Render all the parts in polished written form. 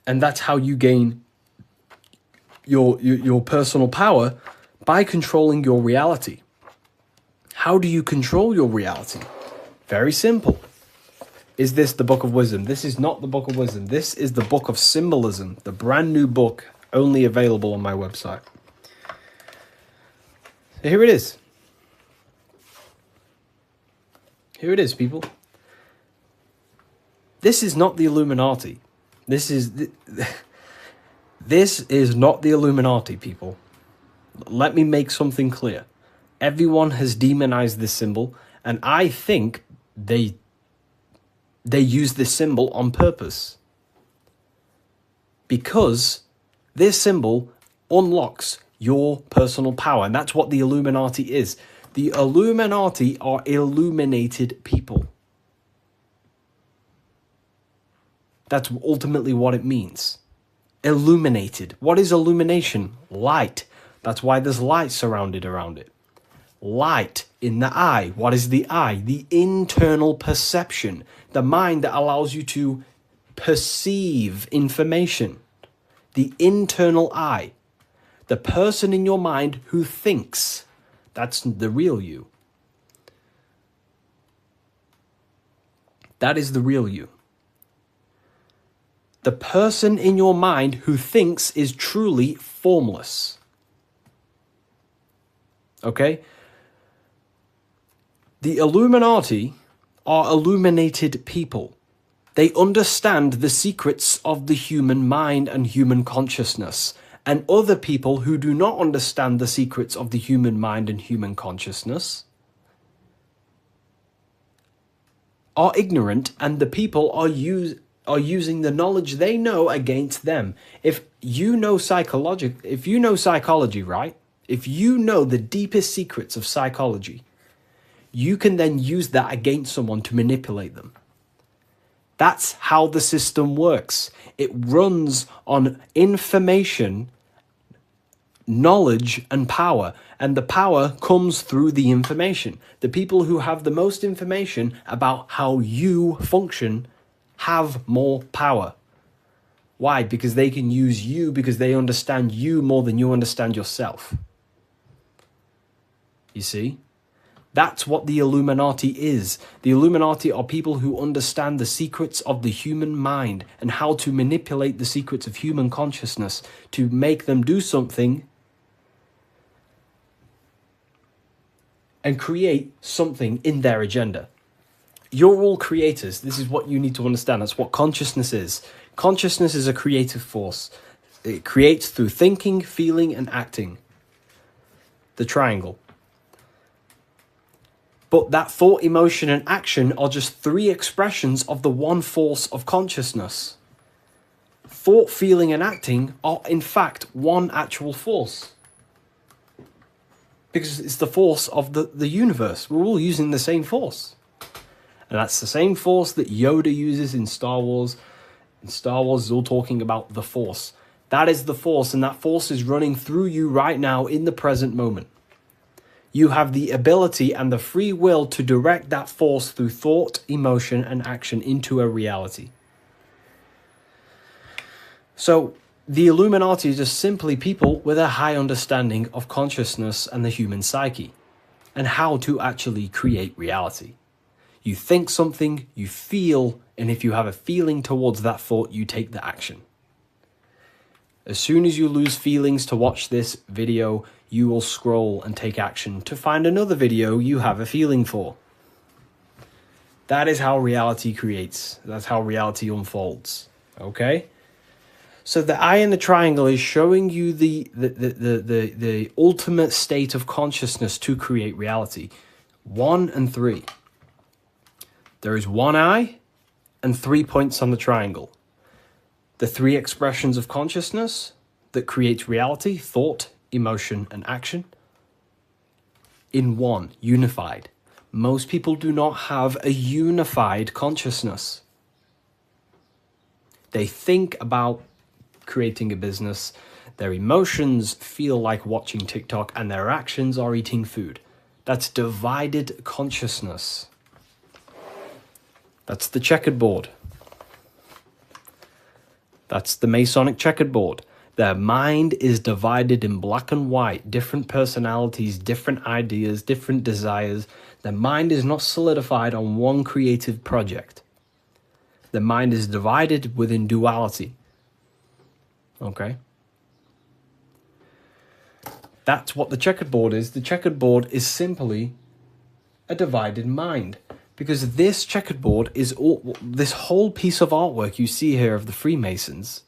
And that's how you gain your personal power, by controlling your reality. How do you control your reality? Very simple. Is this the Book of Wisdom? This is not the Book of Wisdom. This is the Book of Symbolism, the brand new book, only available on my website. So here it is. Here it is, people. This is not the Illuminati. This is not the Illuminati, people. Let me make something clear. Everyone has demonized this symbol, and I think they use this symbol on purpose. Because this symbol unlocks your personal power, and that's what the Illuminati is. The Illuminati are illuminated people. That's ultimately what it means. Illuminated. What is illumination? Light. That's why there's light surrounded around it. Light in the eye. What is the eye? The internal perception. The mind that allows you to perceive information. The internal eye. The person in your mind who thinks. That's the real you. That is the real you. The person in your mind who thinks is truly formless. Okay? The Illuminati are illuminated people. They understand the secrets of the human mind and human consciousness. And other people who do not understand the secrets of the human mind and human consciousness are ignorant, and the people are using the knowledge they know against them. If you know psychology, right? If you know the deepest secrets of psychology, you can then use that against someone to manipulate them. That's how the system works. It runs on information, knowledge, and power. And the power comes through the information. The people who have the most information about how you function have more power. Why? Because they can use you, because they understand you more than you understand yourself. You see? That's what the Illuminati is. The Illuminati are people who understand the secrets of the human mind and how to manipulate the secrets of human consciousness to make them do something and create something in their agenda. You're all creators. This is what you need to understand. That's what consciousness is. Consciousness is a creative force. It creates through thinking, feeling, and acting. The triangle. But that thought, emotion, and action are just three expressions of the one force of consciousness. Thought, feeling, and acting are in fact one actual force. Because it's the force of the universe. We're all using the same force. And that's the same force that Yoda uses in Star Wars. In Star Wars is all talking about the force. That is the force, and that force is running through you right now in the present moment. You have the ability and the free will to direct that force through thought, emotion, and action into a reality. So, the Illuminati is just simply people with a high understanding of consciousness and the human psyche, and how to actually create reality. You think something, you feel, and if you have a feeling towards that thought, you take the action. As soon as you lose feelings to watch this video, you will scroll and take action to find another video you have a feeling for. That is how reality creates. That's how reality unfolds. Okay? So the eye in the triangle is showing you the ultimate state of consciousness to create reality. 1 and 3. There is one eye and 3 points on the triangle. The 3 expressions of consciousness that creates reality: thought, emotion, and action. In one, unified. Most people do not have a unified consciousness. They think about creating a business, their emotions feel like watching TikTok, and their actions are eating food. That's divided consciousness. That's the checkered board. That's the Masonic checkered board. Their mind is divided in black and white, different personalities, different ideas, different desires. Their mind is not solidified on one creative project. The mind is divided within duality. Okay? That's what the checkered board is. The checkered board is simply a divided mind. Because this checkered board is all, this whole piece of artwork you see here of the Freemasons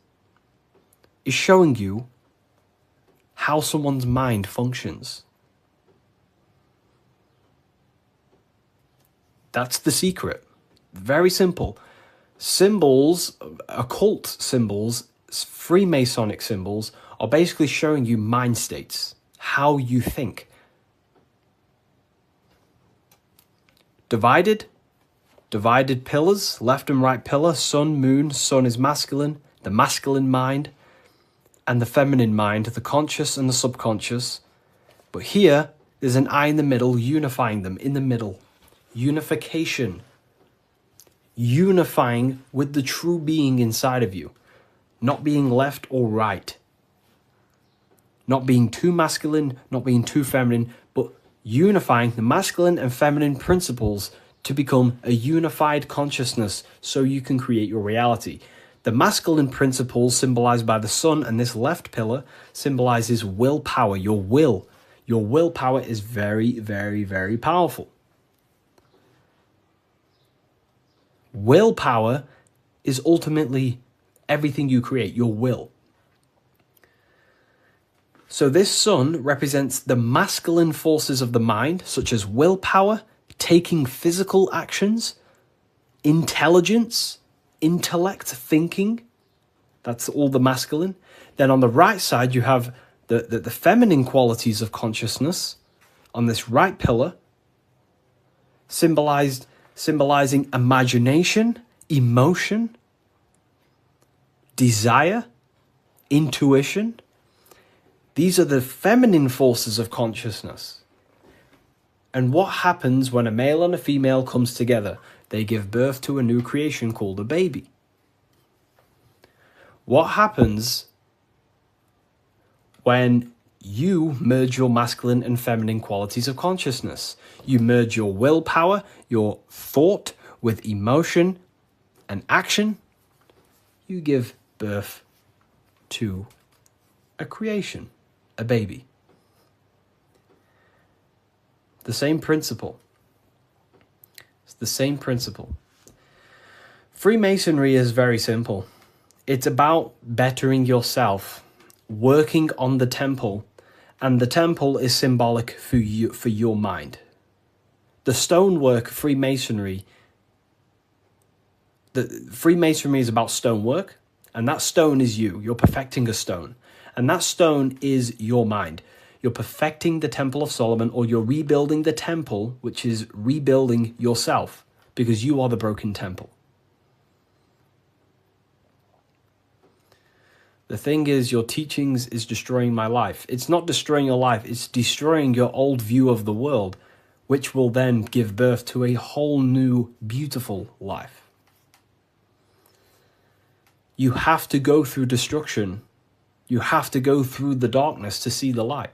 is showing you how someone's mind functions. That's the secret. Very simple. Symbols, occult symbols, Freemasonic symbols are basically showing you mind states, how you think. Divided pillars, left and right pillar, sun, moon. Sun is masculine, the masculine mind, and the feminine mind, the conscious and the subconscious. But here, there's an eye in the middle, unifying them in the middle. Unification. Unifying with the true being inside of you. Not being left or right. Not being too masculine, not being too feminine, but unifying the masculine and feminine principles to become a unified consciousness so you can create your reality. The masculine principles symbolized by the sun and this left pillar symbolizes willpower, your will. Your willpower is very, very, very powerful. Willpower is ultimately everything you create, your will. So this sun represents the masculine forces of the mind, such as willpower, taking physical actions, intelligence, intellect, thinking. That's all the masculine. Then on the right side, you have the feminine qualities of consciousness on this right pillar, symbolizing imagination, emotion, desire, intuition. These are the feminine forces of consciousness. And what happens when a male and a female comes together? They give birth to a new creation called a baby. What happens when you merge your masculine and feminine qualities of consciousness? You merge your willpower, your thought with emotion and action. You give birth to a creation, a baby. The same principle. It's the same principle. Freemasonry is very simple. It's about bettering yourself, working on the temple, and the temple is symbolic for you, for your mind. The stonework Freemasonry, Freemasonry is about stonework, and that stone is you. You're perfecting a stone, and that stone is your mind. You're perfecting the Temple of Solomon, or you're rebuilding the temple, which is rebuilding yourself, because you are the broken temple. The thing is, your teachings is destroying my life. It's not destroying your life, it's destroying your old view of the world, which will then give birth to a whole new, beautiful life. You have to go through destruction. You have to go through the darkness to see the light.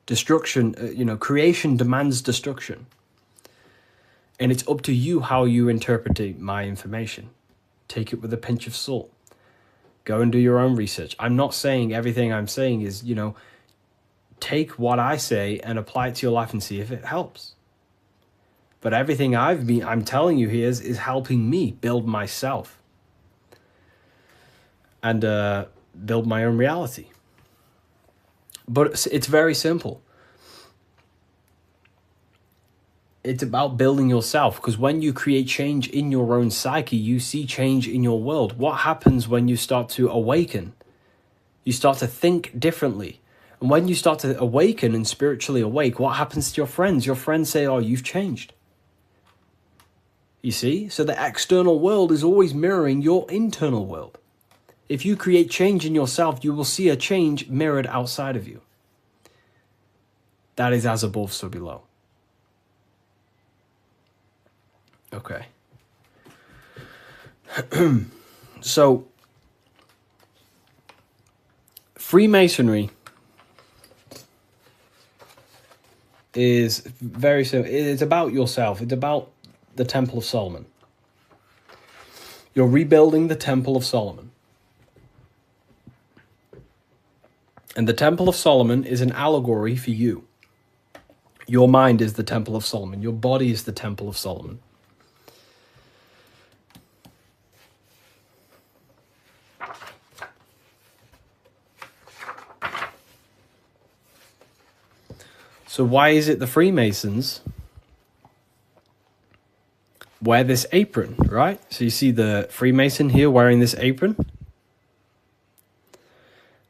Destruction, creation demands destruction. And it's up to you how you interpret my information. Take it with a pinch of salt. Go and do your own research. I'm not saying everything I'm saying is, take what I say and apply it to your life and see if it helps. But everything I'm telling you here is helping me build myself and build my own reality. But it's very simple. It's about building yourself, because when you create change in your own psyche, you see change in your world. What happens when you start to awaken? You start to think differently. And when you start to awaken and spiritually awake, what happens to your friends? Your friends say, oh, you've changed. You see? So the external world is always mirroring your internal world. If you create change in yourself, you will see a change mirrored outside of you. That is as above, so below. Okay. So, Freemasonry is very simple. It's about yourself. It's about the Temple of Solomon. You're rebuilding the Temple of Solomon. And the Temple of Solomon is an allegory for you. Your mind is the Temple of Solomon. Your body is the Temple of Solomon. So why is it the Freemasons wear this apron, right? So you see the Freemason here wearing this apron.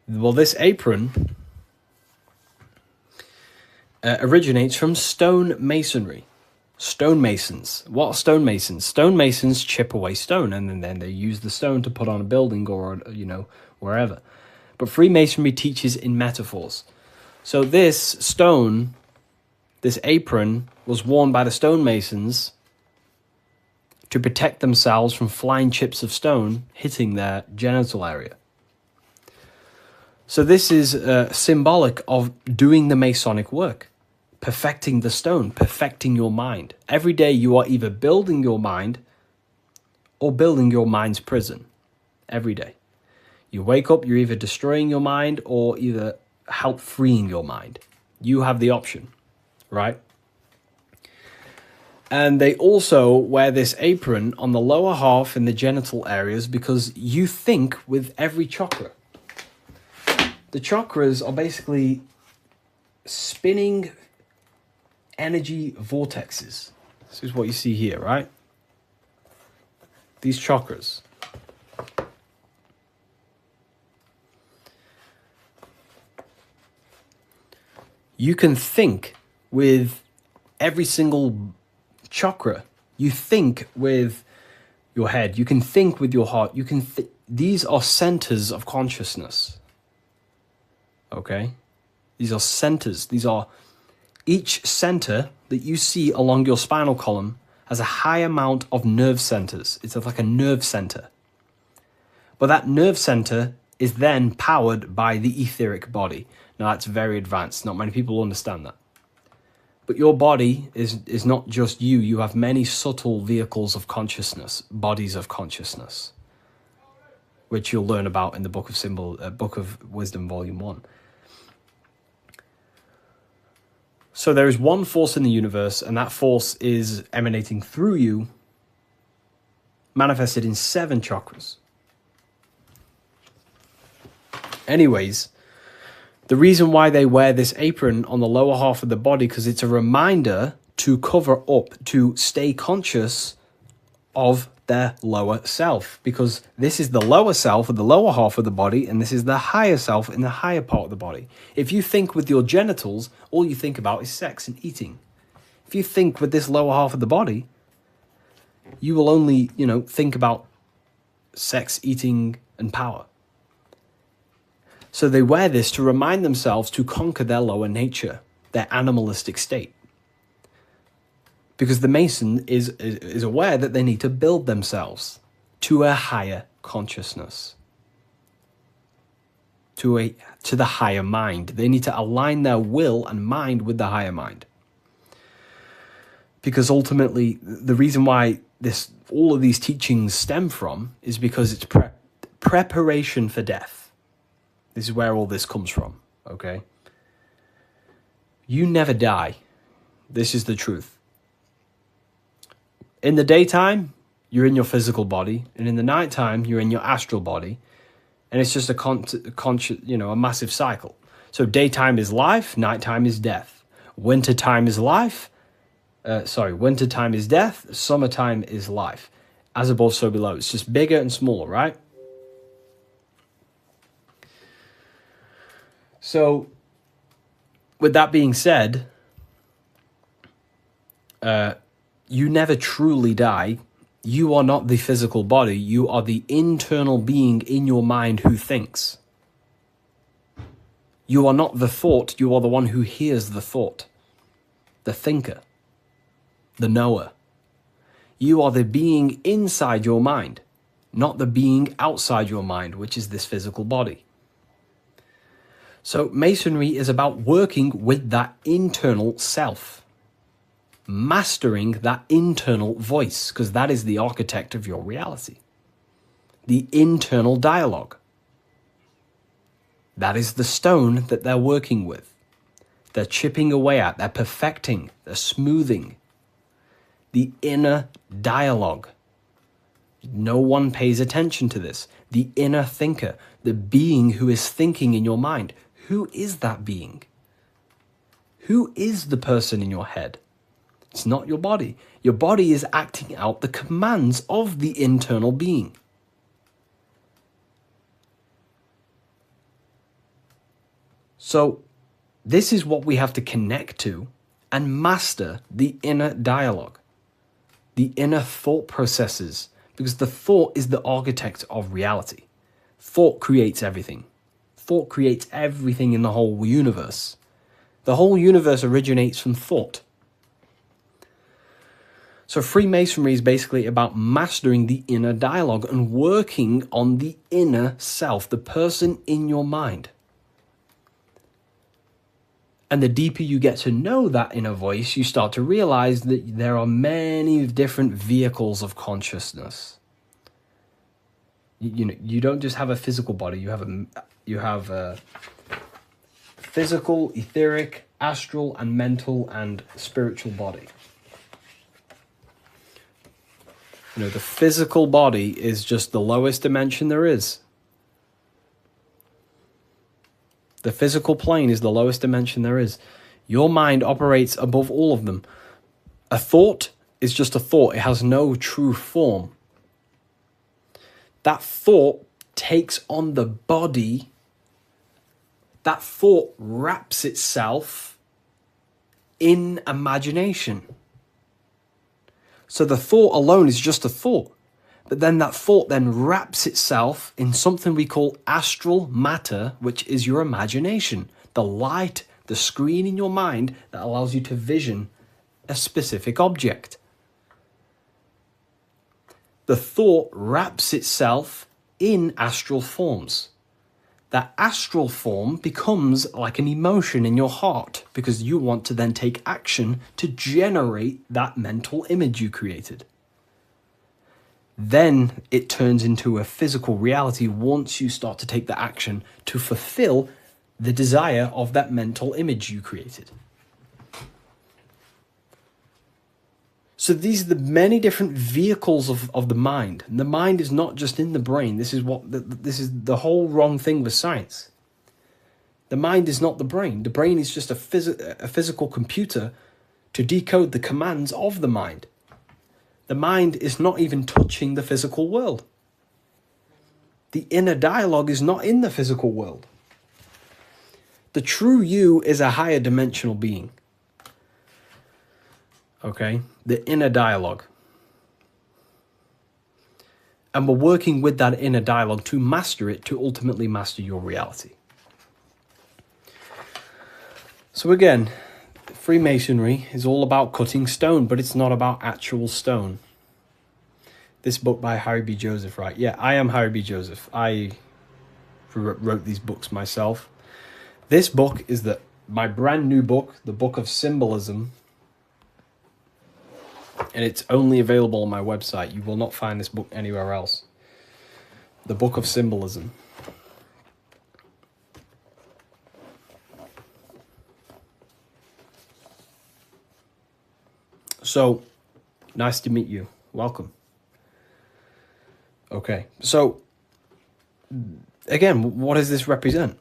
Well, this apron originates from stone masonry. Stonemasons. What are stonemasons? Stonemasons chip away stone, and then they use the stone to put on a building or, wherever. But Freemasonry teaches in metaphors. So this stone, this apron, was worn by the stonemasons to protect themselves from flying chips of stone hitting their genital area. So this is symbolic of doing the Masonic work, perfecting the stone, perfecting your mind. Every day you are either building your mind or building your mind's prison. Every day. You wake up, you're either destroying your mind or either help freeing your mind. You have the option, right? And they also wear this apron on the lower half in the genital areas because you think with every chakra. The chakras are basically spinning energy vortexes. This is what you see here, right? These chakras. You can think with every single chakra. You think with your head. You can think with your heart. These are centers of consciousness. Okay? These are centers. Each center that you see along your spinal column has a high amount of nerve centers. It's like a nerve center. But that nerve center is then powered by the etheric body. Now, that's very advanced. Not many people understand that. But your body is not just you. You have many subtle vehicles of consciousness, bodies of consciousness, which you'll learn about in the Book of Wisdom, Volume 1. So there is one force in the universe, and that force is emanating through you, manifested in 7 chakras. Anyways, the reason why they wear this apron on the lower half of the body, because it's a reminder to cover up, to stay conscious of their lower self. Because this is the lower self of the lower half of the body, and this is the higher self in the higher part of the body. If you think with your genitals, all you think about is sex and eating. If you think with this lower half of the body, you will only, think about sex, eating, and power. So they wear this to remind themselves to conquer their lower nature, their animalistic state. Because the Mason is aware that they need to build themselves to a higher consciousness, to the higher mind. They need to align their will and mind with the higher mind. Because ultimately, the reason why all of these teachings stem from is because it's preparation for death. This is where all this comes from, okay? You never die. This is the truth. In the daytime, you're in your physical body, and in the nighttime, you're in your astral body, and it's just a massive cycle. So daytime is life, nighttime is death. Wintertime is wintertime is death, summertime is life. As above, so below. It's just bigger and smaller, right? So, with that being said, you never truly die. You are not the physical body. You are the internal being in your mind who thinks. You are not the thought. You are the one who hears the thought. The thinker. The knower. You are the being inside your mind. not the being outside your mind, which is this physical body. So Masonry is about working with that internal self, mastering that internal voice, because that is the architect of your reality. The internal dialogue. That is the stone that they're working with. They're chipping away at, they're perfecting, they're smoothing. The inner dialogue. No one pays attention to this. The inner thinker, the being who is thinking in your mind. Who is that being? Who is the person in your head? It's not your body. Your body is acting out the commands of the internal being. So this is what we have to connect to and master: the inner dialogue, the inner thought processes, because the thought is the architect of reality. Thought creates everything. Thought creates everything in the whole universe. The whole universe originates from thought. So Freemasonry is basically about mastering the inner dialogue and working on the inner self, the person in your mind. And the deeper you get to know that inner voice, you start to realize that there are many different vehicles of consciousness. You don't just have a physical body. You have a physical, etheric, astral, and mental and spiritual body. The physical body is just the lowest dimension there is. The physical plane is the lowest dimension there is. Your mind operates above all of them. A thought is just a thought. It has no true form. That thought takes on the body. That thought wraps itself in imagination. So the thought alone is just a thought. But then that thought then wraps itself in something we call astral matter, which is your imagination. The light, the screen in your mind that allows you to vision a specific object. The thought wraps itself in astral forms. That astral form becomes like an emotion in your heart because you want to then take action to generate that mental image you created. Then it turns into a physical reality once you start to take the action to fulfill the desire of that mental image you created. So these are the many different vehicles of the mind. And the mind is not just in the brain. This is the whole wrong thing with science. The mind is not the brain. The brain is just a physical computer to decode the commands of the mind. The mind is not even touching the physical world. The inner dialogue is not in the physical world. The true you is a higher dimensional being. Okay? The inner dialogue. And we're working with that inner dialogue to master it, to ultimately master your reality. So again, Freemasonry is all about cutting stone, but it's not about actual stone. This book by Harry B. Joseph, right? Yeah, I am Harry B. Joseph. I wrote these books myself. This book is my brand new book, the Book of Symbolism. And it's only available on my website. You will not find this book anywhere else. The Book of Symbolism. So, nice to meet you. Welcome. Okay, so, again, what does this represent?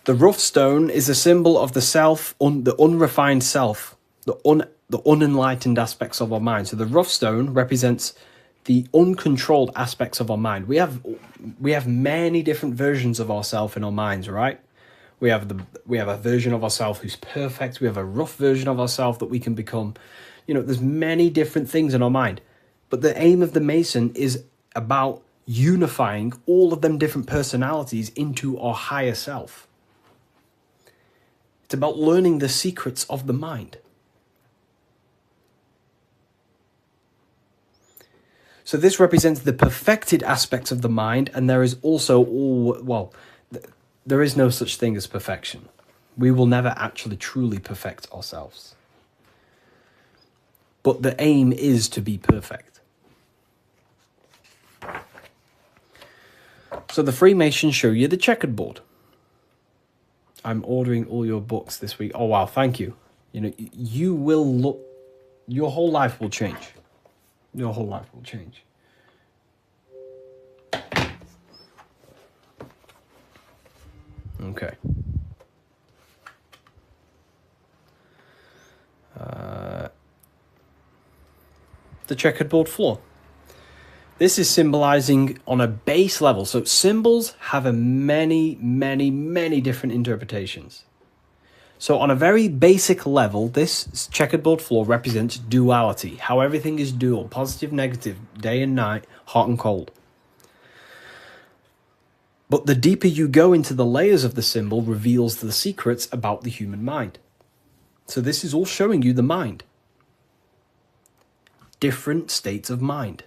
The rough stone is a symbol of the self, the unrefined self, the unenlightened aspects of our mind. So the rough stone represents the uncontrolled aspects of our mind. We have many different versions of ourselves in our minds, right? We have a version of ourselves who's perfect. We have a rough version of ourselves that we can become. There's many different things in our mind. But the aim of the Mason is about unifying all of them different personalities into our higher self. It's about learning the secrets of the mind. So this represents the perfected aspects of the mind, and there is also there is no such thing as perfection. We will never actually truly perfect ourselves. But the aim is to be perfect. So the Freemasons show you the checkered board. I'm ordering all your books this week. Oh, wow, thank you. You know, you will look, your whole life will change. Your whole life will change. Okay. The checkered board floor. This is symbolizing on a base level. So symbols have a many different interpretations. So on a very basic level, this checkered board floor represents duality, how everything is dual, positive, negative, day and night, hot and cold. But the deeper you go into the layers of the symbol reveals the secrets about the human mind. So this is all showing you the mind. Different states of mind,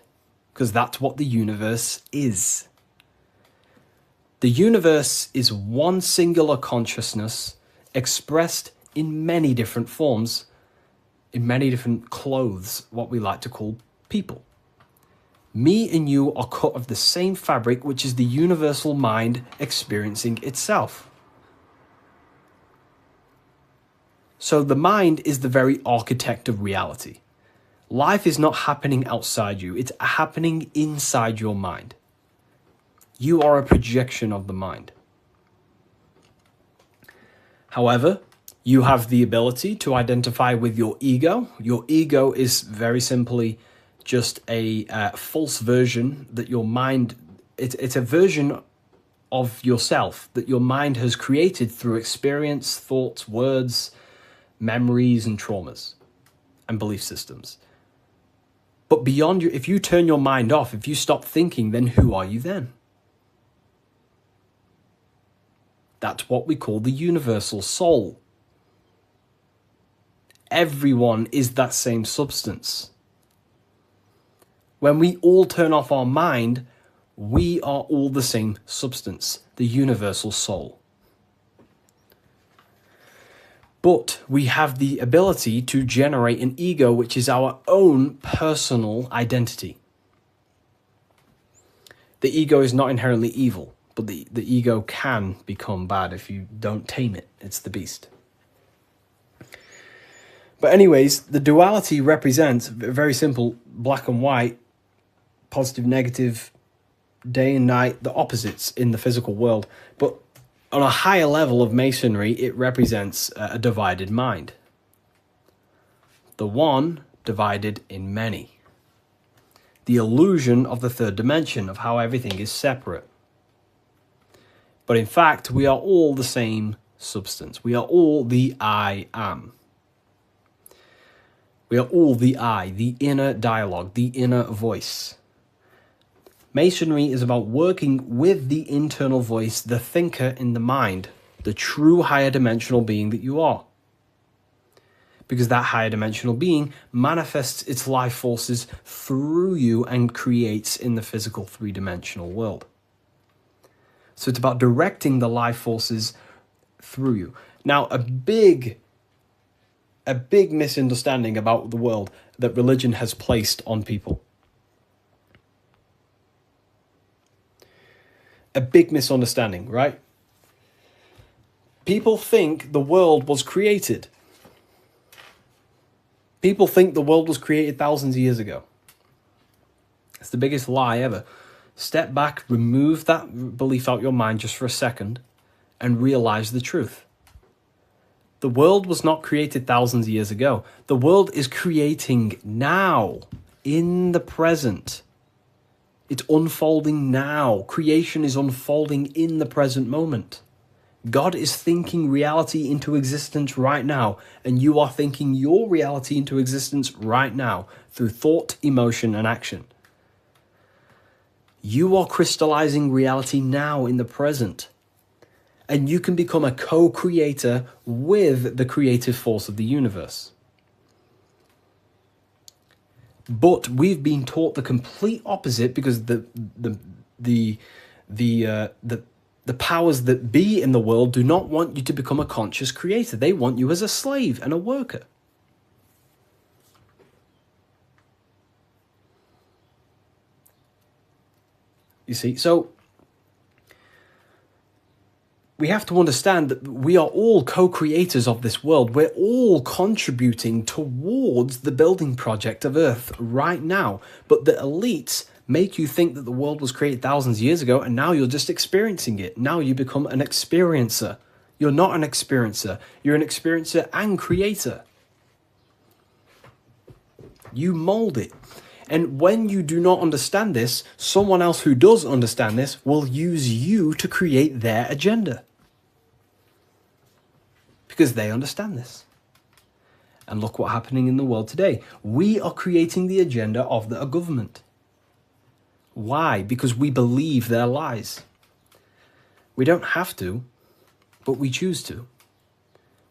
because that's what the universe is. The universe is one singular consciousness expressed in many different forms, in many different clothes, what we like to call people. Me and you are cut of the same fabric, which is the universal mind experiencing itself. So the mind is the very architect of reality. Life is not happening outside you, it's happening inside your mind. You are a projection of the mind. However, you have the ability to identify with your ego. Your ego is very simply just a false version that your mind, it's a version of yourself that your mind has created through experience, thoughts, words, memories, and traumas, and belief systems. But beyond you, if you turn your mind off, if you stop thinking, then who are you then? That's what we call the universal soul. Everyone is that same substance. When we all turn off our mind, we are all the same substance, the universal soul. But we have the ability to generate an ego, which is our own personal identity. The ego is not inherently evil, but the ego can become bad if you don't tame it. It's the beast. But anyways, the duality represents, very simple, black and white, positive, negative, day and night, the opposites in the physical world. But on a higher level of masonry, it represents a divided mind. The one divided in many. The illusion of the third dimension, of how everything is separate. But in fact, we are all the same substance. We are all the I am. We are all the I, the inner dialogue, the inner voice. Masonry is about working with the internal voice, the thinker in the mind, the true higher dimensional being that you are. Because that higher dimensional being manifests its life forces through you and creates in the physical three-dimensional world. So it's about directing the life forces through you. Now, a big misunderstanding about the world that religion has placed on people. A big misunderstanding, right? People think the world was created. People think the world was created thousands of years ago. It's the biggest lie ever. Step back, remove that belief out your mind just for a second, and realize the truth. The world was not created thousands of years ago. The world is creating now, in the present. It's unfolding now. Creation is unfolding in the present moment. God is thinking reality into existence right now, and you are thinking your reality into existence right now through thought, emotion, and action. You are crystallizing reality now in the present, and you can become a co-creator with the creative force of the universe. But we've been taught the complete opposite, because the powers that be in the world do not want you to become a conscious creator. They want you as a slave and a worker. You see, so we have to understand that we are all co-creators of this world. We're all contributing towards the building project of Earth right now. But the elites make you think that the world was created thousands of years ago, and now you're just experiencing it. Now you become an experiencer. You're not an experiencer. You're an experiencer and creator. You mold it. And when you do not understand this, someone else who does understand this will use you to create their agenda. Because they understand this. And look what's happening in the world today. We are creating the agenda of the government. Why? Because we believe their lies. We don't have to, but we choose to.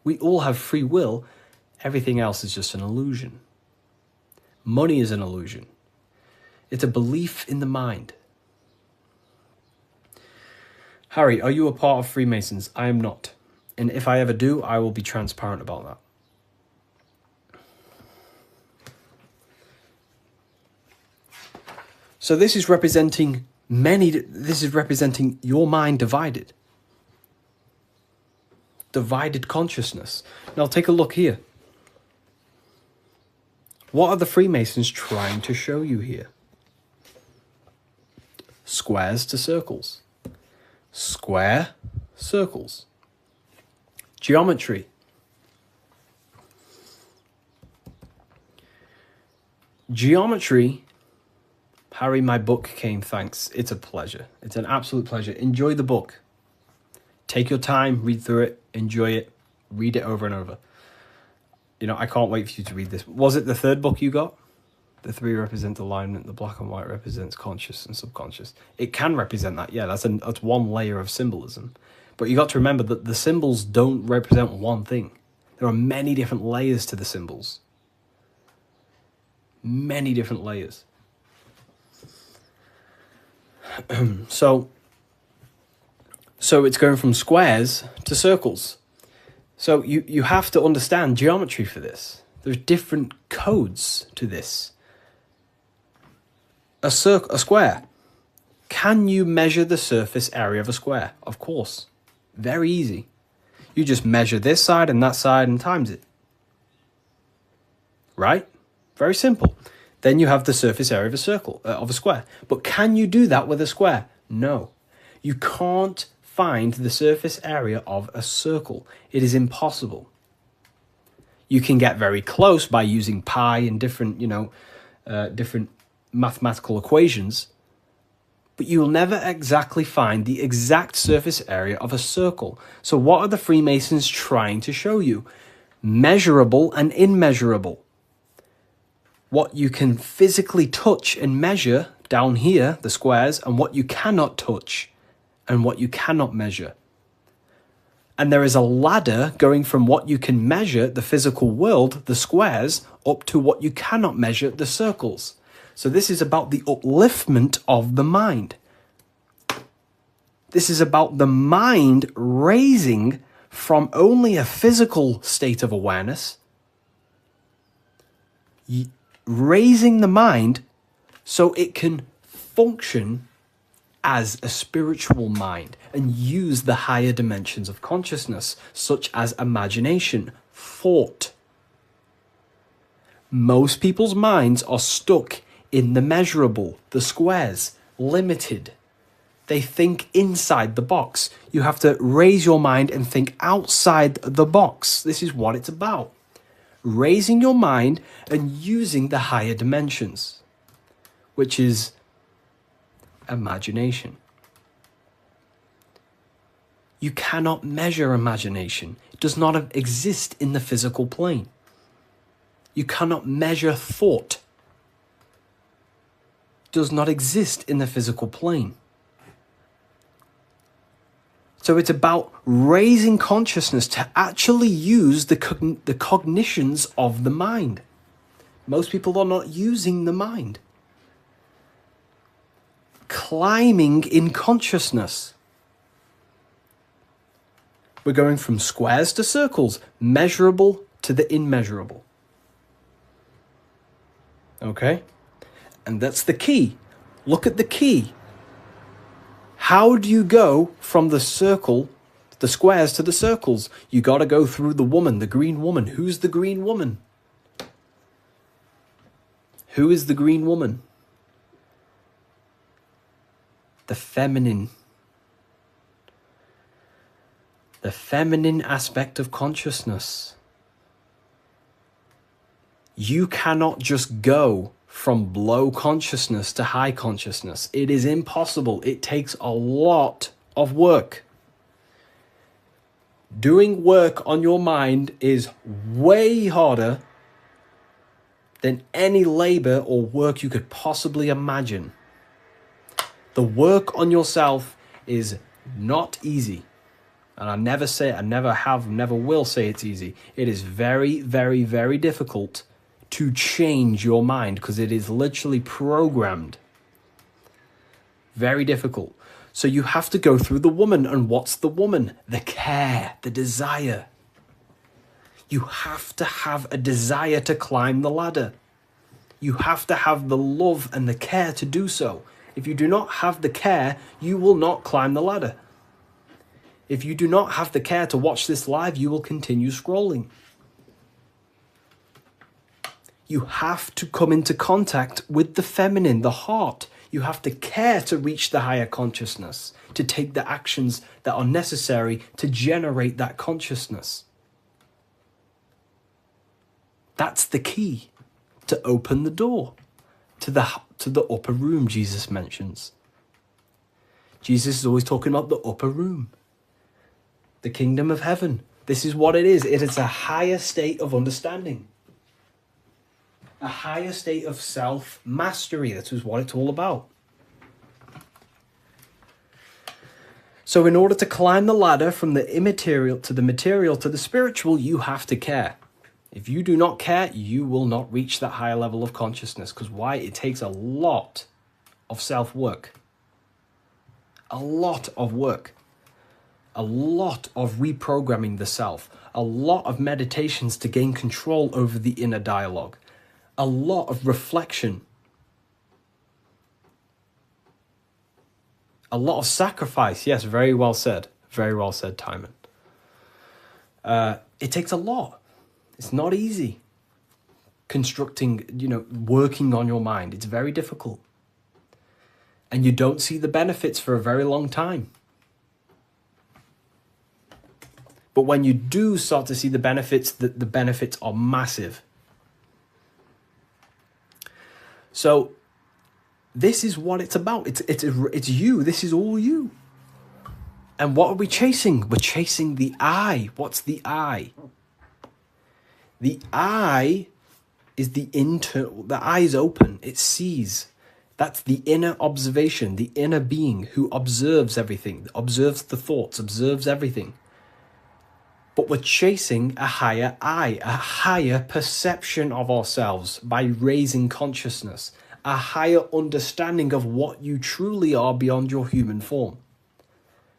We all have free will. Everything else is just an illusion. Money is an illusion. It's a belief in the mind. Harry, are you a part of Freemasons? I am not. And if I ever do, I will be transparent about that. So this is representing your mind divided. Divided consciousness. Now take a look here. What are the Freemasons trying to show you here? Squares to circles. Square, circles. Geometry. Geometry. Harry, my book came, thanks. It's a pleasure. It's an absolute pleasure. Enjoy the book. Take your time, read through it, enjoy it, read it over and over. You know, I can't wait for you to read this. Was it the third book you got? The three represent alignment, the black and white represents conscious and subconscious. It can represent that, yeah, that's one layer of symbolism. But you got to remember that the symbols don't represent one thing. There are many different layers to the symbols. Many different layers. So it's going from squares to circles. So you have to understand geometry for this. There's different codes to this. A square. Can you measure the surface area of a square? Of course. Very easy. You just measure this side and that side and times it. Right? Very simple. Then you have the surface area of a circle, of a square. But can you do that with a square? No. You can't find the surface area of a circle. It is impossible. You can get very close by using pi and different, different mathematical equations, but you will never exactly find the exact surface area of a circle. So what are the Freemasons trying to show you? Measurable and immeasurable. What you can physically touch and measure down here, the squares, and what you cannot touch and what you cannot measure. And there is a ladder going from what you can measure, the physical world, the squares, up to what you cannot measure, the circles. So this is about the upliftment of the mind. This is about the mind raising from only a physical state of awareness, raising the mind so it can function as a spiritual mind and use the higher dimensions of consciousness, such as imagination, thought. Most people's minds are stuck in the measurable, the squares, limited. They think inside the box. You have to raise your mind and think outside the box. This is what it's about. Raising your mind and using the higher dimensions, which is imagination. You cannot measure imagination. It does not exist in the physical plane. You cannot measure thought. It does not exist in the physical plane. So it's about raising consciousness to actually use the cognitions of the mind. Most people are not using the mind. Climbing in consciousness. We're going from squares to circles, measurable to the immeasurable. Okay? And that's the key. Look at the key. How do you go from the circle, the squares to the circles? You got to go through the woman, the green woman. Who's the green woman? Who is the green woman? The feminine. The feminine aspect of consciousness. You cannot just go from low consciousness to high consciousness. It is impossible. It takes a lot of work. Doing work on your mind is way harder than any labor or work you could possibly imagine. The work on yourself is not easy. And I never say, I never have, never will say it's easy. It is very, very, very difficult to change your mind because it is literally programmed. Very difficult. So you have to go through the woman. And what's the woman? The care, the desire. You have to have a desire to climb the ladder. You have to have the love and the care to do so. If you do not have the care, you will not climb the ladder. If you do not have the care to watch this live, you will continue scrolling. You have to come into contact with the feminine, the heart. You have to care to reach the higher consciousness, to take the actions that are necessary to generate that consciousness. That's the key to open the door to the upper room Jesus mentions. Jesus is always talking about the upper room, the kingdom of heaven. This is what it is. It is a higher state of understanding. A higher state of self-mastery. That is what it's all about. So in order to climb the ladder from the immaterial to the material to the spiritual, you have to care. If you do not care, you will not reach that higher level of consciousness. Because why? It takes a lot of self-work. A lot of work. A lot of reprogramming the self. A lot of meditations to gain control over the inner dialogue. A lot of reflection. A lot of sacrifice. Yes, very well said. Very well said, Timon. It takes a lot. It's not easy. Constructing, working on your mind. It's very difficult. And you don't see the benefits for a very long time. But when you do start to see the benefits, the benefits are massive. So this is what it's about. It's you. This is all you. And what are we chasing? We're chasing the I. What's the I? The I is the eye is open. It sees. That's the inner observation, the inner being who observes everything, observes the thoughts, observes everything. But we're chasing a higher I, a higher perception of ourselves by raising consciousness, a higher understanding of what you truly are beyond your human form,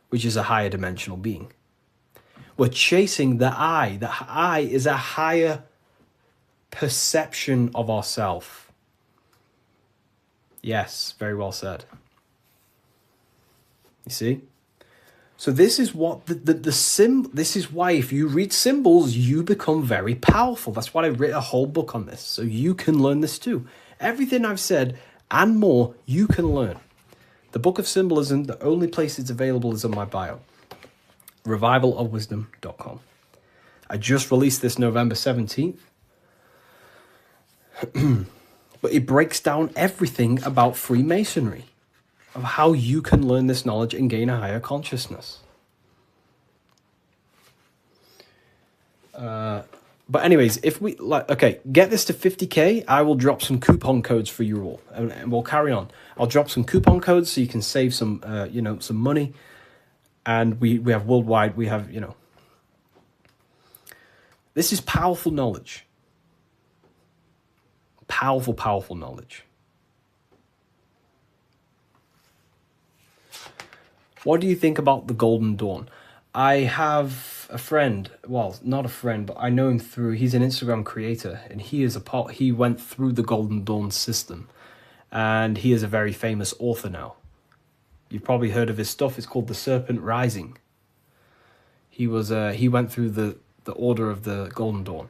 which is a higher dimensional being. We're chasing the I. The I is a higher perception of ourself. Yes, very well said. You see? So this is what this is why if you read symbols, you become very powerful. That's why I wrote a whole book on this. So you can learn this too. Everything I've said and more, you can learn. The Book of Symbolism, the only place it's available is on my bio. revivalofwisdom.com. I just released this November 17th. But it breaks down everything about Freemasonry, of how you can learn this knowledge and gain a higher consciousness. But anyways, if we get this to 50k, I will drop some coupon codes for you all, and we'll carry on. I'll drop some coupon codes so you can save some, some money. And we have worldwide, we have, this is powerful knowledge. powerful, powerful knowledge. What do you think about the Golden Dawn? I have a friend, well, not a friend, but I know him through, he's an Instagram creator, and he went through the Golden Dawn system, and he is a very famous author now. You've probably heard of his stuff. It's called The Serpent Rising. He went through the order of the Golden Dawn,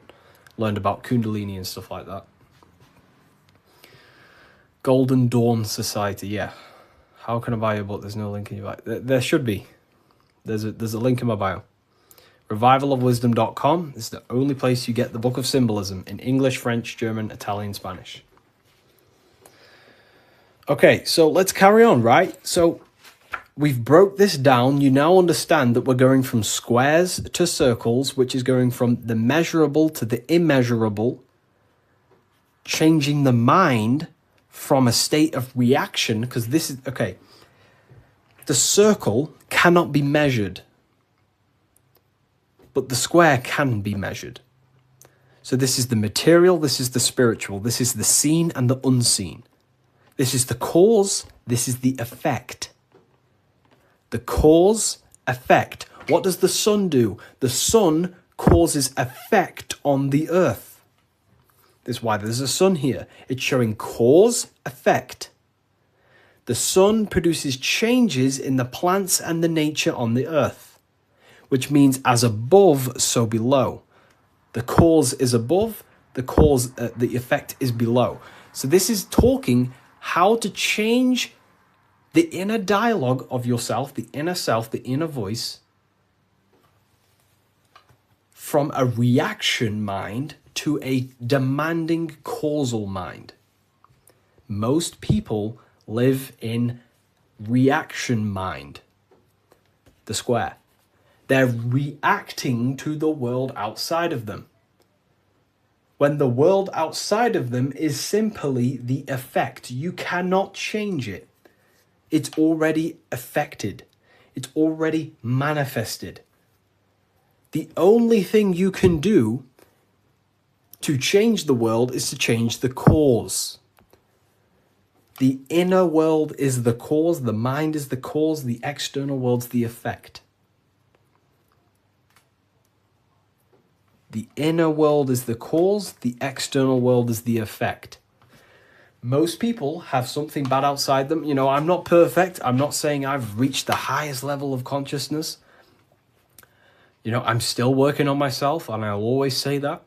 learned about Kundalini and stuff like that. Golden Dawn Society, yeah. How can I buy your book? There's no link in your bio. There should be. There's a link in my bio. Revivalofwisdom.com is the only place you get the Book of Symbolism in English, French, German, Italian, Spanish. Okay, so let's carry on, right? So we've broke this down. You now understand that we're going from squares to circles, which is going from the measurable to the immeasurable, changing the mind from a state of reaction, because this is, okay, the circle cannot be measured, but the square can be measured. So this is the material, this is the spiritual, this is the seen and the unseen. This is the cause, this is the effect. The cause, effect. What does the sun do? The sun causes effect on the earth. This is why there's a sun here. It's showing cause, effect. The sun produces changes in the plants and the nature on the earth, which means as above, so below. The cause is above, the effect is below. So this is talking how to change the inner dialogue of yourself, the inner self, the inner voice, from a reaction mind to a demanding causal mind. Most people live in reaction mind, the square. They're reacting to the world outside of them, when the world outside of them is simply the effect. You cannot change it. It's already affected. It's already manifested. The only thing you can do to change the world is to change the cause. The inner world is the cause, the mind is the cause, the external world's the effect. The inner world is the cause, the external world is the effect. Most people have something bad outside them. You know, I'm not perfect. I'm not saying I've reached the highest level of consciousness. You know, I'm still working on myself, and I'll always say that.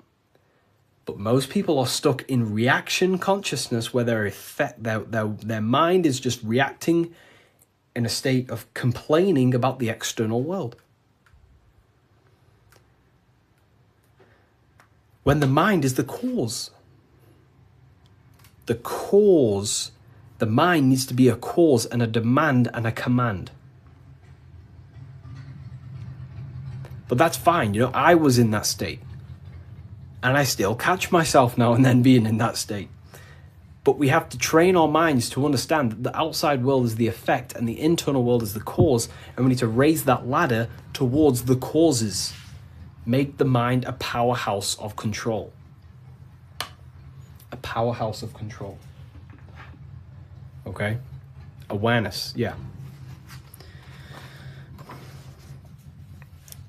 But most people are stuck in reaction consciousness, where their mind is just reacting in a state of complaining about the external world. When the mind is the cause. The cause, the mind needs to be a cause and a demand and a command. But that's fine, you know, I was in that state. And I still catch myself now and then being in that state. But we have to train our minds to understand that the outside world is the effect and the internal world is the cause. And we need to raise that ladder towards the causes. Make the mind a powerhouse of control. A powerhouse of control. Okay? Awareness, yeah.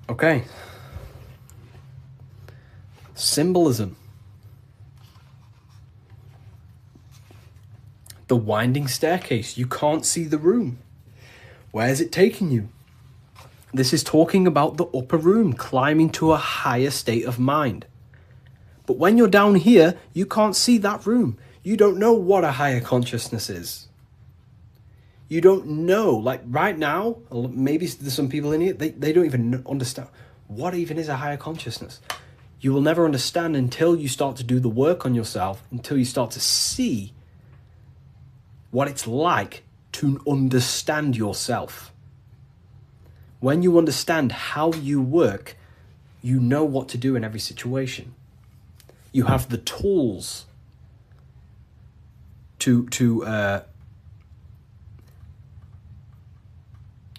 Okay. Symbolism. The winding staircase. You can't see the room. Where is it taking you? This is talking about the upper room, climbing to a higher state of mind. But when you're down here, you can't see that room. You don't know what a higher consciousness is. You don't know. Like right now, maybe there's some people in here, they don't even understand what even is a higher consciousness. You will never understand until you start to do the work on yourself, until you start to see what it's like to understand yourself. When you understand how you work, you know what to do in every situation. You have the tools to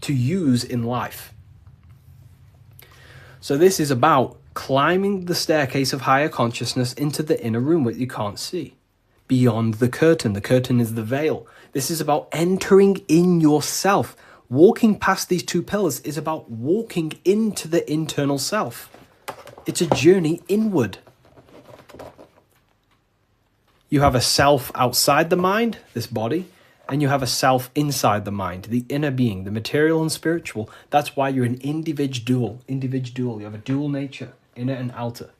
use in life. So this is about climbing the staircase of higher consciousness into the inner room that you can't see. beyond the curtain. The curtain is the veil. This is about entering in yourself. Walking past these two pillars is about walking into the internal self. It's a journey inward. You have a self outside the mind, this body, and you have a self inside the mind, the inner being, the material and spiritual. That's why you're an individual. You have a dual nature, inner and outer.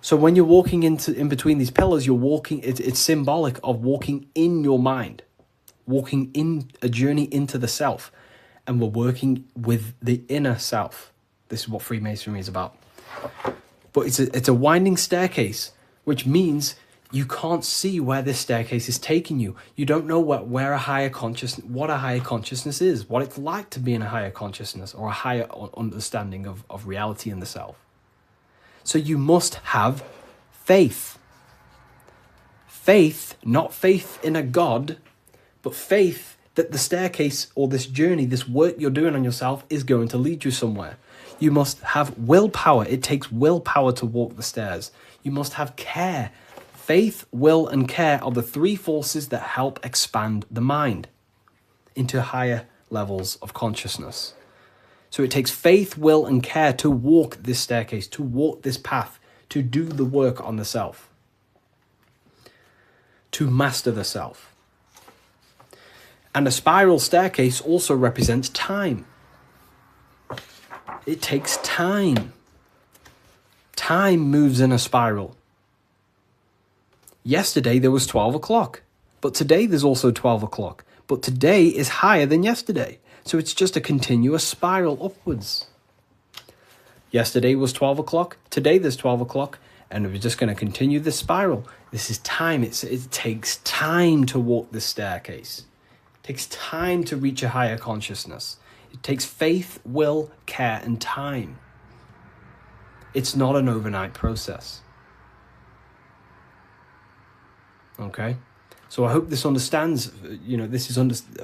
So when you're walking in between these pillars, you're walking, it's symbolic of walking in your mind, walking in a journey into the self. And we're working with the inner self. This is what Freemasonry is about. But it's a winding staircase, which means you can't see where this staircase is taking you. You don't know what a higher consciousness is, what it's like to be in a higher consciousness or a higher understanding of reality in the self. So you must have faith. Faith, not faith in a God, but faith that the staircase or this journey, this work you're doing on yourself is going to lead you somewhere. You must have willpower. It takes willpower to walk the stairs. You must have care. Faith, will, and care are the three forces that help expand the mind into higher levels of consciousness. So it takes faith, will, and care to walk this staircase, to walk this path, to do the work on the self, to master the self. And a spiral staircase also represents time. It takes time. Time moves in a spiral. Yesterday there was 12 o'clock, but today there's also 12 o'clock. But today is higher than yesterday. So it's just a continuous spiral upwards. Yesterday was 12 o'clock, today there's 12 o'clock, and we're just going to continue this spiral. This is time. It takes time to walk this staircase. It takes time to reach a higher consciousness. It takes faith, will, care, and time. It's not an overnight process. Okay? So I hope this understands,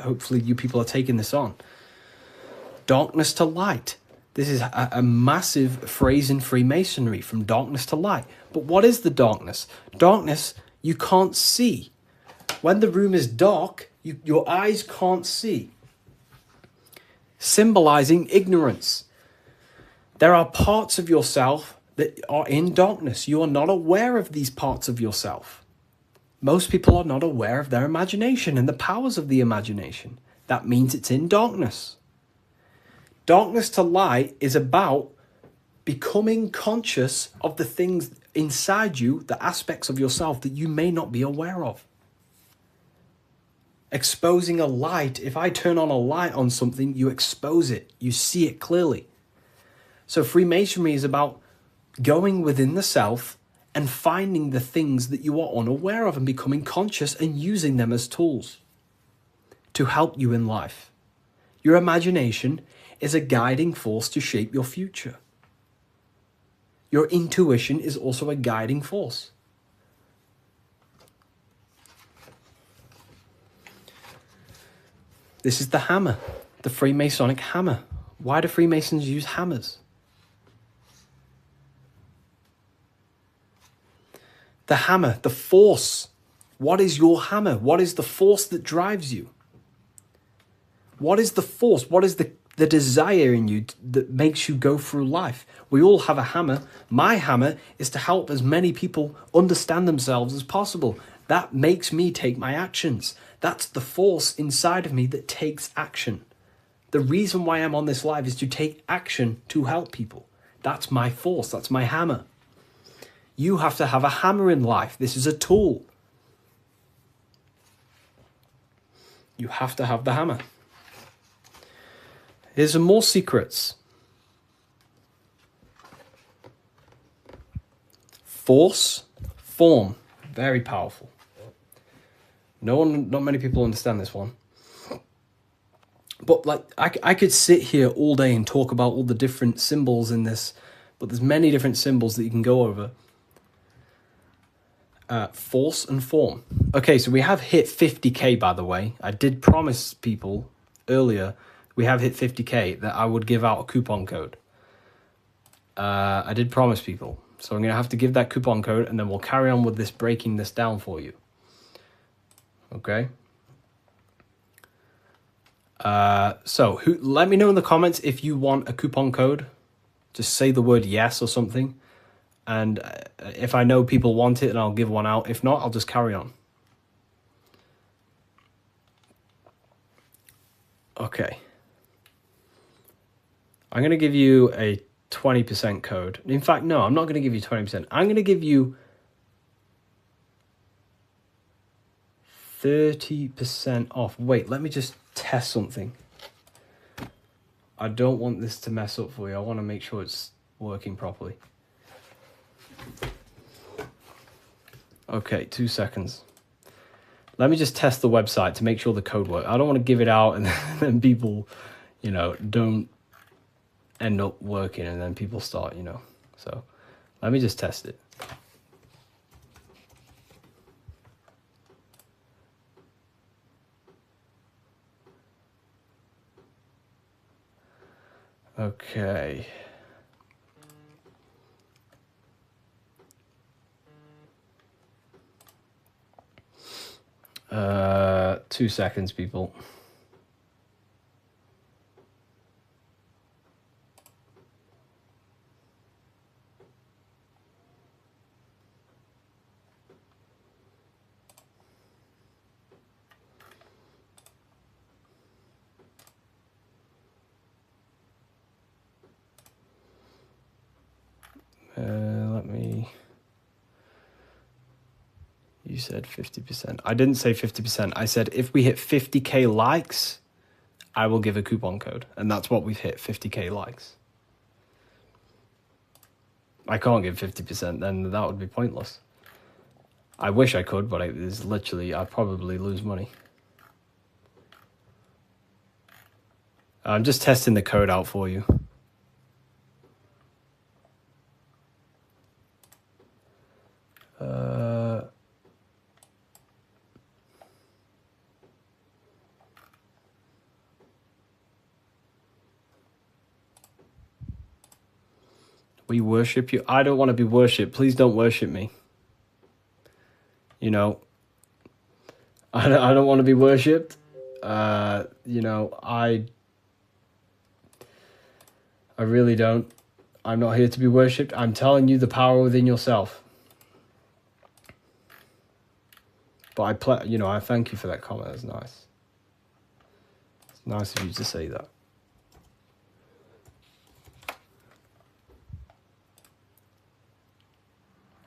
hopefully you people are taking this on. Darkness to light. This is a massive phrase in Freemasonry, from darkness to light. But what is the darkness? Darkness, you can't see. When the room is dark, your eyes can't see. Symbolizing ignorance. There are parts of yourself that are in darkness. You are not aware of these parts of yourself. Most people are not aware of their imagination and the powers of the imagination. That means it's in darkness. Darkness to light is about becoming conscious of the things inside you, the aspects of yourself that you may not be aware of. Exposing a light. If I turn on a light on something, you expose it. You see it clearly. So Freemasonry is about going within the self and finding the things that you are unaware of and becoming conscious and using them as tools to help you in life. Your imagination is a guiding force to shape your future. Your intuition is also a guiding force. This is the hammer, the Freemasonic hammer. Why do Freemasons use hammers? The hammer, the force. What is your hammer? What is the force that drives you? What is the force? What is the desire in you that makes you go through life? We all have a hammer. My hammer is to help as many people understand themselves as possible. That makes me take my actions. That's the force inside of me that takes action. The reason why I'm on this live is to take action to help people. That's my force. That's my hammer. You have to have a hammer in life. This is a tool. You have to have the hammer. Here's some more secrets. Force, form, very powerful. Not many people understand this one. But I could sit here all day and talk about all the different symbols in this, but there's many different symbols that you can go over. Force and form. Okay, so we have hit 50k, by the way. I did promise people earlier we have hit 50k that I would give out a coupon code. I did promise people. So I'm going to have to give that coupon code, and then we'll carry on with this, breaking this down for you. Okay. So let me know in the comments if you want a coupon code. Just say the word yes or something. And if I know people want it, then I'll give one out. If not, I'll just carry on. Okay. I'm going to give you a 20% code. In fact, no, I'm not going to give you 20%. I'm going to give you 30% off. Wait, let me just test something. I don't want this to mess up for you. I want to make sure it's working properly. Okay, 2 seconds. Let me just test the website to make sure the code works. I don't want to give it out and then people, don't end up working and then people start, So let me just test it. Okay. 2 seconds, people. You said 50%. I didn't say 50%. I said if we hit 50k likes, I will give a coupon code. And that's what we've hit, 50k likes. I can't give 50%, then that would be pointless. I wish I could, but it's literally, I'd probably lose money. I'm just testing the code out for you. We worship you. I don't want to be worshipped. Please don't worship me. I don't want to be worshipped. I really don't. I'm not here to be worshipped. I'm telling you the power within yourself. But I thank you for that comment. That's nice. It's nice of you to say that.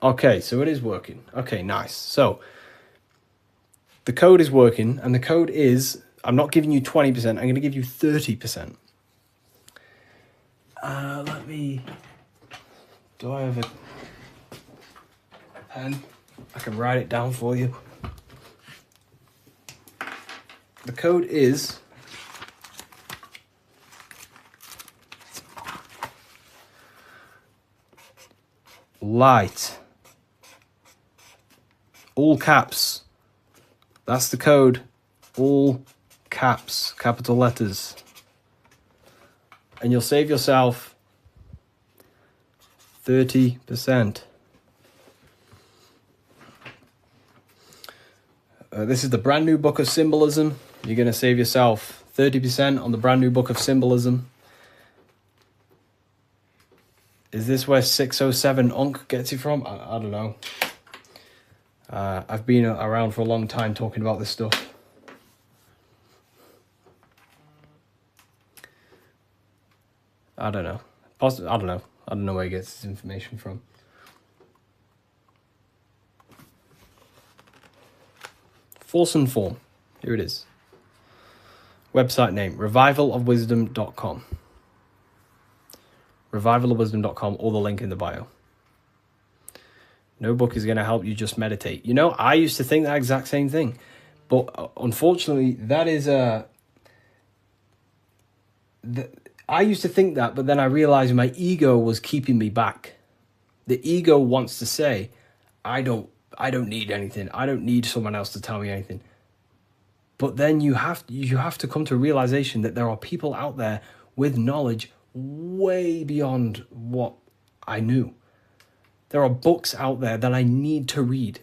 Okay, so it is working. Okay, nice. So the code is working, and the code is, I'm not giving you 20%, I'm going to give you 30%. Do I have a pen? I can write it down for you. The code is light. All caps. That's the code. All caps, capital letters. And you'll save yourself 30%. This is the brand new book of symbolism. You're going to save yourself 30% on the brand new book of symbolism. Is this where 607 Unk gets it from? I don't know. I've been around for a long time talking about this stuff. I don't know. I don't know. I don't know where he gets his information from. Force and form. Here it is. Website name, revivalofwisdom.com. Revivalofwisdom.com, or the link in the bio. No book is going to help you just meditate. I used to think that exact same thing. But unfortunately, that is I used to think that, but then I realized my ego was keeping me back. The ego wants to say, I don't need anything. I don't need someone else to tell me anything. But then you have to come to a realization that there are people out there with knowledge way beyond what I knew. There are books out there that I need to read.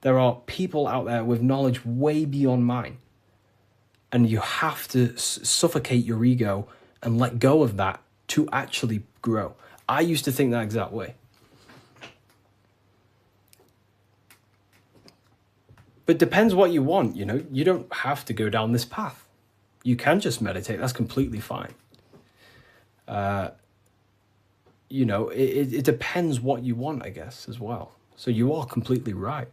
There are people out there with knowledge way beyond mine. And you have to suffocate your ego and let go of that to actually grow. I used to think that exact way. But it depends what you want, you know. You don't have to go down this path. You can just meditate. That's completely fine. You know, it depends what you want, I guess, as well. So you are completely right.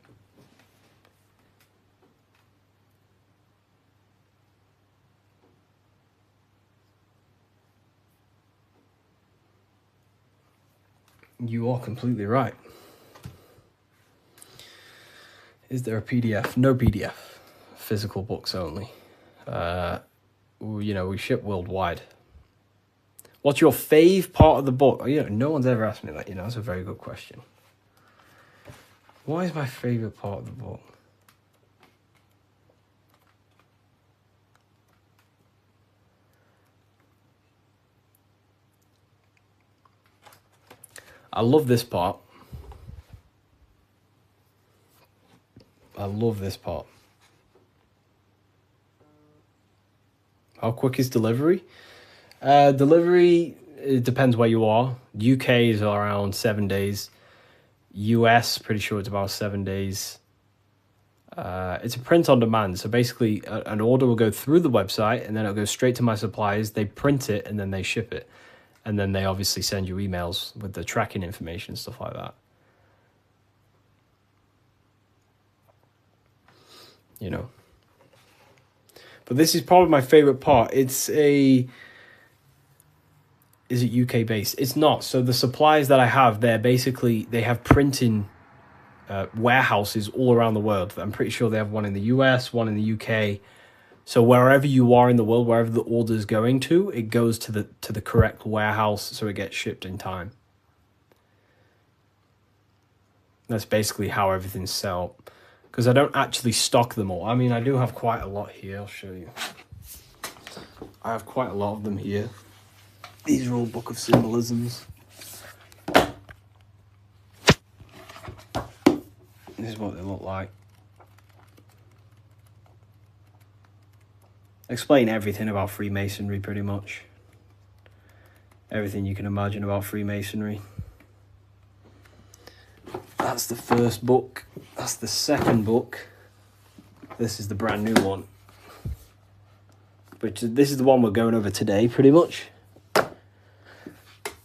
You are completely right. Is there a PDF? No PDF. Physical books only. You know, we ship worldwide. What's your fave part of the book? Oh, yeah, no one's ever asked me that, you know. That's a very good question. What is my favorite part of the book? I love this part. I love this part. How quick is delivery? Delivery, it depends where you are. UK is around 7 days. US, pretty sure it's about 7 days. It's a print on demand. So basically, an order will go through the website and then it'll go straight to my suppliers. They print it and then they ship it. And then they obviously send you emails with the tracking information and stuff like that. You know. But this is probably my favorite part. Is it UK based? It's not. So the supplies that I have, they have printing warehouses all around the world. I'm pretty sure they have one in the US, one in the UK. So wherever you are in the world, wherever the order is going to, it goes to the correct warehouse, so it gets shipped in time. That's basically how everything's set up. Because I don't actually stock them all. I mean, I do have quite a lot here. I'll show you. I have quite a lot of them here. These are all Book of Symbolisms. This is what they look like. Explain everything about Freemasonry, pretty much. Everything you can imagine about Freemasonry. That's the first book. That's the second book. This is the brand new one. But this is the one we're going over today, pretty much.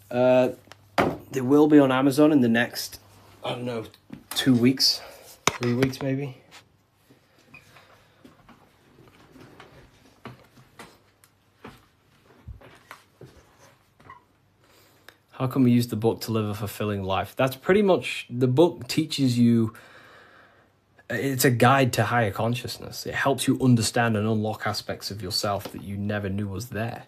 They will be on Amazon in the next, I don't know, 2 weeks, 3 weeks maybe. How can we use the book to live a fulfilling life? That's pretty much, the book teaches you, it's a guide to higher consciousness. It helps you understand and unlock aspects of yourself that you never knew was there.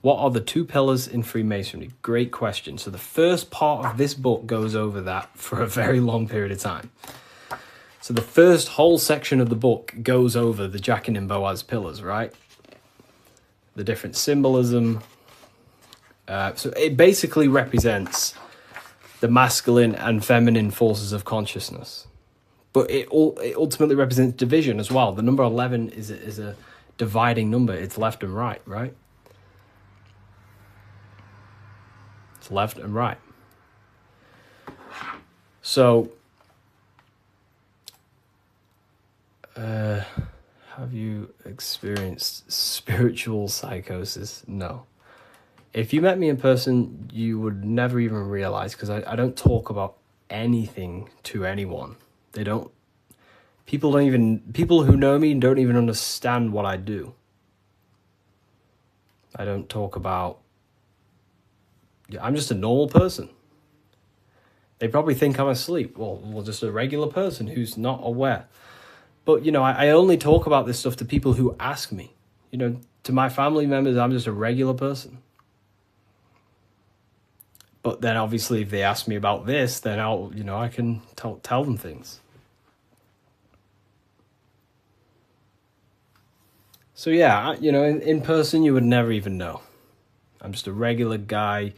What are the 2 pillars in Freemasonry? Great question. So the first part of this book goes over that for a very long period of time. So the first whole section of the book goes over the Jachin and Boaz pillars, right? The different symbolism. So it basically represents the masculine and feminine forces of consciousness. But it ultimately represents division as well. The number 11 is a dividing number. It's left and right, right? It's left and right. So, have you experienced spiritual psychosis? No. If you met me in person, you would never even realize, because I don't talk about anything to anyone. People who know me don't even understand what I do. I don't talk about, I'm just a normal person. They probably think I'm asleep. Well, just a regular person who's not aware. But, you know, I only talk about this stuff to people who ask me. You know, to my family members, I'm just a regular person. But then obviously if they ask me about this, then I can tell them things. So yeah, in person you would never even know. I'm just a regular guy.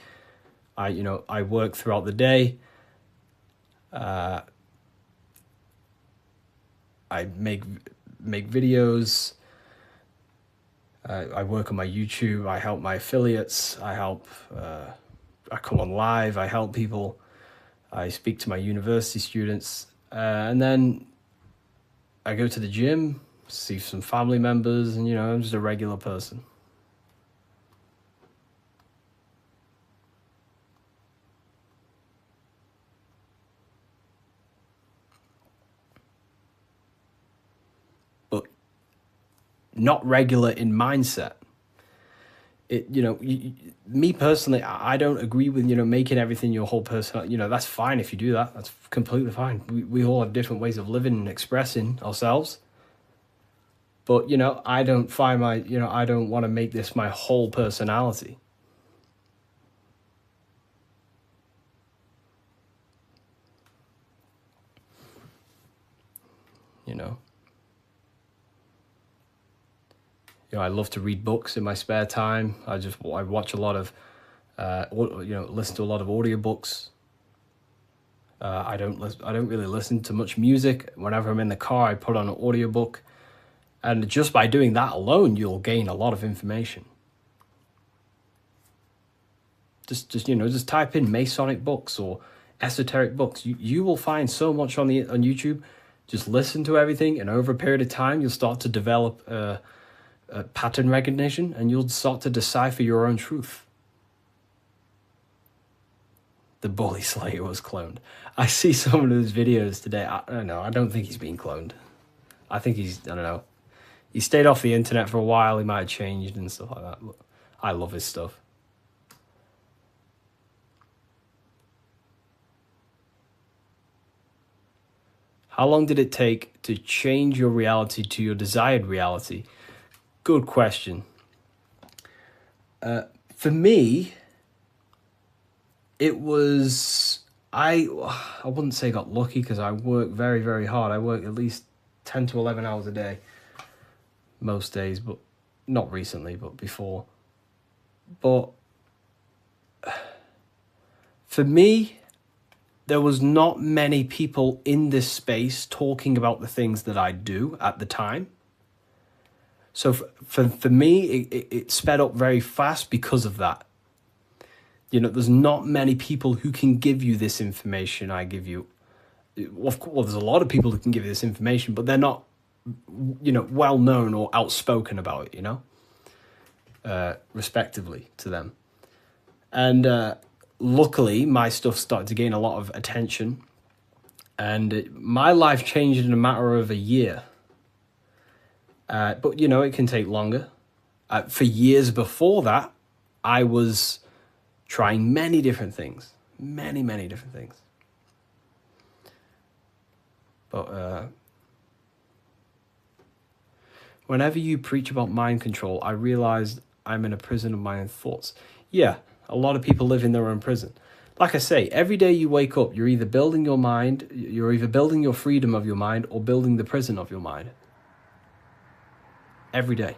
I work throughout the day. I make videos. I work on my YouTube. I help my affiliates. I come on live. I help people. I speak to my university students, and then I go to the gym, see some family members, and I'm just a regular person. But not regular in mindset. Me personally, I don't agree with making everything your whole person. That's fine if you do that. That's completely fine. We all have different ways of living and expressing ourselves. But I don't find I don't want to make this my whole personality. I love to read books in my spare time. I watch a lot of, listen to a lot of audiobooks. I don't really listen to much music. Whenever I'm in the car, I put on an audiobook. And just by doing that alone, you'll gain a lot of information. Just type in Masonic books or esoteric books. You will find so much on YouTube. Just listen to everything, and over a period of time, you'll start to develop a pattern recognition, and you'll start to decipher your own truth. The Bully Slayer was cloned. I see some of his videos today. I don't know. I don't think he's being cloned. I think I don't know. He stayed off the internet for a while. He might have changed and stuff like that. But I love his stuff. How long did it take to change your reality to your desired reality? Good question. For me, it was, I wouldn't say got lucky because I work very, very hard. I work at least 10 to 11 hours a day most days, but not recently, but before. But for me, there was not many people in this space talking about the things that I do at the time. So for me, it sped up very fast because of that. There's not many people who can give you this information I give you. Of course, there's a lot of people who can give you this information, but they're not, well known or outspoken about it, respectively to them. And luckily, my stuff started to gain a lot of attention, and my life changed in a matter of a year. But it can take longer. For years before that, I was trying many different things. Many different things. But whenever you preach about mind control, I realized I'm in a prison of my own thoughts. Yeah, a lot of people live in their own prison. Like I say, every day you wake up, you're either building your mind, you're either building your freedom of your mind or building the prison of your mind. Every day.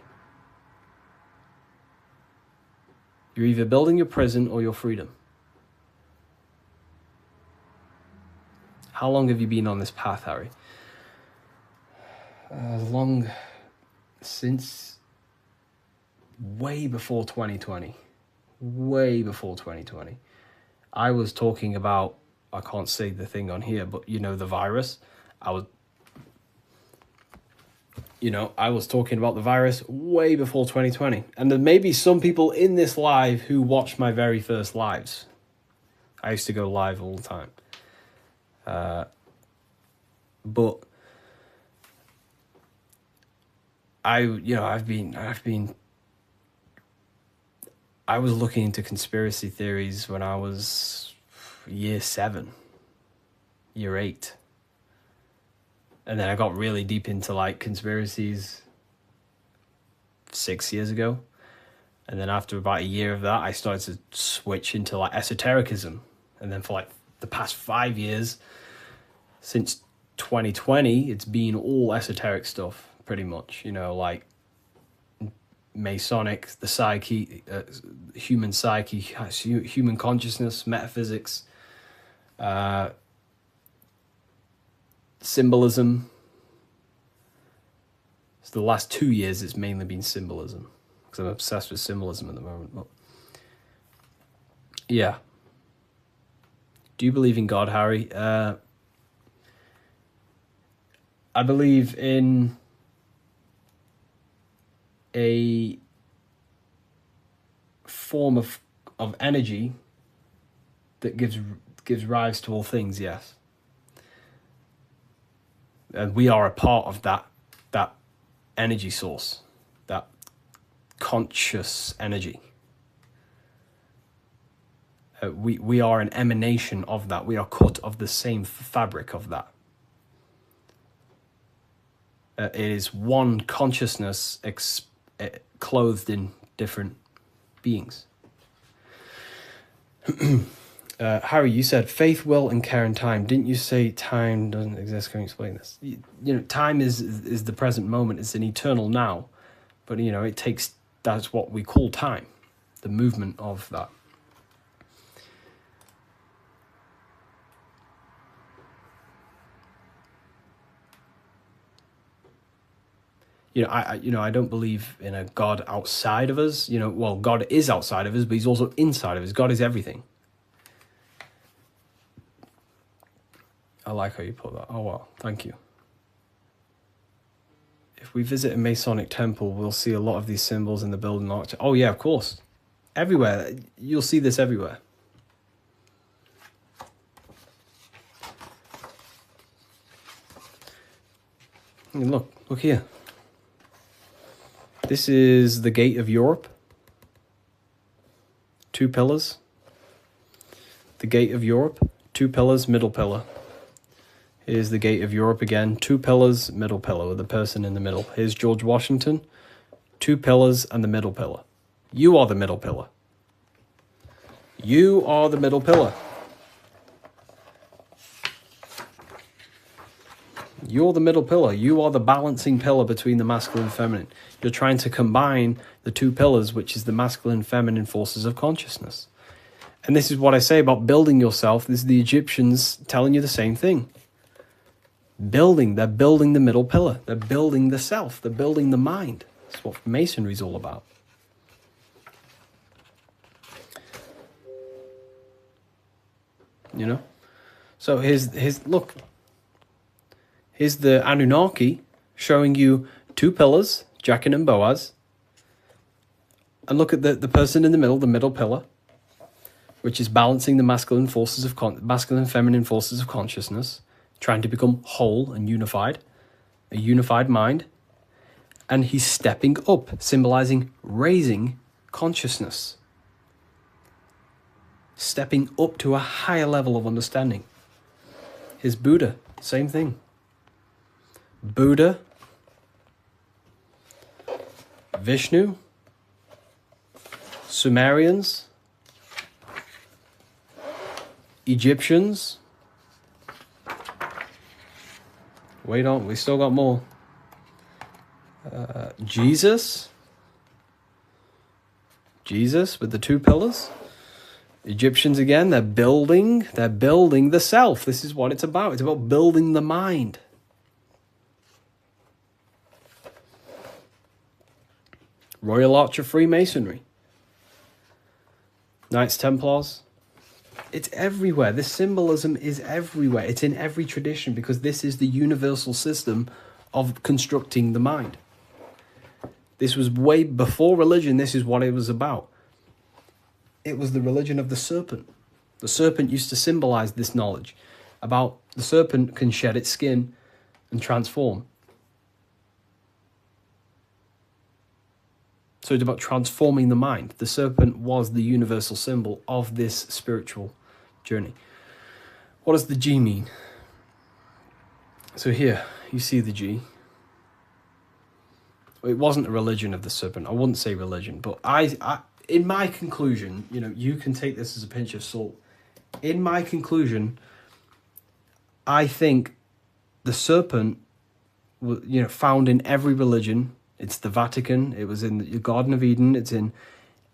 You're either building your prison or your freedom. How long have you been on this path, Harry? Since way before 2020. Way before 2020. I was talking about, I can't say the thing on here, but the virus. I was talking about the virus way before 2020. And there may be some people in this live who watched my very first lives. I used to go live all the time. But I was looking into conspiracy theories when I was year 7, year 8. And then I got really deep into conspiracies 6 years ago. And then after about a year of that, I started to switch into esotericism. And then for the past 5 years, since 2020, it's been all esoteric stuff, pretty much. Masonic, the psyche, human psyche, human consciousness, metaphysics, symbolism. So the last 2 years it's mainly been symbolism, because I'm obsessed with symbolism at the moment. But yeah. Do you believe in God, Harry? I believe in a form of energy that gives rise to all things, yes. And we are a part of that energy source, that conscious energy. We are an emanation of that. We are cut of the same fabric of that. It is one consciousness clothed in different beings. Harry, you said faith, will, and care and time. Didn't you say time doesn't exist? Can you explain this? You know, time is the present moment. It's an eternal now. But, you know, that's what we call time, the movement of that. I don't believe in a God outside of us. Well, God is outside of us, but he's also inside of us. God is everything. I like how you put that. Oh, wow. Thank you. If we visit a Masonic temple, we'll see a lot of these symbols in the building architecture. Oh, yeah, of course. Everywhere. You'll see this everywhere. And look here. This is the gate of Europe. 2 pillars. The gate of Europe, 2 pillars, middle pillar. Here's the gate of Europe again, 2 pillars, middle pillar, with the person in the middle. Here's George Washington, 2 pillars and the middle pillar. You are the middle pillar. You are the middle pillar. You're the middle pillar. You are the balancing pillar between the masculine and feminine. You're trying to combine the 2 pillars, which is the masculine and feminine forces of consciousness. And this is what I say about building yourself. This is the Egyptians telling you the same thing. They're building the middle pillar. They're building the self. They're building the mind. That's what Masonry is all about. You know? So look. Here's the Anunnaki showing you 2 pillars, Jachin and Boaz. And look at the person in the middle pillar, which is balancing the masculine and feminine forces of consciousness, trying to become whole and unified, a unified mind. And he's stepping up, symbolizing raising consciousness. Stepping up to a higher level of understanding. Here's Buddha, same thing. Buddha, Vishnu, Sumerians, Egyptians. Wait on, we still got more. Jesus with the 2 pillars. Egyptians again, they're building the self. This is what it's about. It's about building the mind. Royal Arch of Freemasonry. Knights Templars. It's everywhere. This symbolism is everywhere. It's in every tradition because this is the universal system of constructing the mind. This was way before religion. This is what it was about. It was the religion of the serpent. The serpent used to symbolize this knowledge about the serpent can shed its skin and transform. So it's about transforming the mind. The serpent was the universal symbol of this spiritual journey. What does the G mean? So here, you see the G. It wasn't a religion of the serpent. I wouldn't say religion, but I in my conclusion, you can take this as a pinch of salt. In my conclusion, I think the serpent, found in every religion, It's the Vatican. It was in the Garden of Eden. It's in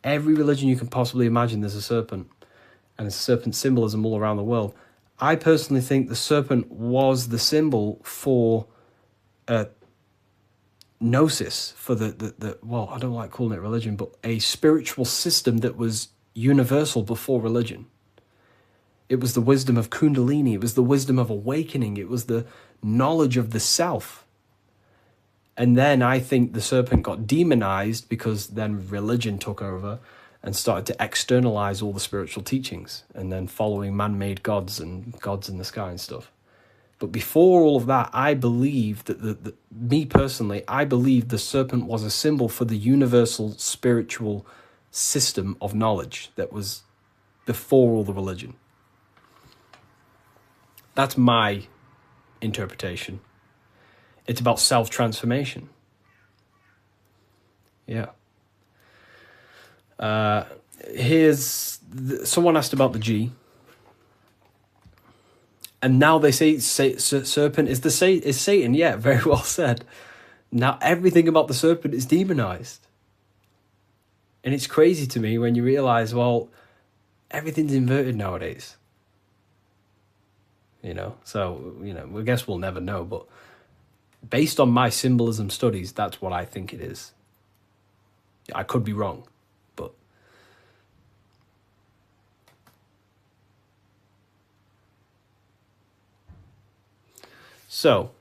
every religion you can possibly imagine. There's a serpent, and it's a serpent symbolism all around the world. I personally think the serpent was the symbol for gnosis, for the well, I don't like calling it religion, but a spiritual system that was universal before religion. It was the wisdom of Kundalini. It was the wisdom of awakening. It was the knowledge of the self. And then I think the serpent got demonized because then religion took over and started to externalize all the spiritual teachings, and then following man-made gods and gods in the sky and stuff. But before all of that, I believe that me personally, I believe the serpent was a symbol for the universal spiritual system of knowledge that was before all the religion. That's my interpretation. It's about self-transformation. Yeah. Someone asked about the G. And now they say serpent is Satan. Yeah, very well said. Now everything about the serpent is demonized. And it's crazy to me when you realize, well, everything's inverted nowadays. So, I guess we'll never know. But based on my symbolism studies, that's what I think it is. I could be wrong, but... So,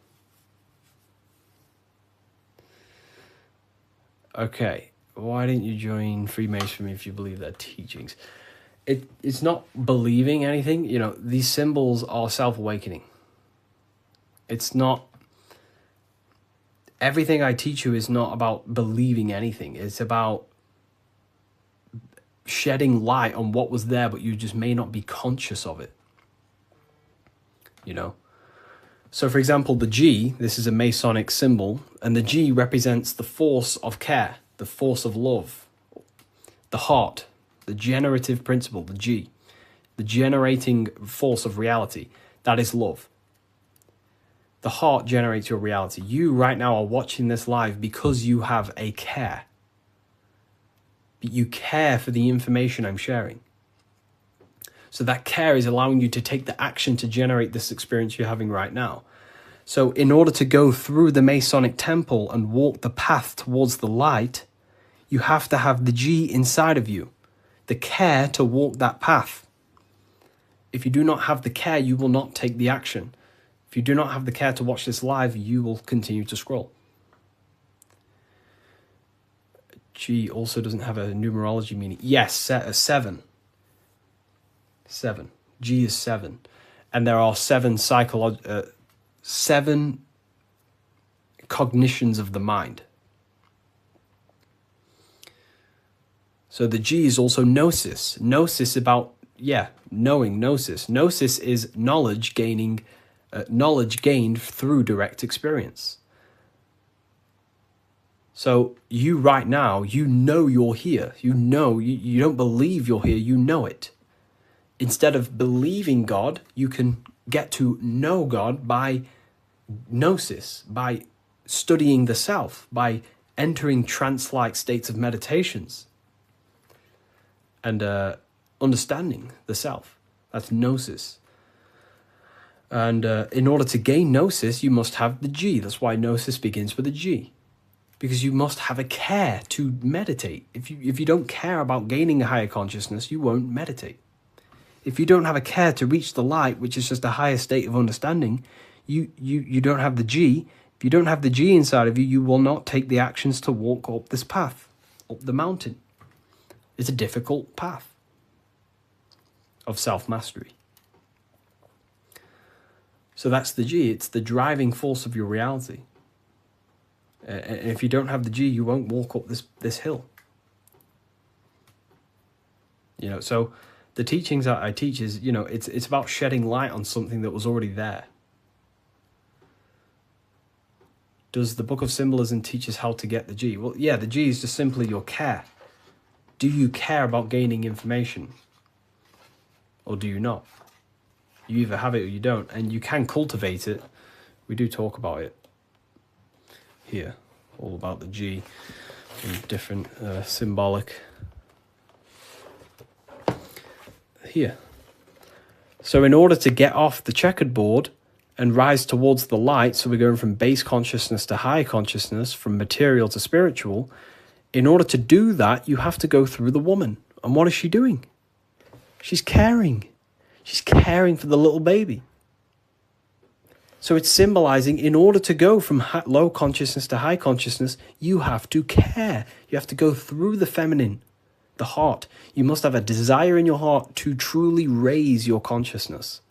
okay, why didn't you join Freemasonry if you believe their teachings? It's not believing anything. These symbols are self-awakening. It's not... Everything I teach you is not about believing anything. It's about shedding light on what was there, but you just may not be conscious of it. So, for example, the G, this is a Masonic symbol, and the G represents the force of care, the force of love, the heart, the generative principle, the G, the generating force of reality. That is love. The heart generates your reality. You right now are watching this live because you have a care. You care for the information I'm sharing. So that care is allowing you to take the action to generate this experience you're having right now. So in order to go through the Masonic temple and walk the path towards the light, you have to have the G inside of you, the care to walk that path. If you do not have the care, you will not take the action. If you do not have the care to watch this live, you will continue to scroll. G also doesn't have a numerology meaning. Yes, 7. 7. G is 7. And there are 7 cognitions of the mind. So the G is also gnosis. Gnosis about, knowing, gnosis. Gnosis is knowledge gained through direct experience. So you right now, you're here. You don't believe you're here, you know it. Instead of believing God, you can get to know God by gnosis, by studying the self, by entering trance-like states of meditations and understanding the self. That's gnosis. And in order to gain gnosis, you must have the G. That's why gnosis begins with a G. Because you must have a care to meditate. If you don't care about gaining a higher consciousness, you won't meditate. If you don't have a care to reach the light, which is just a higher state of understanding, you don't have the G. If you don't have the G inside of you, you will not take the actions to walk up this path, up the mountain. It's a difficult path of self-mastery. So that's the G. It's the driving force of your reality. And if you don't have the G, you won't walk up this hill. So the teachings that I teach is, it's about shedding light on something that was already there. Does the Book of Symbolism teach us how to get the G? Well, yeah, the G is just simply your care. Do you care about gaining information? Or do you not? You either have it or you don't. And you can cultivate it. We do talk about it here. all about the G and different symbolic here. So in order to get off the checkered board and rise towards the light, so we're going from base consciousness to high consciousness, from material to spiritual, in order to do that, you have to go through the woman. And what is she doing? She's caring. She's caring for the little baby. So it's symbolizing, in order to go from low consciousness to high consciousness, you have to care. You have to go through the feminine, the heart. You must have a desire in your heart to truly raise your consciousness.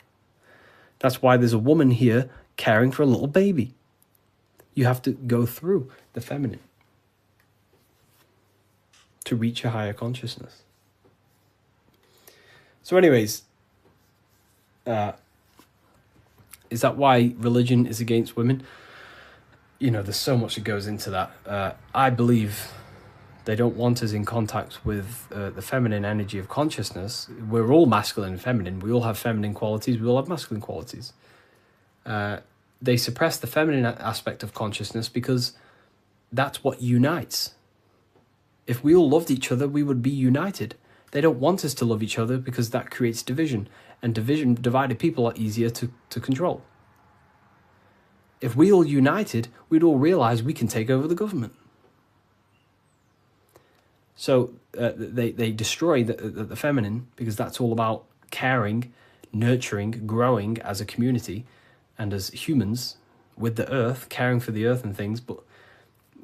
That's why there's a woman here caring for a little baby. You have to go through the feminine to reach a higher consciousness. So anyways, is that why religion is against women? You know, there's so much that goes into that. I believe they don't want us in contact with the feminine energy of consciousness. We're all masculine and feminine. We all have feminine qualities. We all have masculine qualities. They suppress the feminine aspect of consciousness because that's what unites. If we all loved each other, we would be united. They don't want us to love each other because that creates division. And divided people are easier to control. If we all united, we'd all realize we can take over the government. So they destroy the feminine because that's all about caring, nurturing, growing as a community and as humans with the earth, caring for the earth and things, but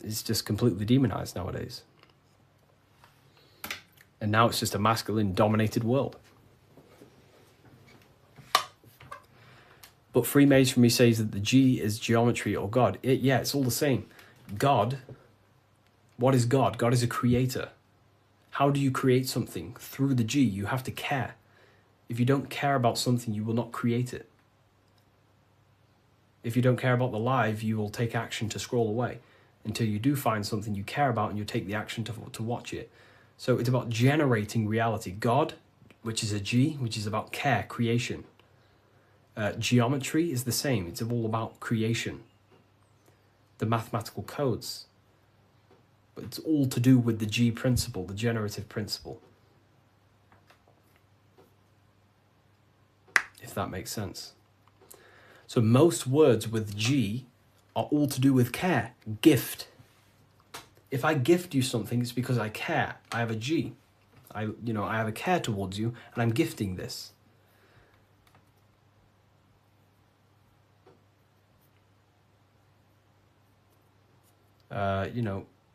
it's just completely demonized nowadays. And now it's just a masculine-dominated world. But Freemasonry says that the G is geometry or God. It's all the same. God, what is God? God is a creator. How do you create something? Through the G, you have to care. If you don't care about something, you will not create it. If you don't care about the live, you will take action to scroll away until you do find something you care about and you take the action to watch it. So it's about generating reality. God, which is a G, which is about care, creation. Geometry is the same. It's all about creation. The mathematical codes. But it's all to do with the G principle, the generative principle. If that makes sense. So most words with G are all to do with care, gift. If I gift you something, it's because I care. I have a G. I have a care towards you, and I'm gifting this.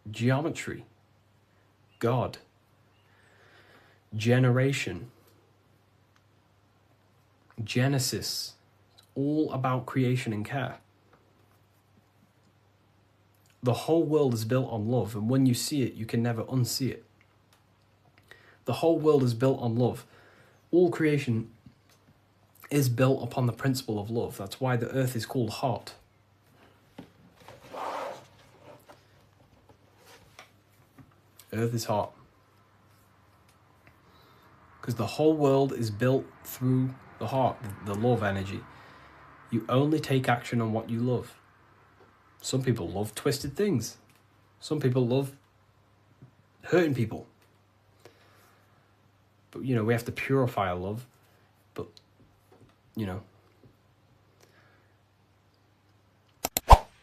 Geometry, God, generation, Genesis, it's all about creation and care. The whole world is built on love, and when you see it, you can never unsee it. The whole world is built on love. All creation is built upon the principle of love. That's why the earth is called heart. Earth is hot. Because the whole world is built through the heart, the love energy. You only take action on what you love. Some people love twisted things. Some people love hurting people. But, we have to purify our love. But,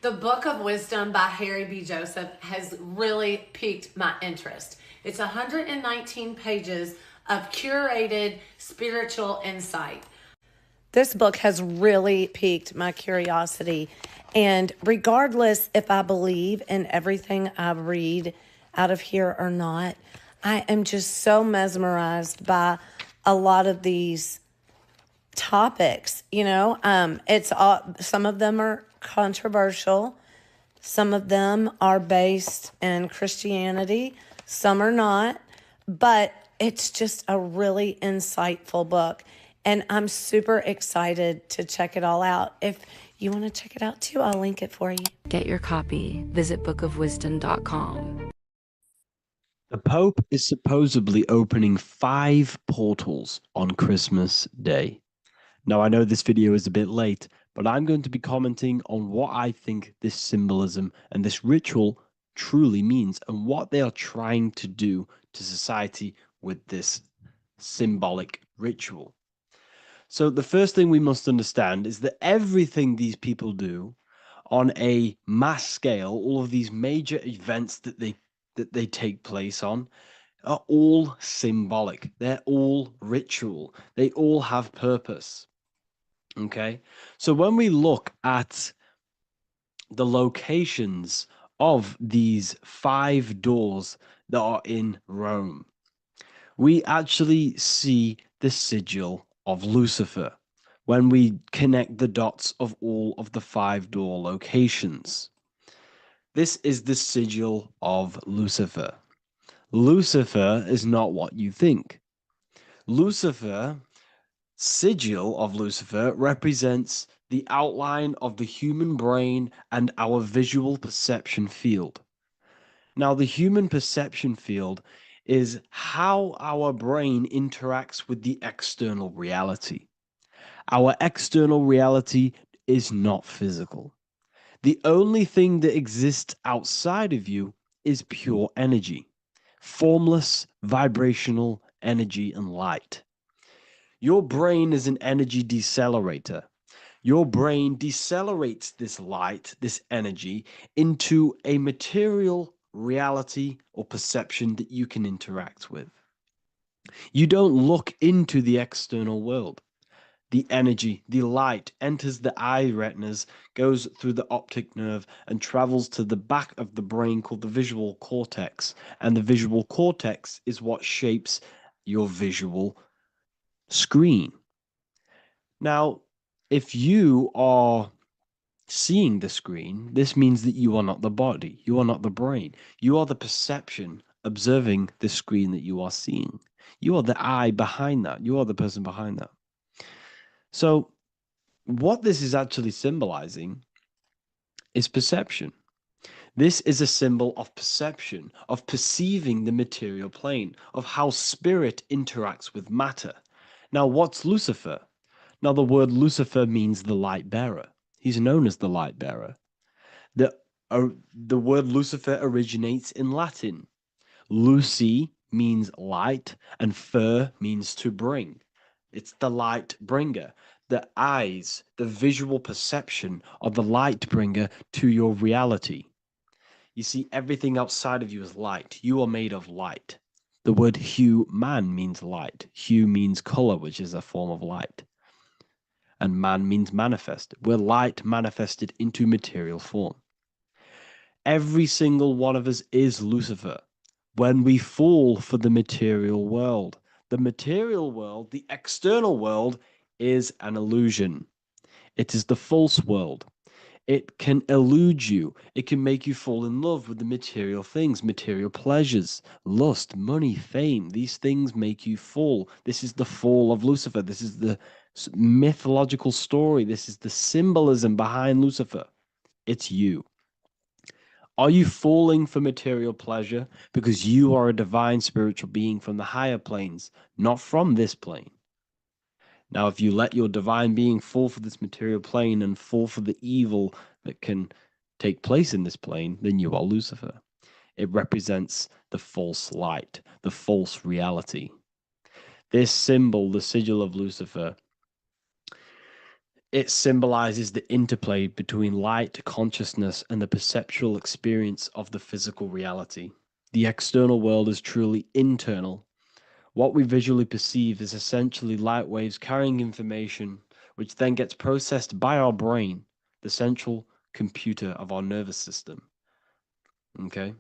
The Book of Wisdom by Harry B. Joseph has really piqued my interest. It's 119 pages of curated spiritual insight. This book has really piqued my curiosity. And regardless if I believe in everything I read out of here or not, I am just so mesmerized by a lot of these topics. It's all, some of them are controversial. Some of them are based in Christianity. Some are not. But it's just a really insightful book. And I'm super excited to check it all out. If you want to check it out too, I'll link it for you. Get your copy. Visit bookofwisdom.com. The Pope is supposedly opening 5 portals on Christmas Day. Now, I know this video is a bit late, but I'm going to be commenting on what I think this symbolism and this ritual truly means and what they are trying to do to society with this symbolic ritual. So, the first thing we must understand is that everything these people do on a mass scale, all of these major events that they take place on, are all symbolic. They're all ritual. They all have purpose. Okay? So when we look at the locations of these 5 doors that are in Rome, we actually see the sigil of Lucifer when we connect the dots of all of the 5 door locations. This is the sigil of Lucifer. Lucifer is not what you think. Lucifer, sigil of Lucifer, represents the outline of the human brain and our visual perception field. Now, the human perception field is how our brain interacts with the external reality. Our external reality is not physical. The only thing that exists outside of you is pure energy, formless, vibrational energy and light. Your brain is an energy decelerator. Your brain decelerates this light, this energy, into a material reality or perception that you can interact with. You don't look into the external world. The energy, the light enters the eye retinas, goes through the optic nerve, and travels to the back of the brain called the visual cortex. And the visual cortex is what shapes your visual screen. Now, if you are seeing the screen, this means that you are not the body, you are not the brain, you are the perception observing the screen that you are seeing. You are the eye behind that, you are the person behind that. So, what this is actually symbolizing is perception. This is a symbol of perception, of perceiving the material plane, of how spirit interacts with matter. Now, what's Lucifer? Now, the word Lucifer means the light bearer. He's known as the light bearer. The word Lucifer originates in Latin. Luci means light, and fer means to bring. It's the light bringer. The eyes, the visual perception of the light bringer to your reality. You see, everything outside of you is light. You are made of light. The word hue man means light. Hue means color, which is a form of light. And man means manifest. We're light manifested into material form. Every single one of us is Lucifer. When we fall for the material world, the external world, is an illusion. It is the false world. It can elude you. It can make you fall in love with the material things, material pleasures, lust, money, fame. These things make you fall. This is the fall of Lucifer. This is the mythological story. This is the symbolism behind Lucifer. It's you. Are you falling for material pleasure because you are a divine spiritual being from the higher planes, not from this plane? Now, if you let your divine being fall for this material plane and fall for the evil that can take place in this plane, then you are Lucifer. It represents the false light, the false reality. This symbol, the sigil of Lucifer, it symbolizes the interplay between light, consciousness, and the perceptual experience of the physical reality. The external world is truly internal. What we visually perceive is essentially light waves carrying information, which then gets processed by our brain, the central computer of our nervous system. Okay?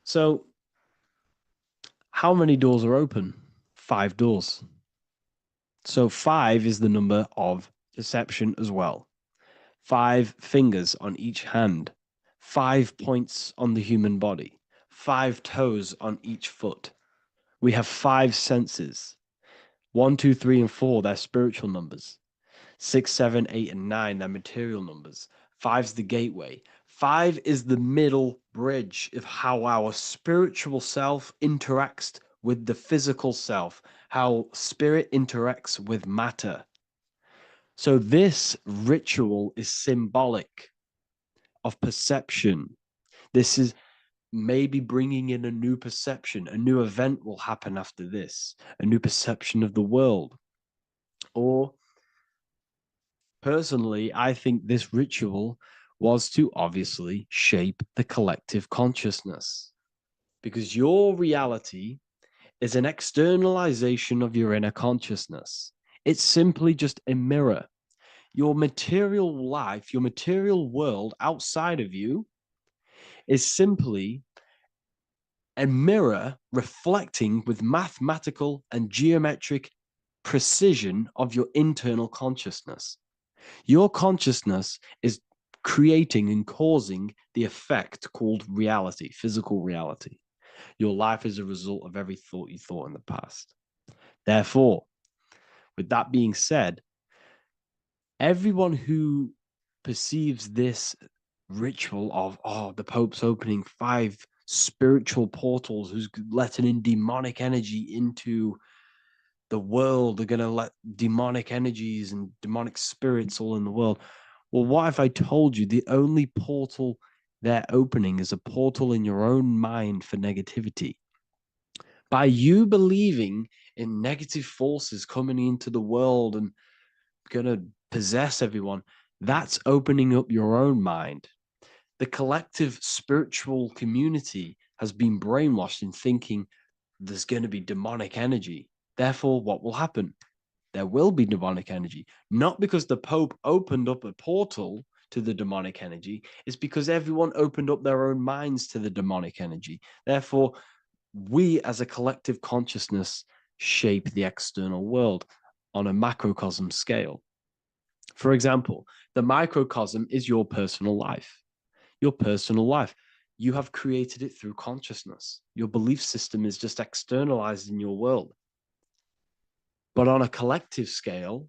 So, how many doors are open? 5 doors. So, 5 is the number of perception as well. 5 fingers on each hand, 5 points on the human body, 5 toes on each foot. We have 5 senses. 1, 2, 3, and 4, they're spiritual numbers. 6, 7, 8, and 9, they're material numbers. 5's the gateway. 5 is the middle bridge of how our spiritual self interacts with the physical self, how spirit interacts with matter. So this ritual is symbolic of perception. This is maybe bringing in a new perception. A new event will happen after this, a new perception of the world. Or personally, I think this ritual was to obviously shape the collective consciousness, because your reality is an externalization of your inner consciousness. It's simply just a mirror. Your material life, your material world outside of you is simply a mirror reflecting with mathematical and geometric precision of your internal consciousness. Your consciousness is creating and causing the effect called reality, physical reality. Your life is a result of every thought you thought in the past. Therefore, with that being said, everyone who perceives this ritual of, oh, the Pope's opening 5 spiritual portals, who's letting in demonic energy into the world, they're going to let demonic energies and demonic spirits all in the world. Well, what if I told you the only portal they're opening is a portal in your own mind for negativity? By you believing in negative forces coming into the world and going to possess everyone, that's opening up your own mind. The collective spiritual community has been brainwashed in thinking there's going to be demonic energy. Therefore, what will happen? There will be demonic energy. Not because the Pope opened up a portal to the demonic energy, it's because everyone opened up their own minds to the demonic energy. Therefore, we as a collective consciousness shape the external world on a macrocosm scale. For example, the microcosm is your personal life. Your personal life. You have created it through consciousness. Your belief system is just externalized in your world. But on a collective scale,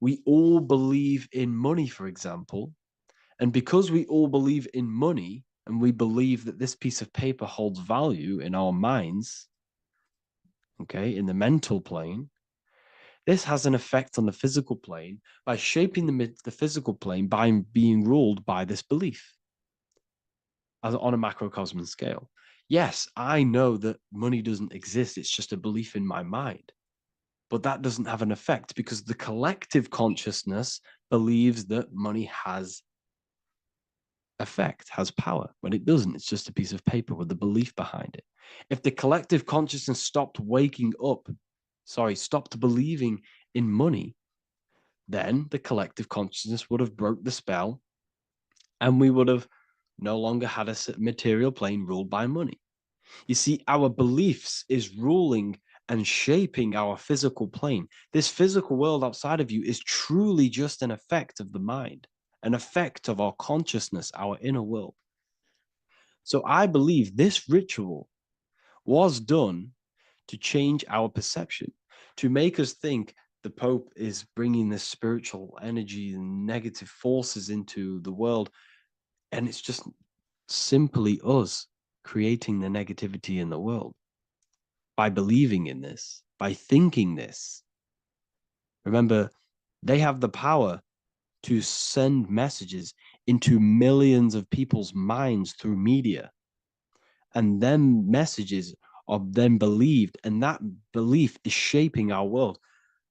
we all believe in money, for example. And because we all believe in money and we believe that this piece of paper holds value in our minds, okay, in the mental plane, this has an effect on the physical plane by shaping the physical plane by being ruled by this belief as on a macrocosm scale. Yes, I know that money doesn't exist. It's just a belief in my mind. But that doesn't have an effect because the collective consciousness believes that money has effect, has power. When it doesn't, it's just a piece of paper with a belief behind it. If the collective consciousness stopped stopped believing in money, then the collective consciousness would have broke the spell and we would have no longer had a material plane ruled by money. You see, our beliefs is ruling and shaping our physical plane. This physical world outside of you is truly just an effect of the mind, an effect of our consciousness, our inner world. So I believe this ritual was done to change our perception, to make us think the Pope is bringing this spiritual energy and negative forces into the world. And it's just simply us creating the negativity in the world by believing in this, by thinking this. Remember, they have the power to send messages into millions of people's minds through media. And then messages are then believed, and that belief is shaping our world.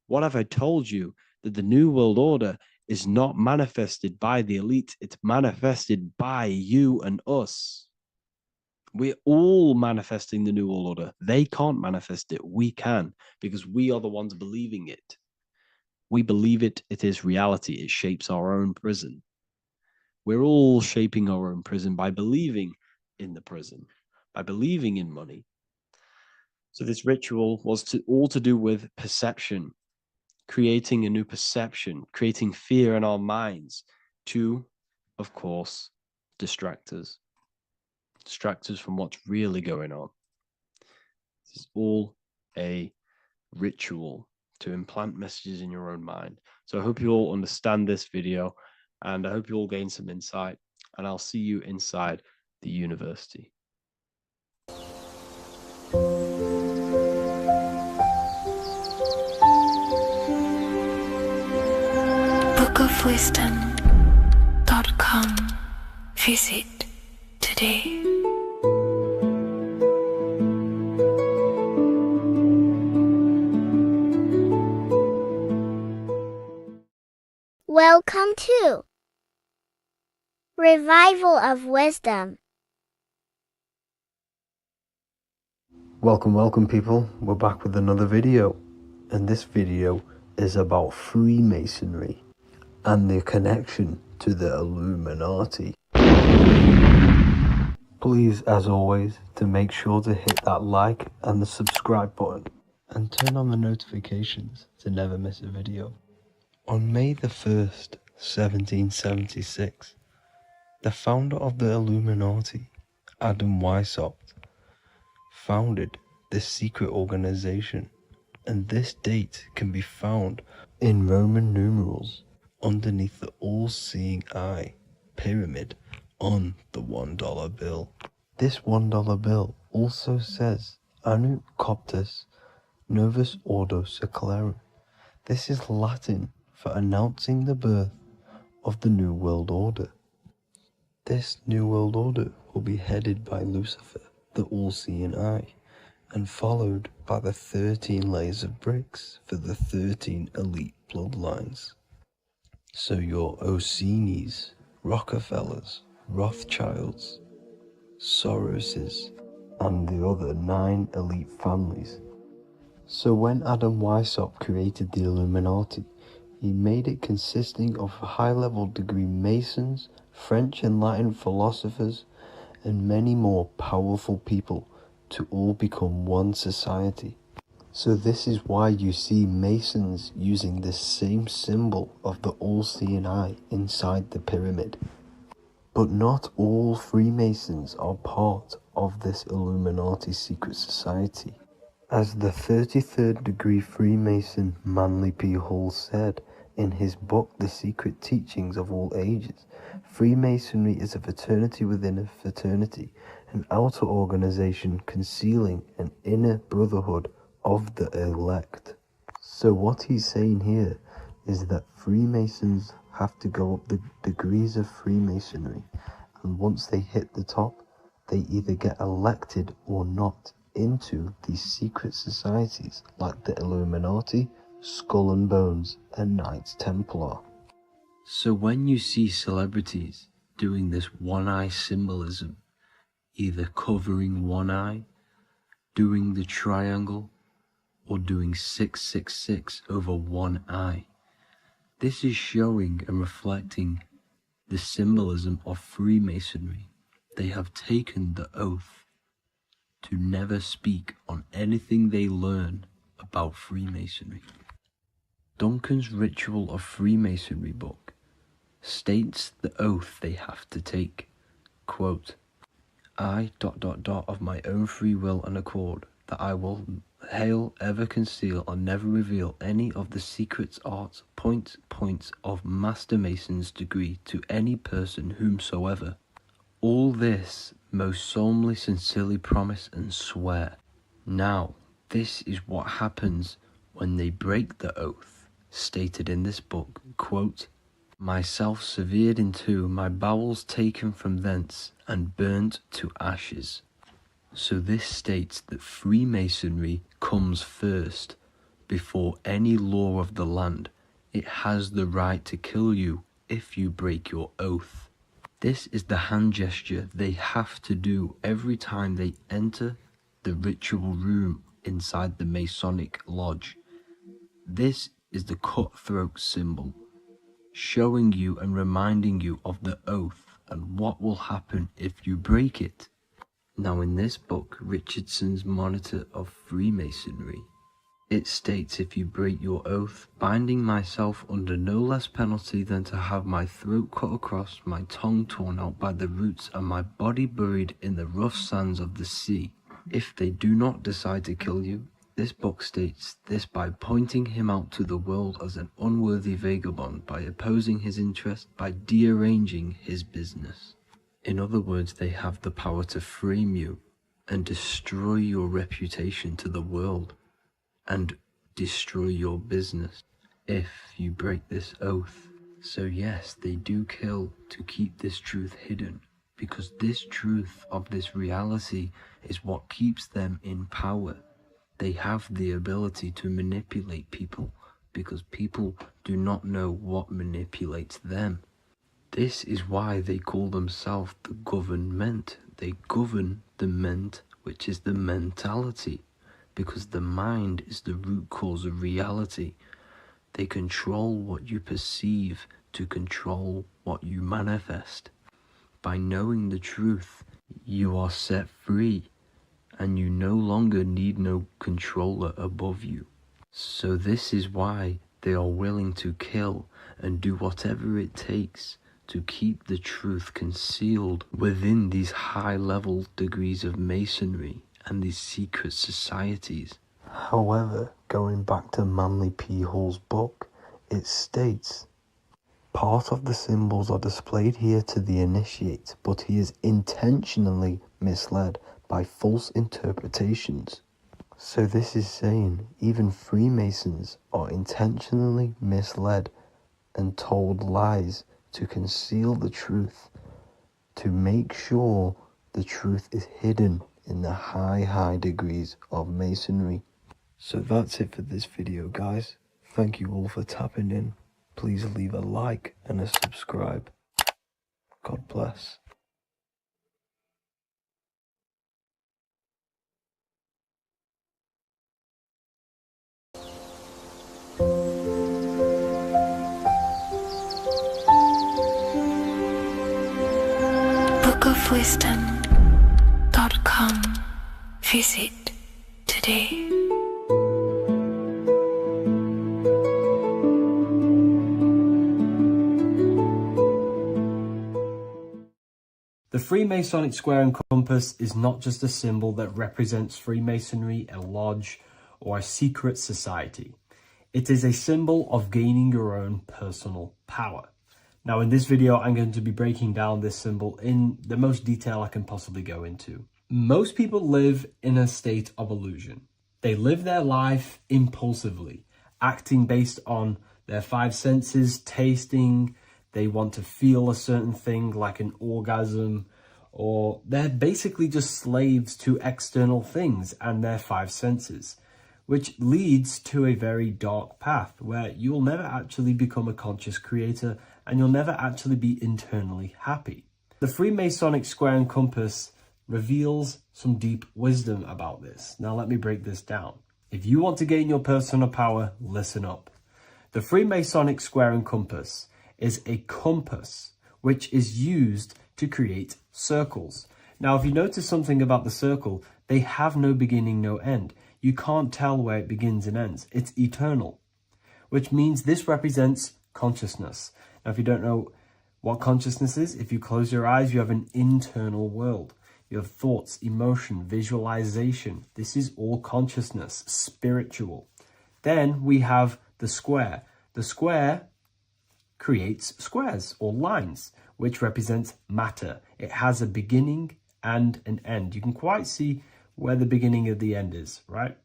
What have I told you? That the New World Order is not manifested by the elite, it's manifested by you and us. We're all manifesting the New World Order. They can't manifest it. We can, because we are the ones believing it. We believe it. It is reality. It shapes our own prison. We're all shaping our own prison by believing in the prison, by believing in money. So this ritual was all to do with perception, creating a new perception, creating fear in our minds to, of course, distract us from what's really going on. This is all a ritual to implant messages in your own mind. So I hope you all understand this video, and I hope you all gain some insight, and I'll see you inside the university. bookofwisdom.com. Visit today. HD. Welcome to Revival of Wisdom. Welcome people, we're back with another video, and this video is about Freemasonry and their connection to the Illuminati. Please, as always, to make sure to hit that like and the subscribe button and turn on the notifications to never miss a video. On May the 1st, 1776, the founder of the Illuminati, Adam Weishaupt, founded this secret organization, and this date can be found in Roman numerals underneath the all-seeing eye pyramid on the $1 bill. This $1 bill also says Anno Coptus Novus Ordo Secularum. This is Latin for announcing the birth of the New World Order. This New World Order will be headed by Lucifer, the all-seeing eye, and followed by the 13 layers of bricks for the 13 elite bloodlines. So your Orsini's, Rockefellers, Rothschilds, Soroses, and the other 9 elite families. So when Adam Weishaupt created the Illuminati, he made it consisting of high-level degree Masons, French and Latin philosophers, and many more powerful people to all become one society. So this is why you see Masons using this same symbol of the all-seeing eye inside the pyramid. But not all Freemasons are part of this Illuminati secret society. As the 33rd degree Freemason Manly P. Hall said in his book The Secret Teachings of All Ages, Freemasonry is a fraternity within a fraternity, an outer organization concealing an inner brotherhood of the elect. So what he's saying here is that Freemasons have to go up the degrees of Freemasonry, and once they hit the top, they either get elected or not into these secret societies like the Illuminati, Skull and Bones, and Knights Templar. So when you see celebrities doing this one-eye symbolism, either covering one eye, doing the triangle, or doing 666 over one eye, this is showing and reflecting the symbolism of Freemasonry. They have taken the oath to never speak on anything they learn about Freemasonry. Duncan's Ritual of Freemasonry book states the oath they have to take. Quote, I ... of my own free will and accord, that I will hail, ever conceal, and never reveal any of the secrets, arts, points of Master Mason's degree to any person whomsoever. All this most solemnly, sincerely promise and swear. Now, this is what happens when they break the oath, stated in this book, quote, myself severed in two, my bowels taken from thence, and burnt to ashes. So this states that Freemasonry comes first, before any law of the land. It has the right to kill you if you break your oath. This is the hand gesture they have to do every time they enter the ritual room inside the Masonic lodge. This is the cutthroat symbol, showing you and reminding you of the oath and what will happen if you break it. Now in this book, Richardson's Monitor of Freemasonry, it states, if you break your oath, binding myself under no less penalty than to have my throat cut across, my tongue torn out by the roots, and my body buried in the rough sands of the sea. If they do not decide to kill you, this book states this by pointing him out to the world as an unworthy vagabond, by opposing his interest, by dearranging his business. In other words, they have the power to frame you and destroy your reputation to the world, and destroy your business if you break this oath. So yes, they do kill to keep this truth hidden, because this truth of this reality is what keeps them in power. They have the ability to manipulate people because people do not know what manipulates them. This is why they call themselves the government. They govern the ment, which is the mentality, because the mind is the root cause of reality. They control what you perceive to control what you manifest. By knowing the truth, you are set free, and you no longer need no controller above you. So this is why they are willing to kill and do whatever it takes to keep the truth concealed within these high-level degrees of masonry and these secret societies. However, going back to Manly P. Hall's book, it states, part of the symbols are displayed here to the initiate, but he is intentionally misled by false interpretations. So this is saying even Freemasons are intentionally misled and told lies to conceal the truth, to make sure the truth is hidden in the high degrees of masonry. So that's it for this video, guys. Thank you all for tapping in. Please leave a like and a subscribe. God bless. bookofwisdom.com. Visit today. The Freemasonic square and compass is not just a symbol that represents Freemasonry, a lodge, or a secret society. It is a symbol of gaining your own personal power. Now in this video, I'm going to be breaking down this symbol in the most detail I can possibly go into. Most people live in a state of illusion. They live their life impulsively, acting based on their five senses, tasting. They want to feel a certain thing like an orgasm, or they're basically just slaves to external things and their five senses, which leads to a very dark path where you'll never actually become a conscious creator and you'll never actually be internally happy. The Freemasonic square and compass reveals some deep wisdom about this. Now let me break this down. If you want to gain your personal power, listen up. The Freemasonic square and compass is a compass which is used to create circles. Now, if you notice something about the circle, they have no beginning, no end. You can't tell where it begins and ends. It's eternal, which means this represents consciousness. Now, if you don't know what consciousness is, if you close your eyes, you have an internal world. You have thoughts, emotion, visualization. This is all consciousness, spiritual. Then we have the square. The square creates squares or lines, which represents matter. It has a beginning and an end. You can quite see where the beginning of the end is, right?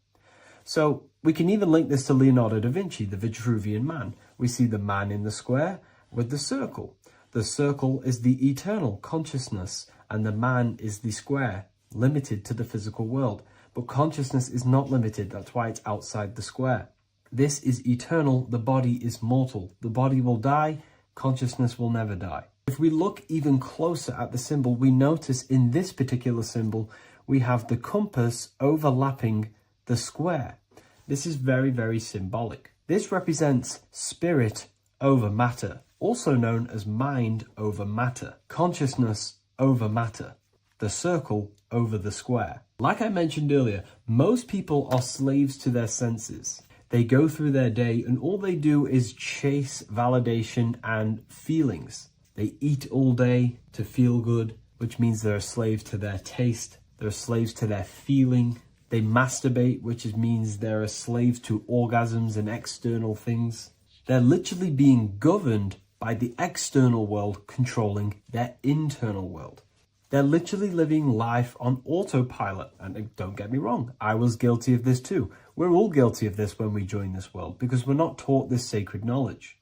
So we can even link this to Leonardo da Vinci, the Vitruvian Man. We see the man in the square with the circle. The circle is the eternal consciousness, and the man is the square, limited to the physical world. But consciousness is not limited. That's why it's outside the square. This is eternal. The body is mortal. The body will die. Consciousness will never die. If we look even closer at the symbol, we notice in this particular symbol, we have the compass overlapping the square. This is very, very symbolic. This represents spirit over matter, also known as mind over matter, consciousness over matter, the circle over the square. Like I mentioned earlier, most people are slaves to their senses. They go through their day and all they do is chase validation and feelings. They eat all day to feel good, which means they're slaves to their taste. They're slaves to their feeling. They masturbate, which means they're a slave to orgasms and external things. They're literally being governed by the external world controlling their internal world. They're literally living life on autopilot. And don't get me wrong, I was guilty of this too. We're all guilty of this when we join this world because we're not taught this sacred knowledge.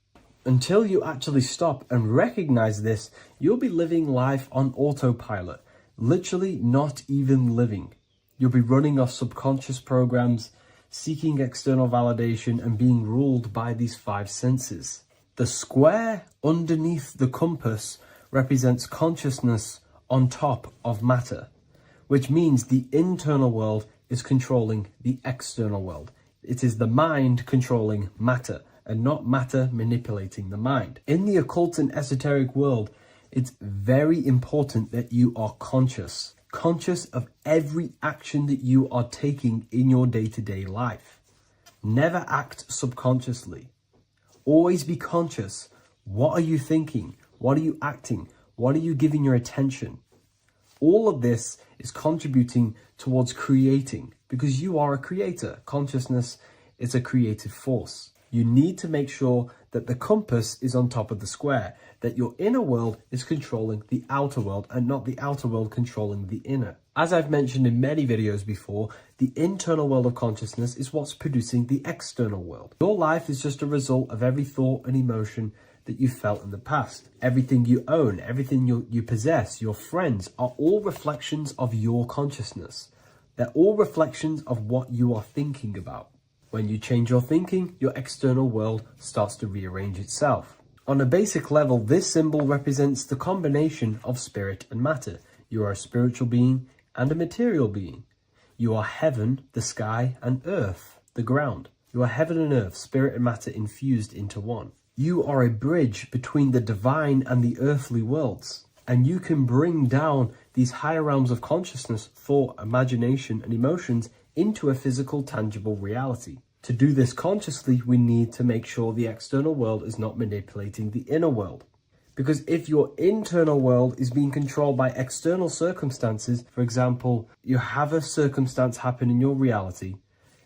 Until you actually stop and recognize this, you'll be living life on autopilot, literally not even living. You'll be running off subconscious programs, seeking external validation, and being ruled by these 5 senses. The square underneath the compass represents consciousness on top of matter, which means the internal world is controlling the external world. It is the mind controlling matter, and not matter manipulating the mind. In the occult and esoteric world, it's very important that you are conscious of every action that you are taking in your day-to-day life. Never act subconsciously. Always be conscious. What are you thinking? What are you acting? What are you giving your attention? All of this is contributing towards creating, because you are a creator. Consciousness is a creative force. You need to make sure that the compass is on top of the square, that your inner world is controlling the outer world and not the outer world controlling the inner. As I've mentioned in many videos before, the internal world of consciousness is what's producing the external world. Your life is just a result of every thought and emotion that you felt in the past. Everything you own, everything you possess, your friends, are all reflections of your consciousness. They're all reflections of what you are thinking about. When you change your thinking, your external world starts to rearrange itself. On a basic level, this symbol represents the combination of spirit and matter. You are a spiritual being and a material being. You are heaven, the sky, and earth, the ground. You are heaven and earth, spirit and matter infused into one. You are a bridge between the divine and the earthly worlds. And you can bring down these higher realms of consciousness, thought, imagination, and emotions into a physical, tangible reality. To do this consciously, we need to make sure the external world is not manipulating the inner world. Because if your internal world is being controlled by external circumstances, for example, you have a circumstance happen in your reality,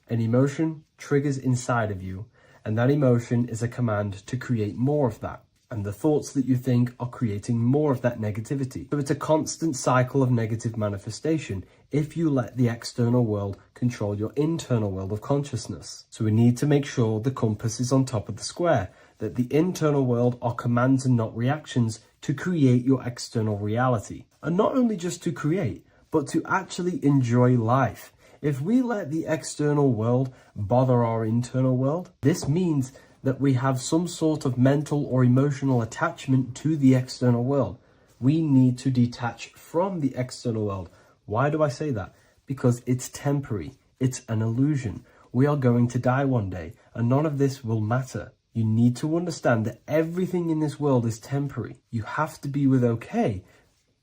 an emotion triggers inside of you, and that emotion is a command to create more of that. And the thoughts that you think are creating more of that negativity. So it's a constant cycle of negative manifestation if you let the external world control your internal world of consciousness. So we need to make sure the compass is on top of the square, that the internal world are commands and not reactions to create your external reality. And not only just to create, but to actually enjoy life. If we let the external world bother our internal world, this means that we have some sort of mental or emotional attachment to the external world. We need to detach from the external world. Why do I say that? Because it's temporary. It's an illusion. We are going to die one day, and none of this will matter. You need to understand that everything in this world is temporary. You have to be okay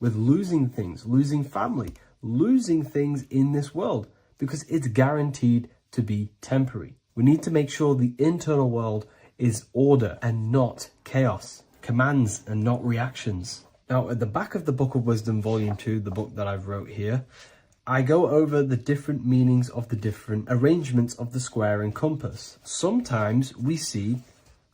with losing things, losing family, losing things in this world, because it's guaranteed to be temporary. We need to make sure the internal world is order and not chaos, commands and not reactions. Now, at the back of the Book of Wisdom, Volume 2, the book that I've wrote here, I go over the different meanings of the different arrangements of the square and compass. Sometimes we see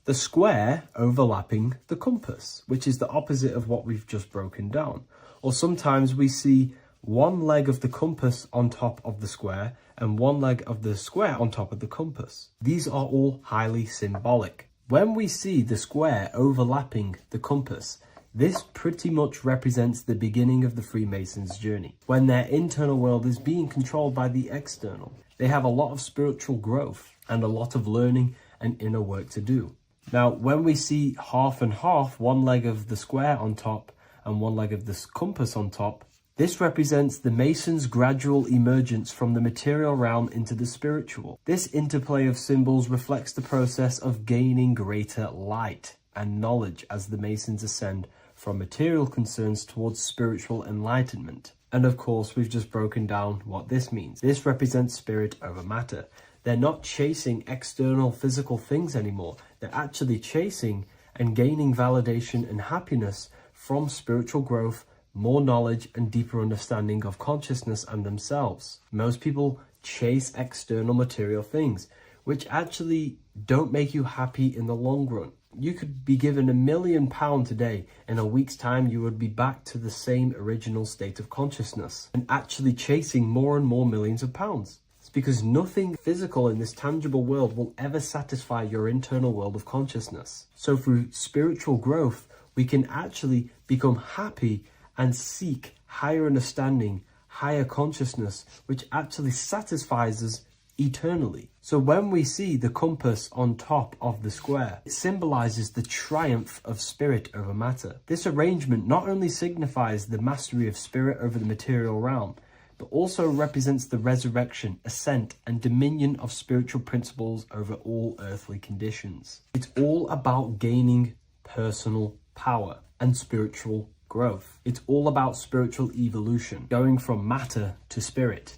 the square overlapping the compass, which is the opposite of what we've just broken down. Or sometimes we see one leg of the compass on top of the square and one leg of the square on top of the compass. These are all highly symbolic. When we see the square overlapping the compass, this pretty much represents the beginning of the Freemasons' journey, when their internal world is being controlled by the external. They have a lot of spiritual growth and a lot of learning and inner work to do. Now, when we see half and half, one leg of the square on top and one leg of the compass on top, this represents the Masons' gradual emergence from the material realm into the spiritual. This interplay of symbols reflects the process of gaining greater light and knowledge as the Masons ascend from material concerns towards spiritual enlightenment. And of course, we've just broken down what this means. This represents spirit over matter. They're not chasing external physical things anymore. They're actually chasing and gaining validation and happiness from spiritual growth, more knowledge and deeper understanding of consciousness and themselves. Most people chase external material things, which actually don't make you happy in the long run. You could be given £1 million today. In a week's time, you would be back to the same original state of consciousness and actually chasing more and more millions of pounds. because nothing physical in this tangible world will ever satisfy your internal world of consciousness. So through spiritual growth, we can actually become happy and seek higher understanding, higher consciousness, which actually satisfies us eternally. So when we see the compass on top of the square, it symbolizes the triumph of spirit over matter. This arrangement not only signifies the mastery of spirit over the material realm, but also represents the resurrection, ascent, and dominion of spiritual principles over all earthly conditions. It's all about gaining personal power and spiritual growth. It's all about spiritual evolution, going from matter to spirit.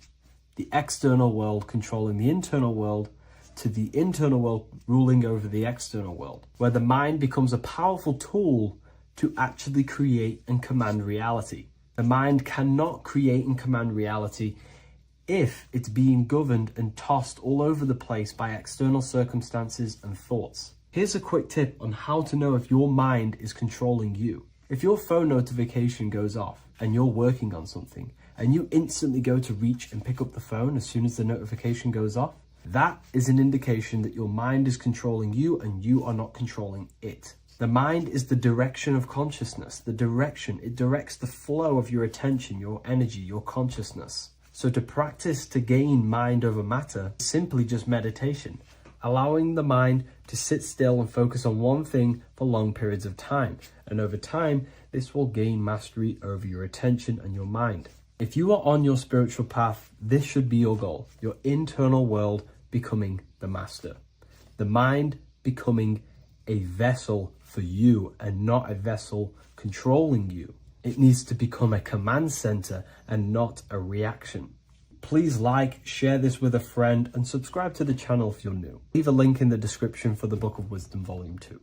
The external world controlling the internal world, to the internal world ruling over the external world, where the mind becomes a powerful tool to actually create and command reality. The mind cannot create and command reality if it's being governed and tossed all over the place by external circumstances and thoughts. Here's a quick tip on how to know if your mind is controlling you. If your phone notification goes off and you're working on something, and you instantly go to reach and pick up the phone as soon as the notification goes off, that is an indication that your mind is controlling you and you are not controlling it. The mind is the direction of consciousness, the direction. It directs the flow of your attention, your energy, your consciousness. So to practice to gain mind over matter is simply just meditation, allowing the mind to sit still and focus on one thing for long periods of time. And over time, this will gain mastery over your attention and your mind. If you are on your spiritual path, this should be your goal, your internal world becoming the master. The mind becoming a vessel for you and not a vessel controlling you. It needs to become a command center and not a reaction. Please like, share this with a friend, and subscribe to the channel if you're new. Leave a link in the description for the Book of Wisdom Volume 2.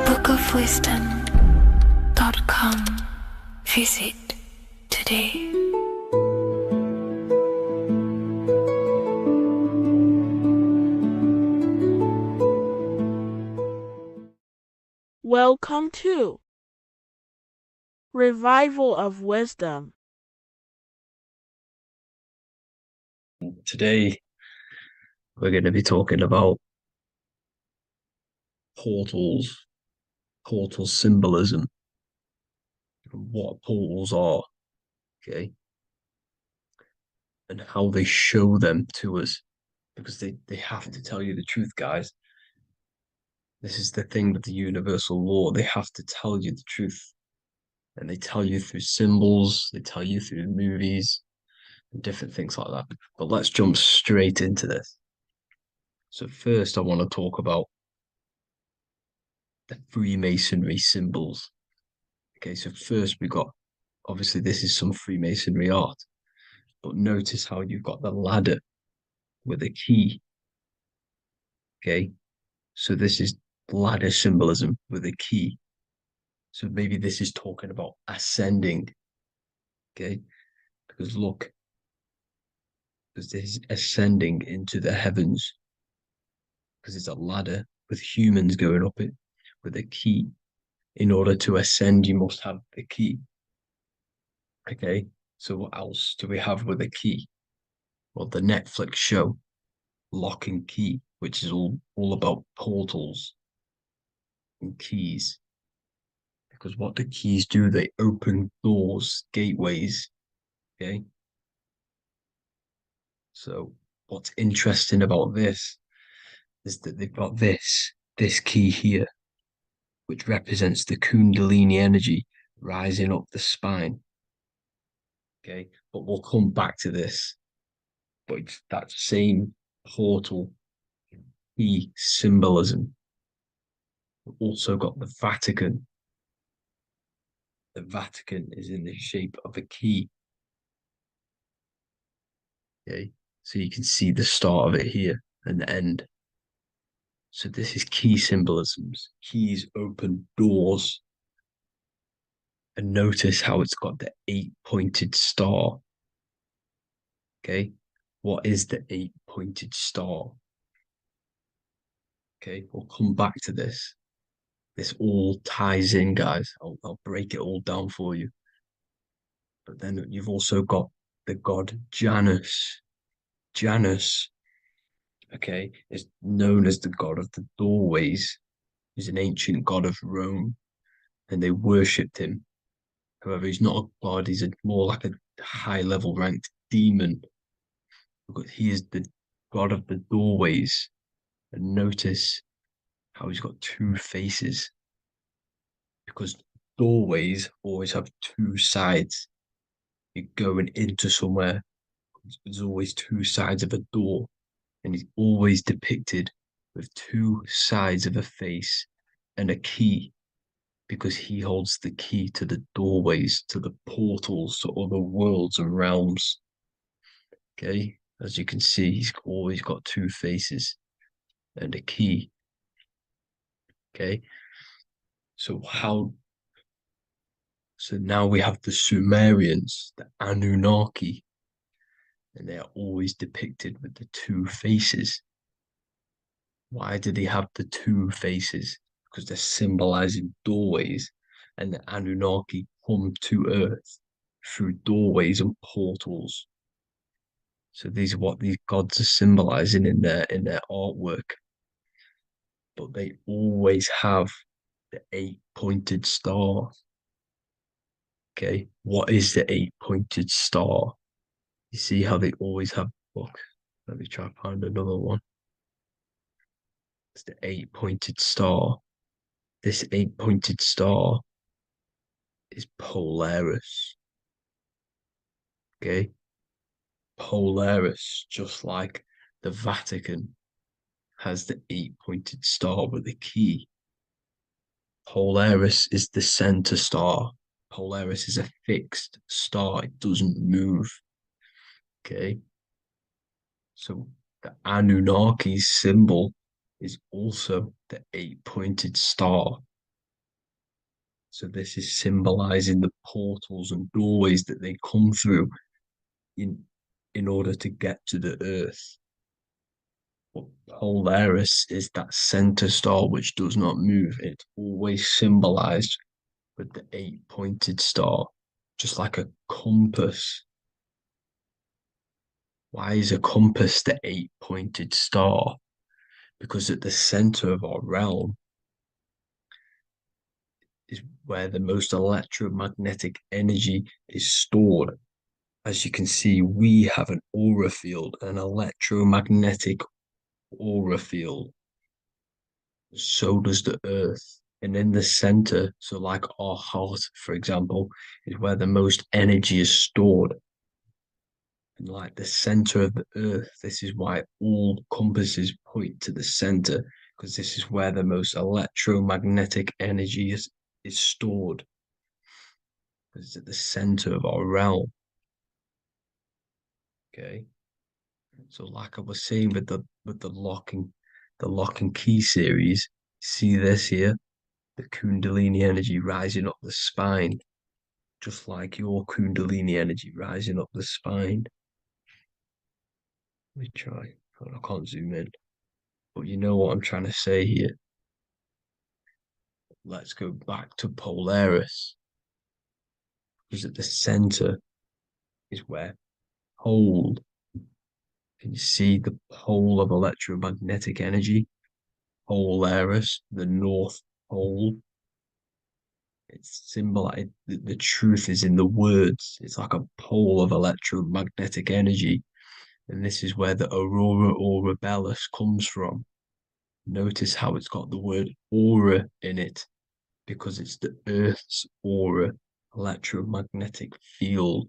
bookofwisdom.com. Visit today. Welcome to Revival of Wisdom. Today, we're going to be talking about portals, portal symbolism, what portals are, okay, and how they show them to us, because they have to tell you the truth, guys. This is the thing with the universal law. They have to tell you the truth. And they tell you through symbols, they tell you through movies, and different things like that. But let's jump straight into this. So first, I want to talk about the Freemasonry symbols. Okay, so first we got, obviously this is some Freemasonry art, but notice how you've got the ladder with a key. Okay, so this is ladder symbolism with a key. So maybe this is talking about ascending. Okay, because look, because this is ascending into the heavens, because it's a ladder with humans going up it with a key. In order to ascend, you must have the key. Okay, so what else do we have with a key? Well, the Netflix show Lock and Key, which is all about portals and keys. Because what do keys do? They open doors, gateways. Okay, so what's interesting about this is that they've got this key here, which represents the Kundalini energy rising up the spine. Okay, but we'll come back to this. But it's that same portal key symbolism. We've also got the Vatican. The Vatican is in the shape of a key. Okay, so you can see the start of it here and the end. So this is key symbolisms. Keys open doors. And notice how it's got the 8-pointed star. Okay, what is the 8-pointed star? Okay, we'll come back to this. this all ties in, guys. I'll break it all down for you. But then you've also got the god Janus. Janus, okay, is known as the god of the doorways. He's an ancient god of Rome, and they worshipped him. However, he's not a god, he's more like a high level ranked demon. Because he is the god of the doorways. And notice how he's got two faces. Because doorways always have two sides. You're going into somewhere, there's always two sides of a door. And he's always depicted with two sides of a face and a key, because he holds the key to the doorways, to the portals, to other worlds and realms. Okay, as you can see, he's always got two faces and a key. Okay, so now we have the Sumerians, the Anunnaki, and they are always depicted with the two faces. Why do they have the two faces? Because they're symbolizing doorways, and the Anunnaki come to Earth through doorways and portals. So these are what these gods are symbolizing in their artwork. But they always have the eight-pointed star. Okay, what is the eight-pointed star? You see how they always have. Look, let me try to find another one. It's the eight-pointed star. This eight-pointed star is Polaris. Okay, Polaris, just like the Vatican has the eight-pointed star with a key. Polaris is the center star. Polaris is a fixed star, it doesn't move. Okay, so the Anunnaki's symbol is also the eight-pointed star. So this is symbolizing the portals and doorways that they come through in order to get to the earth. But Polaris is that center star which does not move. It's always symbolized with the eight-pointed star, just like a compass. Why is a compass the eight-pointed star? Because at the center of our realm is where the most electromagnetic energy is stored. As you can see, we have an aura field, an electromagnetic aura field. So does the Earth. And in the center, so like our heart, for example, is where the most energy is stored. And like the center of the Earth, this is why all compasses point to the center, because this is where the most electromagnetic energy is stored. It's at the center of our realm. Okay. So like I was saying with the lock and key series, see this here? The Kundalini energy rising up the spine, just like your Kundalini energy rising up the spine. Let me try. Oh, I can't zoom in. But you know what I'm trying to say here. Let's go back to Polaris. Because at the center is where pole. Can you see the pole of electromagnetic energy? Polaris, the North Pole. It's symbolized. The truth is in the words. It's like a pole of electromagnetic energy. And this is where the aurora borealis comes from. Notice how it's got the word aura in it, because it's the Earth's aura, electromagnetic field,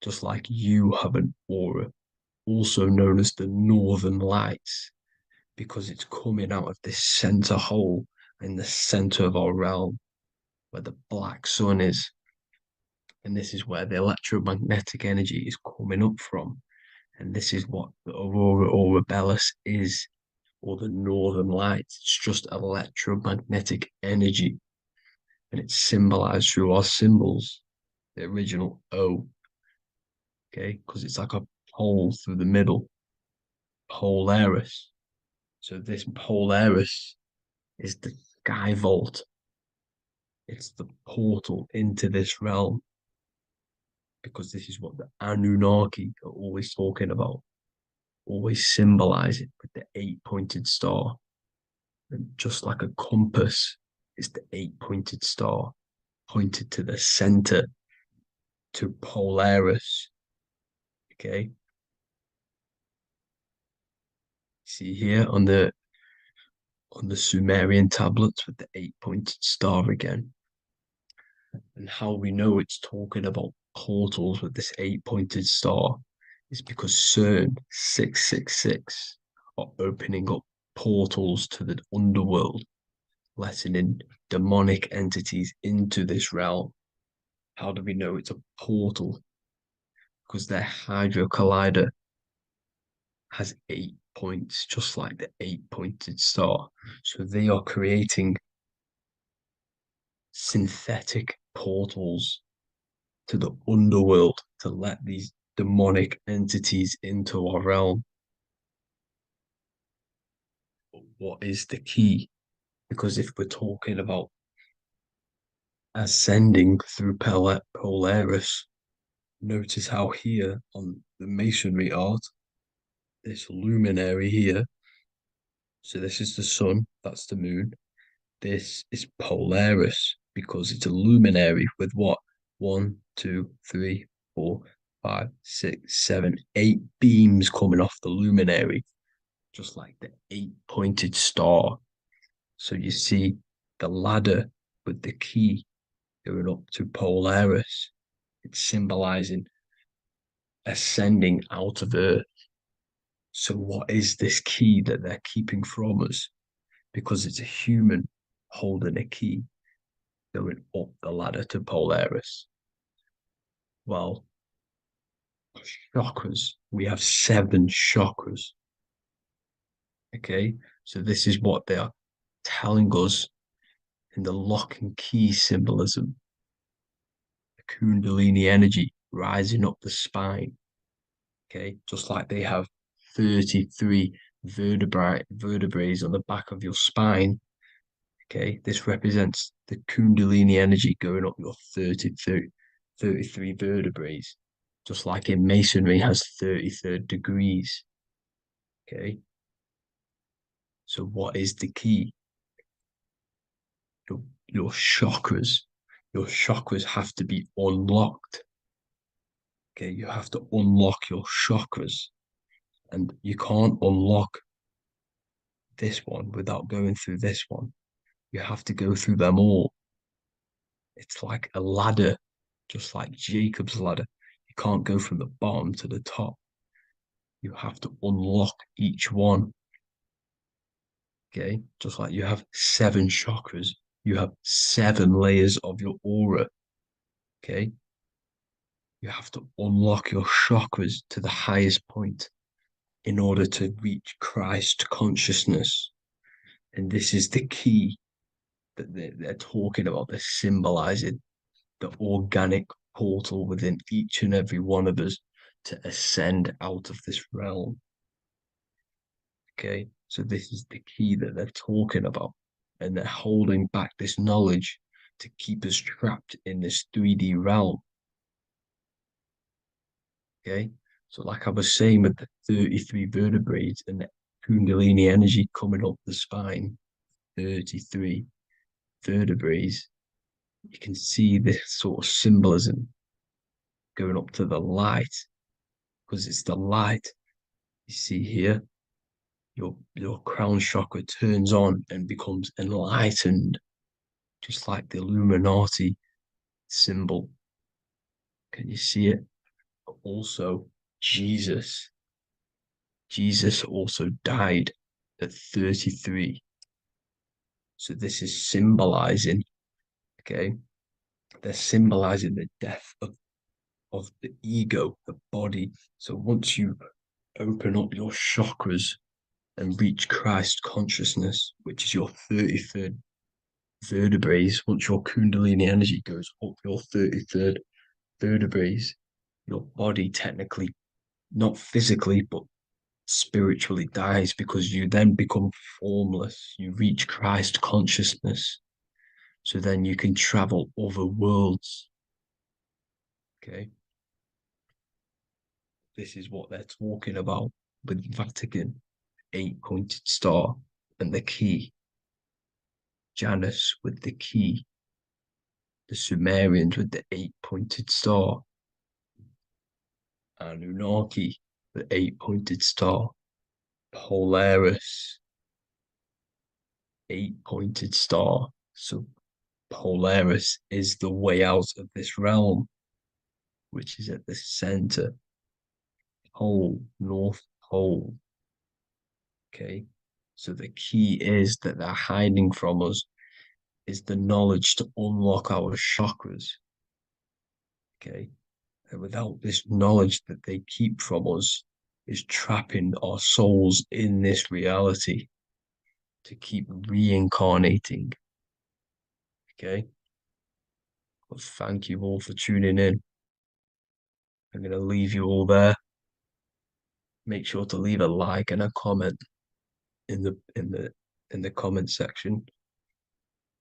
just like you have an aura, also known as the northern lights, because it's coming out of this center hole in the center of our realm, where the black sun is. And this is where the electromagnetic energy is coming up from. And this is what the aurora borealis is, or the northern lights. It's just electromagnetic energy. And it's symbolized through our symbols, the original O, okay? Because it's like a pole through the middle, Polaris. So this Polaris is sky vault. It's the portal into this realm, because this is what the Anunnaki are always talking about, always symbolize it with the eight-pointed star. And just like a compass, it's the eight-pointed star pointed to the center, to Polaris. Okay. See here on the Sumerian tablets with the eight-pointed star again. And how we know it's talking about portals with this eight-pointed star is because CERN 666 are opening up portals to the underworld, letting in demonic entities into this realm. How do we know it's a portal? Because their Hydra Collider has 8 points, just like the eight-pointed star. So they are creating synthetic portals to the underworld to let these demonic entities into our realm. But what is the key? Because if we're talking about ascending through Polaris, notice how here on the masonry art, this luminary here, so this is the sun, that's the moon, this is Polaris because it's a luminary with what? 1, 2, 3, 4, 5, 6, 7, 8 beams coming off the luminary, just like the eight-pointed star. So you see the ladder with the key going up to Polaris. It's symbolizing ascending out of Earth. So what is this key that they're keeping from us? Because it's a human holding a key going up the ladder to Polaris. Well, chakras. We have 7 chakras. Okay, so this is what they are telling us in the lock and key symbolism. The Kundalini energy rising up the spine. Okay, just like they have 33 vertebrae on the back of your spine. Okay, this represents the Kundalini energy going up your 33 vertebrae, just like in Masonry has 33rd degrees. Okay, so what is the key? Your chakras. Your chakras have to be unlocked. Okay, you have to unlock your chakras, and you can't unlock this one without going through this one. You have to go through them all. It's like a ladder, just like Jacob's ladder. You can't go from the bottom to the top. You have to unlock each one. Okay, just like you have 7 chakras, you have 7 layers of your aura. Okay, you have to unlock your chakras to the highest point in order to reach Christ consciousness. And this is the key that they're talking about. They're symbolizing the organic portal within each and every one of us to ascend out of this realm. Okay, so this is the key that they're talking about, and they're holding back this knowledge to keep us trapped in this 3D realm. Okay, so like I was saying with the 33 vertebrae and the Kundalini energy coming up the spine, 33 vertebrae, you can see this sort of symbolism going up to the light, because it's the light. You see here, your crown chakra turns on and becomes enlightened, just like the Illuminati symbol. Can you see it? But also, Jesus also died at 33. So this is symbolizing, okay, they're symbolizing the death of the ego, the body. So once you open up your chakras and reach Christ consciousness, which is your 33rd vertebrae, once your Kundalini energy goes up your 33rd vertebrae, your body technically, not physically, but spiritually dies because you then become formless. You reach Christ consciousness. So then you can travel other worlds. Okay. This is what they're talking about with Vatican, 8-pointed star, and the key. Janus with the key. The Sumerians with the 8-pointed star. Anunnaki, the 8-pointed star. Polaris, 8-pointed star. So Polaris is the way out of this realm, which is at the center. Pole, North Pole. Okay. So the key is that they're hiding from us is the knowledge to unlock our chakras. Okay. And without this knowledge that they keep from us is trapping our souls in this reality to keep reincarnating. Okay. Well, thank you all for tuning in. I'm going to leave you all there. Make sure to leave a like and a comment in the comment section.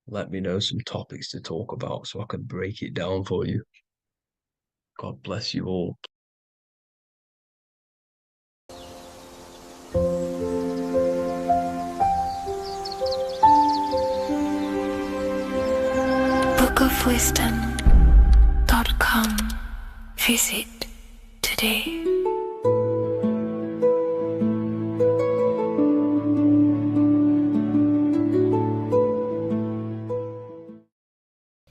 Let me know some topics to talk about so I can break it down for you. God bless you all. bookofwisdom.com. Visit today.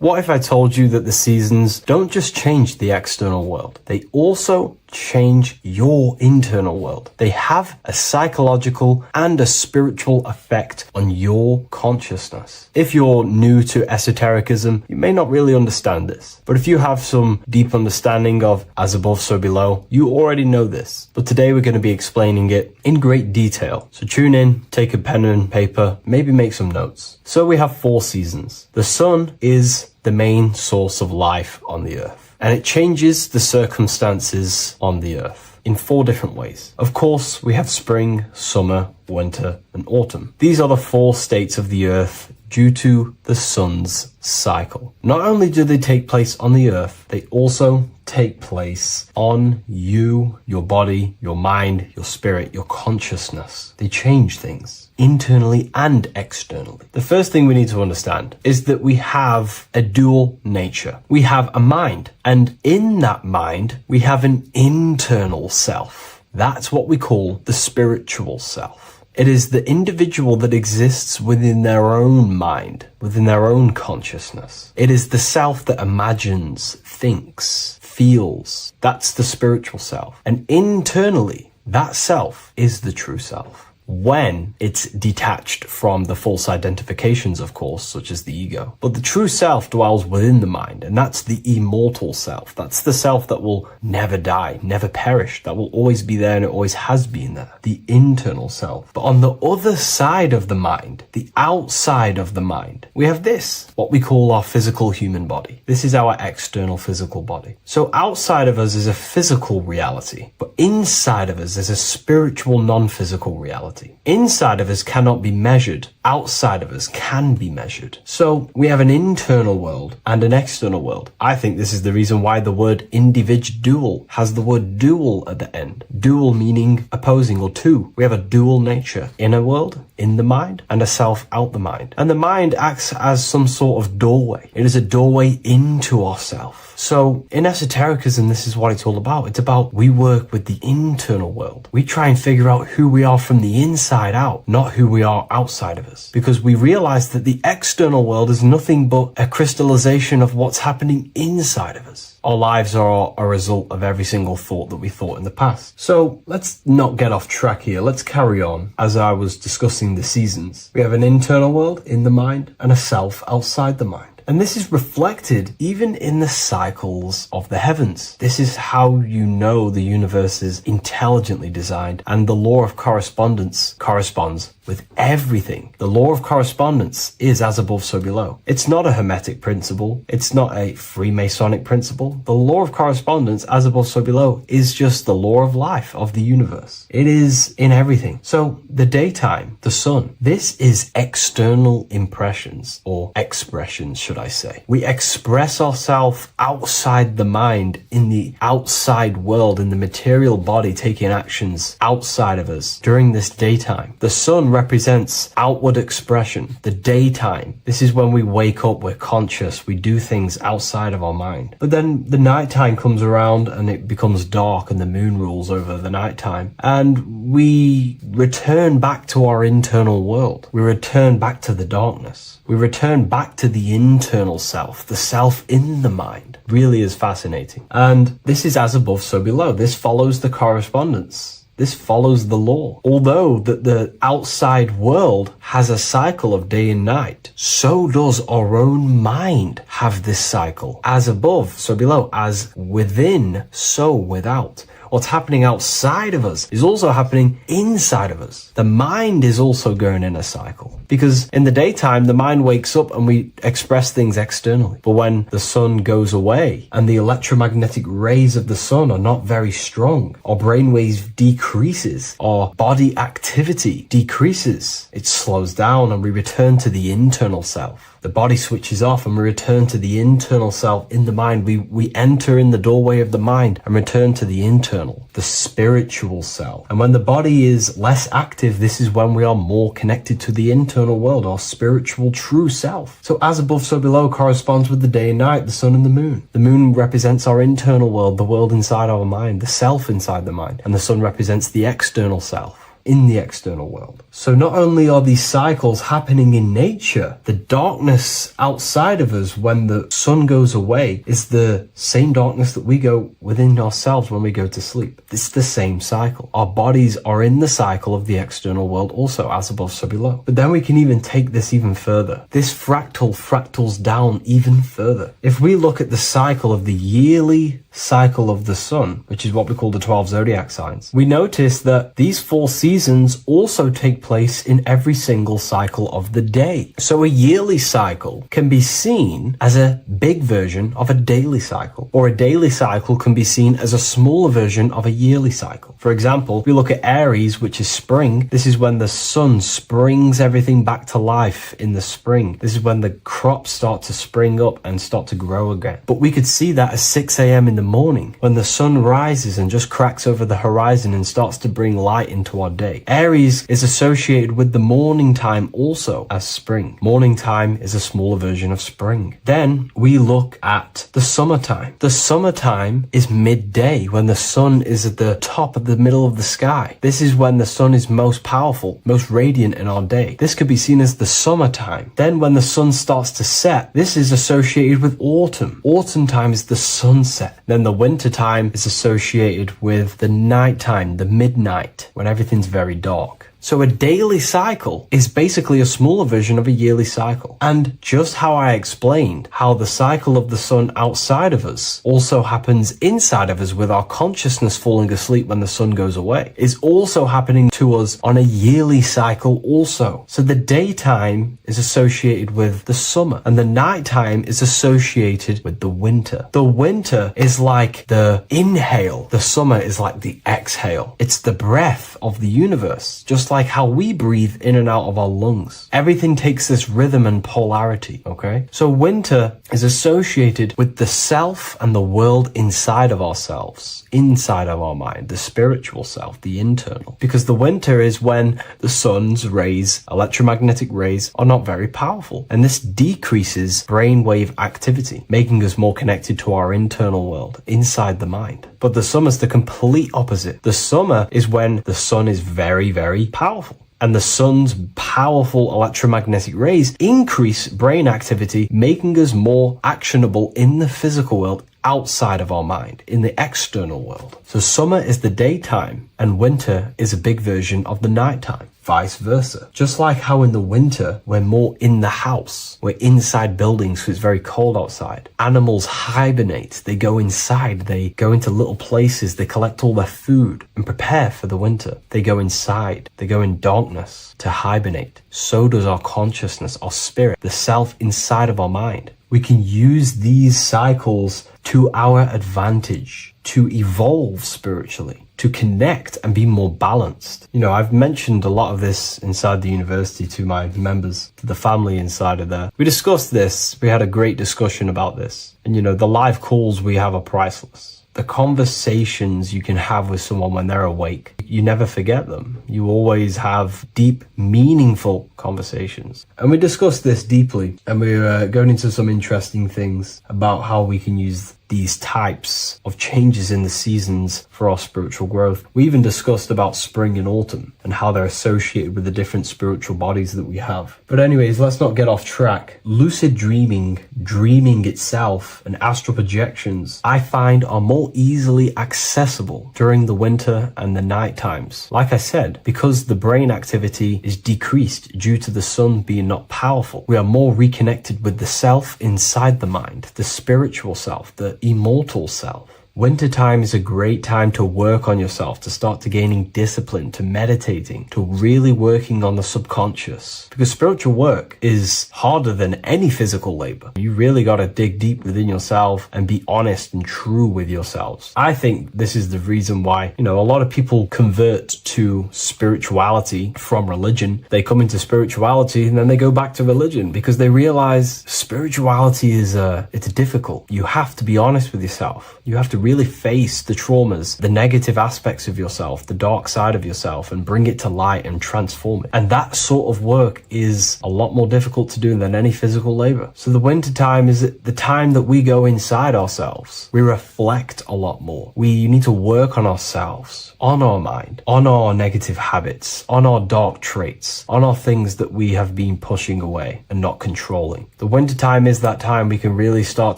What if I told you that the seasons don't just change the external world, they also change your internal world? They have a psychological and a spiritual effect on your consciousness. If you're new to esotericism, you may not really understand this. But if you have some deep understanding of as above, so below, you already know this. But today we're going to be explaining it in great detail. So tune in, take a pen and paper, maybe make some notes. So we have 4 seasons. The sun is the main source of life on the earth, and it changes the circumstances on the earth in 4 different ways. Of course, we have spring, summer, winter, and autumn. These are the 4 states of the earth due to the sun's cycle. Not only do they take place on the earth, they also take place on you, your body, your mind, your spirit, your consciousness. They change things internally and externally. The first thing we need to understand is that we have a dual nature. We have a mind, and in that mind, we have an internal self. That's what we call the spiritual self. It is the individual that exists within their own mind, within their own consciousness. It is the self that imagines, thinks, feels. That's the spiritual self. And internally, that self is the true self. When it's detached from the false identifications, of course, such as the ego. But the true self dwells within the mind, and that's the immortal self. That's the self that will never die, never perish, that will always be there and it always has been there. The internal self. But on the other side of the mind, the outside of the mind, we have this, what we call our physical human body. This is our external physical body. So outside of us is a physical reality, but inside of us is a spiritual non-physical reality. Inside of us cannot be measured. Outside of us can be measured. So we have an internal world and an external world. I think this is the reason why the word individual has the word dual at the end. Dual meaning opposing or two. We have a dual nature. Inner world, in the mind, and a self out the mind. And the mind acts as some sort of doorway. It is a doorway into ourself. So in esotericism, this is what it's all about. It's about we work with the internal world. We try and figure out who we are from the inside out, not who we are outside of us. Because we realize that the external world is nothing but a crystallization of what's happening inside of us. Our lives are a result of every single thought that we thought in the past. So let's not get off track here. Let's carry on. As I was discussing the seasons, we have an internal world in the mind and a self outside the mind. And this is reflected even in the cycles of the heavens. This is how you know the universe is intelligently designed, and the law of correspondence corresponds with everything. The law of correspondence is as above, so below. It's not a Hermetic principle. It's not a Freemasonic principle. The law of correspondence, as above, so below, is just the law of life of the universe. It is in everything. So the daytime, the sun, this is external impressions, or expressions, should I say. We express ourselves outside the mind, in the outside world, in the material body, taking actions outside of us during this daytime. The sun represents outward expression. The daytime, this is when we wake up, we're conscious, we do things outside of our mind. But then the nighttime comes around and it becomes dark and the moon rules over the nighttime, and we return back to our internal world. We return back to the darkness. We return back to the internal self, the self in the mind. Really is fascinating. And this is as above, so below. This follows the correspondence. This follows the law. Although that the outside world has a cycle of day and night, so does our own mind have this cycle. As above, so below. As within, so without. What's happening outside of us is also happening inside of us. The mind is also going in a cycle. Because in the daytime, the mind wakes up and we express things externally. But when the sun goes away and the electromagnetic rays of the sun are not very strong, our brainwaves decreases, our body activity decreases. It slows down and we return to the internal self. The body switches off and we return to the internal self in the mind. We enter in the doorway of the mind and return to the internal, the spiritual self. And when the body is less active, this is when we are more connected to the internal world, our spiritual true self. So as above, so below corresponds with the day and night, the sun and the moon. The moon represents our internal world, the world inside our mind, the self inside the mind. And the sun represents the external self in the external world. So not only are these cycles happening in nature, the darkness outside of us when the sun goes away is the same darkness that we go within ourselves when we go to sleep. It's the same cycle. Our bodies are in the cycle of the external world also, as above, so below. But then we can even take this even further. This fractals down even further. If we look at the cycle of the yearly cycle of the sun, which is what we call the 12 zodiac signs, we notice that these 4 seasons also take place in every single cycle of the day. So a yearly cycle can be seen as a big version of a daily cycle, or a daily cycle can be seen as a smaller version of a yearly cycle. For example, if we look at Aries, which is spring, this is when the sun springs everything back to life in the spring. This is when the crops start to spring up and start to grow again. But we could see that at 6 a.m. in the morning, when the sun rises and just cracks over the horizon and starts to bring light into our day. Aries is associated with the morning time also as spring. Morning time is a smaller version of spring. Then we look at the summertime. The summertime is midday, when the sun is at the top of the middle of the sky. This is when the sun is most powerful, most radiant in our day. This could be seen as the summertime. Then when the sun starts to set, this is associated with autumn. Autumn time is the sunset. Then the winter time is associated with the nighttime, the midnight, when everything's very dark. So a daily cycle is basically a smaller version of a yearly cycle. And just how I explained how the cycle of the sun outside of us also happens inside of us with our consciousness falling asleep when the sun goes away, is also happening to us on a yearly cycle also. So the daytime is associated with the summer and the nighttime is associated with the winter. The winter is like the inhale. The summer is like the exhale. It's the breath of the universe, just like how we breathe in and out of our lungs. Everything takes this rhythm and polarity, okay? So winter is associated with the self and the world inside of ourselves, inside of our mind, the spiritual self, the internal. Because the winter is when the sun's rays, electromagnetic rays, are not very powerful. And this decreases brainwave activity, making us more connected to our internal world, inside the mind. But the summer's the complete opposite. The summer is when the sun is very, very powerful. And the sun's powerful electromagnetic rays increase brain activity, making us more actionable in the physical world outside of our mind, in the external world. So summer is the daytime and winter is a big version of the nighttime. Vice versa. Just like how in the winter, we're more in the house. We're inside buildings because it's very cold outside. Animals hibernate. They go inside. They go into little places. They collect all their food and prepare for the winter. They go inside. They go in darkness to hibernate. So does our consciousness, our spirit, the self inside of our mind. We can use these cycles to our advantage, to evolve spiritually, to connect and be more balanced. You know, I've mentioned a lot of this inside the university to my members, to the family inside of there. We discussed this. We had a great discussion about this. And, you know, the live calls we have are priceless. The conversations you can have with someone when they're awake, you never forget them. You always have deep, meaningful conversations. And we discussed this deeply, and we were going into some interesting things about how we can use these types of changes in the seasons for our spiritual growth. We even discussed about spring and autumn and how they're associated with the different spiritual bodies that we have. But anyways, let's not get off track. Lucid dreaming, dreaming itself, and astral projections, I find are more easily accessible during the winter and the night times. Like I said, because the brain activity is decreased due to the sun being not powerful, we are more reconnected with the self inside the mind, the spiritual self, the immortal self. Wintertime is a great time to work on yourself, to start to gaining discipline, to meditating, to really working on the subconscious. Because spiritual work is harder than any physical labor. You really got to dig deep within yourself and be honest and true with yourselves. I think this is the reason why, you know, a lot of people convert to spirituality from religion. They come into spirituality and then they go back to religion because they realize spirituality is it's difficult. You have to be honest with yourself. You have to really face the traumas, the negative aspects of yourself, the dark side of yourself, and bring it to light and transform it. And that sort of work is a lot more difficult to do than any physical labor. So the winter time is the time that we go inside ourselves. We reflect a lot more. We need to work on ourselves, on our mind, on our negative habits, on our dark traits, on our things that we have been pushing away and not controlling. The winter time is that time we can really start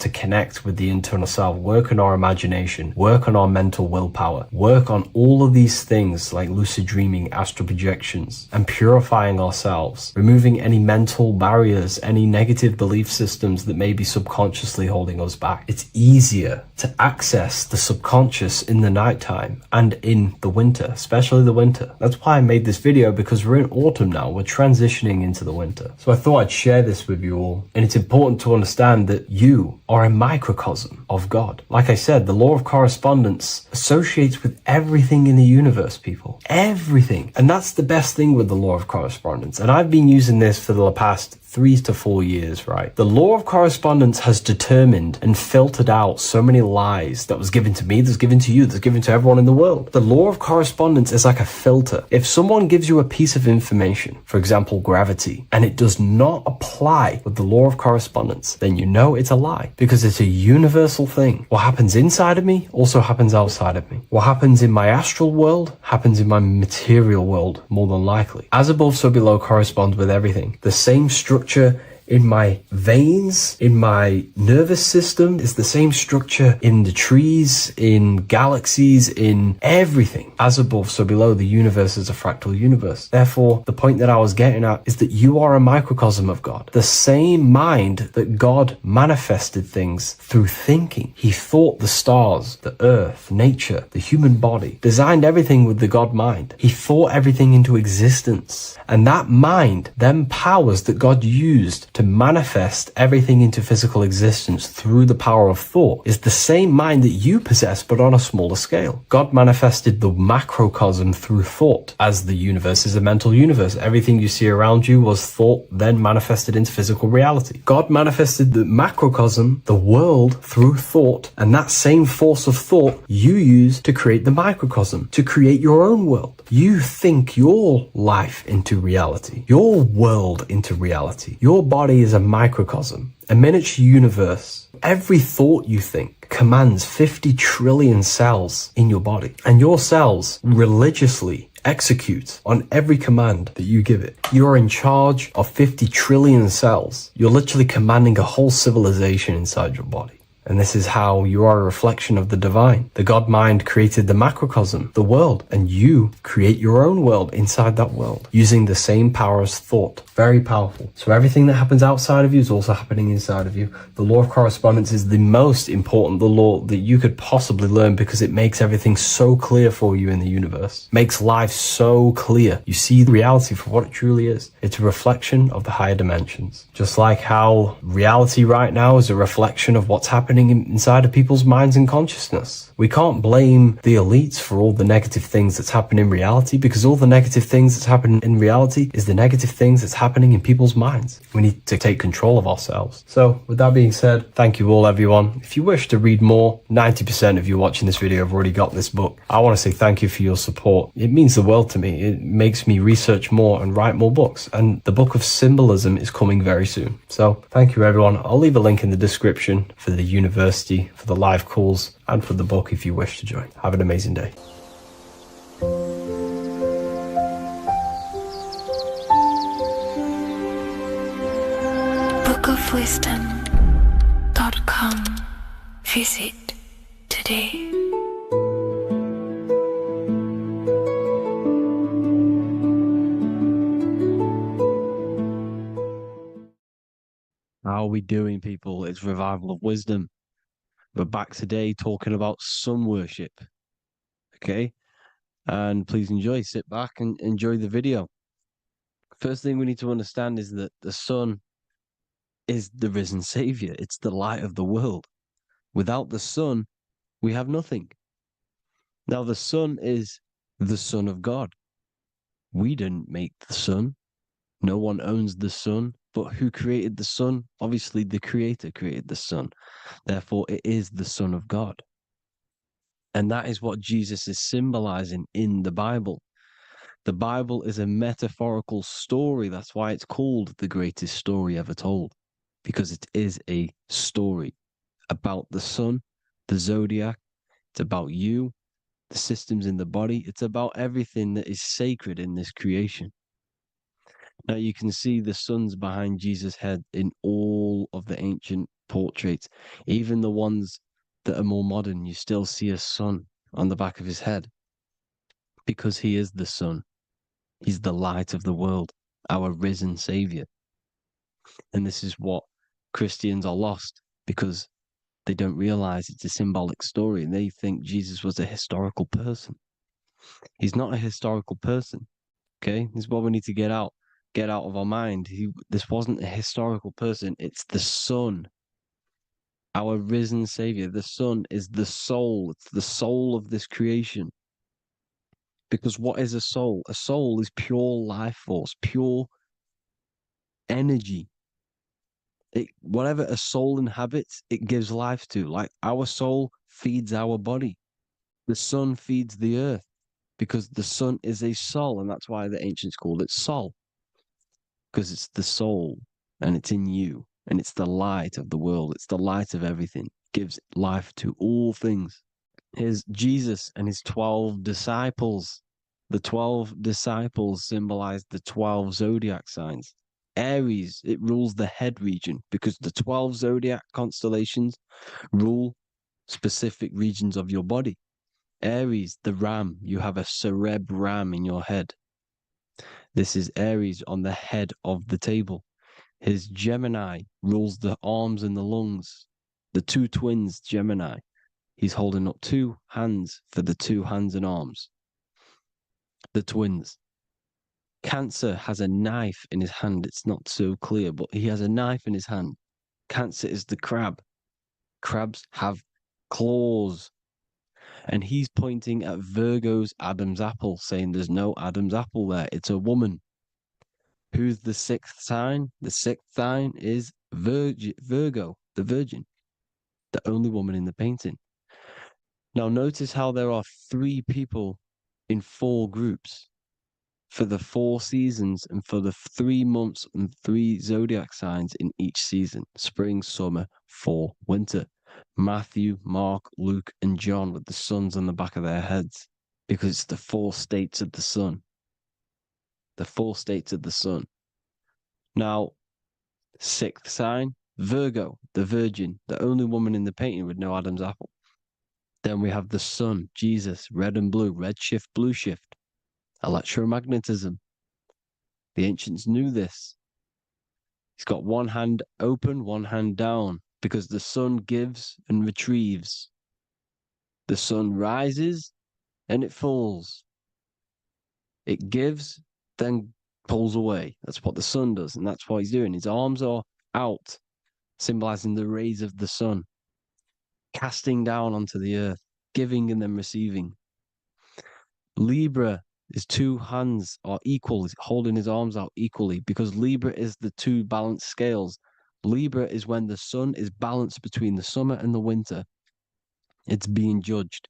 to connect with the internal self, work on our imagination, work on our mental willpower, work on all of these things like lucid dreaming, astral projections, and purifying ourselves, removing any mental barriers, any negative belief systems that may be subconsciously holding us back. It's easier to access the subconscious in the nighttime and in the winter, especially the winter. That's why I made this video, because we're in autumn now. We're transitioning into the winter. So I thought I'd share this with you all. And it's important to understand that you are a microcosm of God. Like I said, the law of correspondence associates with everything in the universe, people. Everything. And that's the best thing with the law of correspondence. And I've been using this for the past 3 to 4 years, right? The law of correspondence has determined and filtered out so many lies that was given to me, that's given to you, that's given to everyone in the world. The law of correspondence is like a filter. If someone gives you a piece of information, for example, gravity, and it does not apply with the law of correspondence, then you know it's a lie, because it's a universal thing. What happens inside of me also happens outside of me. What happens in my astral world happens in my material world, more than likely. As above, so below corresponds with everything. The same structure in my veins, in my nervous system, is the same structure in the trees, in galaxies, in everything. As above, so below, the universe is a fractal universe. Therefore, the point that I was getting at is that you are a microcosm of God. The same mind that God manifested things through thinking. He thought the stars, the earth, nature, the human body, designed everything with the God mind. He thought everything into existence. And that mind then powers that God used to manifest everything into physical existence through the power of thought is the same mind that you possess, but on a smaller scale. God manifested the macrocosm through thought, as the universe is a mental universe. Everything you see around you was thought, then manifested into physical reality. God manifested the macrocosm, the world, through thought, and that same force of thought you use to create the microcosm, to create your own world. You think your life into reality, your world into reality. Your body is a microcosm, a miniature universe. Every thought you think commands 50 trillion cells in your body, and your cells religiously execute on every command that you give it. You're in charge of 50 trillion cells. You're literally commanding a whole civilization inside your body. And this is how you are a reflection of the divine. The God mind created the macrocosm, the world, and you create your own world inside that world using the same power as thought. Very powerful. So everything that happens outside of you is also happening inside of you. The law of correspondence is the most important, the law that you could possibly learn because it makes everything so clear for you in the universe. Makes life so clear. You see reality for what it truly is. It's a reflection of the higher dimensions. Just like how reality right now is a reflection of what's happening inside of people's minds and consciousness. We can't blame the elites for all the negative things that's happening in reality, because all the negative things that's happening in reality is the negative things that's happening in people's minds. We need to take control of ourselves. So with that being said, thank you all, everyone. If you wish to read more, 90% of you watching this video have already got this book. I want to say thank you for your support. It means the world to me. It makes me research more and write more books. And the book of symbolism is coming very soon. So thank you, everyone. I'll leave a link in the description for the university, for the live calls, and for the book if you wish to join. Have an amazing day. bookofwisdom.com. Visit today. How are we doing, people? It's Revival of Wisdom. We're back today talking about sun worship. Okay? And please enjoy. Sit back and enjoy the video. First thing we need to understand is that the sun is the risen savior. It's the light of the world. Without the sun, we have nothing. Now, the sun is the Son of God. We didn't make the sun. No one owns the sun. But who created the sun? Obviously, the Creator created the sun. Therefore, it is the Son of God. And that is what Jesus is symbolizing in the Bible. The Bible is a metaphorical story. That's why it's called the greatest story ever told, because it is a story about the sun, the zodiac. It's about you, the systems in the body. It's about everything that is sacred in this creation. Now you can see the suns behind Jesus' head in all of the ancient portraits, even the ones that are more modern. You still see a sun on the back of his head because he is the sun. He's the light of the world, our risen savior. And this is what Christians are lost because they don't realize it's a symbolic story and they think Jesus was a historical person. He's not a historical person. Okay, this is what we need to get out of our mind. This wasn't a historical person. It's the Son, our risen Savior. The Son is the soul. It's the soul of this creation. Because what is a soul? A soul is pure life force, pure energy. Whatever a soul inhabits, it gives life to. Like our soul feeds our body. The sun feeds the earth because the sun is a soul, and that's why the ancients called it Sol. Because it's the soul and it's in you and it's the light of the world. It's the light of everything. It gives life to all things. Here's Jesus and his 12 disciples. The 12 disciples symbolize the 12 zodiac signs. Aries, it rules the head region because the 12 zodiac constellations rule specific regions of your body. Aries, the ram, you have a cerebrum in your head. This is Aries on the head of the table. His Gemini rules the arms and the lungs. The two twins, Gemini. He's holding up two hands for the two hands and arms. The twins. Cancer has a knife in his hand. It's not so clear, but he has a knife in his hand. Cancer is the crab. Crabs have claws. And he's pointing at Virgo's Adam's apple, saying there's no Adam's apple there. It's a woman. Who's the sixth sign? The sixth sign is Virgo, the Virgin, the only woman in the painting. Now notice how there are 3 people in 4 groups for the 4 seasons and for the 3 months and 3 zodiac signs in each season: spring, summer, fall, winter. Matthew, Mark, Luke, and John with the suns on the back of their heads, because it's the 4 states of the sun. The 4 states of the sun. Now, 6th sign, Virgo, the virgin, the only woman in the painting with no Adam's apple. Then we have the sun, Jesus, red and blue, red shift, blue shift, electromagnetism. The ancients knew this. He's got one hand open, one hand down, because the sun gives and retrieves. The sun rises and it falls. It gives, then pulls away. That's what the sun does, and that's what he's doing. His arms are out, symbolizing the rays of the sun, casting down onto the earth, giving and then receiving. Libra, his two hands are equal, he's holding his arms out equally, because Libra is the two balanced scales. Libra is when the sun is balanced between the summer and the winter. It's being judged.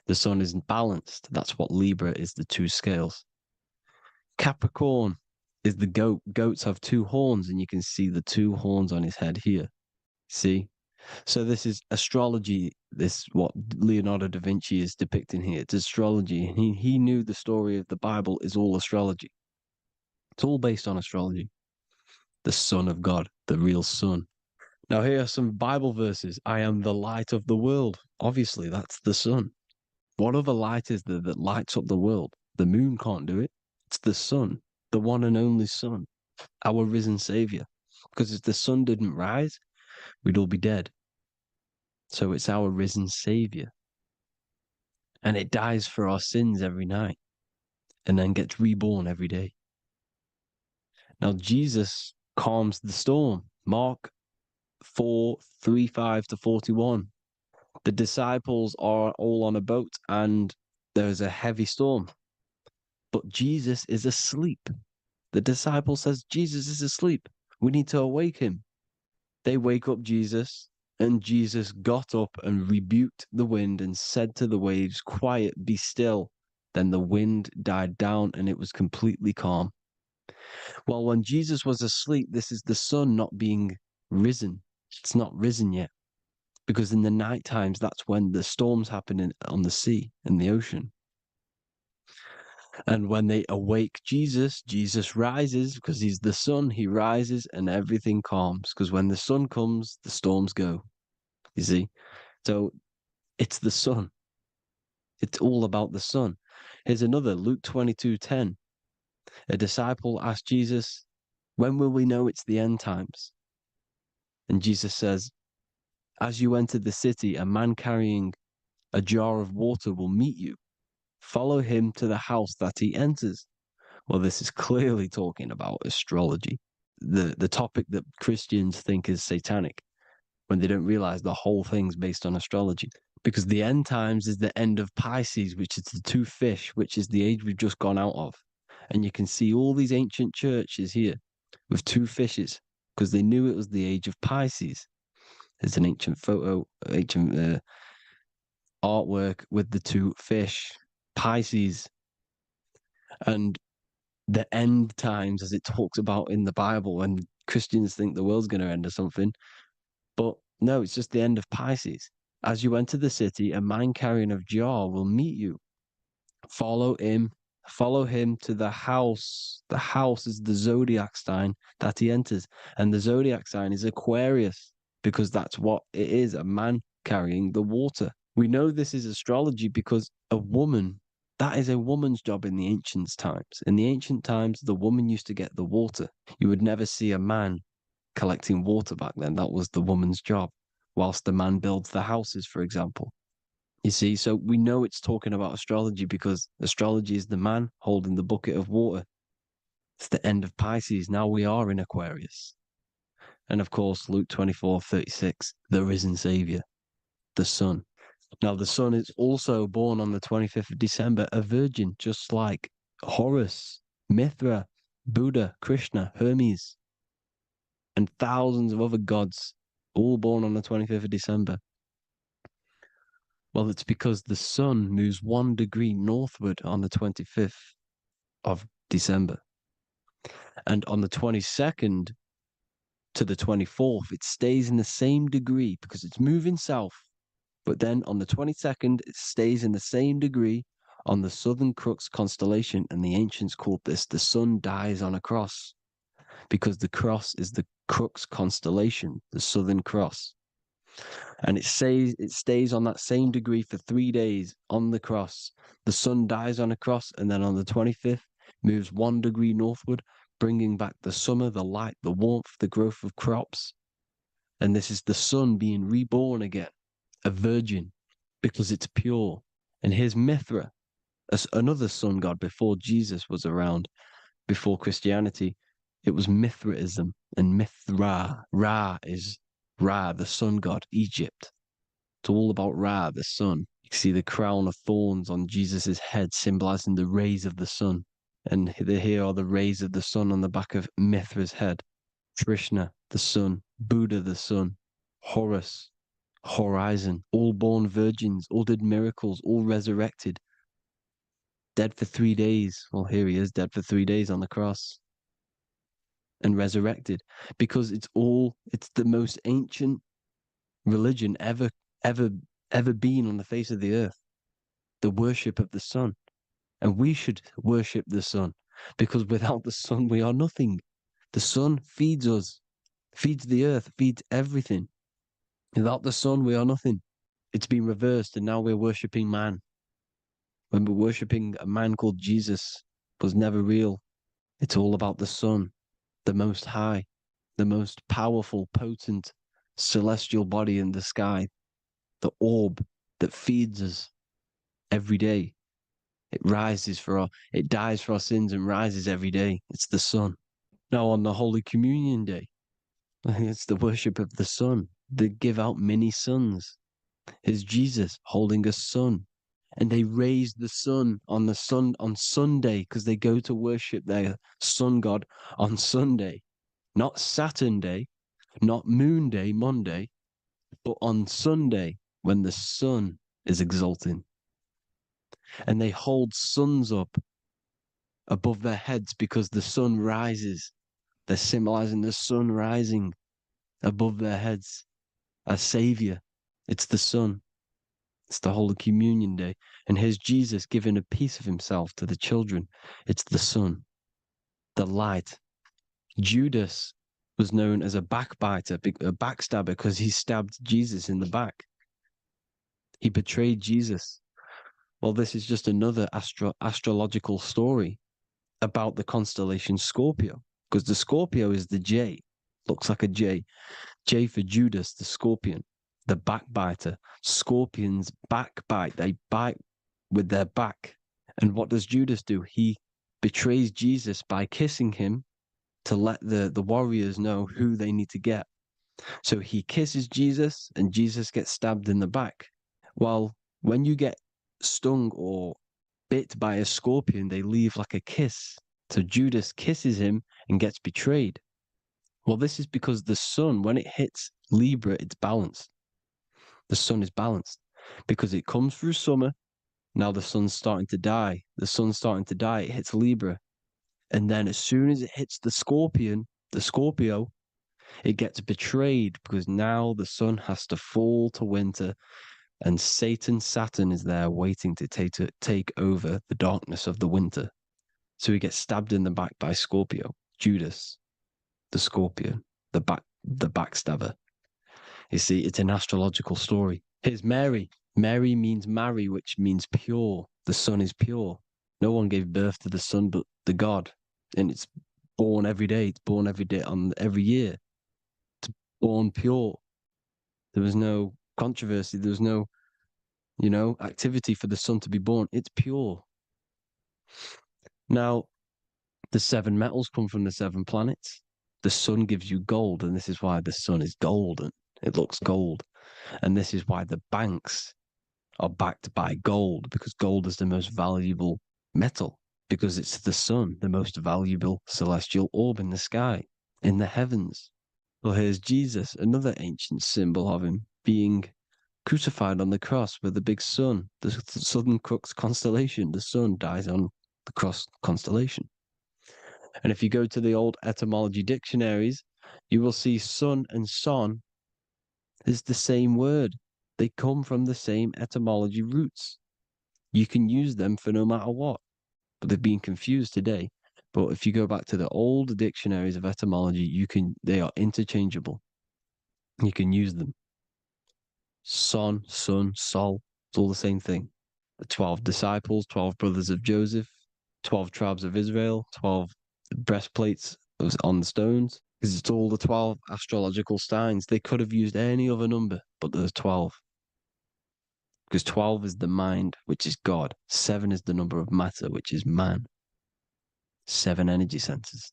The sun isn't balanced. That's what Libra is, the two scales. Capricorn is the goat. Goats have two horns, and you can see the two horns on his head here. See? So this is astrology. This what Leonardo da Vinci is depicting here. It's astrology. And he knew the story of the Bible is all astrology. It's all based on astrology. The Son of God, the real Son. Now here are some Bible verses. I am the light of the world. Obviously, that's the sun. What other light is there that lights up the world? The moon can't do it. It's the sun, the one and only Son, our risen Savior. Because if the sun didn't rise, we'd all be dead. So it's our risen Savior. And it dies for our sins every night and then gets reborn every day. Now, Jesus calms the storm. Mark 4:35-41. The disciples are all on a boat and there's a heavy storm. But Jesus is asleep. The disciple says, Jesus is asleep. We need to awake him. They wake up Jesus, and Jesus got up and rebuked the wind and said to the waves, quiet, be still. Then the wind died down and it was completely calm. Well, when Jesus was asleep, this is the sun not being risen. It's not risen yet. Because in the night times, that's when the storms happen on the sea, in the ocean. And when they awake Jesus, Jesus rises because he's the sun. He rises and everything calms. Because when the sun comes, the storms go. You see? So it's the sun. It's all about the sun. Here's another, Luke 22:10. A disciple asked Jesus, when will we know it's the end times? And Jesus says, as you enter the city, a man carrying a jar of water will meet you. Follow him to the house that he enters. Well, this is clearly talking about astrology, the topic that Christians think is satanic, when they don't realize the whole thing's based on astrology. Because the end times is the end of Pisces, which is the two fish, which is the age we've just gone out of. And you can see all these ancient churches here with two fishes, because they knew it was the age of Pisces. There's an ancient photo, ancient artwork with the two fish, Pisces. And the end times, as it talks about in the Bible, when Christians think the world's going to end or something. But no, it's just the end of Pisces. As you enter the city, a man carrying a jar will meet you. Follow him to the house. The house is the zodiac sign that he enters. And the zodiac sign is Aquarius, because that's what it is, a man carrying the water. We know this is astrology because a woman, that is a woman's job in the ancient times. In the ancient times, the woman used to get the water. You would never see a man collecting water back then. That was the woman's job, whilst the man builds the houses, for example. You see, so we know it's talking about astrology because astrology is the man holding the bucket of water. It's the end of Pisces. Now we are in Aquarius. And of course, Luke 24:36, the risen Savior, the Son. Now, the sun is also born on the 25th of December, a virgin, just like Horus, Mithra, Buddha, Krishna, Hermes, and thousands of other gods, all born on the 25th of December. Well, it's because the sun moves 1 degree northward on the 25th of December. And on the 22nd to the 24th, it stays in the same degree because it's moving south. But then on the 22nd, it stays in the same degree on the Southern Crux constellation, and the ancients called this the sun dies on a cross. because the cross is the crux constellation, the Southern Cross. And it stays on that same degree for 3 days on the cross. The sun dies on a cross, and then on the 25th moves 1 degree northward, bringing back the summer, the light, the warmth, the growth of crops. And this is the sun being reborn again, a virgin, because it's pure. And here's Mithra, another sun god before Jesus was around, before Christianity. It was Mithraism, and Mithra, Ra is Ra, the sun god, Egypt. It's all about Ra, the sun. You can see the crown of thorns on Jesus' head, symbolizing the rays of the sun. And here are the rays of the sun on the back of Mithra's head. Krishna, the sun. Buddha, the sun. Horus, horizon. All born virgins, all did miracles, all resurrected. Dead for 3 days. Well, here he is, dead for 3 days on the cross. And resurrected. Because it's the most ancient religion ever been on the face of the earth. The worship of the sun. And we should worship the sun, because without the sun we are nothing. The sun feeds us, feeds the earth, feeds everything. Without the sun we are nothing. It's been reversed, and now we're worshipping man. When we're worshipping a man called Jesus, was never real. It's all about the sun, the most high, the most powerful, potent, celestial body in the sky, the orb that feeds us every day. It dies for our sins and rises every day. It's the sun. Now on the Holy Communion Day, it's the worship of the sun. They give out many suns. Here's Jesus holding a sun. And they raise the sun on Sunday, because they go to worship their sun god on Sunday. Not Saturn Day, not Moon Day, Monday, but on Sunday when the sun is exalting. And they hold suns up above their heads because the sun rises. They're symbolizing the sun rising above their heads as savior. It's the sun. It's the Holy Communion Day. And here's Jesus giving a piece of himself to the children. It's the sun, the light. Judas was known as a backbiter, a backstabber, because he stabbed Jesus in the back. He betrayed Jesus. Well, this is just another astrological story about the constellation Scorpio, because the Scorpio is the J, looks like a J. J for Judas, the scorpion, the backbiter. Scorpions backbite, they bite with their back. And what does Judas do? He betrays Jesus by kissing him to let the warriors know who they need to get. So he kisses Jesus, and Jesus gets stabbed in the back. Well, when you get stung or bit by a scorpion, they leave like a kiss. So Judas kisses him and gets betrayed. Well, this is because the sun, when it hits Libra, it's balanced. The sun is balanced because it comes through summer. Now the sun's starting to die. The sun's starting to die. It hits Libra. And then as soon as it hits the Scorpio, it gets betrayed because now the sun has to fall to winter, and Saturn is there waiting to take over the darkness of the winter. So he gets stabbed in the back by Scorpio, Judas, the scorpion, the backstabber. You see, it's an astrological story. Here's Mary. Mary means marry, which means pure. The sun is pure. No one gave birth to the sun but the God. And it's born every day. It's born every day on every year. It's born pure. There was no controversy. There was no, activity for the sun to be born. It's pure. Now, the 7 metals come from the 7 planets. The sun gives you gold, and this is why the sun is golden. It looks gold. And this is why the banks are backed by gold, because gold is the most valuable metal, because it's the sun, the most valuable celestial orb in the sky, in the heavens. Well, here's Jesus, another ancient symbol of him being crucified on the cross with the big sun, the Southern Crux constellation. The sun dies on the cross constellation. And if you go to the old etymology dictionaries, you will see sun and son is the same word. They come from the same etymology roots. You can use them for no matter what, but they've been confused today But if you go back to the old dictionaries of etymology, they are interchangeable. You can use them. Son, sun, sol, it's all the same thing. The 12 disciples, 12 brothers of Joseph, 12 tribes of Israel, 12 breastplates on the stones. Because it's all the 12 astrological signs. They could have used any other number, but there's 12. Because 12 is the mind, which is God. 7 is the number of matter, which is man. 7 energy centers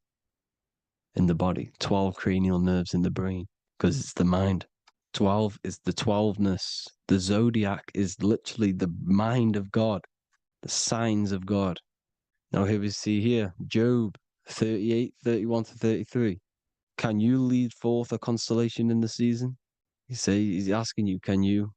in the body. 12 cranial nerves in the brain, because it's the mind. 12 is the 12ness. The zodiac is literally the mind of God, the signs of God. Now here we see here, Job 38, 31 to 33. Can you lead forth a constellation in the season? He's asking you, can you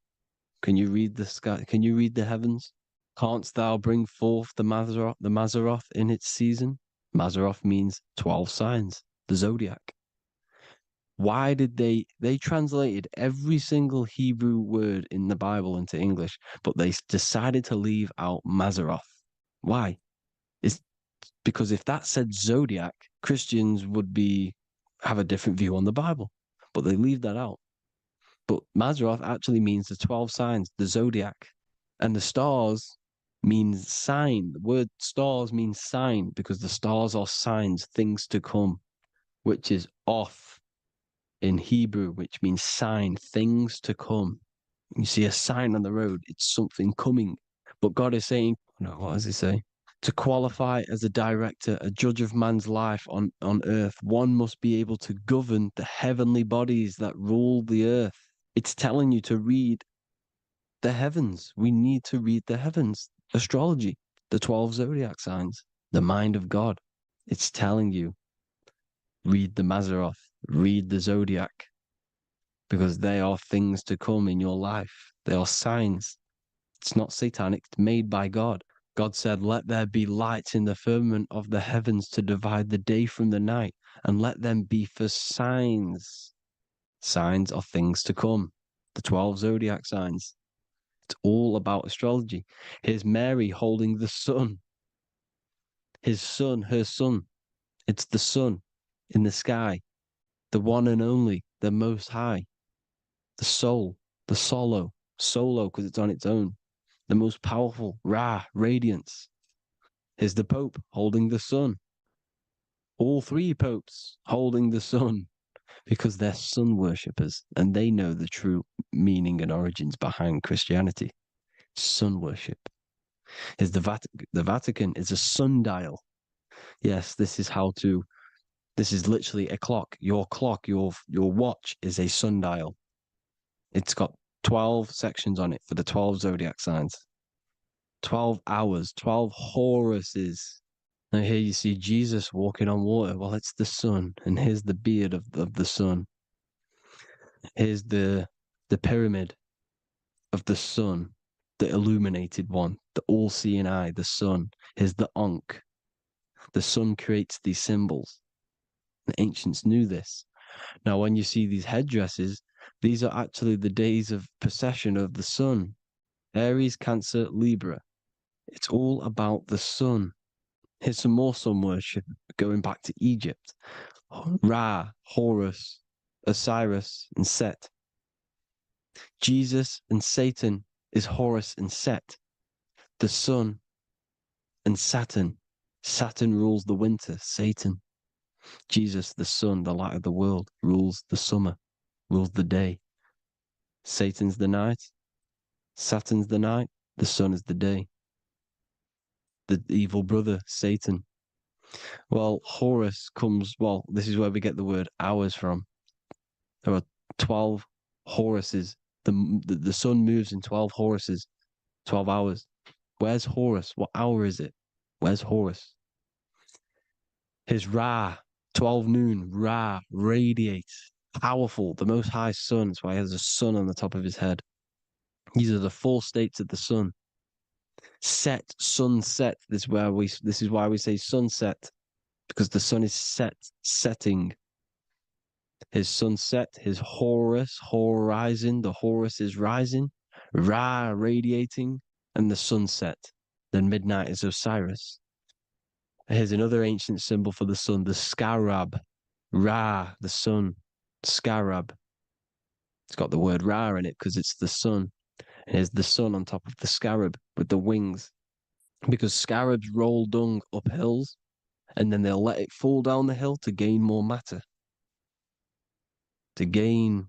read the sky? Can you read the heavens? Canst thou bring forth the Mazzaroth in its season? Mazzaroth means 12 signs, the zodiac. Why did they translated every single Hebrew word in the Bible into English, but they decided to leave out Mazzaroth? Why? It's because if that said zodiac, Christians would have a different view on the Bible, but they leave that out. But Mazzaroth actually means the 12 signs, the zodiac, and the stars means sign. The word stars means sign because the stars are signs, things to come, which is off in Hebrew, which means sign, things to come. You see a sign on the road, it's something coming. But God is saying, no, what does he say? To qualify as a director, a judge of man's life on earth, one must be able to govern the heavenly bodies that rule the earth. It's telling you to read the heavens. We need to read the heavens. Astrology, the 12 zodiac signs, the mind of God. It's telling you, read the Mazzaroth, read the zodiac, because they are things to come in your life. They are signs. It's not satanic, it's made by God. God said, let there be lights in the firmament of the heavens to divide the day from the night, and let them be for signs. Signs are things to come. The 12 zodiac signs. It's all about astrology. Here's Mary holding the sun. His son, her son. It's the sun in the sky. The one and only, the most high. The soul, the solo because it's on its own. The most powerful, Ra, radiance. Here's the Pope holding the sun. All 3 popes holding the sun because they're sun worshippers and they know the true meaning and origins behind Christianity. Sun worship. Here's the Vatican is a sundial. Yes, this is literally a clock. Your clock, your watch is a sundial. It's got 12 sections on it for the 12 zodiac signs. 12 hours, 12 Horuses. Now here you see Jesus walking on water. Well, it's the sun. And here's the beard of the sun. Here's the pyramid of the sun, the illuminated one, the all-seeing eye, the sun. Here's the Ankh. The sun creates these symbols. The ancients knew this. Now, when you see these headdresses, these are actually the days of precession of the sun. Aries, Cancer, Libra. It's all about the sun. Here's some more sun worship going back to Egypt. Ra, Horus, Osiris, and Set. Jesus and Satan is Horus and Set. The sun and Saturn. Saturn rules the winter, Satan. Jesus, the sun, the light of the world, rules the summer, rules the day. Satan's the night, Saturn's the night, the sun is the day. The evil brother, Satan. Well, Horus comes, this is where we get the word hours from. There are 12 Horuses. The sun moves in 12 Horuses, 12 hours. Where's Horus? What hour is it? Where's Horus? His Ra, 12 noon, Ra, radiates, powerful, the most high sun. That's why he has a sun on the top of his head. These are the 4 states of the sun. Set, sunset. This is why we say sunset, because the sun is setting. His sunset, his Horus, horizon, the Horus is rising, Ra radiating, and the sunset. Then midnight is Osiris. Here's another ancient symbol for the sun, the scarab. Ra, the sun. Scarab. It's got the word Ra in it because it's the sun. And here's the sun on top of the scarab with the wings. Because scarabs roll dung up hills and then they'll let it fall down the hill to gain more matter. To gain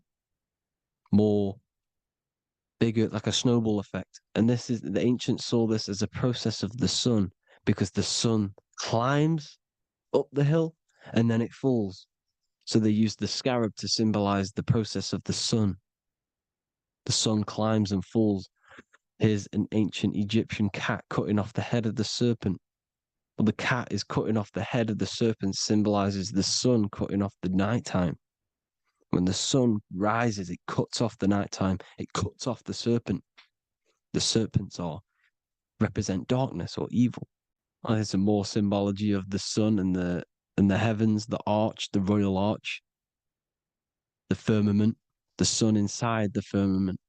more bigger, like a snowball effect. And this is, the ancients saw this as a process of the sun, because the sun climbs up the hill and then it falls. So they used the scarab to symbolize the process of the sun. The sun climbs and falls. Here's an ancient Egyptian cat cutting off the head of the serpent. Well, the cat is cutting off the head of the serpent, symbolizes the sun cutting off the nighttime. When the sun rises, it cuts off the nighttime. It cuts off the serpent. The serpents represent darkness or evil. Oh, there's some more symbology of the sun and the heavens, the arch, the royal arch, the firmament, the sun inside the firmament.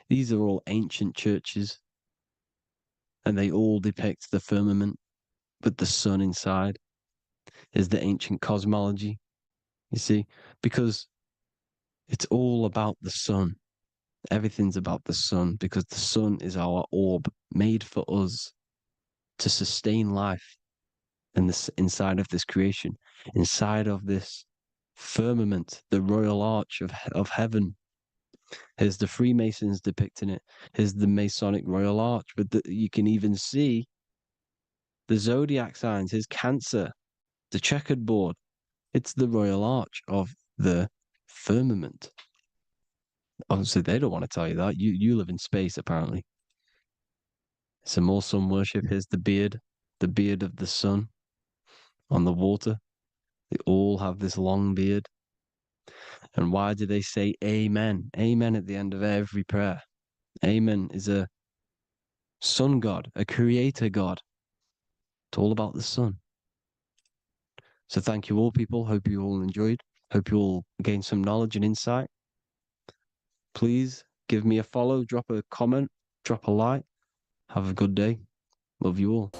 These are all ancient churches, and they all depict the firmament with the sun inside. Is the ancient cosmology, you see, because it's all about the sun. Everything's about the sun, because the sun is our orb made for us to sustain life in this, inside of this creation, inside of this firmament, the royal arch of heaven. Here's the Freemasons depicting it. Here's the Masonic royal arch, but you can even see the zodiac signs. Here's Cancer, the checkered board. It's the royal arch of the firmament. Obviously, they don't want to tell you that. You live in space, apparently. Some more sun worship. Here's the beard of the sun on the water. They all have this long beard. And why do they say amen? Amen at the end of every prayer. Amen is a sun god, a creator god. It's all about the sun. So thank you all, people. Hope you all enjoyed. Hope you all gained some knowledge and insight. Please give me a follow, drop a comment, drop a like. Have a good day. Love you all.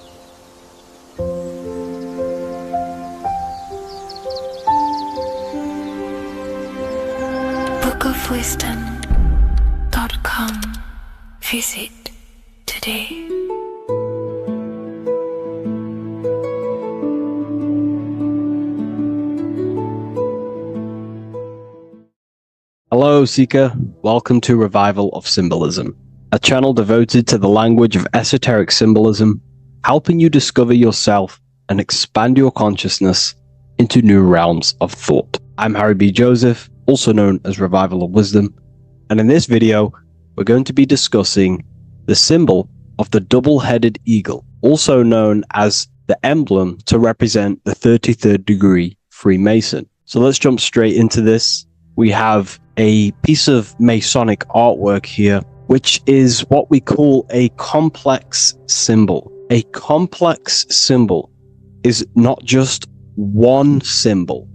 bookofwisdom.com. Visit today. Hello, Seeker. Welcome to Revival of Symbolism, a channel devoted to the language of esoteric symbolism, helping you discover yourself and expand your consciousness into new realms of thought. I'm Harry B. Joseph, also known as Revival of Wisdom, and in this video, we're going to be discussing the symbol of the double-headed eagle, also known as the emblem to represent the 33rd degree Freemason. So let's jump straight into this. We have a piece of Masonic artwork here, which is what we call a complex symbol. A complex symbol is not just one symbol,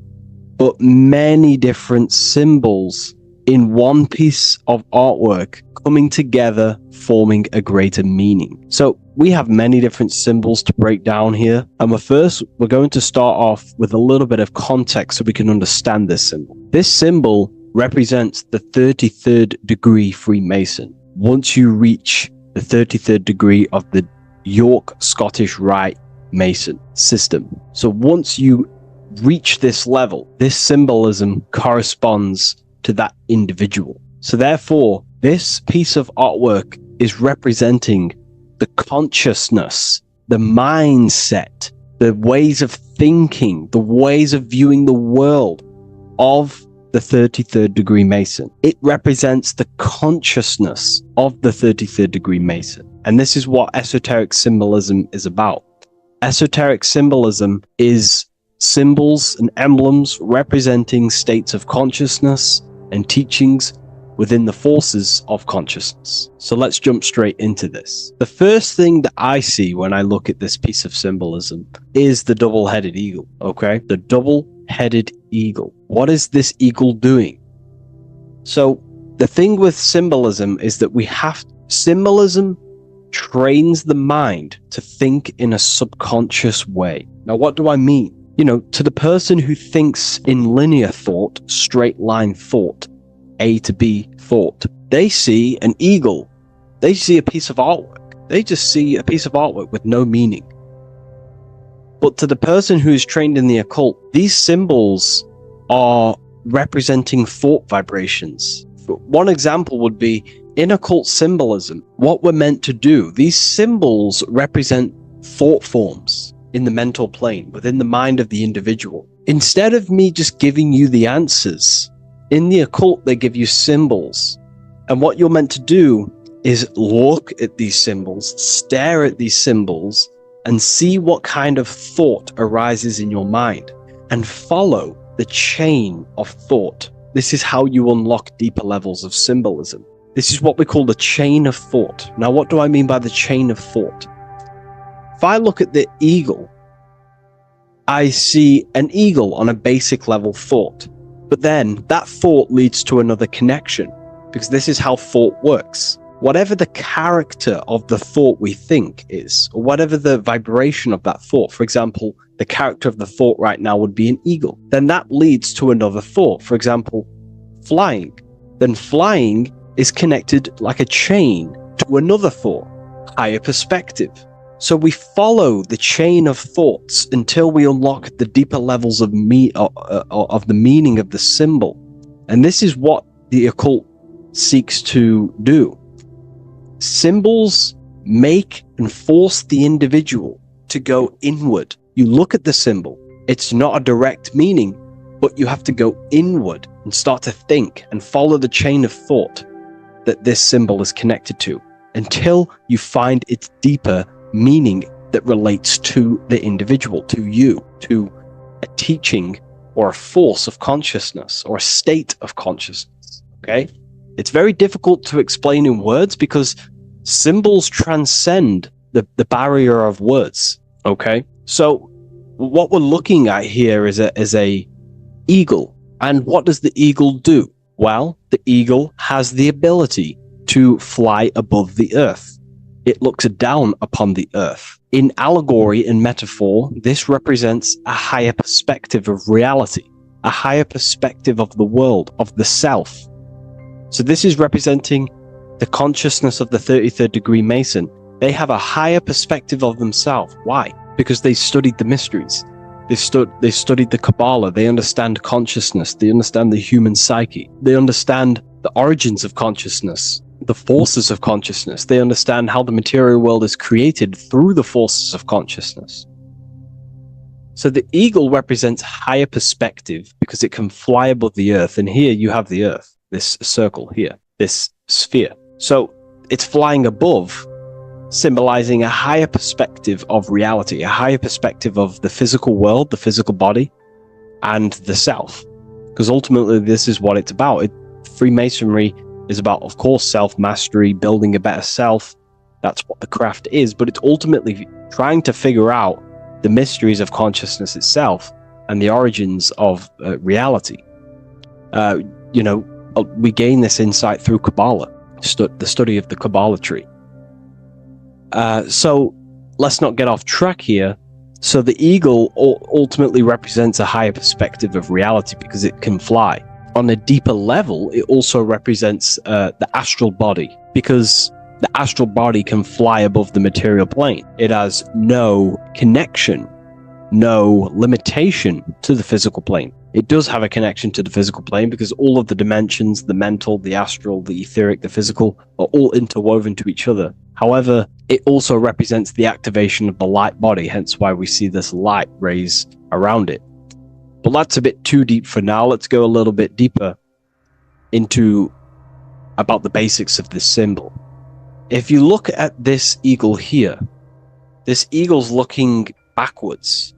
but many different symbols in one piece of artwork coming together, forming a greater meaning. So we have many different symbols to break down here. And we're going to start off with a little bit of context so we can understand this symbol. This symbol represents the 33rd degree Freemason. Once you reach the 33rd degree of the York Scottish Rite Mason system. So once you reach this level, this symbolism corresponds to that individual. So therefore, this piece of artwork is representing the consciousness, the mindset, the ways of thinking, the ways of viewing the world of the 33rd degree Mason. It represents the consciousness of the 33rd degree Mason. And this is what esoteric symbolism is about. Esoteric symbolism is symbols and emblems representing states of consciousness and teachings within the forces of consciousness. So let's jump straight into this. The first thing that I see when I look at this piece of symbolism is the double-headed eagle, okay? The double-headed eagle. What is this eagle doing? So the thing with symbolism is that symbolism trains the mind to think in a subconscious way. Now, what do I mean? To the person who thinks in linear thought, straight line thought, A to B thought, they see an eagle. They see a piece of artwork. They just see a piece of artwork with no meaning. But to the person who is trained in the occult, these symbols are representing thought vibrations. One example would be in occult symbolism, what we're meant to do. These symbols represent thought forms in the mental plane, within the mind of the individual. Instead of me just giving you the answers, in the occult, they give you symbols. And what you're meant to do is look at these symbols, stare at these symbols, and see what kind of thought arises in your mind, and follow the chain of thought. This is how you unlock deeper levels of symbolism. This is what we call the chain of thought. Now, what do I mean by the chain of thought? If I look at the eagle, I see an eagle on a basic level thought. But then that thought leads to another connection, because this is how thought works. Whatever the character of the thought we think is, or whatever the vibration of that thought, for example, the character of the thought right now would be an eagle, then that leads to another thought. For example, flying. Then flying is connected like a chain to another thought, higher perspective. So we follow the chain of thoughts until we unlock the deeper levels of the meaning of the symbol. And this is what the occult seeks to do. Symbols make and force the individual to go inward. You look at the symbol, it's not a direct meaning, but you have to go inward and start to think and follow the chain of thought that this symbol is connected to until you find its deeper meaning that relates to the individual, to you, to a teaching or a force of consciousness or a state of consciousness. Okay? It's very difficult to explain in words because symbols transcend the barrier of words. Okay? So what we're looking at here is a eagle. And what does the eagle do? Well, the eagle has the ability to fly above the earth. It looks down upon the earth. In allegory and metaphor, this represents a higher perspective of reality, a higher perspective of the world, of the self. So this is representing the consciousness of the 33rd degree Mason. They have a higher perspective of themselves. Why? Because they studied the mysteries. They studied the Kabbalah. They understand consciousness. They understand the human psyche. They understand the origins of consciousness, the forces of consciousness. They understand how the material world is created through the forces of consciousness. So the eagle represents higher perspective because it can fly above the earth. And here you have the earth, this circle here, this sphere. So it's flying above, symbolizing a higher perspective of reality, a higher perspective of the physical world, the physical body, and the self. Because ultimately, this is what it's about. Freemasonry is about, of course, self-mastery, building a better self. That's what the craft is. But it's ultimately trying to figure out the mysteries of consciousness itself and the origins of reality. We gain this insight through Kabbalah, the study of the Kabbalah tree. So let's not get off track here. So the eagle ultimately represents a higher perspective of reality because it can fly. On a deeper level, it also represents the astral body because the astral body can fly above the material plane. It has no connection, no limitation to the physical plane. It does have a connection to the physical plane because all of the dimensions, the mental, the astral, the etheric, the physical, are all interwoven to each other. However, it also represents the activation of the light body, hence why we see this light rays around it. But that's a bit too deep for now. Let's go a little bit deeper into about the basics of this symbol. If you look at this eagle here, this eagle's looking backwards,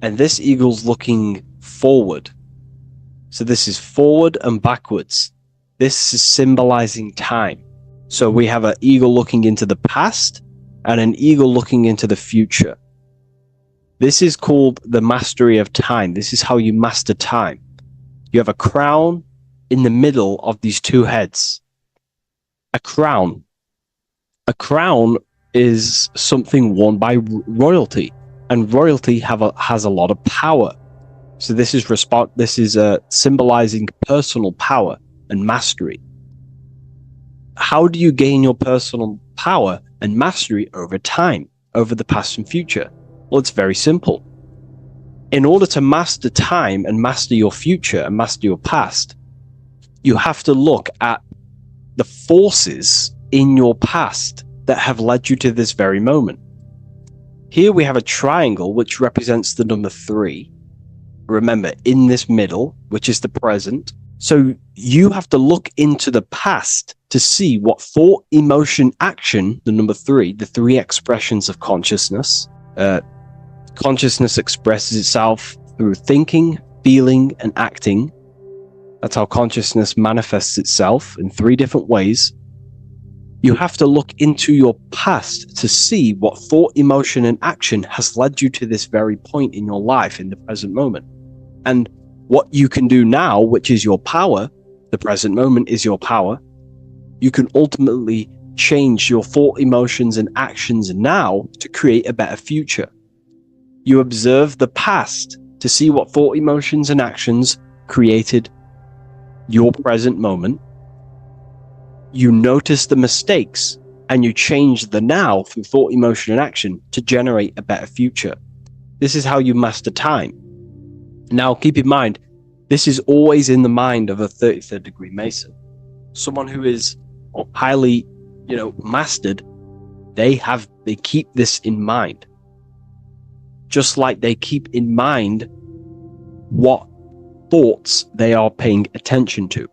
and this eagle's looking forward. So this is forward and backwards. This is symbolizing time. So we have an eagle looking into the past and an eagle looking into the future. This is called the mastery of time. This is how you master time. You have a crown in the middle of these two heads. A crown. A crown is something worn by royalty, and royalty has a lot of power. So this is symbolizing personal power and mastery. How do you gain your personal power and mastery over time, over the past and future? Well, it's very simple. In order to master time and master your future and master your past, you have to look at the forces in your past that have led you to this very moment. Here we have a triangle which represents the number 3. Remember, in this middle, which is the present. So you have to look into the past to see what thought, emotion, action, the number 3, the 3 expressions of consciousness. Consciousness expresses itself through thinking, feeling, and acting. That's how consciousness manifests itself in 3 different ways. You have to look into your past to see what thought, emotion, and action has led you to this very point in your life in the present moment. And what you can do now, which is your power, the present moment is your power, you can ultimately change your thought, emotions, and actions now to create a better future. You observe the past to see what thought, emotions, and actions created your present moment. You notice the mistakes and you change the now through thought, emotion, and action to generate a better future. This is how you master time. Now, keep in mind, this is always in the mind of a 33rd degree Mason. Someone who is highly, mastered, they keep this in mind. Just like they keep in mind what thoughts they are paying attention to.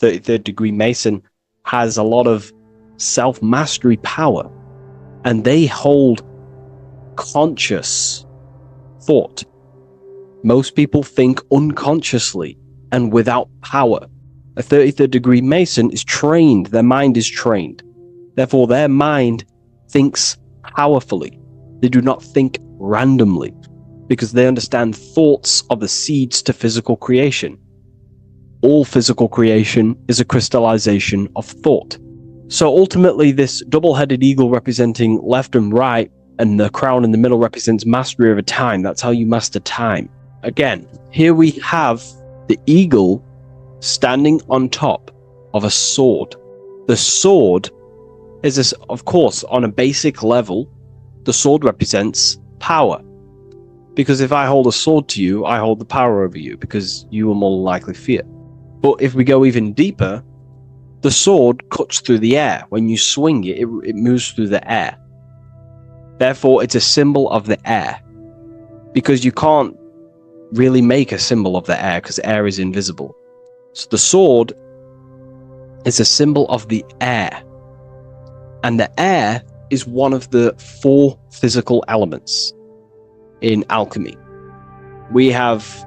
33rd degree Mason has a lot of self-mastery power, and they hold conscious thought. Most people think unconsciously and without power. A 33rd degree Mason is trained, their mind is trained. Therefore, their mind thinks powerfully. They do not think randomly, because they understand thoughts are the seeds to physical creation. All physical creation is a crystallization of thought. So ultimately, this double-headed eagle representing left and right, and the crown in the middle represents mastery over time. That's how you master time. Again, here we have the eagle standing on top of a sword. The sword is, of course, on a basic level, the sword represents power. Because if I hold a sword to you, I hold the power over you, because you will more likely fear. But if we go even deeper, the sword cuts through the air. When you swing it, it moves through the air. Therefore, it's a symbol of the air. Because you can't really make a symbol of the air, because air is invisible. So the sword is a symbol of the air. And the air is one of the 4 physical elements in alchemy. We have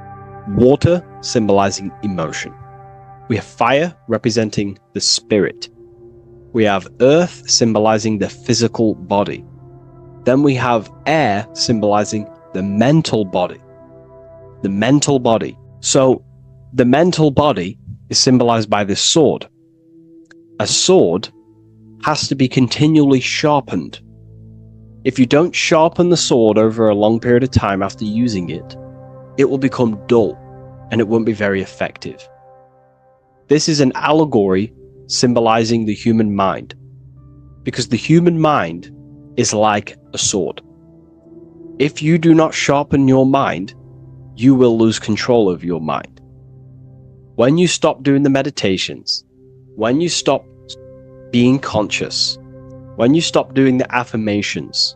water, symbolizing emotion. We have fire, representing the spirit. We have earth, symbolizing the physical body. Then we have air, symbolizing the mental body. The mental body. So the mental body is symbolized by this sword. A sword has to be continually sharpened. If you don't sharpen the sword over a long period of time after using it, it will become dull and it won't be very effective. This is an allegory symbolizing the human mind, because the human mind is like a sword. If you do not sharpen your mind, you will lose control of your mind. When you stop doing the meditations, when you stop being conscious, when you stop doing the affirmations,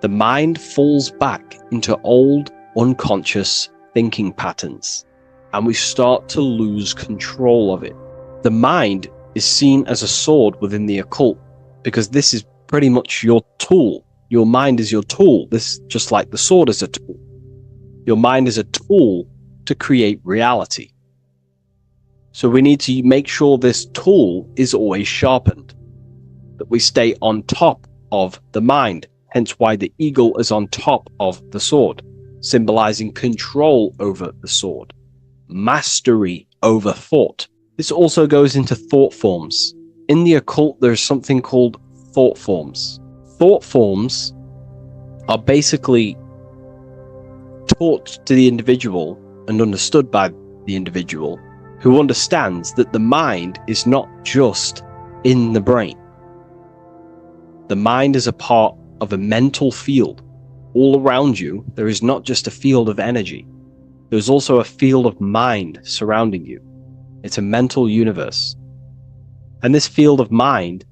the mind falls back into old, unconscious thinking patterns, and we start to lose control of it. The mind is seen as a sword within the occult, because this is pretty much your tool. Your mind is your tool. This, just like the sword is a tool. Your mind is a tool to create reality. So we need to make sure this tool is always sharpened, that we stay on top of the mind, hence why the eagle is on top of the sword, symbolizing control over the sword, mastery over thought. This also goes into thought forms. In the occult, there's something called thought forms. Thought forms are basically taught to the individual and understood by the individual, who understands that the mind is not just in the brain. The mind is a part of a mental field. All around you, there is not just a field of energy. There's also a field of mind surrounding you. It's a mental universe. And this field of mind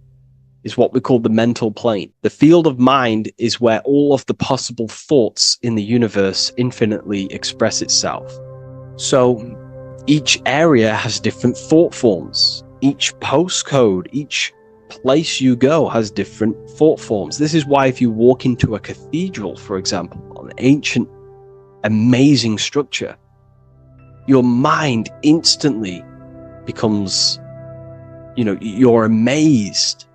is what we call the mental plane. The field of mind is where all of the possible thoughts in the universe infinitely express itself. So each area has different thought forms. Each postcode, each place you go has different thought forms. This is why if you walk into a cathedral, for example, an ancient, amazing structure, your mind instantly becomes, you're amazed.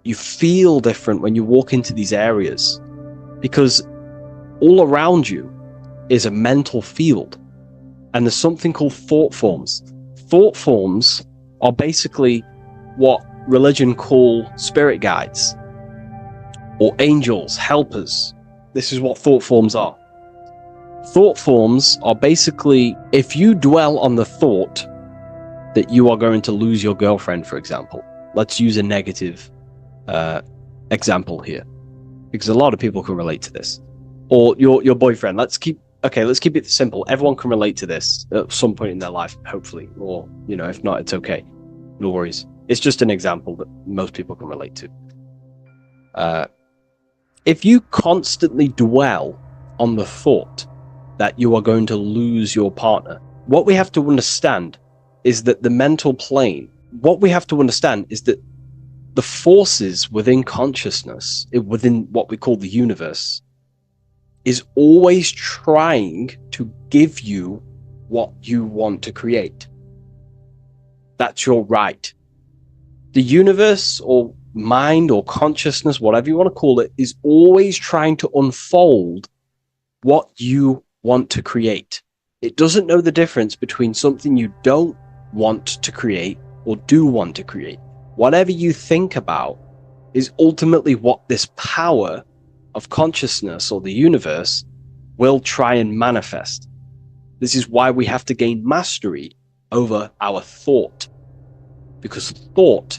You feel different when you walk into these areas because all around you is a mental field, and there's something called thought forms. Thought forms are basically what religion call spirit guides or angels, helpers. This is what thought forms are. Thought forms are basically, if you dwell on the thought that you are going to lose your girlfriend, for example, let's use a negative example here, because a lot of people can relate to this, or your boyfriend. Let's keep it simple. Everyone can relate to this at some point in their life, hopefully, or if not, it's okay, no worries. It's just an example that most people can relate to. If you constantly dwell on the thought that you are going to lose your partner, what we have to understand is that the mental plane, what we have to understand is that the forces within consciousness, within what we call the universe, is always trying to give you what you want to create. That's your right. The universe or mind or consciousness, whatever you want to call it, is always trying to unfold what you want to create. It doesn't know the difference between something you don't want to create or do want to create. Whatever you think about is ultimately what this power of consciousness or the universe will try and manifest. This is why we have to gain mastery over our thought, because thought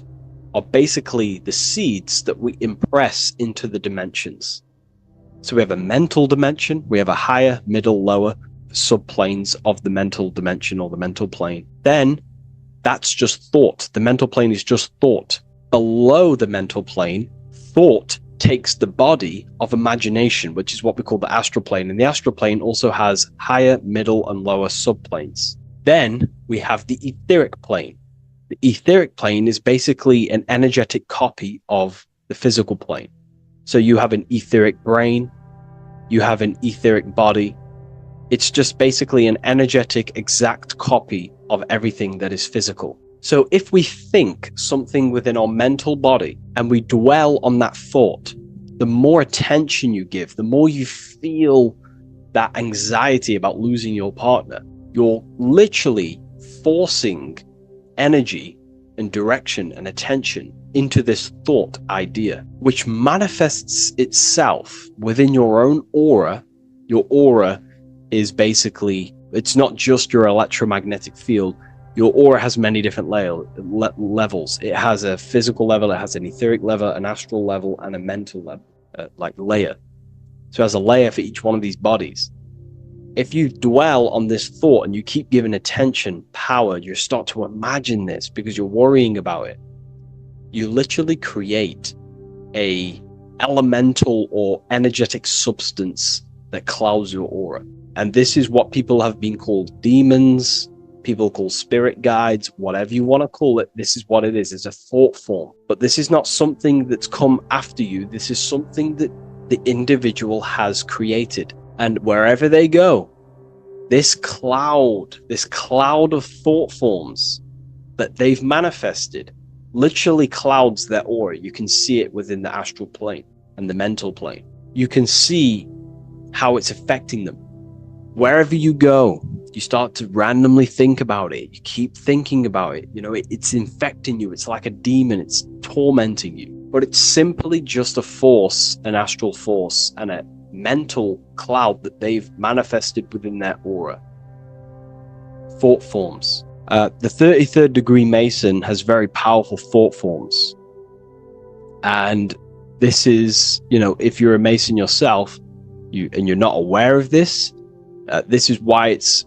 are basically the seeds that we impress into the dimensions. So we have a mental dimension, we have a higher, middle, lower subplanes of the mental dimension or the mental plane. Then that's just thought. The mental plane is just thought. Below the mental plane, thought takes the body of imagination, which is what we call the astral plane. And the astral plane also has higher, middle, and lower subplanes. Then we have the etheric plane. The etheric plane is basically an energetic copy of the physical plane. So you have an etheric brain, you have an etheric body. It's just basically an energetic, exact copy of everything that is physical. So if we think something within our mental body and we dwell on that thought, the more attention you give, the more you feel that anxiety about losing your partner, you're literally forcing energy and direction and attention into this thought idea, which manifests itself within your own aura. Your aura is basically, it's not just your electromagnetic field. Your aura has many different levels. It has a physical level, it has an etheric level, an astral level, and a mental level, layer. So it has a layer for each one of these bodies. If you dwell on this thought and you keep giving attention, power, you start to imagine this because you're worrying about it. You literally create a elemental or energetic substance that clouds your aura. And this is what people have been called demons, people call spirit guides, whatever you want to call it. This is what it is. It's a thought form. But this is not something that's come after you. This is something that the individual has created. And wherever they go, this cloud of thought forms that they've manifested literally clouds their aura. You can see it within the astral plane and the mental plane. You can see how it's affecting them. Wherever you go, you start to randomly think about it. You keep thinking about it. It's infecting you. It's like a demon. It's tormenting you. but it's simply just a force, an astral force, and a mental cloud that they've manifested within their aura. Thought forms. The 33rd degree Mason has very powerful thought forms. And this is, if you're a Mason yourself, and you're not aware of this, this is why it's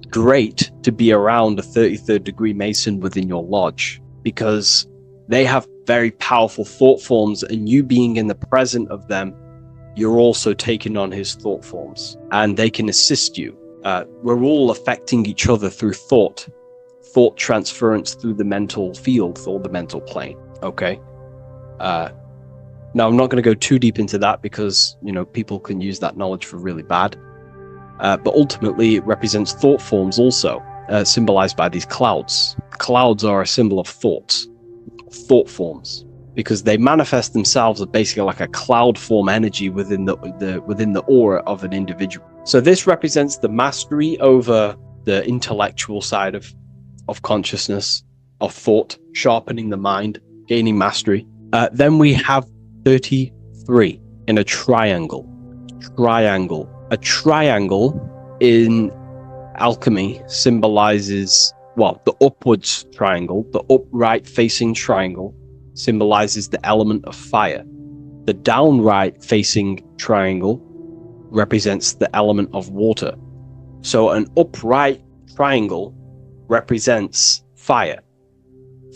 great to be around a 33rd degree Mason within your lodge, because they have very powerful thought forms, and you being in the present of them, you're also taking on his thought forms, and they can assist you. We're all affecting each other through thought transference through the mental field or the mental plane. Okay. Now I'm not going to go too deep into that because, people can use that knowledge for really bad. But ultimately it represents thought forms also, symbolized by these clouds. Clouds are a symbol of thought forms, because they manifest themselves as basically like a cloud form energy within the aura of an individual. So this represents the mastery over the intellectual side of consciousness, of thought, sharpening the mind, gaining mastery. Then we have 33 in a triangle. A triangle in alchemy symbolizes, the upwards triangle, the upright facing triangle symbolizes the element of fire. The downright facing triangle represents the element of water. So an upright triangle represents fire.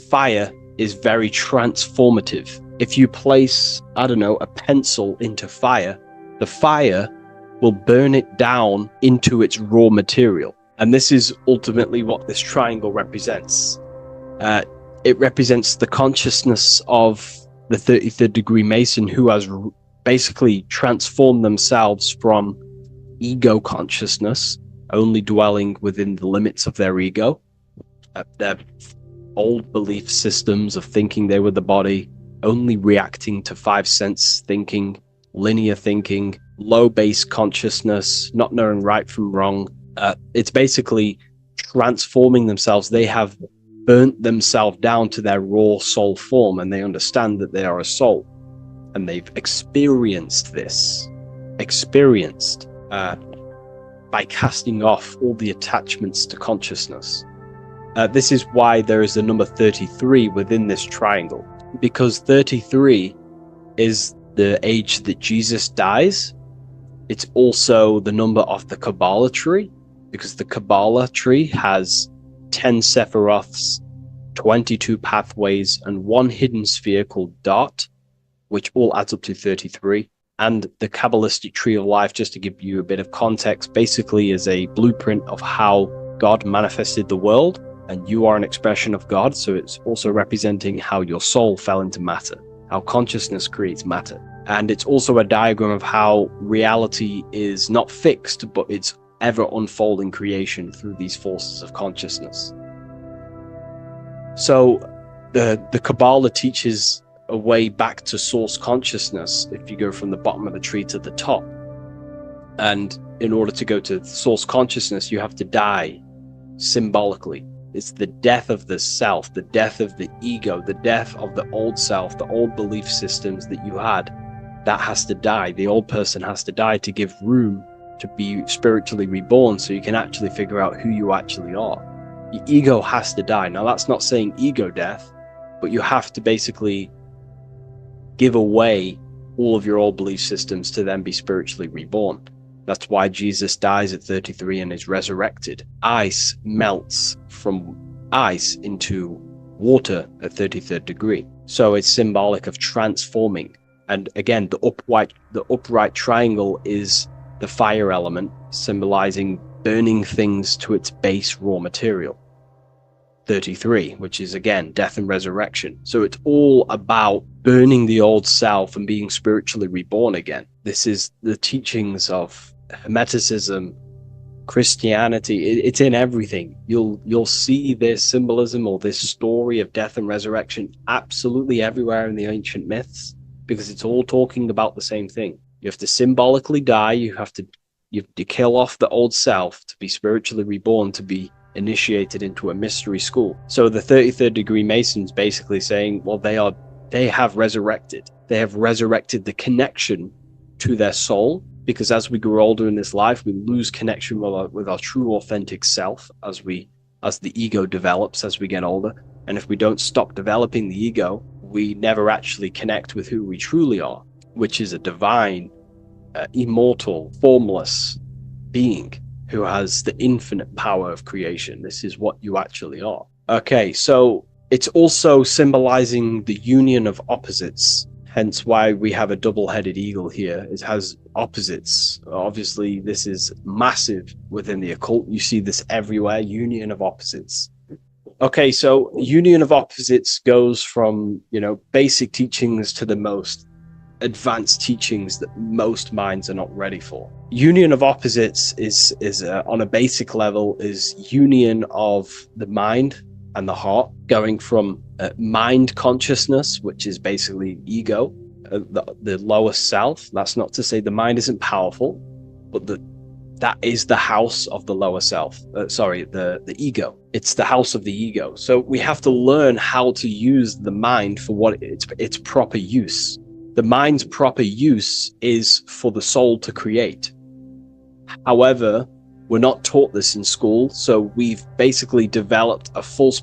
Fire is very transformative. If you place, a pencil into fire, the fire will burn it down into its raw material. And this is ultimately what this triangle represents. It represents the consciousness of the 33rd degree Mason, who has basically transformed themselves from ego consciousness, only dwelling within the limits of their ego, their old belief systems of thinking they were the body, only reacting to five sense thinking, linear thinking, low base consciousness, not knowing right from wrong. It's basically transforming themselves. They have burnt themselves down to their raw soul form, and they understand that they are a soul, and they've experienced this, by casting off all the attachments to consciousness. This is why there is the number 33 within this triangle, because 33 is the age that Jesus dies. It's also the number of the Kabbalah tree, because the Kabbalah tree has 10 Sephiroths, 22 pathways, and one hidden sphere called Dart, which all adds up to 33. And the Kabbalistic tree of life, just to give you a bit of context, basically is a blueprint of how God manifested the world, and you are an expression of God. So it's also representing how your soul fell into matter, how consciousness creates matter. And it's also a diagram of how reality is not fixed, but it's ever unfolding creation through these forces of consciousness. So the Kabbalah teaches a way back to source consciousness if you go from the bottom of the tree to the top. And in order to go to source consciousness, you have to die symbolically. It's the death of the self, the death of the ego, the death of the old self, the old belief systems that you had. That has to die. The old person has to die to give room to be spiritually reborn, so you can actually figure out who you actually are. Your ego has to die. Now, that's not saying ego death, but you have to basically give away all of your old belief systems to then be spiritually reborn. That's why Jesus dies at 33 and is resurrected. Ice melts from ice into water at 33rd degree. So it's symbolic of transforming. And again, the upright triangle is the fire element, symbolizing burning things to its base raw material. 33, which is again death and resurrection. So it's all about burning the old self and being spiritually reborn again. This is the teachings of Hermeticism, Christianity. It's in everything. You'll see this symbolism or this story of death and resurrection absolutely everywhere in the ancient myths, because it's all talking about the same thing. You have to symbolically die. You have to kill off the old self to be spiritually reborn, to be initiated into a mystery school. So the 33rd degree Masons basically saying, well, they are they have resurrected. They have resurrected the connection to their soul, because as we grow older in this life, we lose connection with our true authentic self as the ego develops as we get older. And if we don't stop developing the ego, we never actually connect with who we truly are, which is a divine, immortal, formless being who has the infinite power of creation. This is what you actually are. Okay, so it's also symbolizing the union of opposites, hence why we have a double-headed eagle here. It has opposites. Obviously, this is massive within the occult. You see this everywhere, union of opposites. Okay, so union of opposites goes from, basic teachings to the most advanced teachings that most minds are not ready for. Union of opposites is on a basic level, is union of the mind and the heart, going from mind consciousness, which is basically ego, the lower self. That's not to say the mind isn't powerful, but that is the house of the lower self. The ego. It's the house of the ego. So we have to learn how to use the mind for what its proper use. The mind's proper use is for the soul to create. However, we're not taught this in school, so we've basically developed a false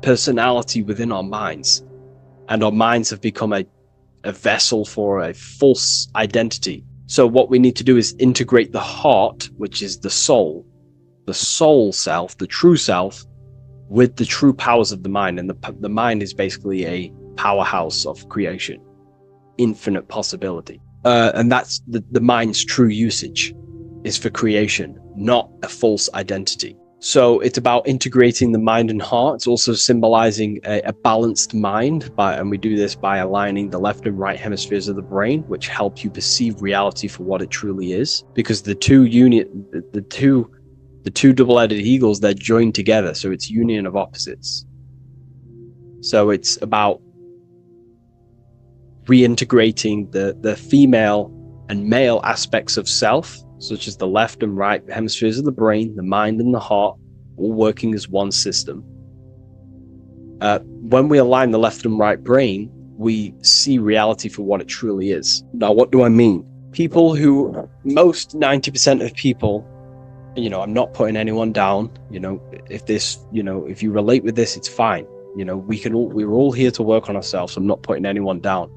personality within our minds, and our minds have become a vessel for a false identity. So what we need to do is integrate the heart, which is the soul self, the true self, with the true powers of the mind. And the mind is basically a powerhouse of creation, infinite possibility. And that's the mind's true usage is for creation, not a false identity. So it's about integrating the mind and heart. It's also symbolizing a balanced mind, and we do this by aligning the left and right hemispheres of the brain, which help you perceive reality for what it truly is. Because the two double-headed eagles, they're joined together, so it's union of opposites. So it's about reintegrating the female and male aspects of self, such as the left and right hemispheres of the brain, the mind and the heart, all working as one system. When we align the left and right brain, we see reality for what it truly is. Now, what do I mean? Most 90% of people, I'm not putting anyone down, if you relate with this, it's fine. We're all here to work on ourselves. I'm not putting anyone down.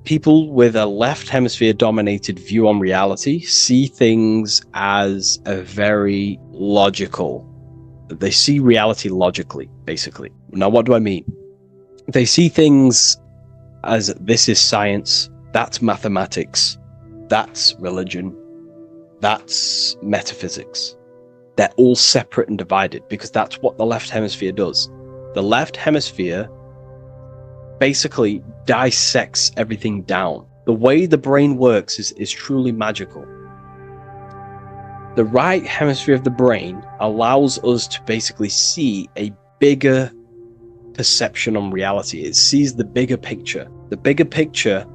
People with a left hemisphere dominated view on reality see things as a very logical. They see reality logically, basically. Now, what do I mean? They see things as this is science, that's mathematics, that's religion, that's metaphysics. They're all separate and divided because that's what the left hemisphere does. The left hemisphere basically dissects everything down. The way the brain works is truly magical. The right hemisphere of the brain allows us to basically see a bigger perception on reality. It sees the bigger picture. The bigger picture,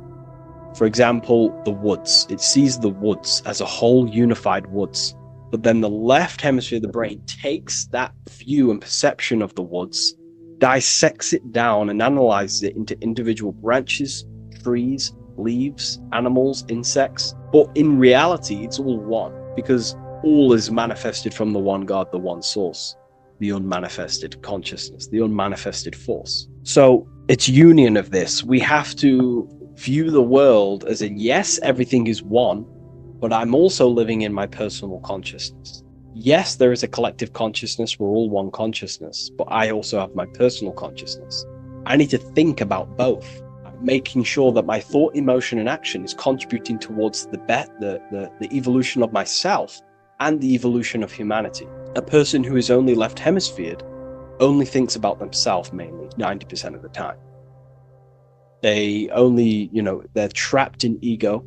for example, the woods. It sees the woods as a whole unified woods. But then the left hemisphere of the brain takes that view and perception of the woods, dissects it down and analyzes it into individual branches, trees, leaves, animals, insects. But in reality, it's all one, because all is manifested from the one God, the one source, the unmanifested consciousness, the unmanifested force. So it's union of this. We have to view the world as in, yes, everything is one, but I'm also living in my personal consciousness. Yes, there is a collective consciousness. We're all one consciousness, but I also have my personal consciousness. I need to think about both, making sure that my thought, emotion, and action is contributing towards the evolution of myself and the evolution of humanity. A person who is only left hemisphered only thinks about themselves mainly, 90% of the time. They only, they're trapped in ego,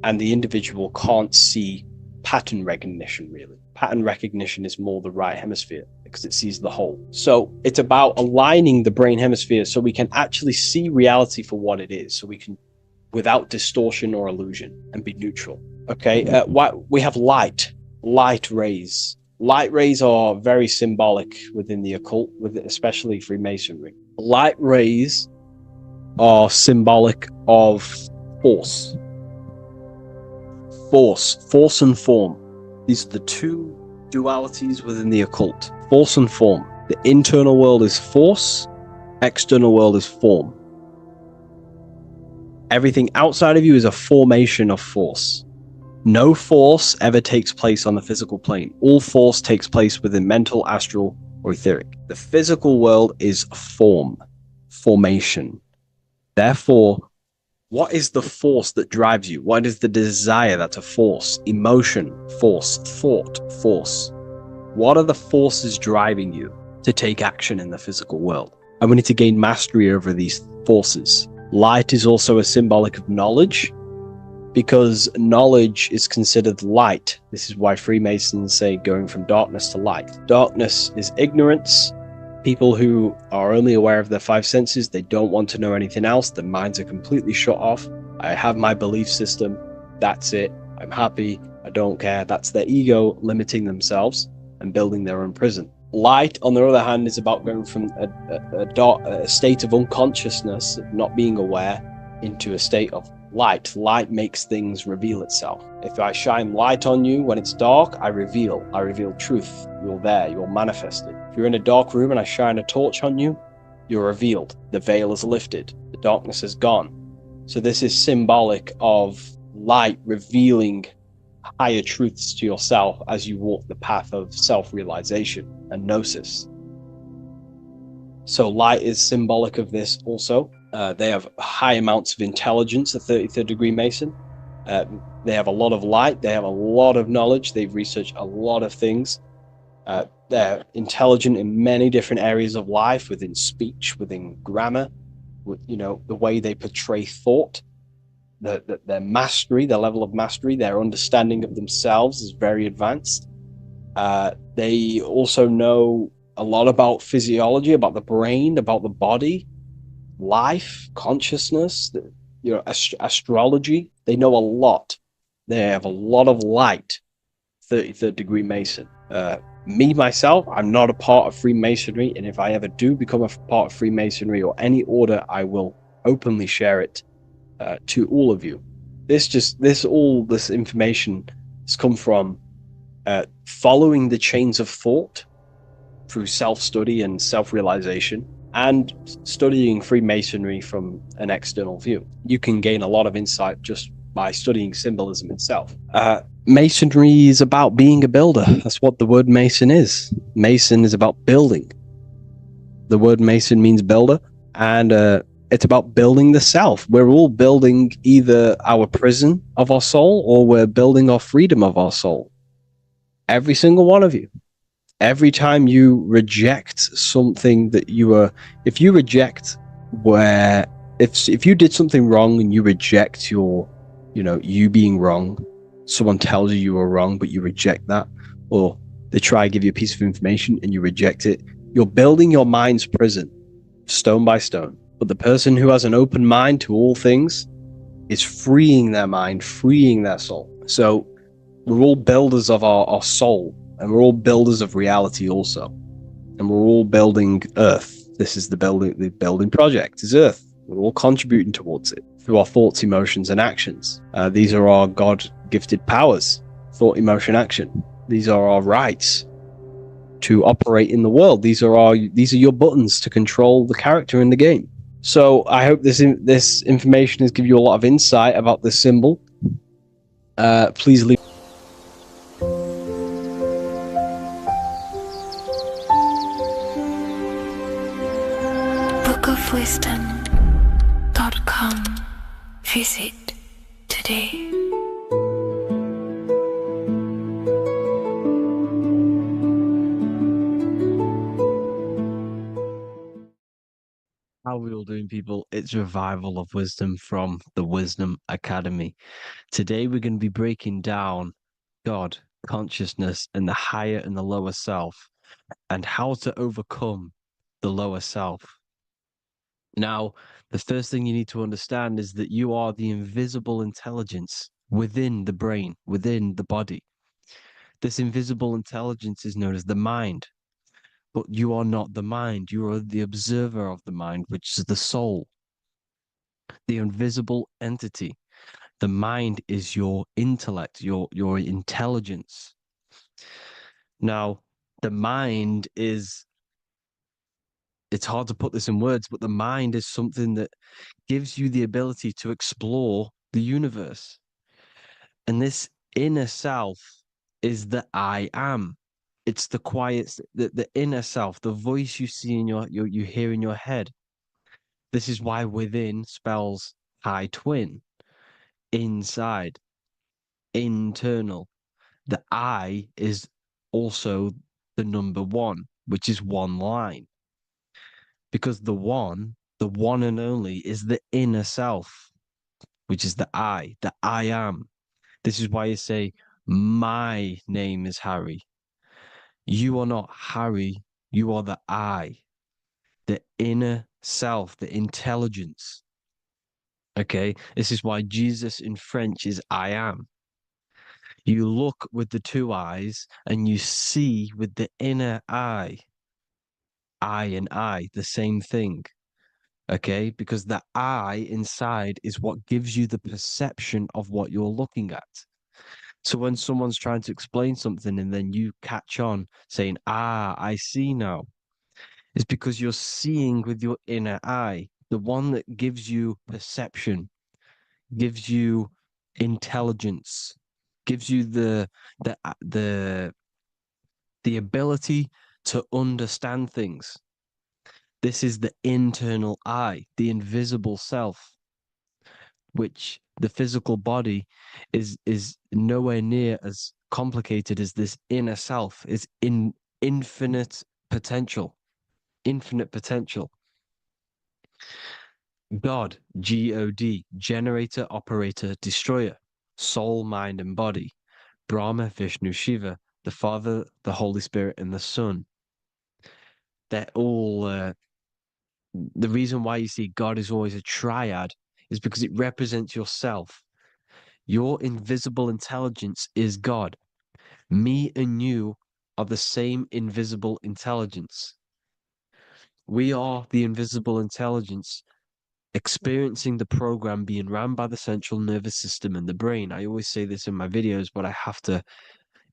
and the individual can't see pattern recognition, really. Pattern recognition is more the right hemisphere because it sees the whole. So it's about aligning the brain hemisphere so we can actually see reality for what it is, so we can, without distortion or illusion, and be neutral. Okay, we have light rays. Light rays are very symbolic within the occult, especially Freemasonry. Light rays are symbolic of force. Force and form. These are the two dualities within the occult. Force and form. The internal world is force, external world is form. Everything outside of you is a formation of force. No force ever takes place on the physical plane. All force takes place within mental, astral, or etheric. The physical world is form, formation. Therefore, what is the force that drives you? What is the desire that's a force? Emotion, force, thought, force. What are the forces driving you to take action in the physical world? And we need to gain mastery over these forces. Light is also a symbolic of knowledge, because knowledge is considered light. This is why Freemasons say going from darkness to light. Darkness is ignorance. People who are only aware of their five senses, they don't want to know anything else. Their minds are completely shut off. I have my belief system. That's it. I'm happy. I don't care. That's their ego limiting themselves and building their own prison. Light, on the other hand, is about going from a state of unconsciousness, not being aware, into a state of light. Light makes things reveal itself. If I shine light on you when it's dark, I reveal truth. You're there, you're manifested. If you're in a dark room and I shine a torch on you, you're revealed. The veil is lifted. The darkness is gone. So this is symbolic of light revealing higher truths to yourself as you walk the path of self-realization and gnosis. So light is symbolic of this also. They have high amounts of intelligence, a 33rd degree Mason. They have a lot of light. They have a lot of knowledge. They've researched a lot of things. They're intelligent in many different areas of life, within speech, within grammar, the way they portray thought, their mastery, their level of mastery, their understanding of themselves is very advanced. They also know a lot about physiology, about the brain, about the body, life, consciousness, astrology. They know a lot. They have a lot of light. 33rd degree Mason. Me, myself, I'm not a part of Freemasonry, and if I ever do become a part of Freemasonry or any order, I will openly share it to all of you. This information has come from following the chains of thought through self-study and self-realization, and studying Freemasonry from an external view. You can gain a lot of insight just by studying symbolism itself. Masonry is about being a builder. That's what the word Mason is. Mason is about building. The word Mason means builder, and it's about building the self. We're all building either our prison of our soul, or we're building our freedom of our soul. Every single one of you. Every time you reject something that if you did something wrong and you reject you being wrong, someone tells you were wrong, but you reject that, or they try to give you a piece of information and you reject it, you're building your mind's prison, stone by stone. But the person who has an open mind to all things is freeing their mind, freeing their soul. So we're all builders of our soul, and we're all builders of reality also. And we're all building Earth. This is the building project is Earth. We're all contributing towards it through our thoughts, emotions, and actions. These are our God-gifted powers: thought, emotion, action. These are our rights to operate in the world. These are your buttons to control the character in the game. So I hope this information has given you a lot of insight about this symbol. Please leave. bookofwisdom.com. Visit today. How are we all doing, people? It's Revival of Wisdom from the Wisdom Academy. Today we're going to be breaking down God, consciousness, and the higher and the lower self, and how to overcome the lower self. Now, the first thing you need to understand is that you are the invisible intelligence within the brain, within the body. This invisible intelligence is known as the mind. But you are not the mind. You are the observer of the mind, which is the soul. the invisible entity. The mind is your intellect, your intelligence. Now, the mind is, it's hard to put this in words, but the mind is something that gives you the ability to explore the universe. And this inner self is the I am. It's the quiet, the inner self, the voice you see in you hear in your head. This is why within spells high twin, inside, internal. The I is also the number one, which is one line. Because the one and only, is the inner self, which is the I am. This is why you say, my name is Harry. You are not Harry, you are the I, the inner self, the intelligence. Okay, this is why Jesus in French is I am. You look with the two eyes and you see with the inner eye. I and I, the same thing. Okay, because the I inside is what gives you the perception of what you're looking at. So when someone's trying to explain something and then you catch on saying, I see now, it's because you're seeing with your inner eye, the one that gives you perception, gives you intelligence, gives you the the the ability to understand things. This is the internal eye, the invisible self, which the physical body is nowhere near as complicated as this inner self. Is in infinite potential, infinite potential. God, God, generator, operator, destroyer, soul, mind, and body. Brahma, Vishnu, Shiva, the Father, the Holy Spirit, and the Son. They're all the reason why you see God is always a triad is because it represents yourself. Your invisible intelligence is God. Me and you are the same invisible intelligence. We are the invisible intelligence experiencing the program being ran by the central nervous system and the brain. I always say this in my videos, but I have to,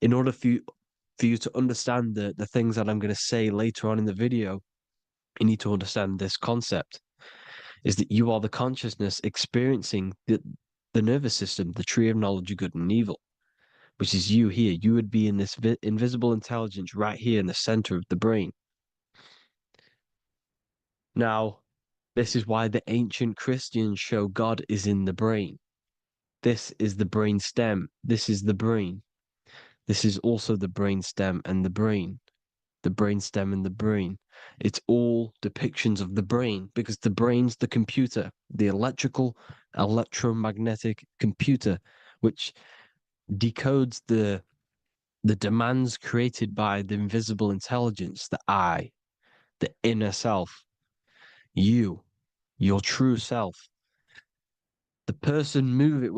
in order for you to understand the things that I'm going to say later on in the video, you need to understand this concept, is that you are the consciousness experiencing the nervous system, the tree of knowledge of good and evil, which is you here. You would be in this invisible intelligence right here in the center of the brain. Now, this is why the ancient Christians show God is in the brain. This is the brain stem. This is the brain. This is also the brain stem and the brain. The brain stem and the brain. It's all depictions of the brain because the brain's the computer, the electrical, electromagnetic computer, which decodes the demands created by the invisible intelligence, the I, the inner self, you, your true self. The person move it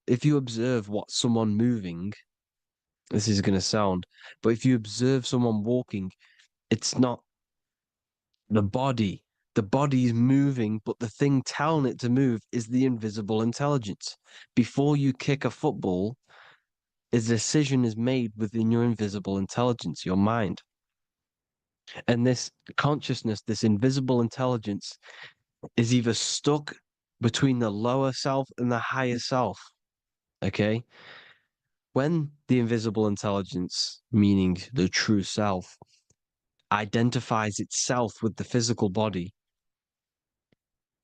if you observe what someone moving, this is going to sound, but if you observe someone walking, it's not the body. The body is moving, but the thing telling it to move is the invisible intelligence. Before you kick a football, a decision is made within your invisible intelligence, your mind. And this consciousness, this invisible intelligence, is either stuck between the lower self and the higher self. Okay? When the invisible intelligence, meaning the true self, identifies itself with the physical body,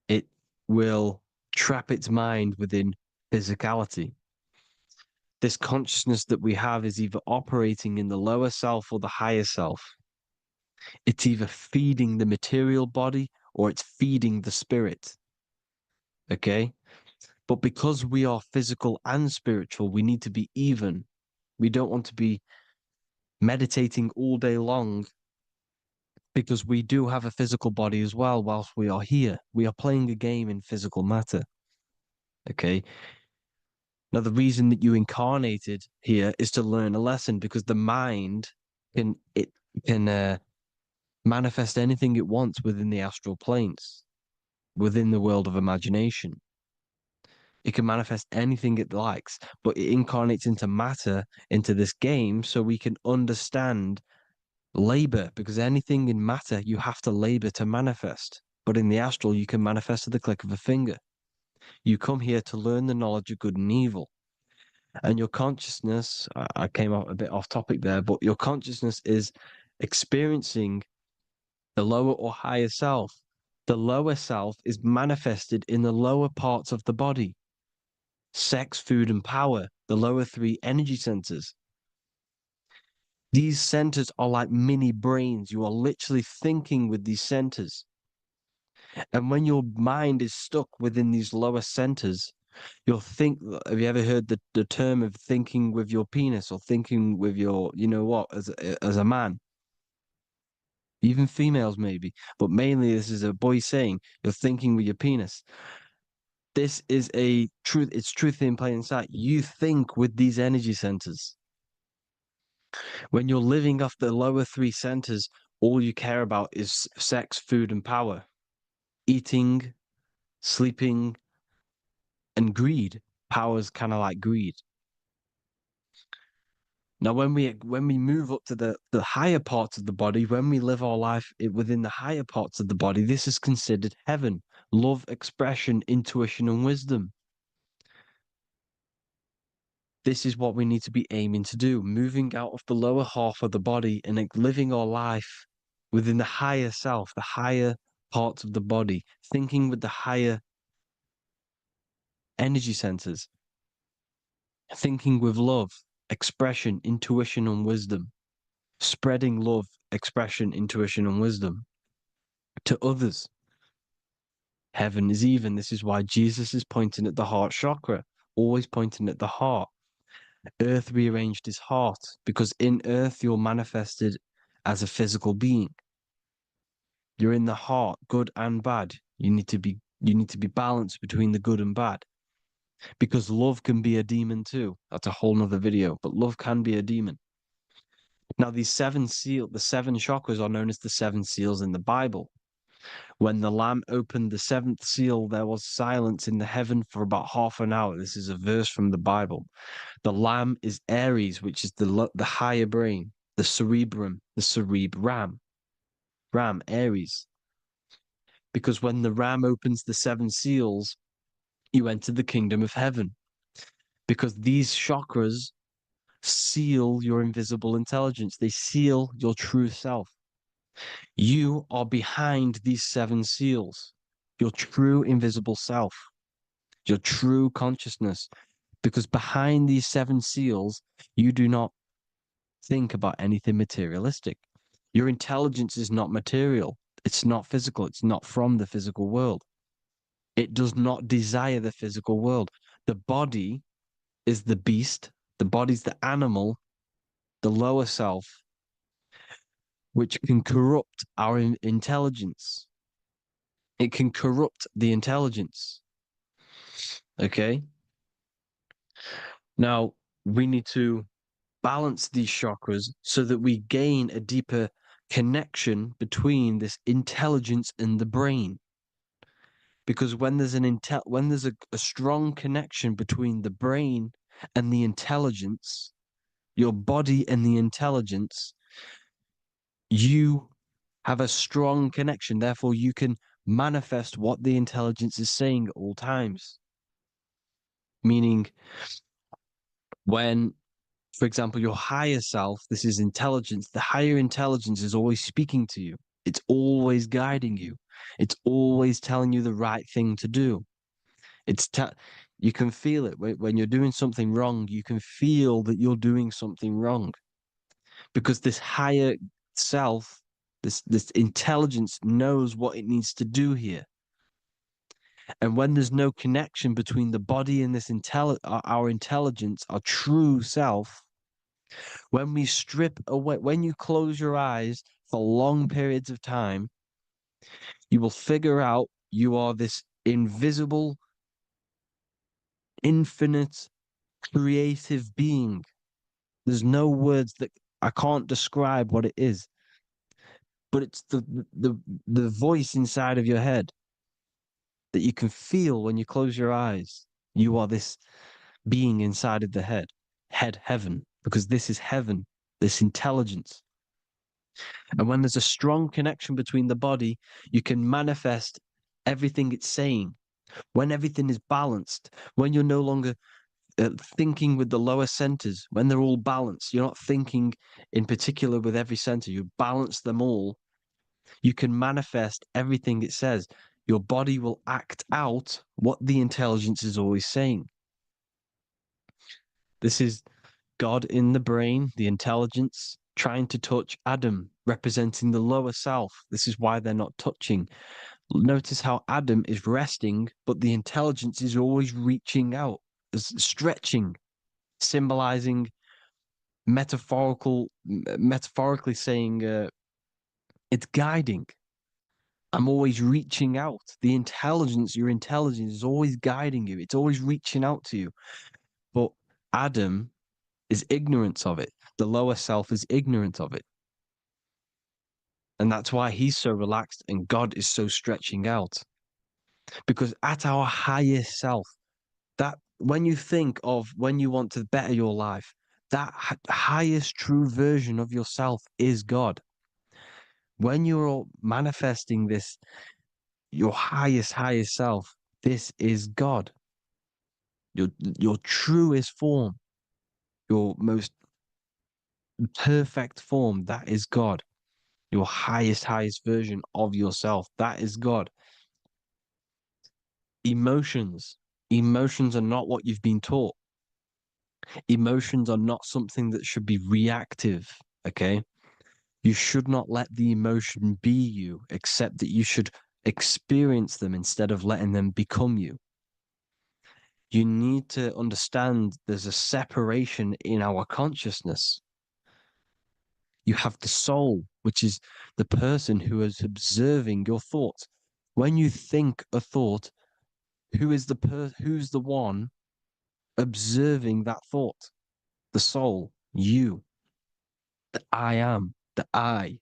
it will trap its mind within physicality. This consciousness that we have is either operating in the lower self or the higher self. It's either feeding the material body or it's feeding the spirit. Okay? But because we are physical and spiritual, we need to be even. We don't want to be meditating all day long because we do have a physical body as well whilst we are here. We are playing a game in physical matter. Okay? Now, the reason that you incarnated here is to learn a lesson because the mind can manifest anything it wants within the astral planes. within the world of imagination. It can manifest anything it likes, but it incarnates into matter, into this game, so we can understand labor, because anything in matter, you have to labor to manifest. But in the astral, you can manifest at the click of a finger. You come here to learn the knowledge of good and evil. And your consciousness, I came out a bit off topic there, but your consciousness is experiencing the lower or higher self. The lower self is manifested in the lower parts of the body: sex, food, and power, the lower three energy centers. These centers are like mini brains. You are literally thinking with these centers. And when your mind is stuck within these lower centers, you'll think. Have you ever heard the term of thinking with your penis, or thinking with your, you know what, as a man? Even females maybe, but mainly this is a boy saying, you're thinking with your penis. This is a truth. It's truth in plain sight. You think with these energy centers. When you're living off the lower three centers, all you care about is sex, food, and power, eating, sleeping, and greed. Power's kind of like greed. Now, when we move up to the higher parts of the body, when we live our life within the higher parts of the body, this is considered heaven: love, expression, intuition, and wisdom. This is what we need to be aiming to do, moving out of the lower half of the body and living our life within the higher self, the higher parts of the body, thinking with the higher energy centers, thinking with love, expression, intuition, and wisdom, spreading love, expression, intuition, and wisdom to others. Heaven is even. This is why Jesus is pointing at the heart chakra, always pointing at the heart. Earth rearranged his heart, because in earth you're manifested as a physical being. You're in the heart, good and bad. You need to be balanced between the good and bad. Because love can be a demon too. That's a whole nother video, but love can be a demon. Now, the seven chakras are known as the seven seals in the Bible. When the Lamb opened the seventh seal, there was silence in the heaven for about half an hour. This is a verse from the Bible. The Lamb is Aries, which is the higher brain, the cerebrum, the cerebram. Ram, Aries. Because when the Ram opens the seven seals, you enter the kingdom of heaven. Because these chakras seal your invisible intelligence, they seal your true self. You are behind these seven seals, your true invisible self, your true consciousness. Because behind these seven seals, you do not think about anything materialistic. Your intelligence is not material. It's not physical. It's not from the physical world. It does not desire the physical world. The body is the beast. The body's the animal, the lower self, which can corrupt our intelligence. It can corrupt the intelligence. Okay? Now, we need to balance these chakras so that we gain a deeper connection between this intelligence and the brain. Because when there's a strong connection between the brain and the intelligence, your body and the intelligence, you have a strong connection. Therefore, you can manifest what the intelligence is saying at all times. Meaning, when, for example, your higher self, this is intelligence, the higher intelligence is always speaking to you. It's always guiding you. It's always telling you the right thing to do. You can feel it when you're doing something wrong. You can feel that you're doing something wrong, because this higher self, this intelligence knows what it needs to do here. And when there's no connection between the body and our intelligence, our true self, when we strip away, when you close your eyes for long periods of time, you will figure out you are this invisible, infinite, creative being. There's no words that I can't describe what it is, but it's the voice inside of your head. that you can feel when you close your eyes. You are this being inside of the heaven, because this is heaven, this intelligence. And when there's a strong connection between the body, you can manifest everything it's saying. When everything is balanced, when you're no longer thinking with the lower centers, when they're all balanced, you're not thinking in particular with every center, you balance them all, you can manifest everything it says. Your body will act out what the intelligence is always saying. This is God in the brain, the intelligence, trying to touch Adam, representing the lower self. This is why they're not touching. Notice how Adam is resting, but the intelligence is always reaching out, stretching, symbolizing metaphorically saying it's guiding. I'm always reaching out. The intelligence, your intelligence is always guiding you. It's always reaching out to you. But Adam is ignorance of it. The lower self is ignorant of it. And that's why he's so relaxed and God is so stretching out. Because at our highest self, that when you think of when you want to better your life, that highest true version of yourself is God. When you're manifesting this, your highest self, this is God. Your truest form, your most perfect form, that is God. Your highest version of yourself, that is God. Emotions. Emotions are not what you've been taught. Emotions are not something that should be reactive, okay? You should not let the emotion be you, except that you should experience them instead of letting them become you. You need to understand there's a separation in our consciousness. You have the soul, which is the person who is observing your thoughts. When you think a thought, who's the one observing that thought? The soul, you, the I am, the I,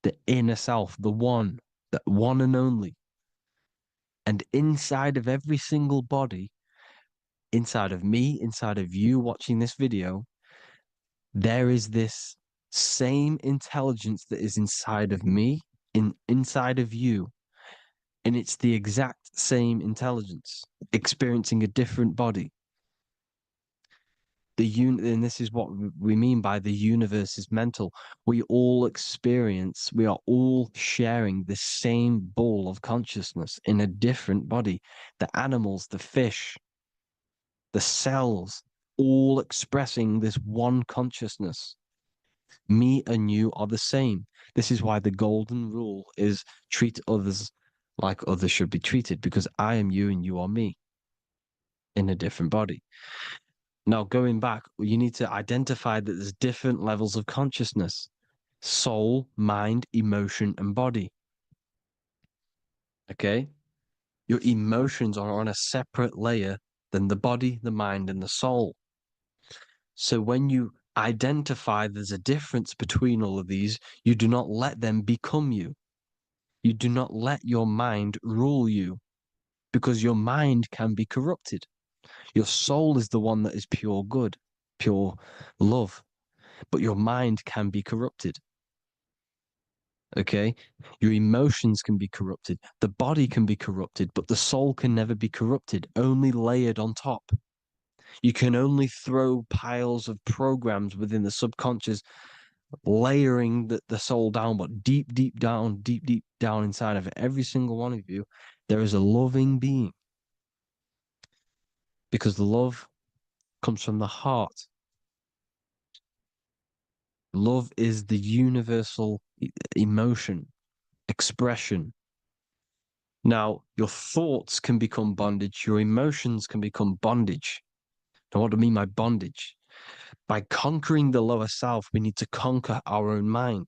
the inner self, the one and only. And inside of every single body, inside of me, inside of you watching this video, there is this same intelligence that is inside of me, inside of you. And it's the exact same intelligence, experiencing a different body. And this is what we mean by the universe is mental. We are all sharing the same ball of consciousness in a different body. The animals, the fish, the cells, all expressing this one consciousness. Me and you are the same. This is why the golden rule is treat others like others should be treated, because I am you and you are me in a different body. Now, going back, you need to identify that there's different levels of consciousness: soul, mind, emotion, and body. Okay? Your emotions are on a separate layer than the body, the mind, and the soul. So when you identify there's a difference between all of these, you do not let them become you. You do not let your mind rule you, because your mind can be corrupted. Your soul is the one that is pure good, pure love, but your mind can be corrupted. Okay? Your emotions can be corrupted. The body can be corrupted, but the soul can never be corrupted, only layered on top. You can only throw piles of programs within the subconscious, layering the soul down, but deep down inside of it, every single one of you, there is a loving being. Because the love comes from the heart. Love is the universal emotion, expression. Now, your thoughts can become bondage, your emotions can become bondage. Now, what do I mean by bondage? By conquering the lower self, we need to conquer our own mind,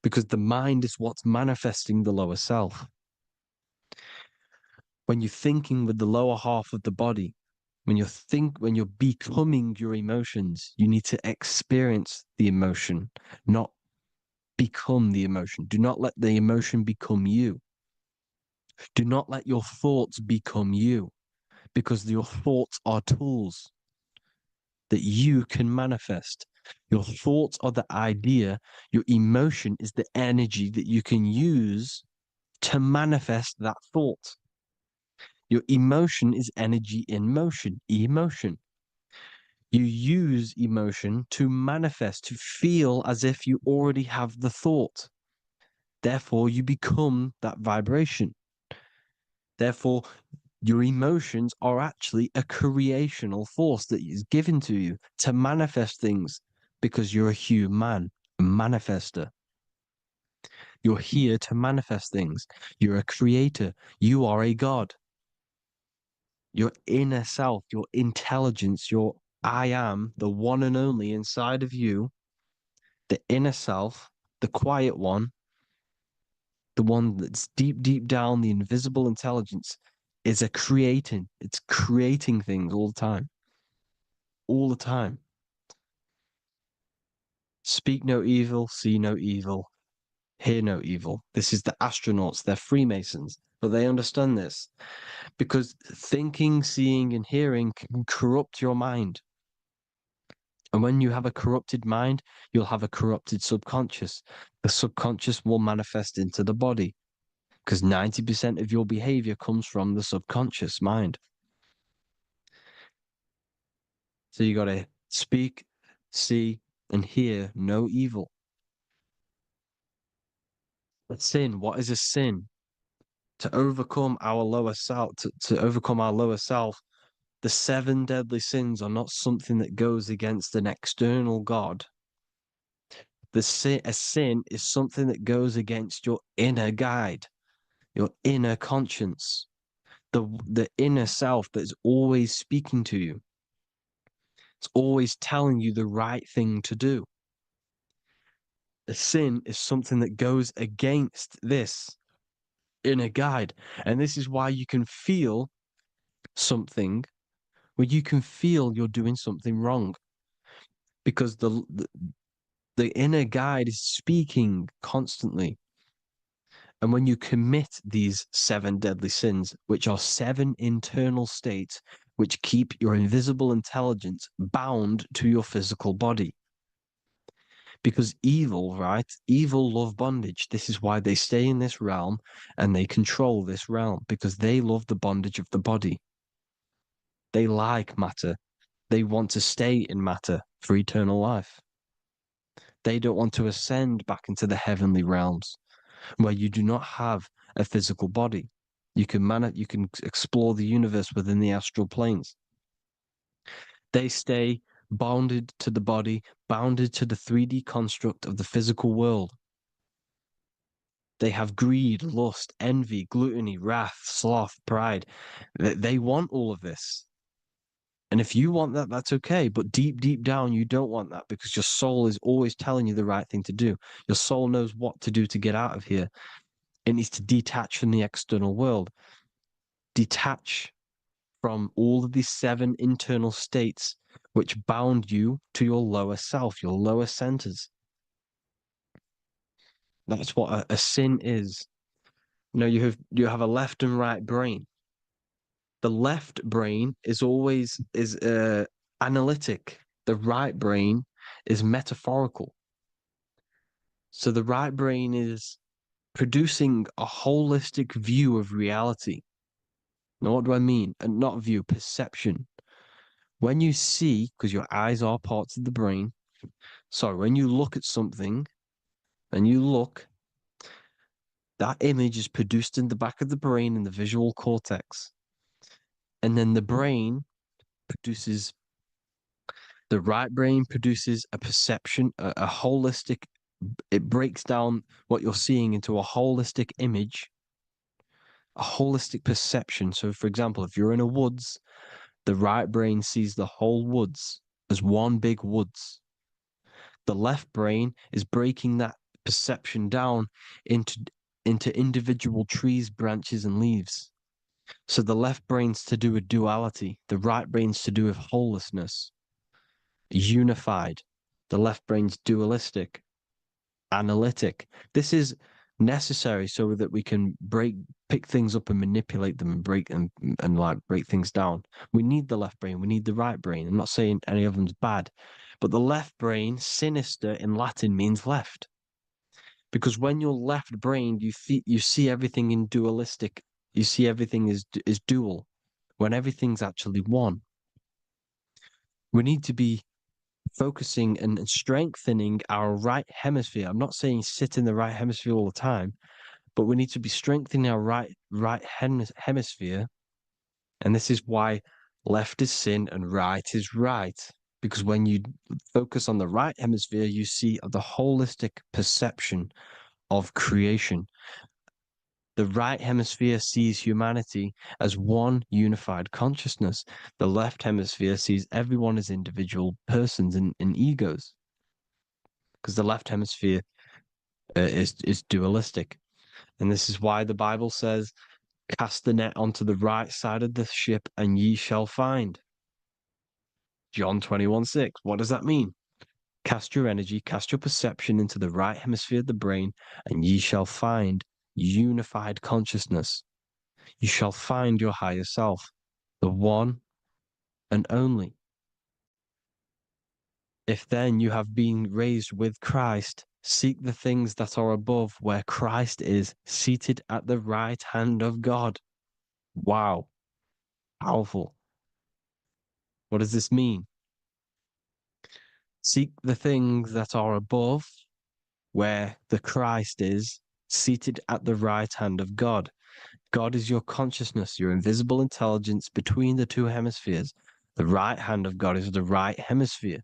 because the mind is what's manifesting the lower self. When you're thinking with the lower half of the body, when you're becoming your emotions, you need to experience the emotion, not become the emotion. Do not let the emotion become you. Do not let your thoughts become you, because your thoughts are tools that you can manifest. Your thoughts are the idea. Your emotion is the energy that you can use to manifest that thought. Your emotion is energy in motion, emotion. You use emotion to manifest, to feel as if you already have the thought. Therefore, you become that vibration. Therefore, your emotions are actually a creational force that is given to you to manifest things because you're a human, a manifester. You're here to manifest things. You're a creator. You are a god. Your inner self, your intelligence, your I am, the one and only inside of you, the inner self, the quiet one, the one that's deep, deep down, the invisible intelligence is it's creating things all the time. All the time. Speak no evil, see no evil, hear no evil. This is the astronauts, they're Freemasons, but they understand this because thinking, seeing, and hearing can corrupt your mind. And when you have a corrupted mind, you'll have a corrupted subconscious. The subconscious will manifest into the body because 90% of your behavior comes from the subconscious mind. So you got to speak, see, and hear no evil. But sin, what is a sin? To overcome our lower self, to overcome our lower self, the 7 deadly sins are not something that goes against an external God. A sin is something that goes against your inner guide, your inner conscience, the inner self that is always speaking to you. It's always telling you the right thing to do. A sin is something that goes against this inner guide. And this is why you can feel something where you can feel you're doing something wrong because the inner guide is speaking constantly. And when you commit these 7 deadly sins, which are 7 internal states which keep your invisible intelligence bound to your physical body. Because evil, right? Evil love bondage. This is why they stay in this realm and they control this realm because they love the bondage of the body. They like matter. They want to stay in matter for eternal life. They don't want to ascend back into the heavenly realms where you do not have a physical body. You can explore the universe within the astral planes. They stay bounded to the body, bounded to the 3D construct of the physical world. They have greed, lust, envy, gluttony, wrath, sloth, pride. They want all of this. And if you want that, that's okay. But deep, deep down, you don't want that because your soul is always telling you the right thing to do. Your soul knows what to do to get out of here. It needs to detach from the external world, detach from all of these 7 internal states which bound you to your lower self, your lower centers. That's what a sin is. You have a left and right brain. The left brain is always analytic. The right brain is metaphorical. So the right brain is producing a holistic view of reality. Now, what do I mean? And not view, perception. When you see, because your eyes are parts of the brain, sorry, when you look at something and you look, that image is produced in the back of the brain in the visual cortex. And then the right brain produces a perception, a holistic, it breaks down what you're seeing into a holistic image, a holistic perception. So, for example, if you're in a woods, the right brain sees the whole woods as one big woods. The left brain is breaking that perception down into individual trees, branches, and leaves. So the left brain's to do with duality, the right brain's to do with wholeness, unified. The left brain's dualistic, analytic. This is necessary so that we can pick things up and manipulate them and break things down. We need the left brain. We need the right brain. I'm not saying any of them's bad, but the left brain, sinister in Latin, means left. Because when you're left-brained, you see everything in dualistic. You see everything is dual, when everything's actually one. We need to be focusing and strengthening our right hemisphere. I'm not saying sit in the right hemisphere all the time, but we need to be strengthening our right hemisphere. And this is why left is sin and right is right. Because when you focus on the right hemisphere, you see the holistic perception of creation. The right hemisphere sees humanity as one unified consciousness. The left hemisphere sees everyone as individual persons and egos, because the left hemisphere is dualistic. And this is why the Bible says, cast the net onto the right side of the ship and ye shall find. John 21:6. What does that mean? Cast your energy, cast your perception into the right hemisphere of the brain, and ye shall find unified consciousness. You shall find your higher self, the one and only. If then you have been raised with Christ, seek the things that are above, where Christ is seated at the right hand of God. Wow. Powerful. What does this mean? Seek the things that are above, where the Christ is seated at the right hand of God. God is your consciousness, your invisible intelligence between the two hemispheres. The right hand of God is the right hemisphere.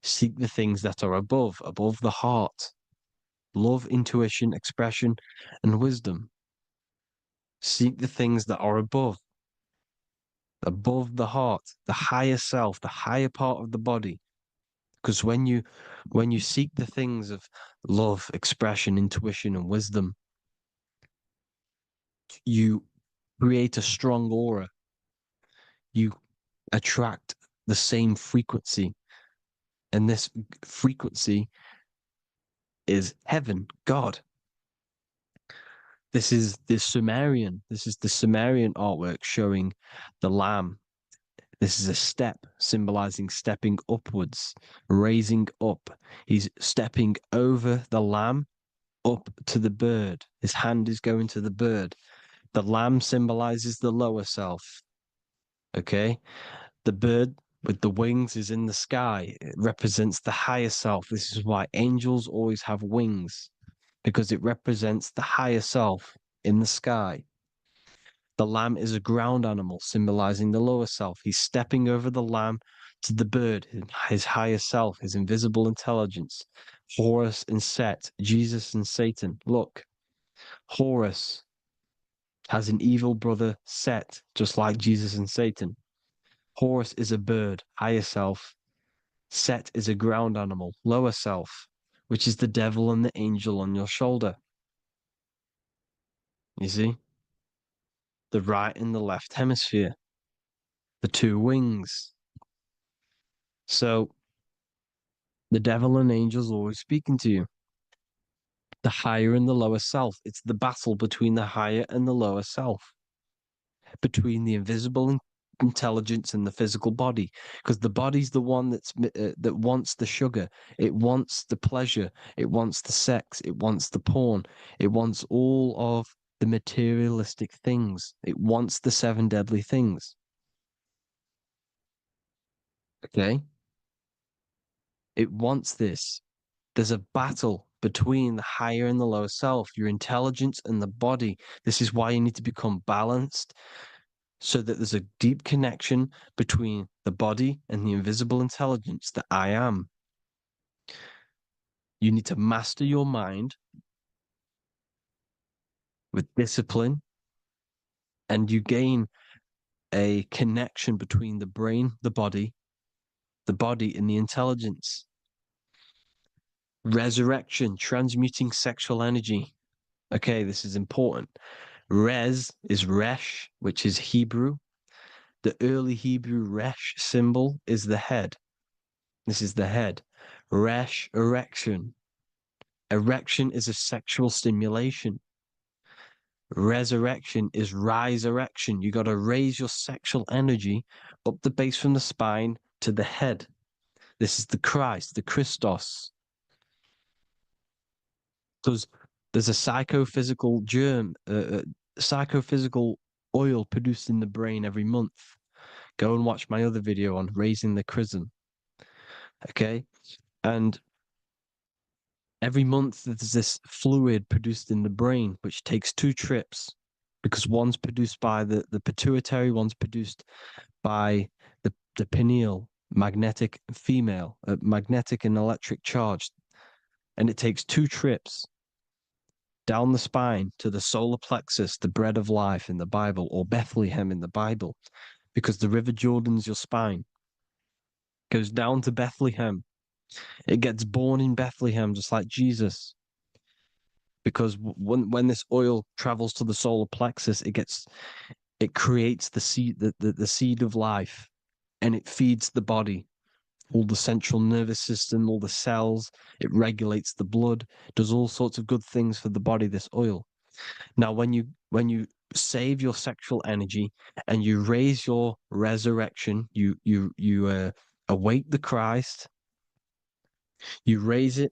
Seek the things that are above the heart. Love, intuition, expression, and wisdom. Seek the things that are above the heart, the higher self, the higher part of the body. Because when you seek the things of love, expression, intuition, and wisdom, you create a strong aura. You attract the same frequency. And this frequency is heaven, God. This is the Sumerian artwork showing the lamb. This is a step symbolizing stepping upwards, raising up. He's stepping over the lamb up to the bird. His hand is going to the bird. The lamb symbolizes the lower self. Okay? The bird with the wings is in the sky. It represents the higher self. This is why angels always have wings, because it represents the higher self in the sky. The lamb is a ground animal, symbolizing the lower self. He's stepping over the lamb to the bird, his higher self, his invisible intelligence. Horus and Set, Jesus and Satan. Look, Horus has an evil brother, Set, just like Jesus and Satan. Horus is a bird, higher self. Set is a ground animal, lower self, which is the devil and the angel on your shoulder. You see? The right and the left hemisphere, the two wings. So the devil and angels always speaking to you. The higher and the lower self. It's the battle between the higher and the lower self, between the invisible intelligence and the physical body. Because the body's the one that wants the sugar, it wants the pleasure, it wants the sex, it wants the porn, it wants all of the materialistic things. It wants the 7 deadly things. Okay? It wants this. There's a battle between the higher and the lower self, your intelligence and the body. This is why you need to become balanced, so that there's a deep connection between the body and the invisible intelligence, that I am. You need to master your mind with discipline, and you gain a connection between the brain, the body and the intelligence. Resurrection, transmuting sexual energy. Okay, this is important. Res is Resh, which is Hebrew. The early Hebrew Resh symbol is the head. This is the head. Resh, erection. Erection is a sexual stimulation. Resurrection is rise-erection. You got to raise your sexual energy up the base from the spine to the head. This is the Christ, the Christos. There's a psychophysical psychophysical oil produced in the brain every month. Go and watch my other video on raising the chrism. Okay? And every month there's this fluid produced in the brain, which takes 2 trips, because one's produced by the pituitary, one's produced by the pineal, magnetic female, magnetic and electric charge. And it takes 2 trips down the spine to the solar plexus, the bread of life in the Bible, or Bethlehem in the Bible, because the River Jordan's your spine. Goes down to Bethlehem. It gets born in Bethlehem, just like Jesus. Because when this oil travels to the solar plexus, it creates the seed, the seed of life, and it feeds the body, all the central nervous system, all the cells. It regulates the blood, does all sorts of good things for the body, this oil. Now, when you save your sexual energy and you raise your resurrection, you awake the Christ, you raise it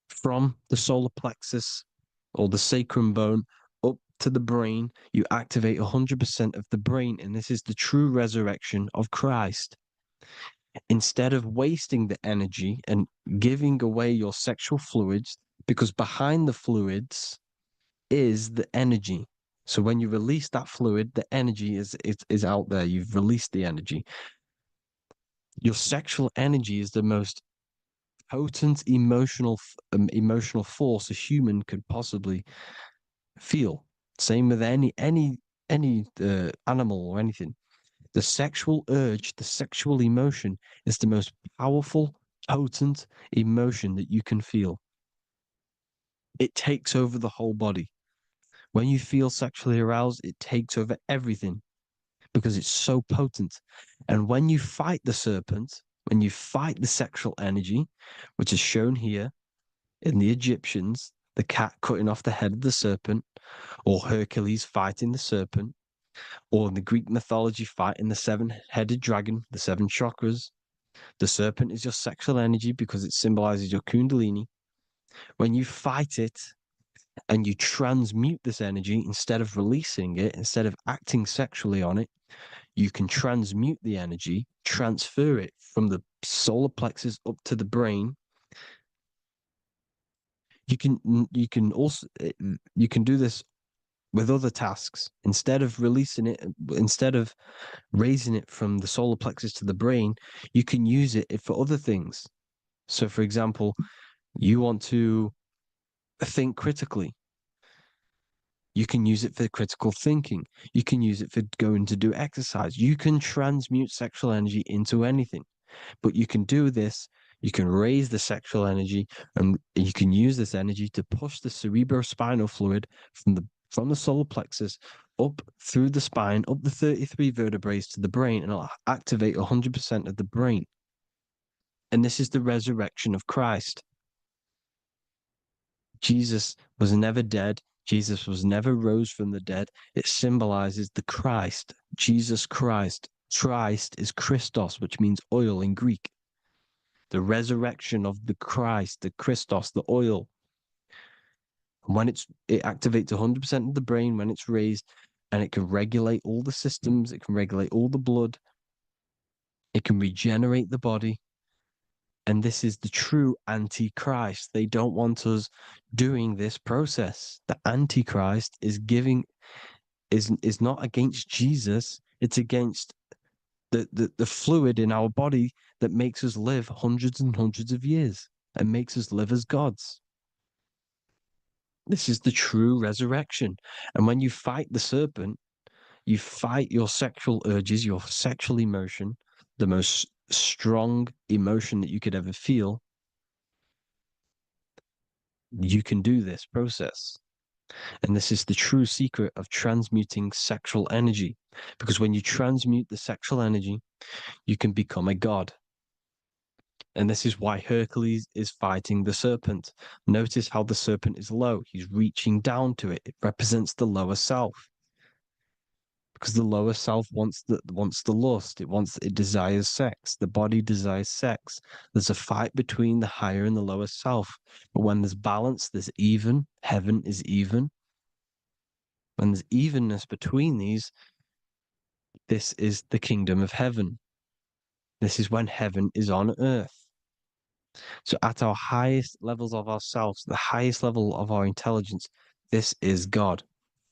from the solar plexus or the sacrum bone up to the brain, you activate 100% of the brain, and this is the true resurrection of Christ. Instead of wasting the energy and giving away your sexual fluids, because behind the fluids is the energy. So when you release that fluid, the energy is out there. You've released the energy. Your sexual energy is the most potent emotional force a human could possibly feel. Same with any animal or anything. The sexual urge, the sexual emotion is the most powerful, potent emotion that you can feel. It takes over the whole body. When you feel sexually aroused, it takes over everything because it's so potent. And when you fight the serpent, when you fight the sexual energy, which is shown here in the Egyptians, the cat cutting off the head of the serpent, or Hercules fighting the serpent, or in the Greek mythology fighting the 7-headed dragon, the 7 chakras. The serpent is your sexual energy because it symbolizes your kundalini. When you fight it and you transmute this energy, instead of releasing it, instead of acting sexually on it, you can transmute the energy, transfer it from the solar plexus up to the brain. You can also you can do this with other tasks. Instead of releasing it, instead of raising it from the solar plexus to the brain, you can use it for other things. So, for example, you want to think critically. You can use it for critical thinking. You can use it for going to do exercise. You can transmute sexual energy into anything. But you can do this, you can raise the sexual energy, and you can use this energy to push the cerebrospinal fluid from the solar plexus up through the spine, up the 33 vertebrae to the brain, and it'll activate 100% of the brain. And this is the resurrection of Christ. Jesus was never dead. Jesus was never rose from the dead. It symbolizes the Christ, Jesus Christ. Christ is Christos, which means oil in Greek. The resurrection of the Christ, the Christos, the oil. When it activates 100% of the brain when it's raised, and it can regulate all the systems, it can regulate all the blood, it can regenerate the body. And this is the true Antichrist. They don't want us doing this process. The Antichrist is not against Jesus, it's against the fluid in our body that makes us live hundreds and hundreds of years and makes us live as gods. This is the true resurrection. And when you fight the serpent, you fight your sexual urges, your sexual emotion, the most strong emotion that you could ever feel. You can do this process. And this is the true secret of transmuting sexual energy. Because when you transmute the sexual energy, you can become a god. And this is why Hercules is fighting the serpent. Notice how the serpent is low. He's reaching down to it. It represents the lower self. Because the lower self wants the lust. It desires sex. The body desires sex. There's a fight between the higher and the lower self. But when there's balance, there's even. Heaven is even. When there's evenness between these, this is the kingdom of heaven. This is when heaven is on earth. So at our highest levels of ourselves, the highest level of our intelligence, this is God.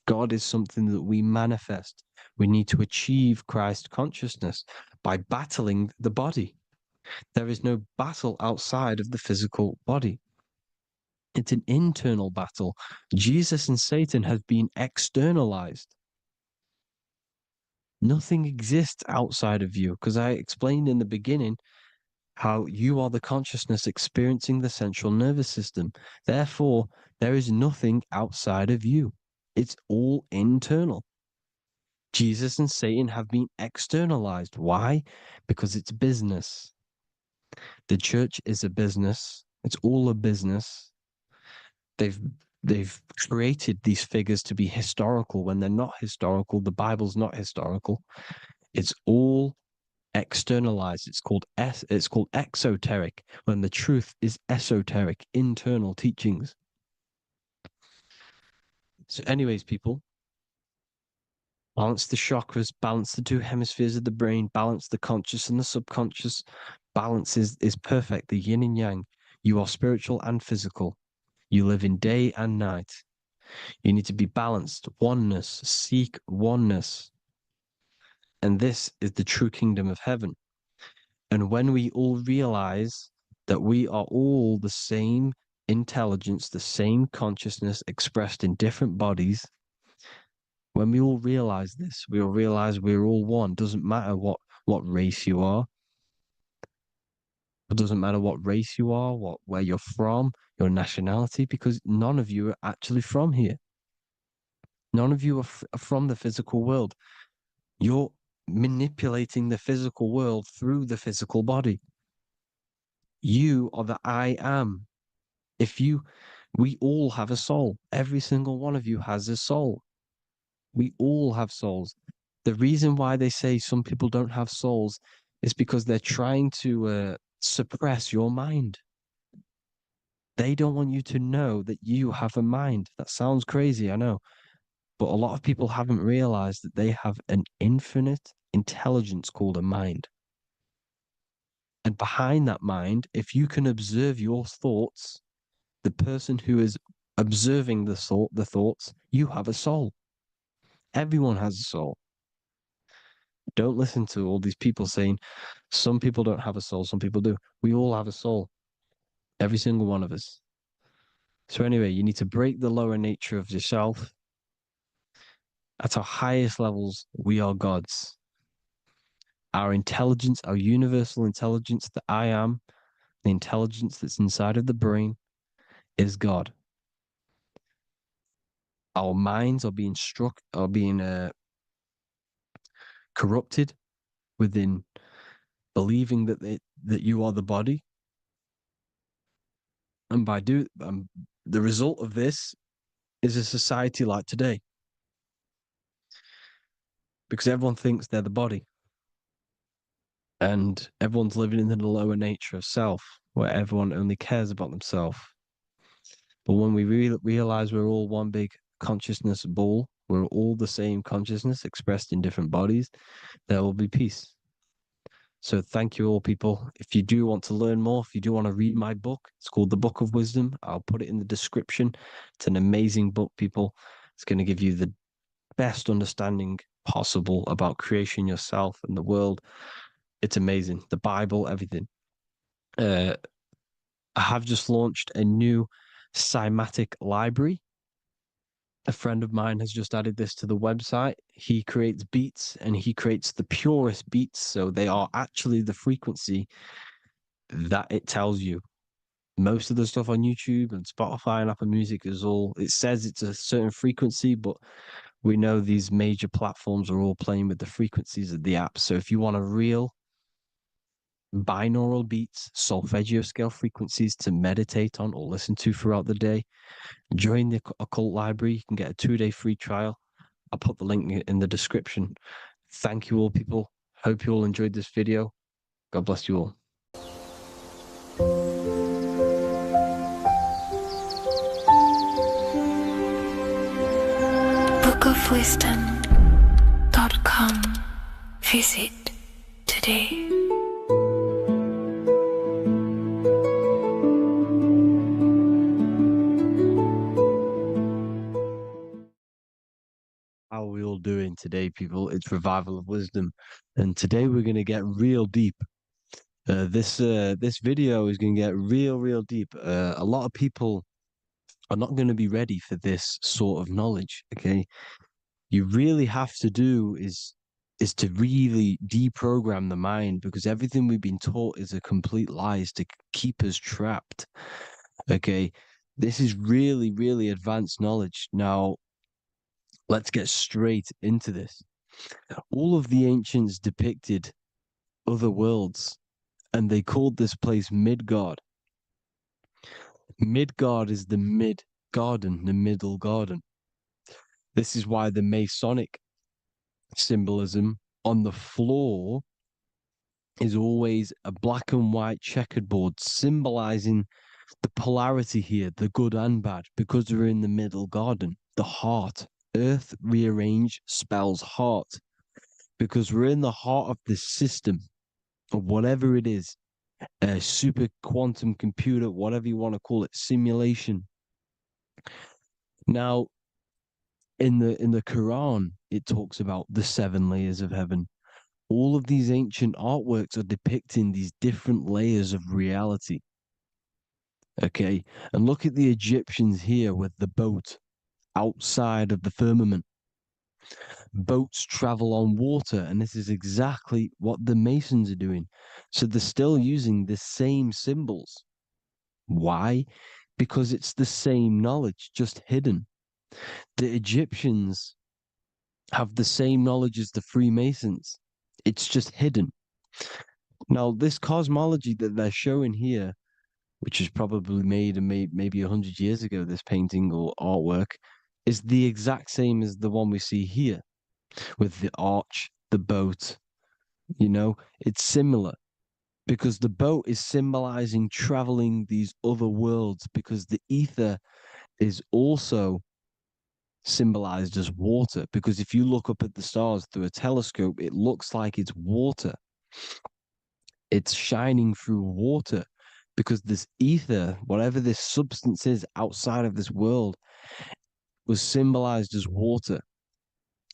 God is something that we manifest. We need to achieve Christ consciousness by battling the body. There is no battle outside of the physical body. It's an internal battle. Jesus and Satan have been externalized. Nothing exists outside of you, because I explained in the beginning how you are the consciousness experiencing the central nervous system. Therefore, there is nothing outside of you. It's all internal. Jesus and Satan have been externalized. Why? Because it's business. The church is a business. It's all a business. They've created these figures to be historical when they're not historical. The Bible's not historical. It's all externalized. It's called exoteric, when the truth is esoteric, internal teachings. So, anyways, people, balance the chakras, balance the two hemispheres of the brain, balance the conscious and the subconscious. Balance is perfect, the yin and yang. You are spiritual and physical. You live in day and night. You need to be balanced. Oneness. Seek oneness. And this is the true kingdom of heaven. And when we all realize that we are all the same intelligence, the same consciousness expressed in different bodies, when we all realize this, we all realize we're all one. Doesn't matter what race you are. It doesn't matter what race you are, where you're from, your nationality, because none of you are actually from here. None of you are from the physical world. You're manipulating the physical world through the physical body. You are the I am. We all have a soul. Every single one of you has a soul. We all have souls. The reason why they say some people don't have souls is because they're trying to suppress your mind. They don't want you to know that you have a mind. That sounds crazy, I know. But a lot of people haven't realized that they have an infinite intelligence called a mind. And behind that mind, if you can observe your thoughts, the person who is observing the thoughts, you have a soul. Everyone has a soul. Don't listen to all these people saying some people don't have a soul, some people do. We all have a soul. Every single one of us. So anyway, you need to break the lower nature of yourself. At our highest levels, we are gods. Our intelligence, our universal intelligence, the I am, the intelligence that's inside of the brain, is God. Our minds are being corrupted within believing that you are the body, and the result of this is a society like today, because everyone thinks they're the body, and everyone's living in the lower nature of self, where everyone only cares about themselves. But when we realize we're all one big consciousness ball, we're all the same consciousness expressed in different bodies, there will be peace. So thank you all, people. If you do want to learn more, if you do want to read my book, it's called The Book of Wisdom. I'll put it in the description. It's an amazing book, people. It's going to give you the best understanding possible about creation, yourself, and the world. It's amazing. The Bible, everything. I have just launched a new cymatic library. A friend of mine has just added this to the website. He creates beats, and he creates the purest beats. So they are actually the frequency that it tells you. Most of the stuff on YouTube and Spotify and Apple Music it says it's a certain frequency, but we know these major platforms are all playing with the frequencies of the app. So if you want a real binaural beats, solfeggio scale frequencies to meditate on or listen to throughout the day. Join the Occult Library. You can get a 2-day free trial. I'll put the link in the description. Thank you all, people. Hope you all enjoyed this video. God bless you all. bookofwisdom.com. Visit today. How are we all doing today, people? It's Revival of Wisdom, and today we're going to get real deep. This video is going to get real deep. A lot of people are not going to be ready for this sort of knowledge. Okay, you really have to do is to really deprogram the mind, because everything we've been taught is a complete lie, is to keep us trapped. Okay, this is really advanced knowledge. Now, let's get straight into this. All of the ancients depicted other worlds, and they called this place Midgard. Midgard is the mid-garden, the middle garden. This is why the Masonic symbolism on the floor is always a black and white checkered board, symbolizing the polarity here, the good and bad, because we're in the middle garden, the heart. Earth rearranged spells heart, because we're in the heart of this system, or whatever it is, a super quantum computer, whatever you want to call it, simulation. Now, in the Quran, it talks about the 7 layers of heaven. All of these ancient artworks are depicting these different layers of reality. Okay, and look at the Egyptians here with the boat outside of the firmament. Boats travel on water, and this is exactly what the Masons are doing. So they're still using the same symbols. Why? Because it's the same knowledge, just hidden. The Egyptians have the same knowledge as the Freemasons. It's just hidden. Now, this cosmology that they're showing here, which is probably made maybe 100 years ago, this painting or artwork, is the exact same as the one we see here, with the arch, the boat. You know, it's similar, because the boat is symbolizing traveling these other worlds, because the ether is also symbolized as water, because if you look up at the stars through a telescope, it looks like it's water. It's shining through water, because this ether, whatever this substance is outside of this world, was symbolized as water.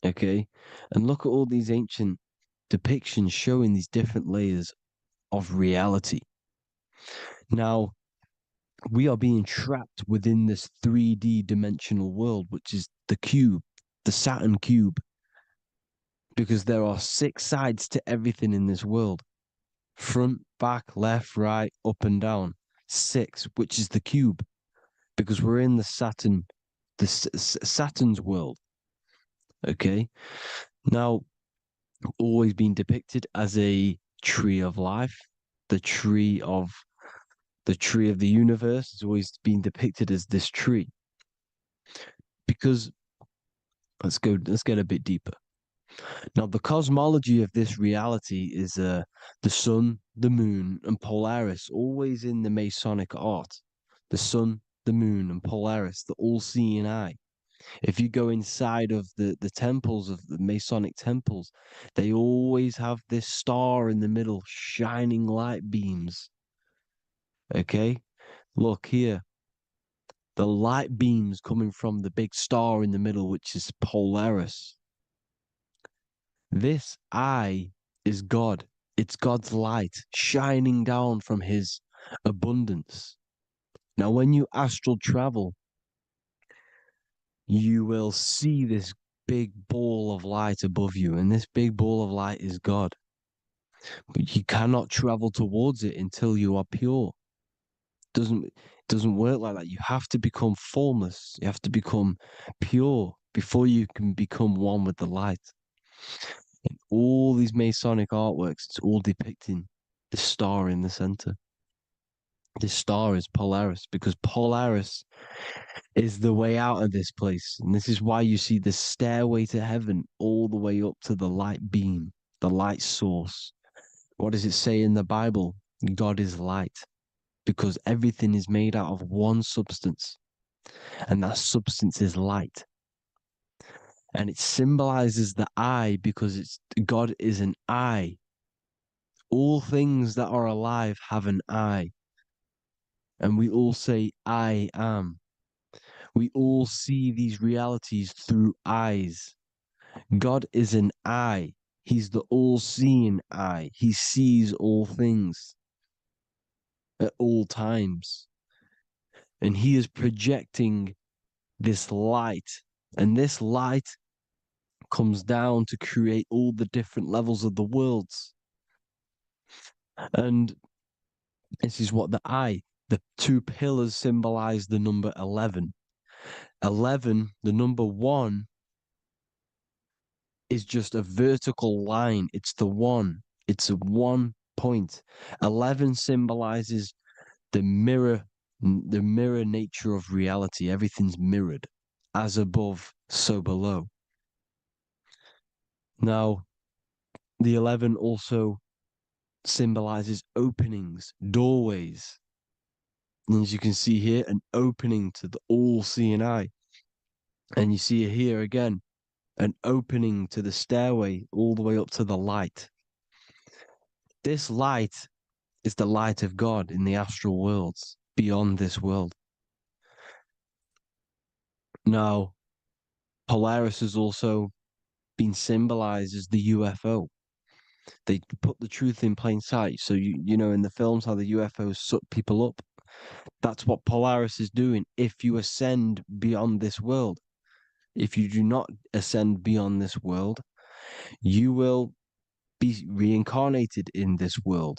Okay, and look at all these ancient depictions showing these different layers of reality. Now, we are being trapped within this 3D dimensional world, which is the cube, the Saturn cube, because there are 6 sides to everything in this world: front, back, left, right, up and down. 6, which is the cube, because we're in the Saturn, Saturn's world. Okay, now, always been depicted as a tree of life, the tree of the universe has always been depicted as this tree. Because let's get a bit deeper. Now, the cosmology of this reality is the sun, the moon, and Polaris, always in the Masonic art. The sun, the moon, and Polaris, the all-seeing eye. If you go inside of the temples, of the Masonic temples, they always have this star in the middle, shining light beams. Okay? Look here. The light beams coming from the big star in the middle, which is Polaris. This eye is God. It's God's light shining down from his abundance. Now, when you astral travel, you will see this big ball of light above you, and this big ball of light is God. But you cannot travel towards it until you are pure. It doesn't work like that. You have to become formless. You have to become pure before you can become one with the light. In all these Masonic artworks, it's all depicting the star in the center. This star is Polaris, because Polaris is the way out of this place. And this is why you see the stairway to heaven all the way up to the light beam, the light source. What does it say in the Bible? God is light, because everything is made out of one substance, and that substance is light. And it symbolizes the eye because God is an eye. All things that are alive have an eye. And we all say, I am. We all see these realities through eyes. God is an eye. He's the all-seeing eye. He sees all things at all times. And he is projecting this light. And this light comes down to create all the different levels of the worlds. And this is what the two pillars symbolize the number 11. 11, the number 1, is just a vertical line. It's the one. It's a 1 point. 11 symbolizes the mirror nature of reality. Everything's mirrored. As above, so below. Now, the 11 also symbolizes openings, doorways. And as you can see here, an opening to the all-seeing eye. And you see it here again, an opening to the stairway all the way up to the light. This light is the light of God in the astral worlds, beyond this world. Now, Polaris has also been symbolized as the UFO. They put the truth in plain sight. So, you know, in the films, how the UFOs suck people up. That's what Polaris is doing. If you ascend beyond this world, if you do not ascend beyond this world, you will be reincarnated in this world.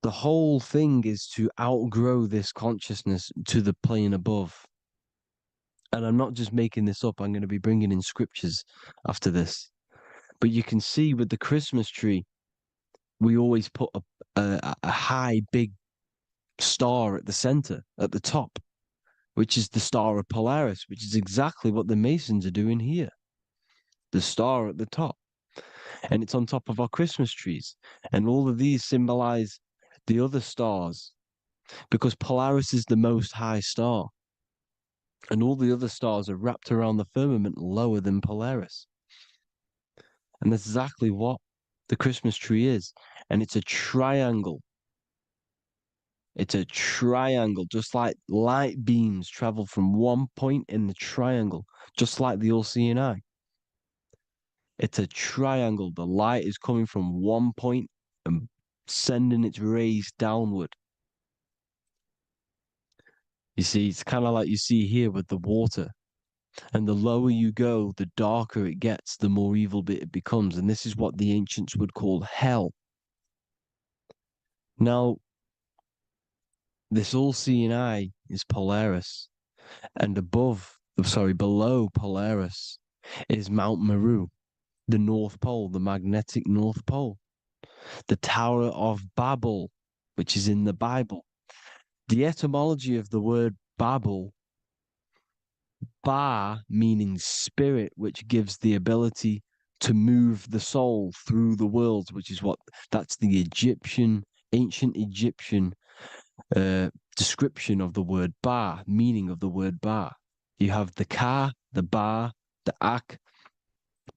The whole thing is to outgrow this consciousness to the plane above. And I'm not just making this up. I'm going to be bringing in scriptures after this. But you can see with the Christmas tree, we always put a high, big star at the center, at the top, which is the star of Polaris, which is exactly what the Masons are doing here. The star at the top. And it's on top of our Christmas trees. And all of these symbolize the other stars, because Polaris is the most high star. And all the other stars are wrapped around the firmament lower than Polaris. And that's exactly what the Christmas tree is. And it's a triangle. It's a triangle, just like light beams travel from one point in the triangle, just like the all-seeing eye. It's a triangle. The light is coming from one point and sending its rays downward. You see, it's kind of like you see here with the water. And the lower you go, the darker it gets, the more evil it becomes. And this is what the ancients would call hell. Now, this all-seeing eye is Polaris. And below Polaris is Mount Meru, the North Pole, the magnetic North Pole. The Tower of Babel, which is in the Bible. The etymology of the word Babel, Ba meaning spirit, which gives the ability to move the soul through the worlds, which is that's the ancient Egyptian description of the word Ba, meaning of the word Ba. You have the Ka, the Ba, the Ak,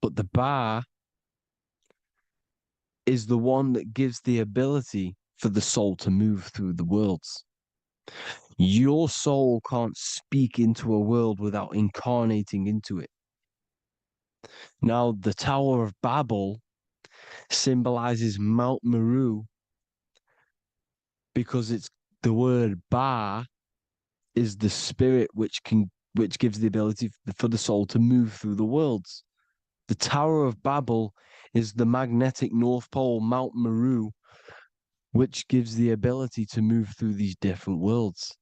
but the Ba is the one that gives the ability for the soul to move through the worlds. Your soul can't speak into a world without incarnating into it. Now, the Tower of Babel symbolizes Mount Meru because it's the word Ba is the spirit which gives the ability for the soul to move through the worlds. The Tower of Babel is the magnetic North Pole, Mount Meru, which gives the ability to move through these different worlds.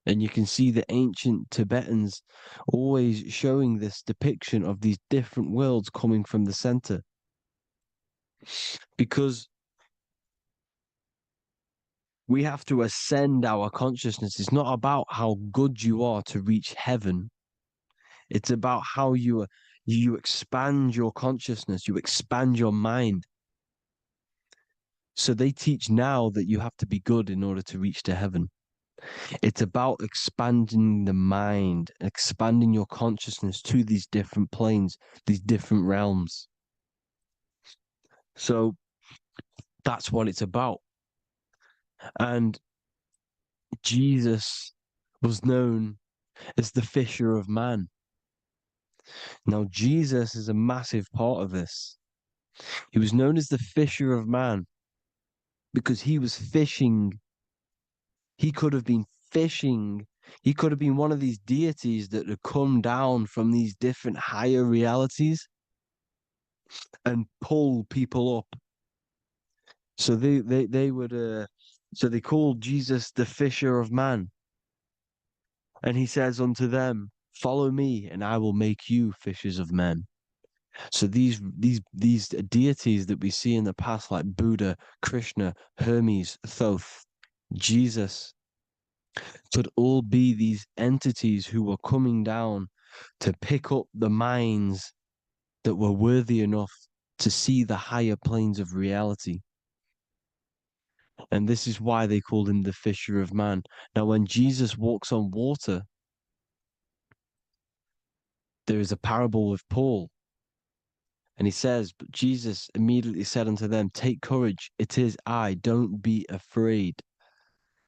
And you can see the ancient Tibetans always showing this depiction of these different worlds coming from the center. Because we have to ascend our consciousness. It's not about how good you are to reach heaven. It's about how you expand your consciousness, you expand your mind. So they teach now that you have to be good in order to reach to heaven. It's about expanding the mind, expanding your consciousness to these different planes, these different realms. So that's what it's about. And Jesus was known as the fisher of man. Now, Jesus is a massive part of this. He was known as the fisher of man because he was fishing. He could have been fishing. He could have been one of these deities that had come down from these different higher realities and pull people up. So they would so they called Jesus the fisher of man. And he says unto them, follow me, and I will make you fishers of men. So these deities that we see in the past, like Buddha, Krishna, Hermes, Thoth, Jesus, could all be these entities who were coming down to pick up the minds that were worthy enough to see the higher planes of reality. And this is why they called him the fisher of man. Now, when Jesus walks on water, there is a parable with Paul. And he says, but Jesus immediately said unto them, take courage, it is I, don't be afraid.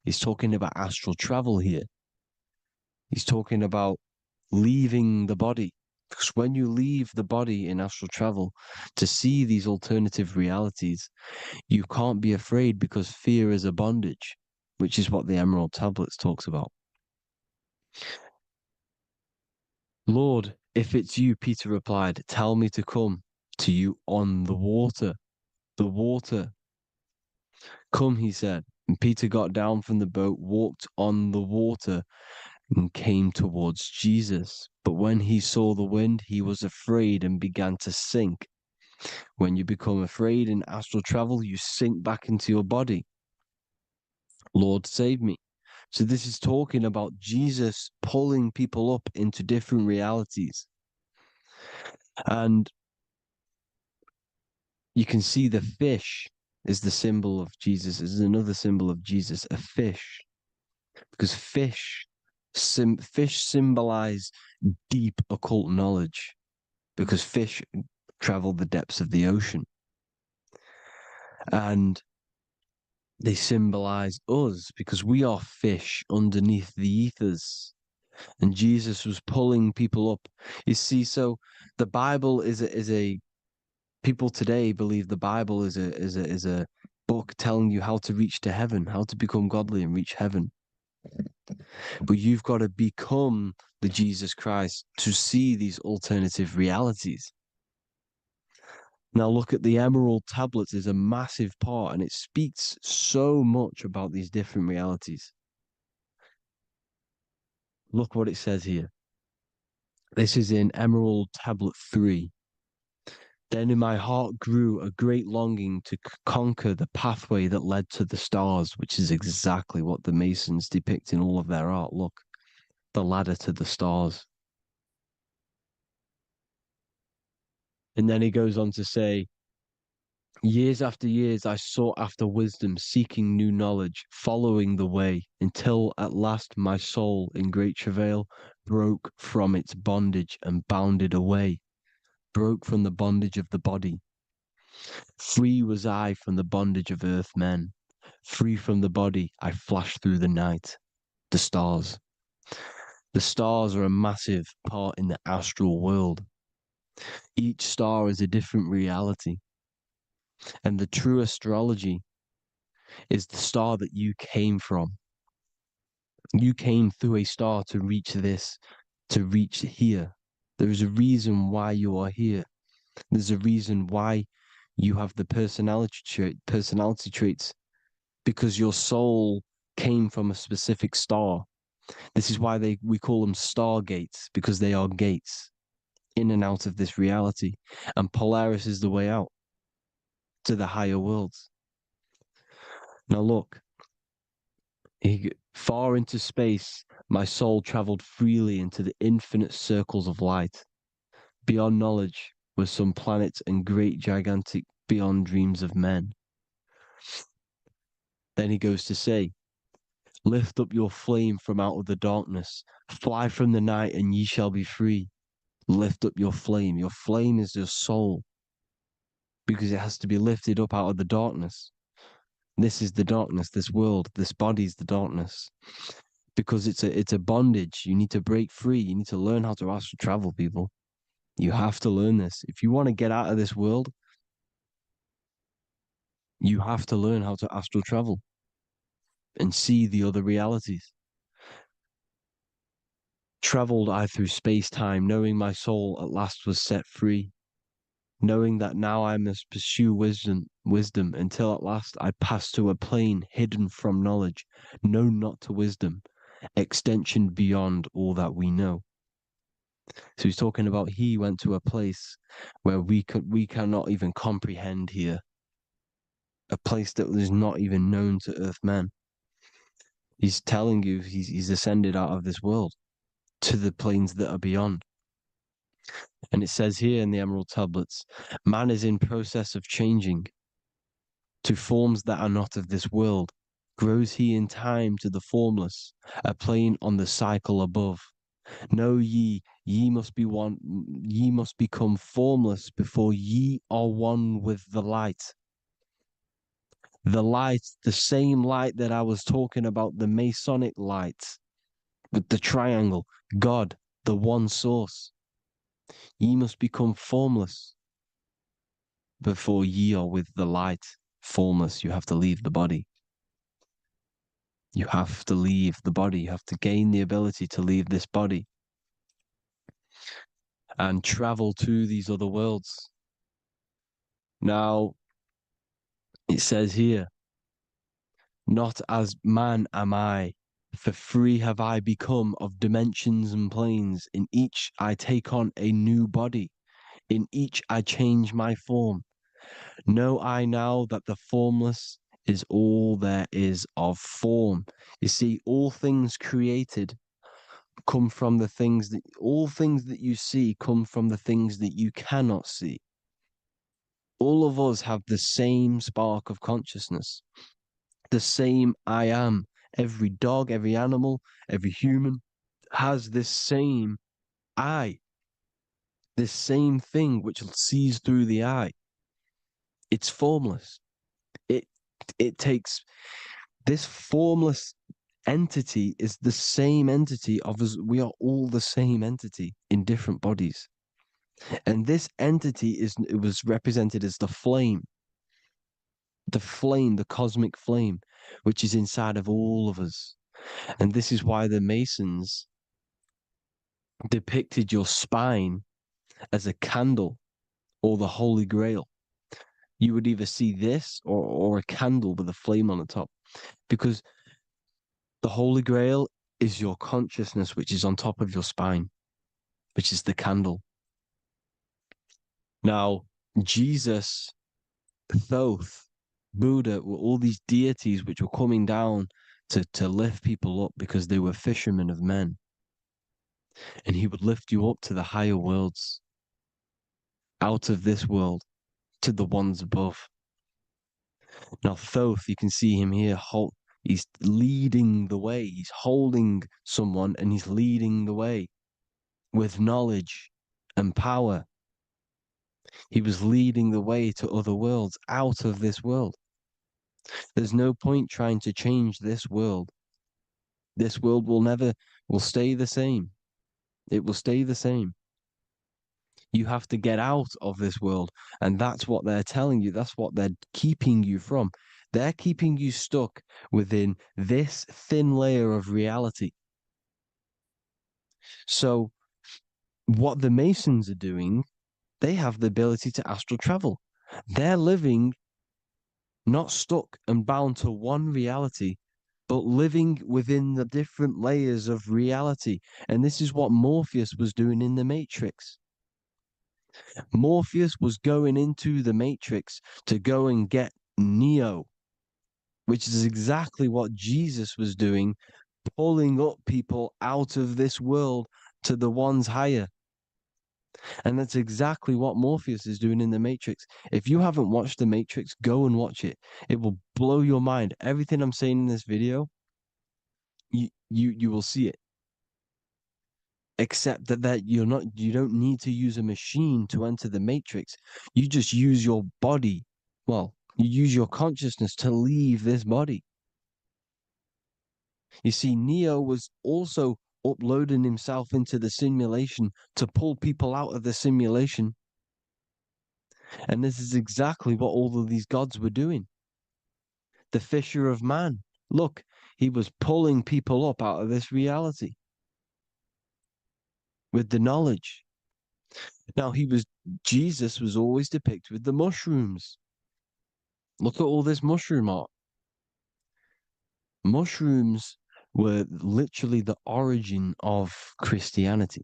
He's talking about astral travel here. He's talking about leaving the body. Because when you leave the body in astral travel to see these alternative realities, you can't be afraid because fear is a bondage, which is what the Emerald Tablets talks about. Lord, if it's you, Peter replied, tell me to come to you on the water. The water. Come, he said. And Peter got down from the boat, walked on the water, and came towards Jesus. But when he saw the wind, he was afraid and began to sink. When you become afraid in astral travel, you sink back into your body. Lord, save me. So this is talking about Jesus pulling people up into different realities. And you can see the fish is the symbol of Jesus, is another symbol of Jesus, a fish. Because fish symbolize deep occult knowledge, because fish travel the depths of the ocean. And they symbolize us because we are fish underneath the ethers. And Jesus was pulling people up. You see, so the Bible is a people today believe the Bible is a book telling you how to reach to heaven, how to become godly and reach heaven. But you've got to become the Jesus Christ to see these alternative realities. Now look at the Emerald Tablets is a massive part, and it speaks so much about these different realities. Look what it says here. This is in Emerald Tablet 3. Then in my heart grew a great longing to conquer the pathway that led to the stars, which is exactly what the Masons depict in all of their art. Look, the ladder to the stars. And then he goes on to say, years after years, I sought after wisdom, seeking new knowledge, following the way, until at last my soul, in great travail, broke from its bondage and bounded away, broke from the bondage of the body. Free was I from the bondage of earth men. Free from the body, I flashed through the night. The stars. The stars are a massive part in the astral world. Each star is a different reality. And the true astrology is the star that you came from. You came through a star to reach this, to reach here. There is a reason why you are here. There's a reason why you have the personality traits, because your soul came from a specific star. This is why we call them stargates, because they are gates in and out of this reality. And Polaris is the way out. to the higher worlds. Now look, far into space, my soul traveled freely into the infinite circles of light. Beyond knowledge were some planets and great gigantic beyond dreams of men. Then he goes to say, lift up your flame from out of the darkness, fly from the night and ye shall be free. Lift up your flame. Your flame is your soul, because it has to be lifted up out of the darkness. This is the darkness, this world, this body's the darkness. Because it's a bondage. You need to break free. You need to learn how to astral travel, people. You have to learn this. If you want to get out of this world, you have to learn how to astral travel and see the other realities. Traveled I through space-time, knowing my soul at last was set free, knowing that now I must pursue wisdom until at last I pass to a plane hidden from knowledge, known not to wisdom, extension beyond all that we know. So he's talking about he went to a place where we cannot even comprehend here, a place that is not even known to Earthmen. He's telling you he's ascended out of this world to the planes that are beyond. And it says here in the Emerald Tablets, man is in process of changing to forms that are not of this world. Grows he in time to the formless, a plane on the cycle above. Know ye, ye must become formless before ye are one with the light. The light, the same light that I was talking about, the Masonic light, with the triangle, God, the one source. Ye must become formless before ye are with the light. Formless, you have to leave the body. You have to leave the body. You have to gain the ability to leave this body and travel to these other worlds. Now, it says here, not as man am I, for free have I become of dimensions and planes. In each I take on a new body. In each I change my form. Know I now that the formless is all there is of form. You see, all things created come from the things that, all things that you see come from the things that you cannot see. All of us have the same spark of consciousness, the same I am. Every dog, every animal, every human has this same I, this same thing which sees through the eye. It's formless. It takes this formless entity is the same entity of us. We are all the same entity in different bodies. And this entity it was represented as the flame, the cosmic flame, which is inside of all of us. And this is why the Masons depicted your spine as a candle or the Holy Grail. You would either see this or a candle with a flame on the top, because the Holy Grail is your consciousness, which is on top of your spine, which is the candle. Now, Jesus, Thoth, Buddha were all these deities which were coming down to lift people up because they were fishermen of men. And he would lift you up to the higher worlds, out of this world, to the ones above. Now, Thoth, you can see him here, he's leading the way. He's holding someone and he's leading the way with knowledge and power. He was leading the way to other worlds, out of this world. There's no point trying to change this world. This world will stay the same. It will stay the same. You have to get out of this world. And that's what they're telling you. That's what they're keeping you from. They're keeping you stuck within this thin layer of reality. So what the Masons are doing, they have the ability to astral travel. They're living not stuck and bound to one reality, but living within the different layers of reality. And this is what Morpheus was doing in the Matrix. Morpheus was going into the Matrix to go and get Neo, which is exactly what Jesus was doing, pulling up people out of this world to the ones higher. And that's exactly what Morpheus is doing in the Matrix. If you haven't watched the Matrix, go and watch it. It will blow your mind. Everything I'm saying in this video, you will see it. Except that you don't need to use a machine to enter the Matrix. You just use your body. Well, you use your consciousness to leave this body. You see, Neo was also uploading himself into the simulation to pull people out of the simulation. And this is exactly what all of these gods were doing. The Fisher of Man. Look, he was pulling people up out of this reality with the knowledge. Now, Jesus was always depicted with the mushrooms. Look at all this mushroom art. Mushrooms were literally the origin of Christianity.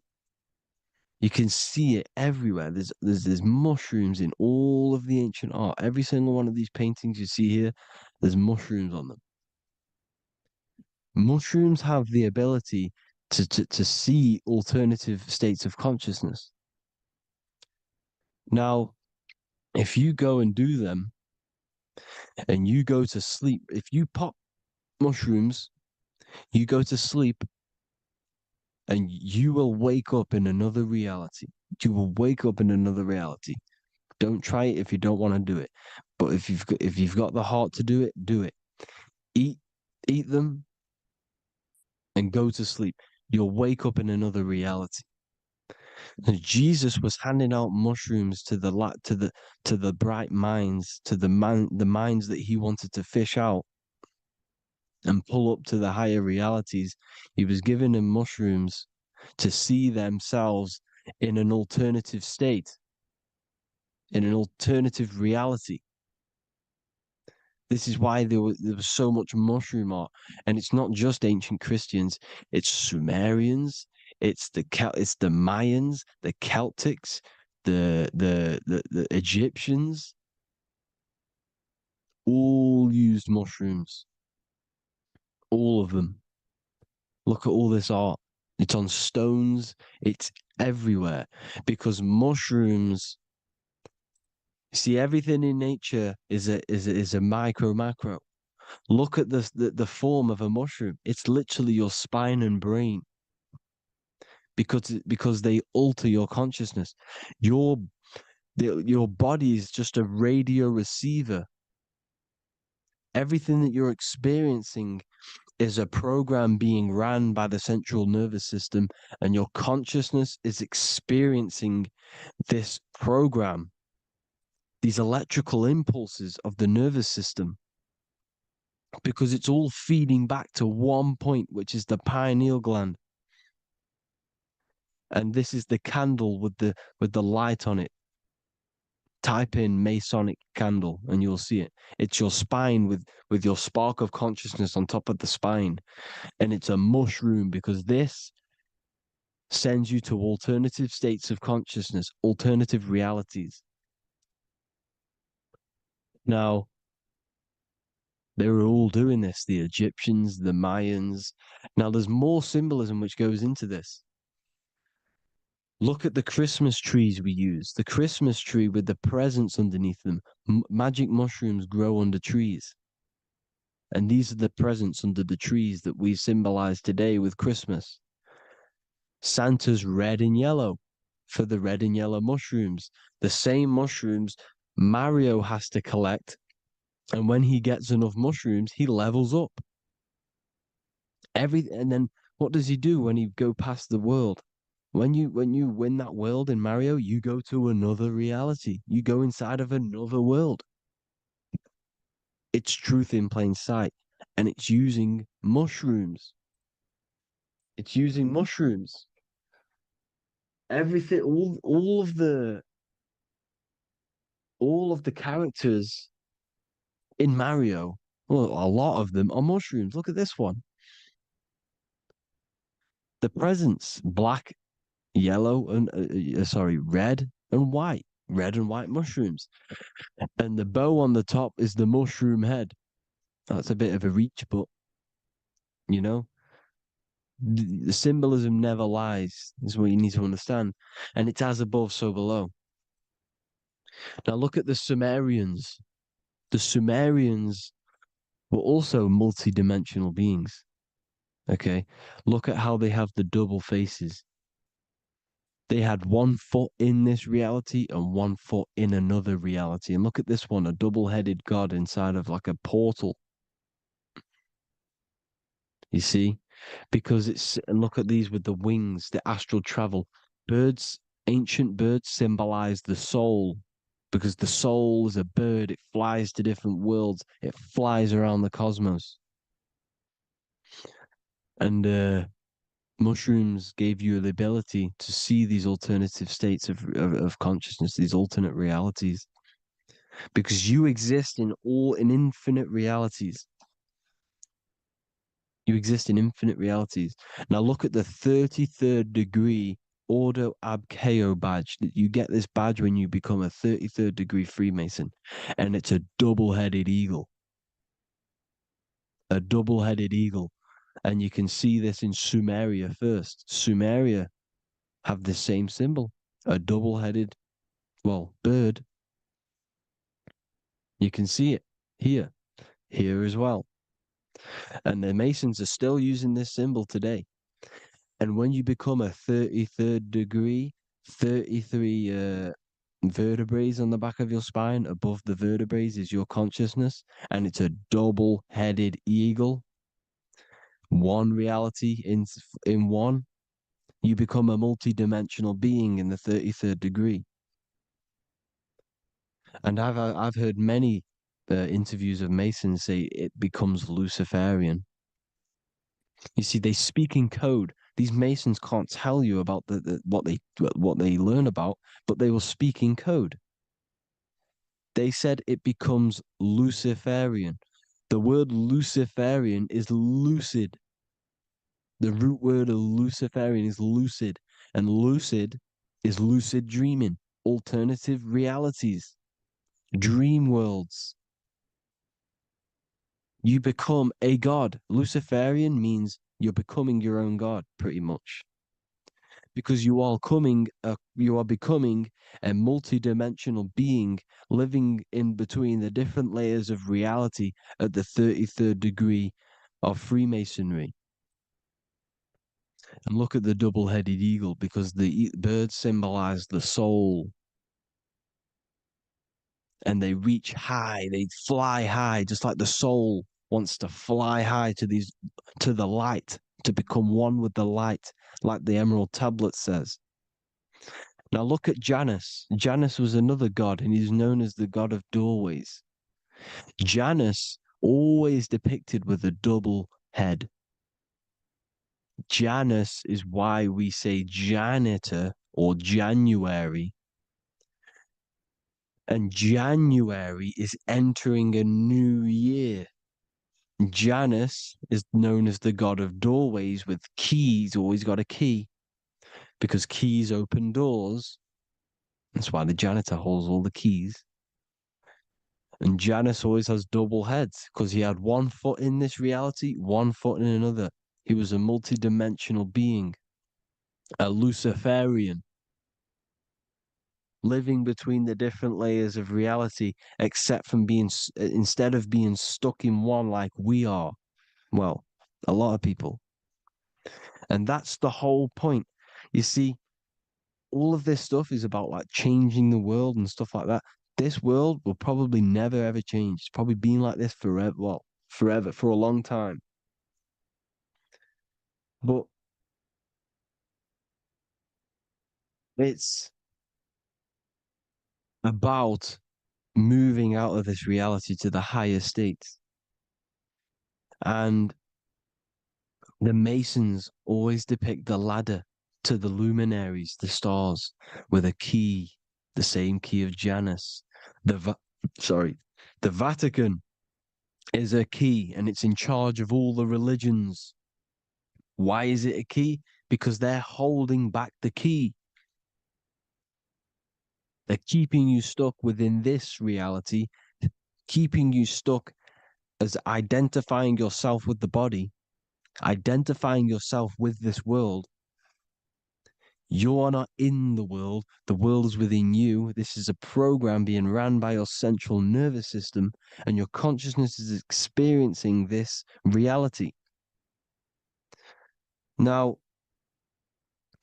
You can see it everywhere. There's mushrooms in all of the ancient art. Every single one of these paintings you see here, there's mushrooms on them. Mushrooms have the ability to see alternative states of consciousness. Now, if you go and do them and you go to sleep, if you pop mushrooms, you go to sleep and you will wake up in another reality. You will wake up in another reality. Don't try it if you don't want to do it. But if you've got the heart to do it, do it. Eat them and go to sleep. You'll wake up in another reality. And Jesus was handing out mushrooms to the bright minds, to the minds that he wanted to fish out and pull up to the higher realities. He was giving them mushrooms to see themselves in an alternative state, in an alternative reality. This is why there was so much mushroom art, and it's not just ancient Christians. It's Sumerians, it's the Mayans, the Celtics, the Egyptians. All used mushrooms. All of them. Look at all this art. It's on stones. It's everywhere because mushrooms. See, everything in nature is a micro macro. Look at the form of a mushroom. It's literally your spine and brain because they alter your consciousness. Your body is just a radio receiver. Everything that you're experiencing is a program being ran by the central nervous system, and your consciousness is experiencing this program, these electrical impulses of the nervous system, because it's all feeding back to one point, which is the pineal gland. And this is the candle with the light on it. Type in Masonic candle and you'll see it. It's your spine with your spark of consciousness on top of the spine. And it's a mushroom because this sends you to alternative states of consciousness, alternative realities. Now, they were all doing this, the Egyptians, the Mayans. Now, there's more symbolism which goes into this. Look at the Christmas trees we use. The Christmas tree with the presents underneath them. Magic mushrooms grow under trees. And these are the presents under the trees that we symbolize today with Christmas. Santa's red and yellow for the red and yellow mushrooms. The same mushrooms Mario has to collect. And when he gets enough mushrooms, he levels up. And then what does he do when he go past the world? When you win that world in Mario, you go to another reality. You go inside of another world. It's truth in plain sight. And it's using mushrooms. It's using mushrooms. Everything, all of the characters in Mario, well, a lot of them are mushrooms. Look at this one. The presents, black, yellow, and red and white, red and white mushrooms. And the bow on the top is the mushroom head. That's a bit of a reach, but you know, the symbolism never lies, is what you need to understand. And it's as above, so below. Now look at the Sumerians. The Sumerians were also multi-dimensional beings. Okay, look at how they have the double faces. They had 1 foot in this reality and 1 foot in another reality. And look at this one, a double-headed god inside of like a portal. You see? Because it's, and look at these with the wings, the astral travel. Birds, ancient birds symbolize the soul, because the soul is a bird. It flies to different worlds. It flies around the cosmos. And mushrooms gave you the ability to see these alternative states of consciousness, these alternate realities, because you exist in infinite realities. You exist in infinite realities. Now look at the 33rd degree Ordo Abkeo badge. You get this badge when you become a 33rd degree Freemason, and it's a double-headed eagle. A double-headed eagle. And you can see this in Sumeria first. Sumeria have the same symbol, a double-headed, well, bird. You can see it here as well. And the Masons are still using this symbol today. And when you become a 33rd degree, 33 vertebrae on the back of your spine, above the vertebrae is your consciousness, and it's a double-headed eagle. One reality in one. You become a multi-dimensional being in the 33rd degree. And I've heard many interviews of Masons say it becomes Luciferian. You see, they speak in code. These Masons can't tell you about what they learn about, but they will speak in code. They said it becomes Luciferian. The word Luciferian is lucid. The root word of Luciferian is lucid, and lucid is lucid dreaming, alternative realities, dream worlds. You become a god. Luciferian means you're becoming your own god, pretty much. Because you are becoming a multi-dimensional being living in between the different layers of reality at the 33rd degree of Freemasonry. And look at the double-headed eagle, because the birds symbolize the soul. And they reach high, they fly high, just like the soul wants to fly high to the light, to become one with the light, like the Emerald Tablet says. Now look at Janus. Janus was another god, and he's known as the god of doorways. Janus always depicted with a double head. Janus is why we say janitor or January. And January is entering a new year. Janus is known as the god of doorways with keys, always got a key, because keys open doors. That's why the janitor holds all the keys. And Janus always has double heads, because he had 1 foot in this reality, 1 foot in another. He was a multi-dimensional being, a Luciferian, living between the different layers of reality, except from instead of being stuck in one like we are. Well, a lot of people. And that's the whole point. You see, all of this stuff is about like changing the world and stuff like that. This world will probably never ever change. It's probably been like this forever. Well, forever, for a long time. But it's about moving out of this reality to the higher states. And the Masons always depict the ladder to the luminaries, the stars, with a key, the same key of Janus. The Vatican is a key, and it's in charge of all the religions. Why is it a key? Because they're holding back the key. They're keeping you stuck within this reality, keeping you stuck as identifying yourself with the body, identifying yourself with this world. You are not in the world is within you. This is a program being ran by your central nervous system, and your consciousness is experiencing this reality. Now,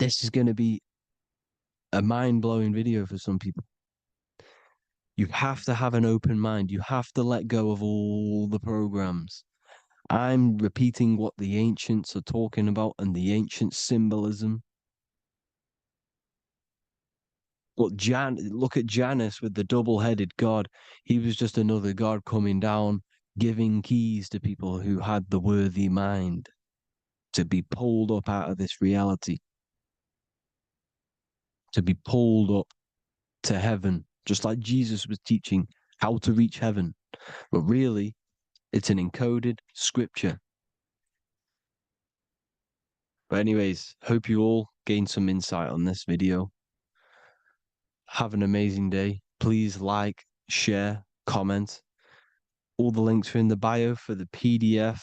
this is going to be a mind-blowing video for some people. You have to have an open mind. You have to let go of all the programs. I'm repeating what the ancients are talking about and the ancient symbolism. Look at Janus with the double-headed god. He was just another god coming down, giving keys to people who had the worthy mind to be pulled up out of this reality, to be pulled up to heaven, just like Jesus was teaching how to reach heaven. But really, it's an encoded scripture. But anyways, hope you all gained some insight on this video. Have an amazing day. Please like, share, comment. All the links are in the bio for the PDF,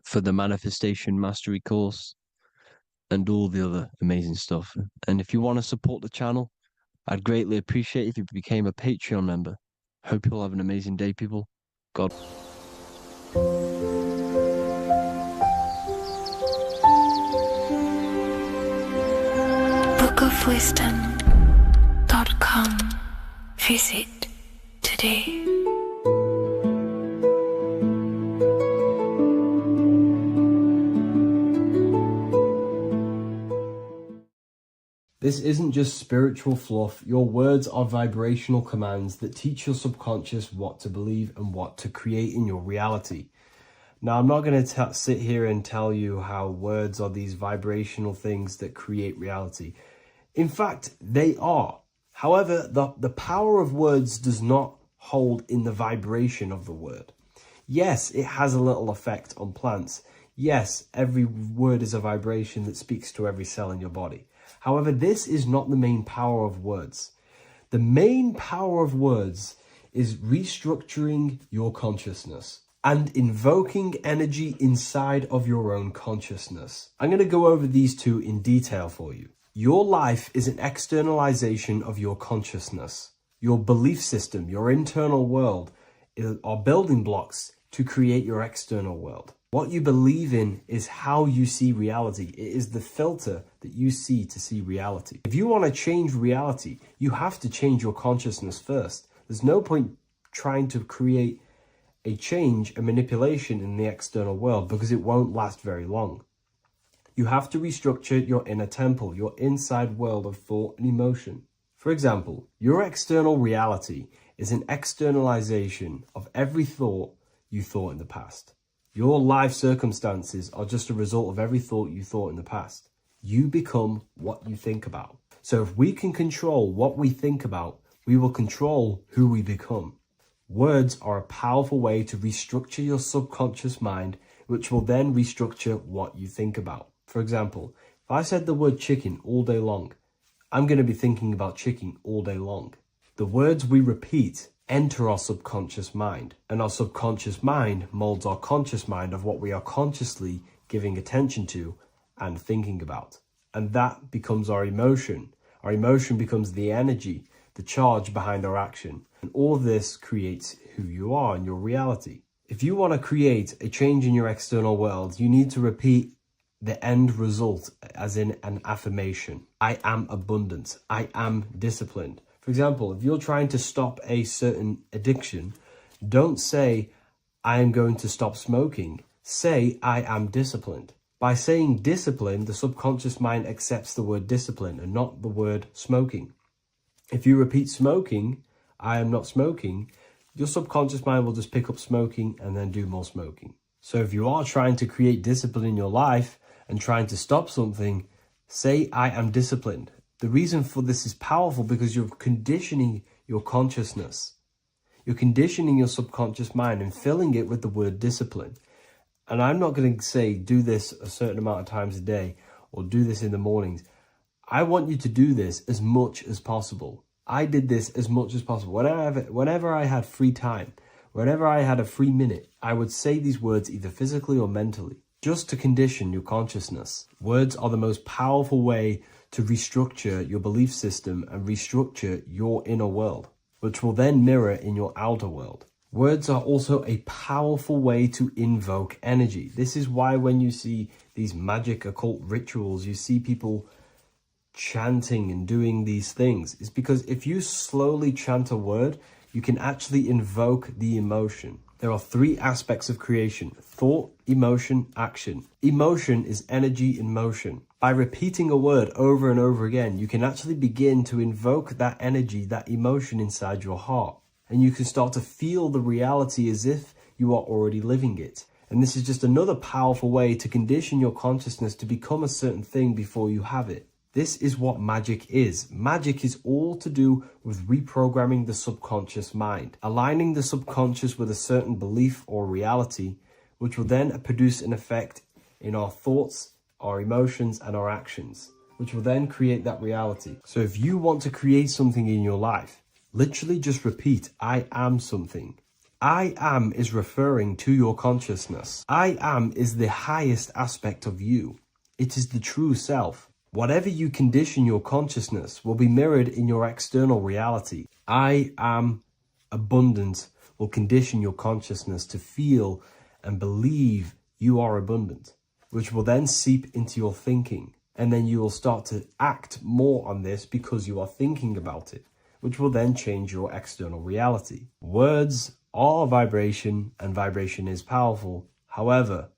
for the Manifestation Mastery course, and all the other amazing stuff. And if you want to support the channel, I'd greatly appreciate it if you became a Patreon member. Hope you'll have an amazing day, people. God. bookofwisdom.com. Visit today. This isn't just spiritual fluff. Your words are vibrational commands that teach your subconscious what to believe and what to create in your reality. Now, I'm not going to sit here and tell you how words are these vibrational things that create reality. In fact, they are. However, the power of words does not hold in the vibration of the word. Yes, it has a little effect on plants. Yes, every word is a vibration that speaks to every cell in your body. However, this is not the main power of words. The main power of words is restructuring your consciousness and invoking energy inside of your own consciousness. I'm going to go over these two in detail for you. Your life is an externalization of your consciousness. Your belief system, your internal world, are building blocks to create your external world. What you believe in is how you see reality. It is the filter that you see to see reality. If you want to change reality, you have to change your consciousness first. There's no point trying to create a change, a manipulation in the external world, because it won't last very long. You have to restructure your inner temple, your inside world of thought and emotion. For example, your external reality is an externalization of every thought you thought in the past. Your life circumstances are just a result of every thought you thought in the past. You become what you think about. So if we can control what we think about, we will control who we become. Words are a powerful way to restructure your subconscious mind, which will then restructure what you think about. For example, if I said the word chicken all day long, I'm going to be thinking about chicken all day long. The words we repeat enter our subconscious mind, and our subconscious mind molds our conscious mind of what we are consciously giving attention to and thinking about. And that becomes our emotion. Our emotion becomes the energy, the charge behind our action. And all of this creates who you are and your reality. If you want to create a change in your external world, you need to repeat the end result as in an affirmation. I am abundant. I am disciplined. For example, if you're trying to stop a certain addiction, don't say, I am going to stop smoking. Say, I am disciplined. By saying discipline, the subconscious mind accepts the word discipline and not the word smoking. If you repeat smoking, I am not smoking, your subconscious mind will just pick up smoking and then do more smoking. So if you are trying to create discipline in your life and trying to stop something, say, I am disciplined. The reason for this is powerful because you're conditioning your consciousness. You're conditioning your subconscious mind and filling it with the word discipline. And I'm not going to say do this a certain amount of times a day or do this in the mornings. I want you to do this as much as possible. I did this as much as possible. Whenever I had free time, whenever I had a free minute, I would say these words either physically or mentally, just to condition your consciousness. Words are the most powerful way to restructure your belief system and restructure your inner world, which will then mirror in your outer world. Words are also a powerful way to invoke energy. This is why when you see these magic occult rituals, you see people chanting and doing these things. It's because if you slowly chant a word, you can actually invoke the emotion. There are three aspects of creation: thought, emotion, action. Emotion is energy in motion. By repeating a word over and over again, you can actually begin to invoke that energy, that emotion inside your heart. And you can start to feel the reality as if you are already living it. And this is just another powerful way to condition your consciousness to become a certain thing before you have it. This is what magic is. Magic is all to do with reprogramming the subconscious mind, aligning the subconscious with a certain belief or reality, which will then produce an effect in our thoughts, our emotions, and our actions, which will then create that reality. So if you want to create something in your life, literally just repeat, I am something. I am is referring to your consciousness. I am is the highest aspect of you. It is the true self. Whatever you condition your consciousness will be mirrored in your external reality. I am abundant will condition your consciousness to feel and believe you are abundant, which will then seep into your thinking. And then you will start to act more on this because you are thinking about it, which will then change your external reality. Words are vibration, and vibration is powerful. However,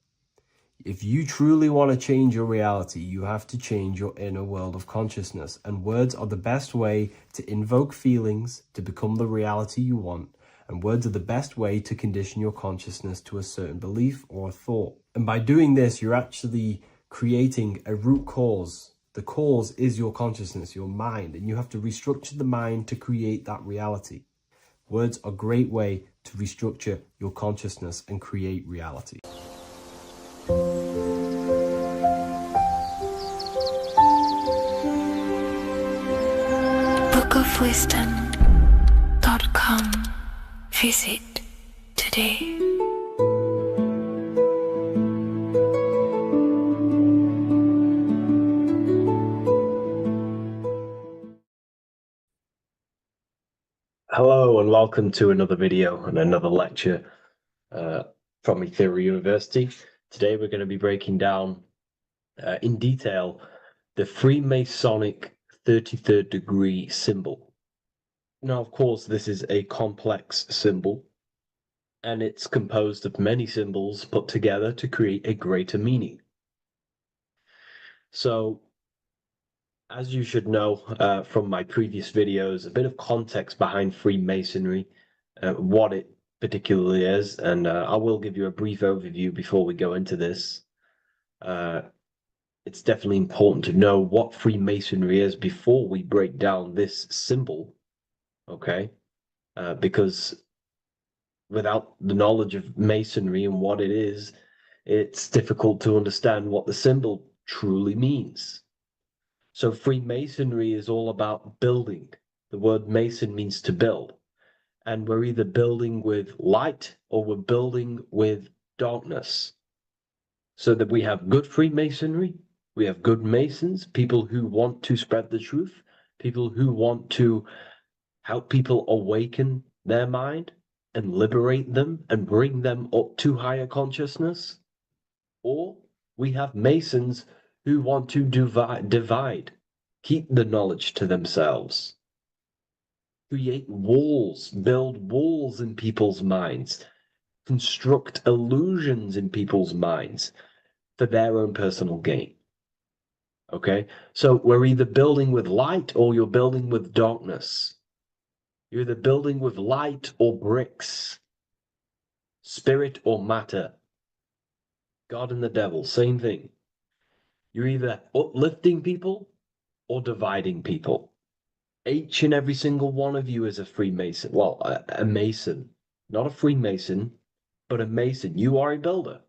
if you truly want to change your reality, you have to change your inner world of consciousness. And words are the best way to invoke feelings to become the reality you want. And words are the best way to condition your consciousness to a certain belief or a thought. And by doing this, you're actually creating a root cause. The cause is your consciousness, your mind. And you have to restructure the mind to create that reality. Words are a great way to restructure your consciousness and create reality. bookofwisdom.com. Visit today. Hello and welcome to another video and another lecture from Ethereal University. Today we're going to be breaking down in detail the Freemasonic 33rd degree symbol. Now, of course, this is a complex symbol, and it's composed of many symbols put together to create a greater meaning. So, as you should know from my previous videos, a bit of context behind Freemasonry, what it particularly is, and I will give you a brief overview before we go into this. It's definitely important to know what Freemasonry is before we break down this symbol, okay? Because without the knowledge of Masonry and what it is, it's difficult to understand what the symbol truly means. So Freemasonry is all about building. The word Mason means to build. And we're either building with light or we're building with darkness. So that we have good Freemasonry, we have good Masons, people who want to spread the truth, people who want to help people awaken their mind and liberate them and bring them up to higher consciousness. Or we have Masons who want to divide, keep the knowledge to themselves, create walls, build walls in people's minds, construct illusions in people's minds for their own personal gain. Okay, so we're either building with light or you're building with darkness. You're either building with light or bricks, spirit or matter. God and the devil, same thing. You're either uplifting people or dividing people. Each and every single one of you is a Freemason. Well, a Mason. Not a Freemason, but a Mason. You are a builder.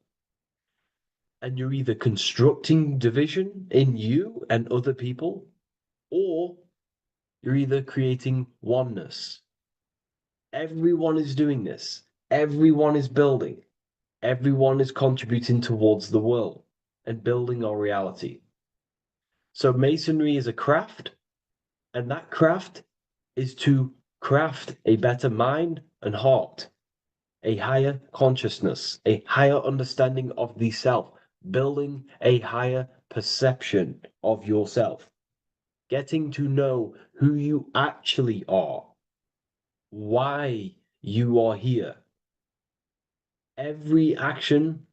And you're either constructing division in you and other people, or You're either creating oneness. Everyone is doing this. Everyone is building. Everyone is contributing towards the world and building our reality. So Masonry is a craft, and that craft is to craft a better mind and heart, a higher consciousness, a higher understanding of the self, building a higher perception of yourself, getting to know who you actually are, why you are here. Every action,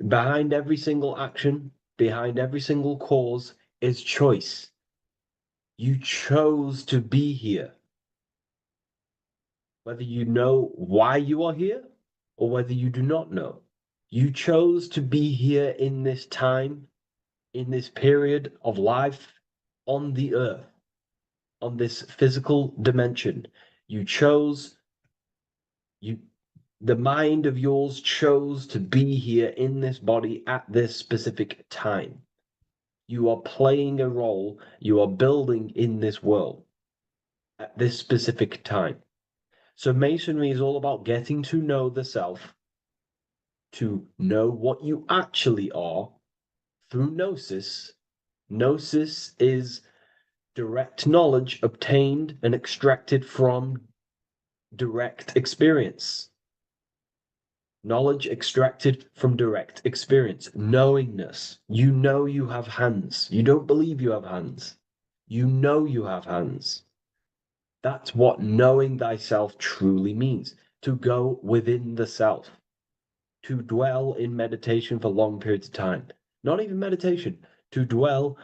behind every single action, behind every single cause is choice. You chose to be here. Whether you know why you are here or whether you do not know. You chose to be here in this time, in this period of life on the earth, on this physical dimension. You chose, you, the mind of yours chose to be here in this body at this specific time. You are playing a role, you are building in this world at this specific time. So Masonry is all about getting to know the self, to know what you actually are through gnosis. Gnosis is direct knowledge obtained and extracted from direct experience. Knowledge extracted from direct experience. Knowingness. You know you have hands. You don't believe you have hands. You know you have hands. That's what knowing thyself truly means. To go within the self. To dwell in meditation for long periods of time. Not even meditation. To dwell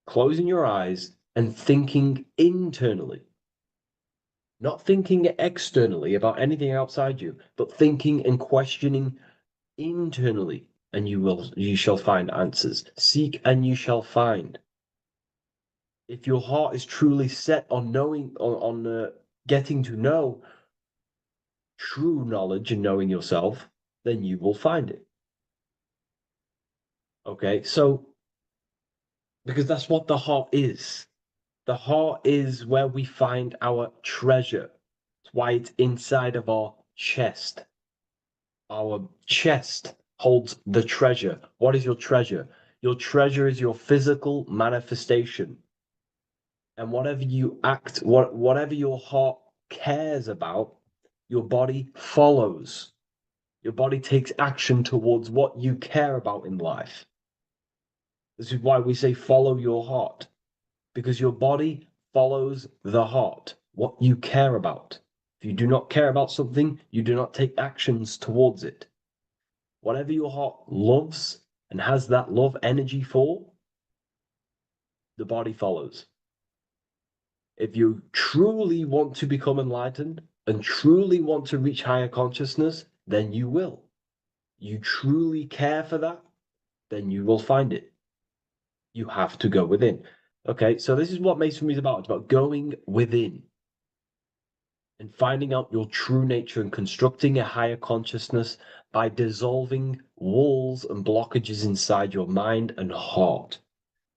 closing your eyes and thinking internally. Not thinking externally about anything outside you, but thinking and questioning internally, and you shall find answers. Seek and you shall find. If your heart is truly set on knowing, on getting to know true knowledge and knowing yourself, then you will find it. Okay, so because that's what the heart is. The heart is where we find our treasure. It's why it's inside of our chest. Our chest holds the treasure. What is your treasure? Your treasure is your physical manifestation. And whatever you act, whatever your heart cares about, your body follows. Your body takes action towards what you care about in life. This is why we say follow your heart, because your body follows the heart, what you care about. If you do not care about something, you do not take actions towards it. Whatever your heart loves and has that love energy for, the body follows. If you truly want to become enlightened and truly want to reach higher consciousness, then you will. You truly care for that, then you will find it. You have to go within. Okay, so this is what Masonry is about. It's about going within and finding out your true nature and constructing a higher consciousness by dissolving walls and blockages inside your mind and heart,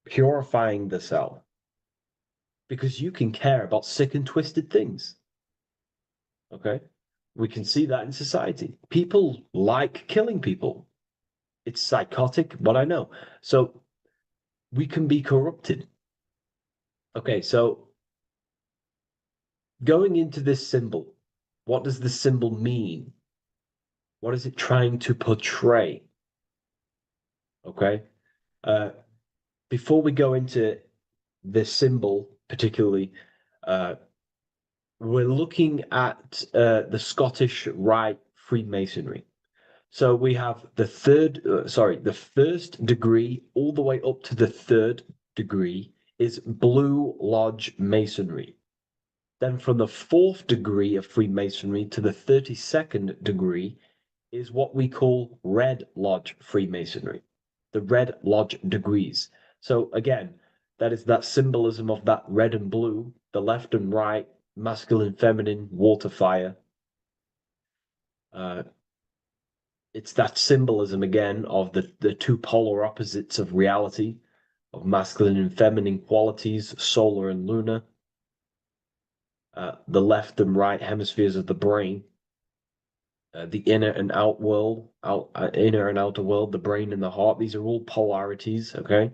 purifying the self. Because you can care about sick and twisted things. Okay? We can see that in society. People like killing people. It's psychotic, but I know. So we can be corrupted. Okay, so going into this symbol, what does the symbol mean? What is it trying to portray? Okay. Before we go into this symbol, particularly, we're looking at the Scottish Rite Freemasonry. So we have the first degree all the way up to the third degree is Blue Lodge Masonry. Then from the fourth degree of Freemasonry to the 32nd degree is what we call Red Lodge Freemasonry, the Red Lodge degrees. So again, that is that symbolism of that red and blue, the left and right, masculine, feminine, water, fire. It's that symbolism again of the two polar opposites of reality, of masculine and feminine qualities, solar and lunar. the left and right hemispheres of the brain, the inner and out world, inner and outer world, the brain and the heart. These are all polarities, okay?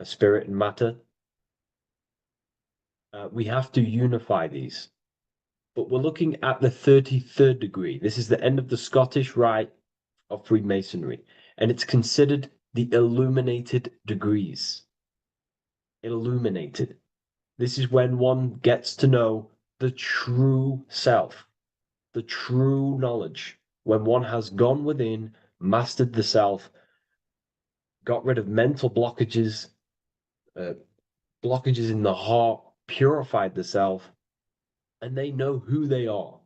Spirit and matter. We have to unify these. But we're looking at the 33rd degree. This is the end of the Scottish Rite of Freemasonry, and it's considered the illuminated degrees. Illuminated. This is when one gets to know the true self, the true knowledge, when one has gone within, mastered the self, got rid of mental blockages, blockages in the heart, purified the self, and they know who they are.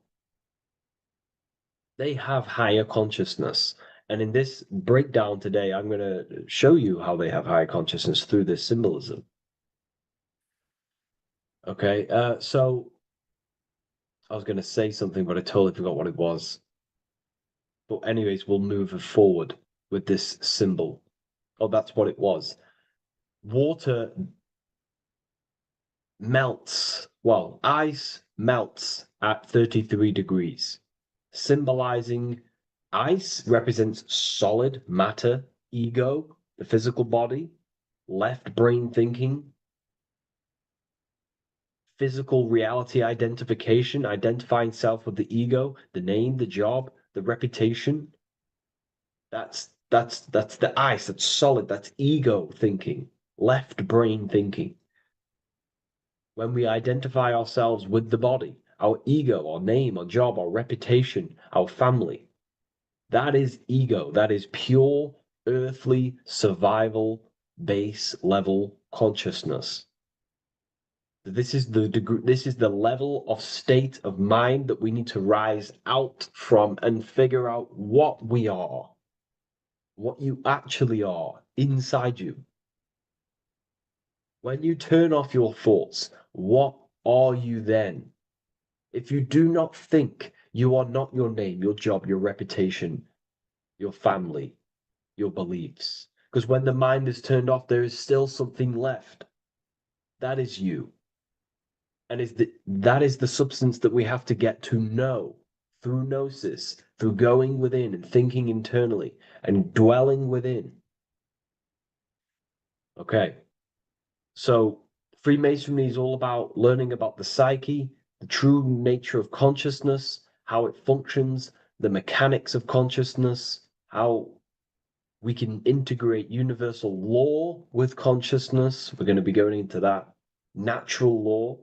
They have higher consciousness. And in this breakdown today, I'm going to show you how they have higher consciousness through this symbolism. Okay, so I was going to say something, but I totally forgot what it was. But anyways, we'll move forward with this symbol. Oh, that's what it was. Water melts, well, ice melts at 33 degrees, symbolizing ice represents solid matter, ego, the physical body, left brain thinking, physical reality identification, identifying self with the ego, the name, the job, the reputation. That's the ice, that's solid, that's ego thinking, left brain thinking. When we identify ourselves with the body, our ego, our name, our job, our reputation, our family, that is ego. That is pure earthly survival base level consciousness. This is the degree, this is the level of state of mind that we need to rise out from and figure out what we are, what you actually are inside you. When you turn off your thoughts, what are you then? If you do not think, you are not your name, your job, your reputation, your family, your beliefs. Because when the mind is turned off, there is still something left. That is you. And that is the substance that we have to get to know through gnosis, through going within and thinking internally and dwelling within. Okay. So Freemasonry is all about learning about the psyche, the true nature of consciousness, how it functions, the mechanics of consciousness, how we can integrate universal law with consciousness. We're going to be going into that. Natural law,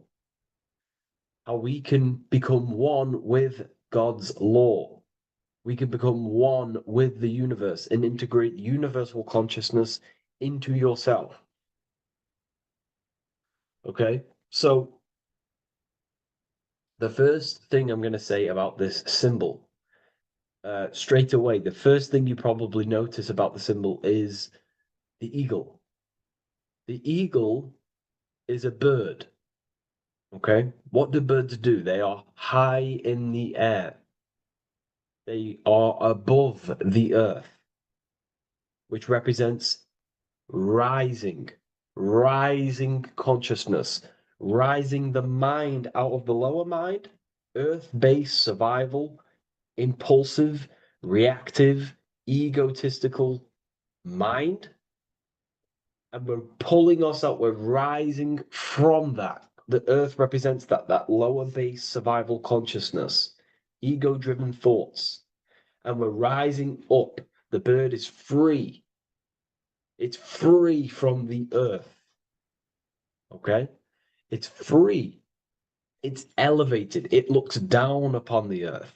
how we can become one with God's law. We can become one with the universe and integrate universal consciousness into yourself. Okay, so the first thing I'm going to say about this symbol, straight away, the first thing you probably notice about the symbol is the eagle. The eagle is a bird. Okay, what do birds do? They are high in the air. They are above the earth, which represents rising, rising consciousness, rising the mind out of the lower mind, earth-based survival, impulsive, reactive, egotistical mind. And we're pulling us up, we're rising from that. The earth represents that lower base survival consciousness, ego-driven thoughts. And we're rising up. The bird is free. It's free from the earth. Okay? It's free. It's elevated. It looks down upon the earth.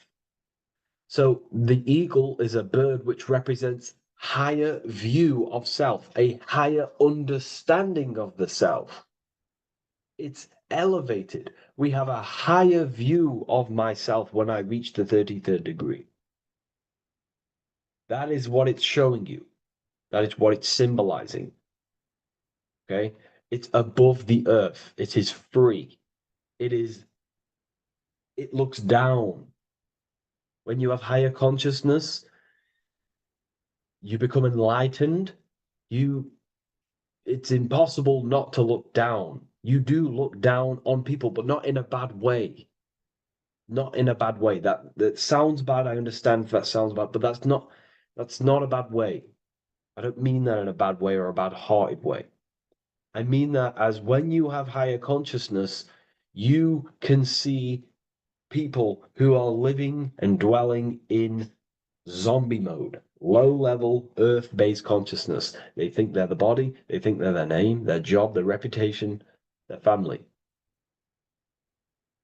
So the eagle is a bird which represents higher view of self, a higher understanding of the self. It's elevated. We have a higher view of myself when I reach the 33rd degree. That is what it's showing you. That is what it's symbolizing. Okay? It's above the earth. It is free. It looks down. When you have higher consciousness, you become enlightened. It's impossible not to look down. You do look down on people, but not in a bad way. Not in a bad way. That sounds bad. I understand if that sounds bad, but that's not a bad way. I don't mean that in a bad way or a bad-hearted way. I mean that as when you have higher consciousness, you can see people who are living and dwelling in zombie mode, low level earth based consciousness. They think they're the body, they think they're their name, their job, their reputation, their family.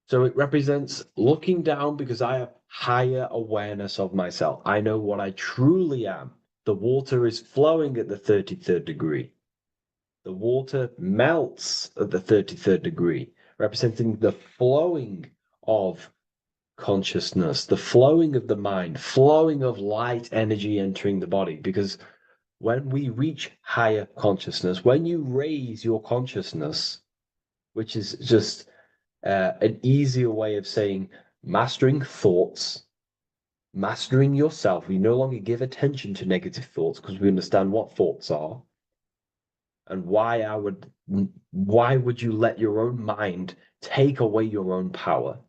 So it represents looking down because I have higher awareness of myself. I know what I truly am. The water is flowing at the 33rd degree. The water melts at the 33rd degree, representing the flowing of consciousness, the flowing of the mind, flowing of light energy entering the body. Because when we reach higher consciousness, when you raise your consciousness, which is just an easier way of saying mastering thoughts, mastering yourself, we no longer give attention to negative thoughts because we understand what thoughts are and why would you let your own mind take away your own power?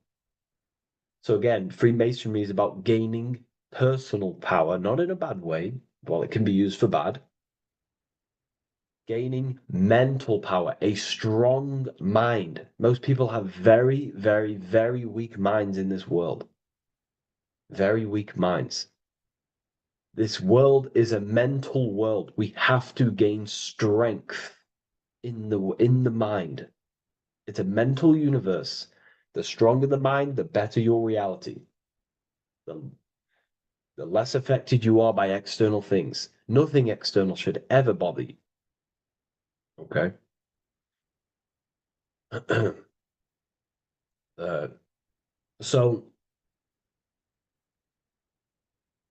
So again, Freemasonry is about gaining personal power, not in a bad way. Well, it can be used for bad. Gaining mental power, a strong mind. Most people have very, very, very weak minds in this world. Very weak minds. This world is a mental world. We have to gain strength in the mind. It's a mental universe. The stronger the mind, the better your reality. The less affected you are by external things. Nothing external should ever bother you. Okay? uh, so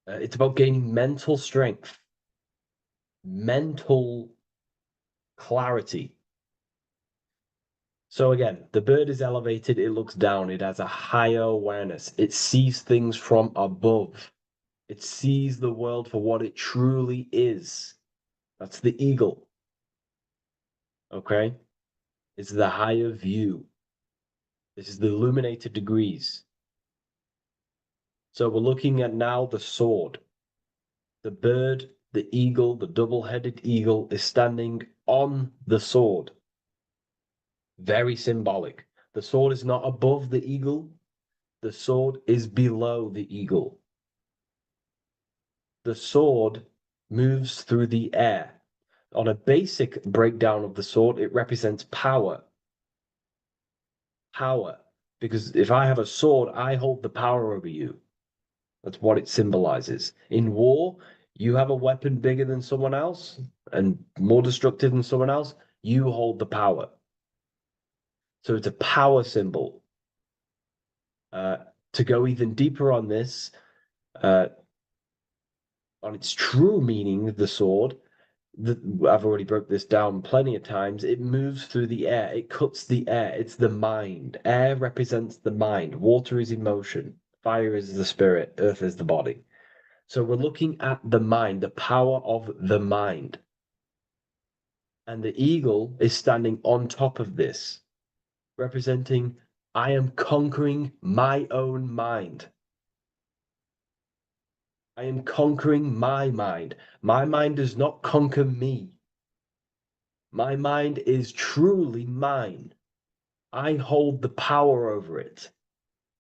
it's about gaining mental strength, mental clarity. So again, the bird is elevated, it looks down, it has a higher awareness, it sees things from above, it sees the world for what it truly is. That's the eagle. Okay? It's the higher view. This is the illuminated degrees. So we're looking at now the sword. The bird, the eagle, the double-headed eagle is standing on the sword. Very symbolic. The sword is not above the eagle. The sword is below the eagle. The sword moves through the air. On a basic breakdown of the sword, it represents power. Power. Because if I have a sword, I hold the power over you. That's what it symbolizes. In war, you have a weapon bigger than someone else and more destructive than someone else, you hold the power. So it's a power symbol. To go even deeper on this, on its true meaning, the sword, I've already broke this down plenty of times. It moves through the air. It cuts the air. It's the mind. Air represents the mind. Water is emotion. Fire is the spirit. Earth is the body. So we're looking at the mind, the power of the mind. And the eagle is standing on top of this, representing I am conquering my own mind. I am conquering my mind. My mind does not conquer me. My mind is truly mine. I hold the power over it.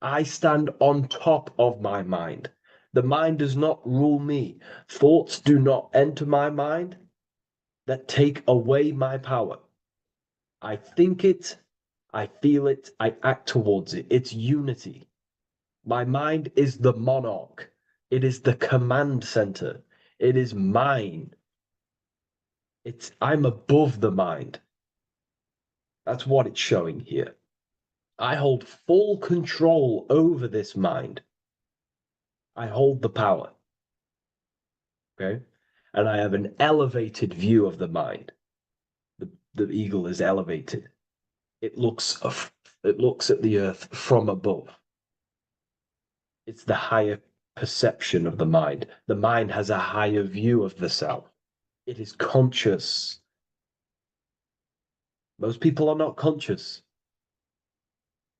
I stand on top of my mind. The mind does not rule me. Thoughts do not enter my mind that take away my power. I think it, I feel it, I act towards it. It's unity. My mind is the monarch. It is the command center. It is mine. I'm above the mind. That's what it's showing here. I hold full control over this mind. I hold the power. Okay? And I have an elevated view of the mind. The eagle is elevated. It looks at the earth from above. It's the higher perception of the mind. The mind has a higher view of the self. It is conscious. Most people are not conscious.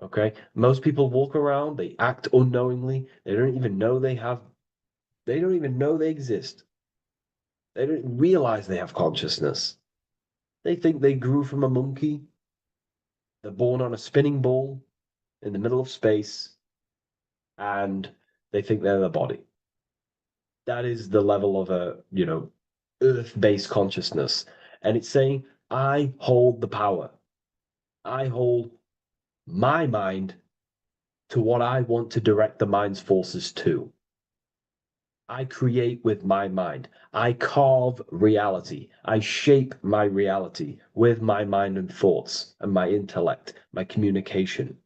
Okay? Most people walk around, they act unknowingly, they don't even know they don't even know they exist. They don't realize they have consciousness. They think they grew from a monkey. They're born on a spinning ball in the middle of space, and they think they're the body. That is the level of earth-based consciousness. And it's saying, I hold the power. I hold my mind to what I want to direct the mind's forces to. I create with my mind. I carve reality. I shape my reality with my mind and thoughts and my intellect, my communication.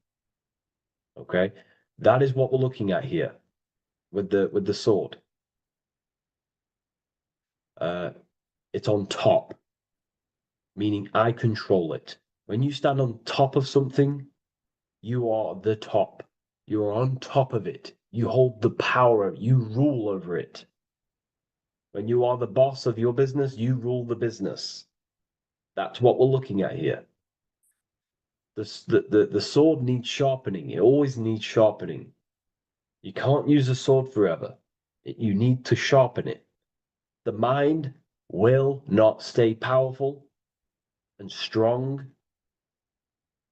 Okay? That is what we're looking at here with the sword. It's on top, meaning I control it. When you stand on top of something, you are the top. You are on top of it. You hold the power. You rule over it. When you are the boss of your business, you rule the business. That's what we're looking at here. The sword needs sharpening. It always needs sharpening. You can't use a sword forever. You need to sharpen it. The mind will not stay powerful and strong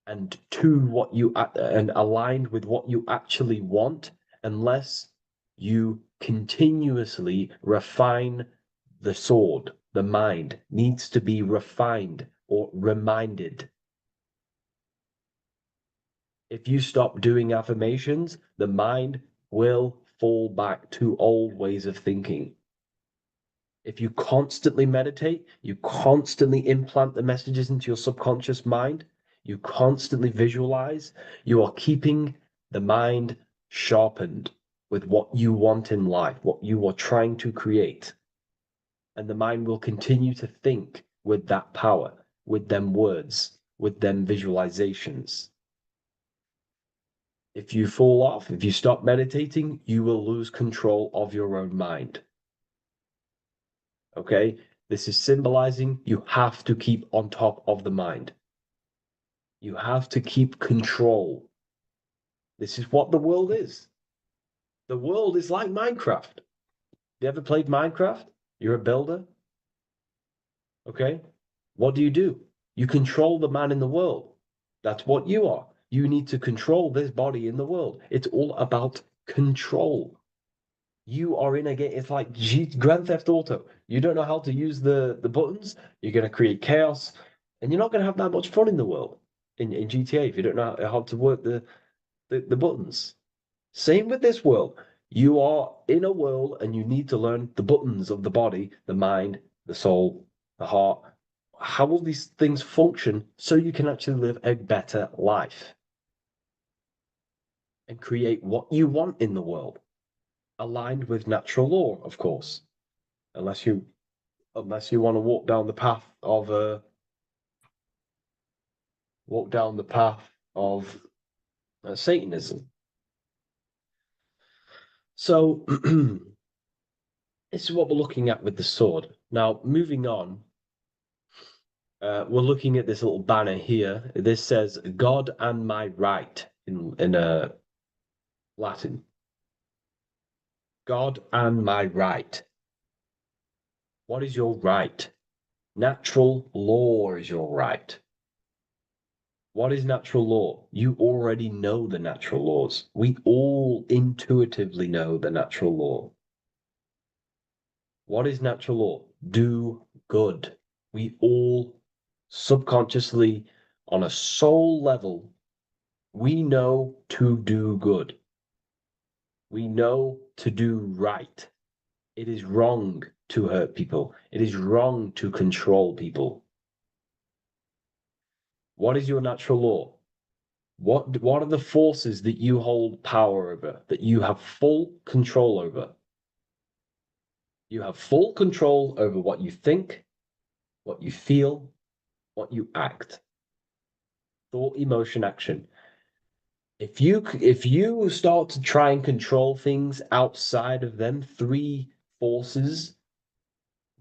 and and aligned with what you actually want unless you continuously refine the sword. The mind needs to be refined or reminded. If you stop doing affirmations, the mind will fall back to old ways of thinking. If you constantly meditate, you constantly implant the messages into your subconscious mind, you constantly visualize, you are keeping the mind sharpened with what you want in life, what you are trying to create. And the mind will continue to think with that power, with them words, with them visualizations. If you fall off, if you stop meditating, you will lose control of your own mind. Okay? This is symbolizing you have to keep on top of the mind. You have to keep control. This is what the world is. The world is like Minecraft. You ever played Minecraft? You're a builder. Okay? What do? You control the man in the world. That's what you are. You need to control this body in the world. It's all about control. You are in a game. It's like Grand Theft Auto. You don't know how to use the buttons. You're going to create chaos, and you're not going to have that much fun in the world in GTA if you don't know how to work the buttons. Same with this world. You are in a world, and you need to learn the buttons of the body, the mind, the soul, the heart. How will these things function so you can actually live a better life and create what you want in the world? Aligned with natural law, of course, unless you want to walk down the path of Satanism. So this is what we're looking at with the sword. Now, moving on, we're looking at this little banner here. This says "God and my right" in Latin. God and my right. What is your right? Natural law is your right. What is natural law? You already know the natural laws. We all intuitively know the natural law. What is natural law? Do good. We all subconsciously, on a soul level, we know to do good. We know to do right. It is wrong to hurt people. It is wrong to control people. What is your natural law? What are the forces that you hold power over, that you have full control over? You have full control over what you think, what you feel, what you act. Thought, emotion, action. If you start to try and control things outside of them three forces,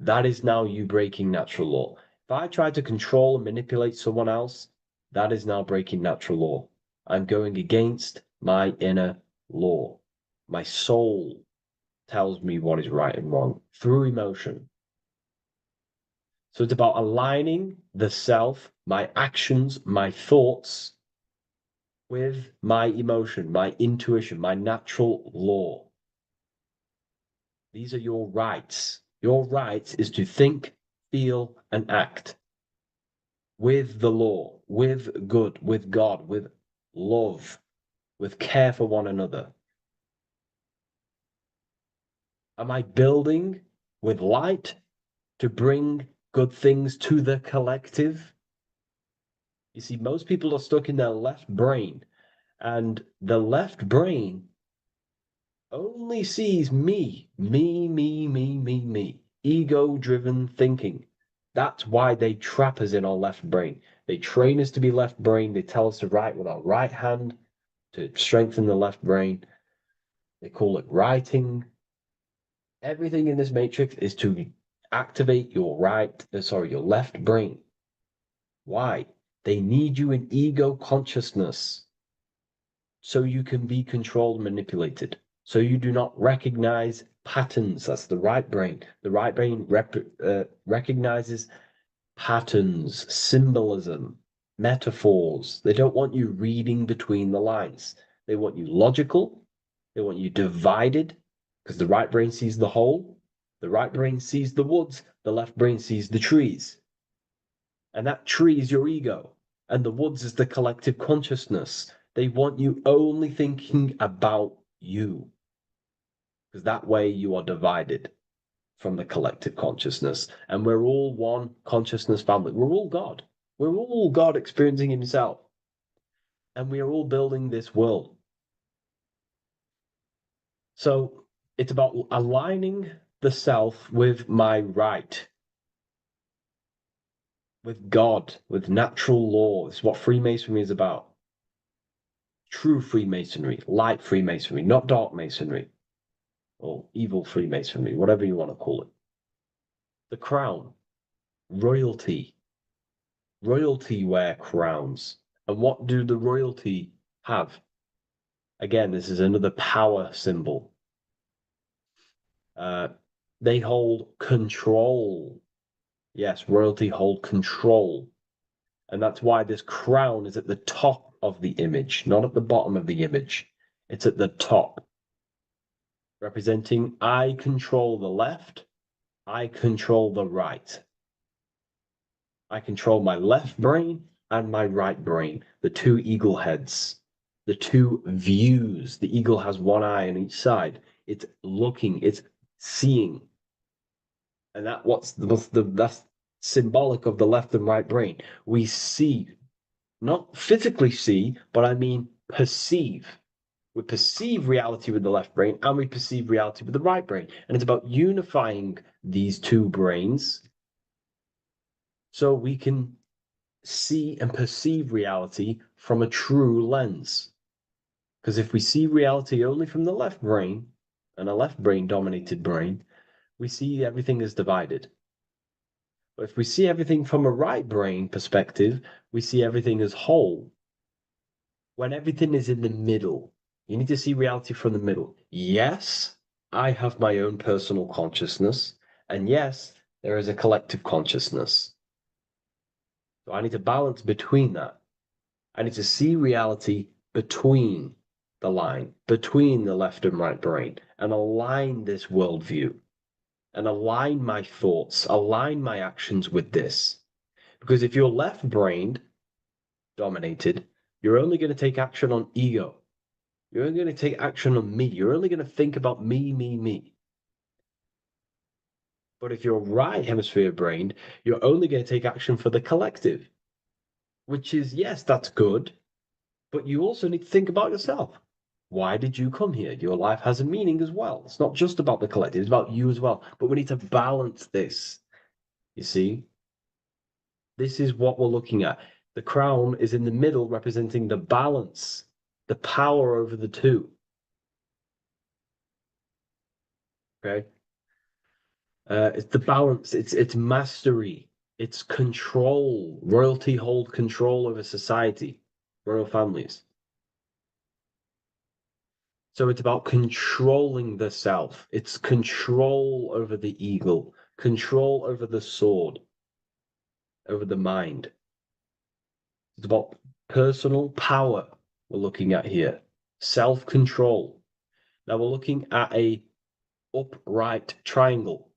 that is now you breaking natural law. If I try to control and manipulate someone else, that is now breaking natural law. I'm going against my inner law. My soul tells me what is right and wrong through emotion. So it's about aligning the self, my actions, my thoughts with my emotion, my intuition, my natural law. These are your rights. Your rights is to think, feel, and act with the law, with good, with God, with love, with care for one another. Am I building with light to bring good things to the collective? You see, most people are stuck in their left brain, and the left brain only sees me, me, ego-driven thinking. That's why they trap us in our left brain. They train us to be left brain. They tell us to write with our right hand to strengthen the left brain. They call it writing. Everything in this matrix is to activate your your left brain. Why? They need you in ego consciousness so you can be controlled and manipulated. So you do not recognize patterns. That's the right brain. The right brain recognizes patterns, symbolism, metaphors. They don't want you reading between the lines. They want you logical. They want you divided because the right brain sees the whole. The right brain sees the woods. The left brain sees the trees. And that tree is your ego. And the woods is the collective consciousness. They want you only thinking about you. Because that way you are divided from the collective consciousness. And we're all one consciousness family. We're all God. We're all God experiencing himself. And we are all building this world. So it's about aligning the self with my right, with God, with natural law. It's what Freemasonry is about. True Freemasonry, light Freemasonry, not dark Masonry or evil Freemasonry, whatever you want to call it. The crown, royalty. Royalty wear crowns. And what do the royalty have? Again, this is another power symbol. They hold control. Yes, royalty hold control. And that's why this crown is at the top of the image, not at the bottom of the image. It's at the top, representing I control the left, I control the right. I control my left brain and my right brain, the two eagle heads, the two views. The eagle has one eye on each side. It's looking, it's seeing. And that's symbolic of the left and right brain. We see, not physically see, but I mean perceive. We perceive reality with the left brain and we perceive reality with the right brain. And it's about unifying these two brains so we can see and perceive reality from a true lens. Because if we see reality only from the left brain, and a left brain dominated brain, we see everything as divided. But if we see everything from a right brain perspective, we see everything as whole. When everything is in the middle, you need to see reality from the middle. Yes, I have my own personal consciousness, and yes, there is a collective consciousness. So I need to balance between that. I need to see reality between the line, between the left and right brain, and align this worldview, and align my thoughts, align my actions with this. Because if you're left-brained dominated, you're only going to take action on ego. You're only going to take action on me. You're only going to think about me. But if you're right hemisphere brained, you're only going to take action for the collective, which is, yes, that's good, but you also need to think about yourself. Why did you come here? Your life has a meaning as well. It's not just about the collective, it's about you as well. But we need to balance this. You see? This is what we're looking at. The crown is in the middle, representing the balance, the power over the two. Okay? It's the balance, it's mastery It's control. Royalty hold control over society, royal families. So it's about controlling the self. It's control over the eagle, control over the sword, over the mind. It's about personal power we're looking at here. Self-control. Now we're looking at a upright triangle,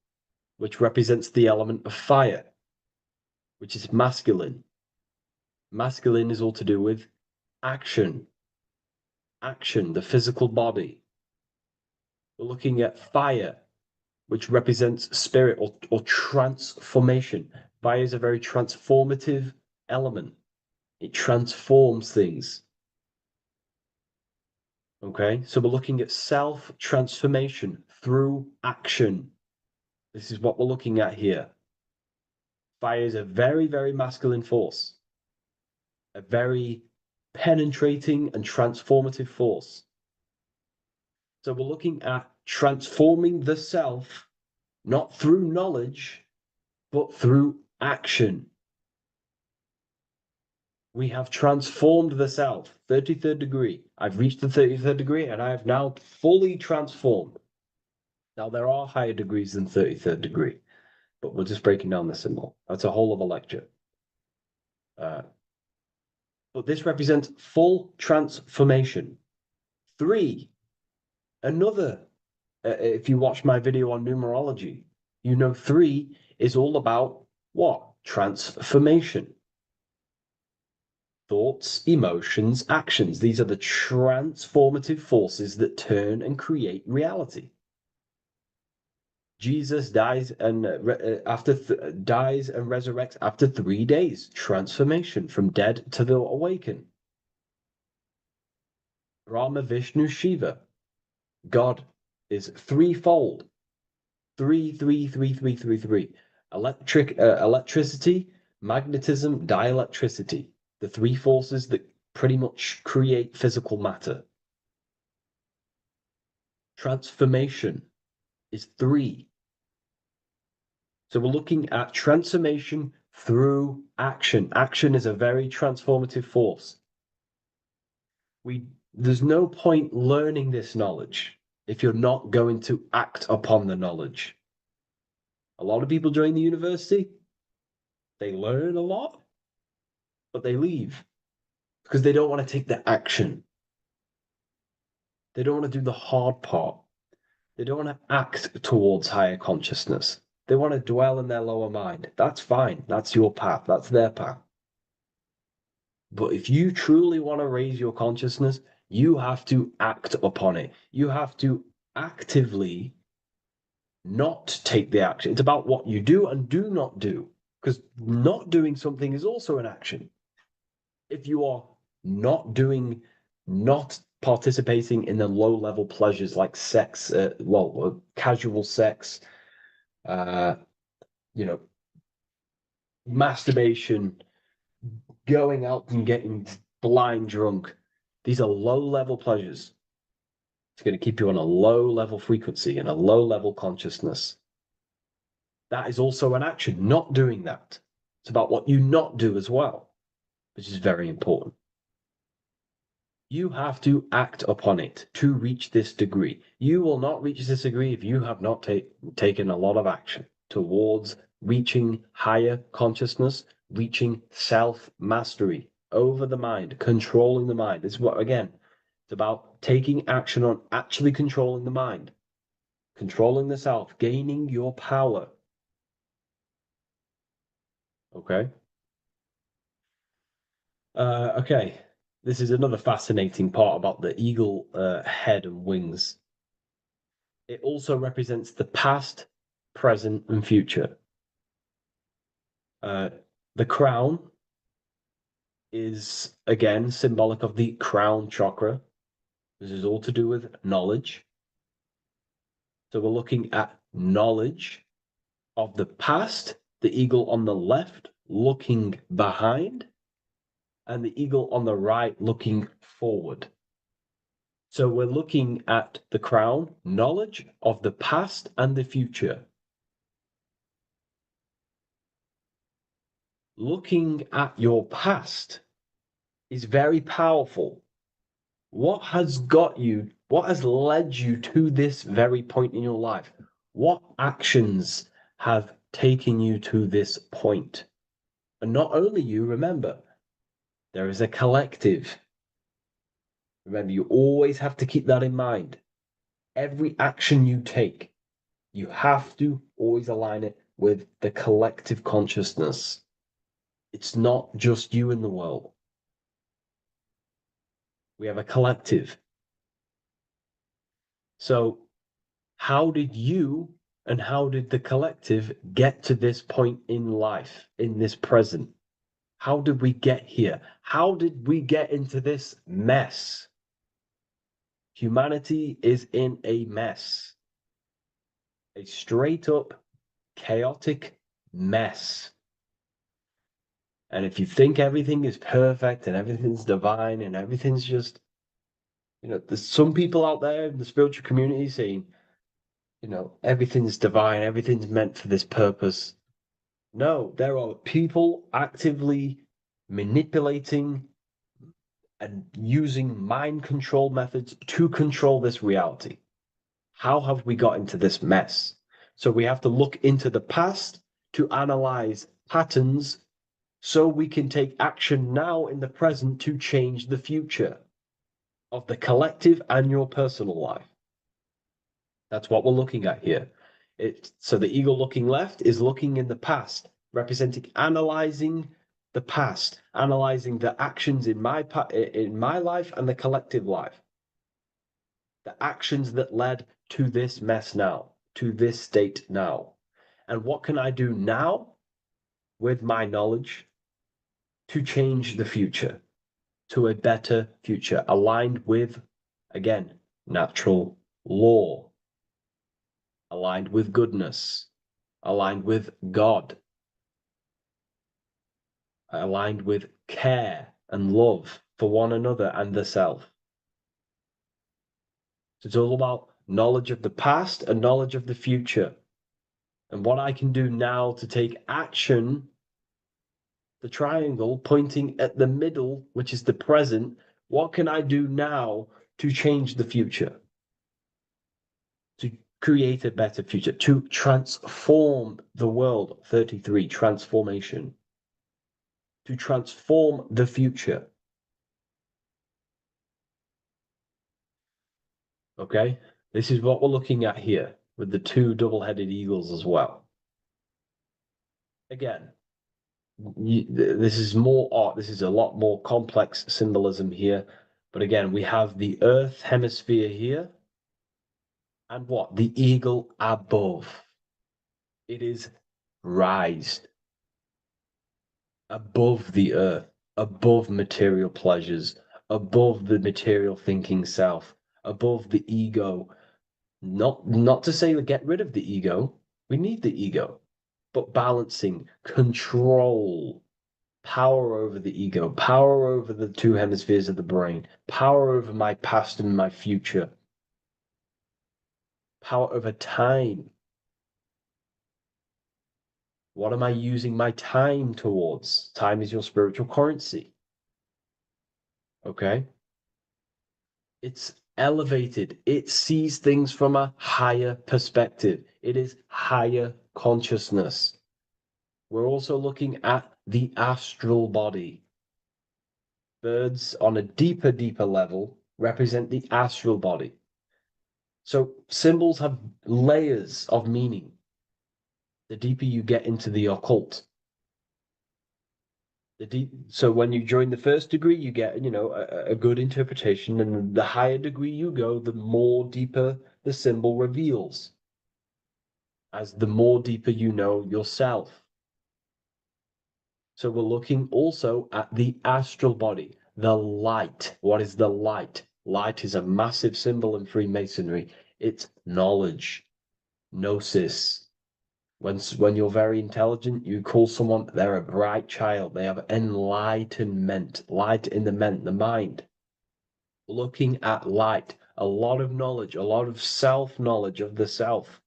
which represents the element of fire, which is masculine. Masculine is all to do with action. Action, the physical body. We're looking at fire, which represents spirit or transformation. Fire is a very transformative element. It transforms things. Okay, so we're looking at self-transformation through action. This is what we're looking at here. Fire is a very, very masculine force. A very penetrating and transformative force. So we're looking at transforming the self, not through knowledge, but through action. We have transformed the self. 33rd degree. I've reached the 33rd degree and I have now fully transformed. Now, there are higher degrees than 33rd degree, but we're just breaking down the symbol. That's a whole of a lecture. But this represents full transformation. 3, another, if you watch my video on numerology, you know 3 is all about what? Transformation. Thoughts, emotions, actions. These are the transformative forces that turn and create reality. Jesus dies and dies and resurrects after 3 days. Transformation from dead to the awaken. Brahma, Vishnu, Shiva. God is threefold. 3, 3, 3, 3, 3, 3. Electricity, magnetism, dielectricity. The 3 forces that pretty much create physical matter. Transformation is 3. So we're looking at transformation through action. Action is a very transformative force. There's no point learning this knowledge if you're not going to act upon the knowledge. A lot of people join the university, they learn a lot, but they leave because they don't want to take the action. They don't want to do the hard part. They don't want to act towards higher consciousness. They want to dwell in their lower mind. That's fine. That's your path. That's their path. But if you truly want to raise your consciousness, you have to act upon it. You have to actively not take the action. It's about what you do and do not do, because not doing something is also an action. If you are not participating in the low level pleasures like sex, casual sex, masturbation, going out and getting blind drunk. These are low level pleasures. It's going to keep you on a low level frequency and a low level consciousness. That is also an action, not doing that. It's about what you not do as well, which is very important. You have to act upon it to reach this degree. You will not reach this degree if you have not taken a lot of action towards reaching higher consciousness, reaching self-mastery over the mind, controlling the mind. This is what, again, it's about taking action on actually controlling the mind, controlling the self, gaining your power. Okay? Okay. This is another fascinating part about the eagle head and wings. It also represents the past, present, and future. The crown is, again, symbolic of the crown chakra. This is all to do with knowledge. So we're looking at knowledge of the past, the eagle on the left looking behind, and the eagle on the right looking forward. So we're looking at the crown, knowledge of the past and the future. looking at your past is very powerful. What has led you to this very point in your life? What actions have taken you to this point? And not only you, remember, there is a collective. Remember, you always have to keep that in mind. Every action you take, you have to always align it with the collective consciousness. It's not just you in the world. We have a collective. So, how did you and how did the collective get to this point in life, in this present? How did we get here? How did we get into this mess? Humanity is in a mess. A straight up chaotic mess. And if you think everything is perfect and everything's divine and everything's just, there's some people out there in the spiritual community saying, everything's divine, everything's meant for this purpose. No, there are people actively manipulating and using mind control methods to control this reality. How have we got into this mess? So we have to look into the past to analyze patterns so we can take action now in the present to change the future of the collective and your personal life. That's what we're looking at here. So the eagle looking left is looking in the past, representing analyzing the past, analyzing the actions in my life and the collective life. The actions that led to this mess now, to this state now. And what can I do now with my knowledge to change the future to a better future aligned with, again, natural law, aligned with goodness, aligned with God, aligned with care and love for one another and the self. So it's all about knowledge of the past and knowledge of the future. And what I can do now to take action, the triangle pointing at the middle, which is the present, what can I do now to change the future? To create a better future, to transform the world. 33, transformation. To transform the future. Okay, this is what we're looking at here with the two double-headed eagles as well. Again, this is more art. This is a lot more complex symbolism here. But again, we have the Earth hemisphere here. And what? The eagle above. It is raised above the earth, above material pleasures, above the material thinking self, above the ego. Not to say get rid of the ego. We need the ego, but balancing, control, power over the ego, power over the two hemispheres of the brain, power over my past and my future, power over time. What am I using my time towards? Time is your spiritual currency. Okay? It's elevated. It sees things from a higher perspective. It is higher consciousness. We're also looking at the astral body. Birds on a deeper level represent the astral body. So symbols have layers of meaning. The deeper you get into the occult. So when you join the first degree, you get, a good interpretation, and the higher degree you go, the more deeper the symbol reveals, as the more deeper you know yourself. So we're looking also at the astral body, the light. What is the light? Light is a massive symbol in Freemasonry. It's knowledge, gnosis. When you're very intelligent, you call someone, they're a bright child. They have enlightenment, light in the mind. Looking at light, a lot of knowledge, a lot of self-knowledge of the self,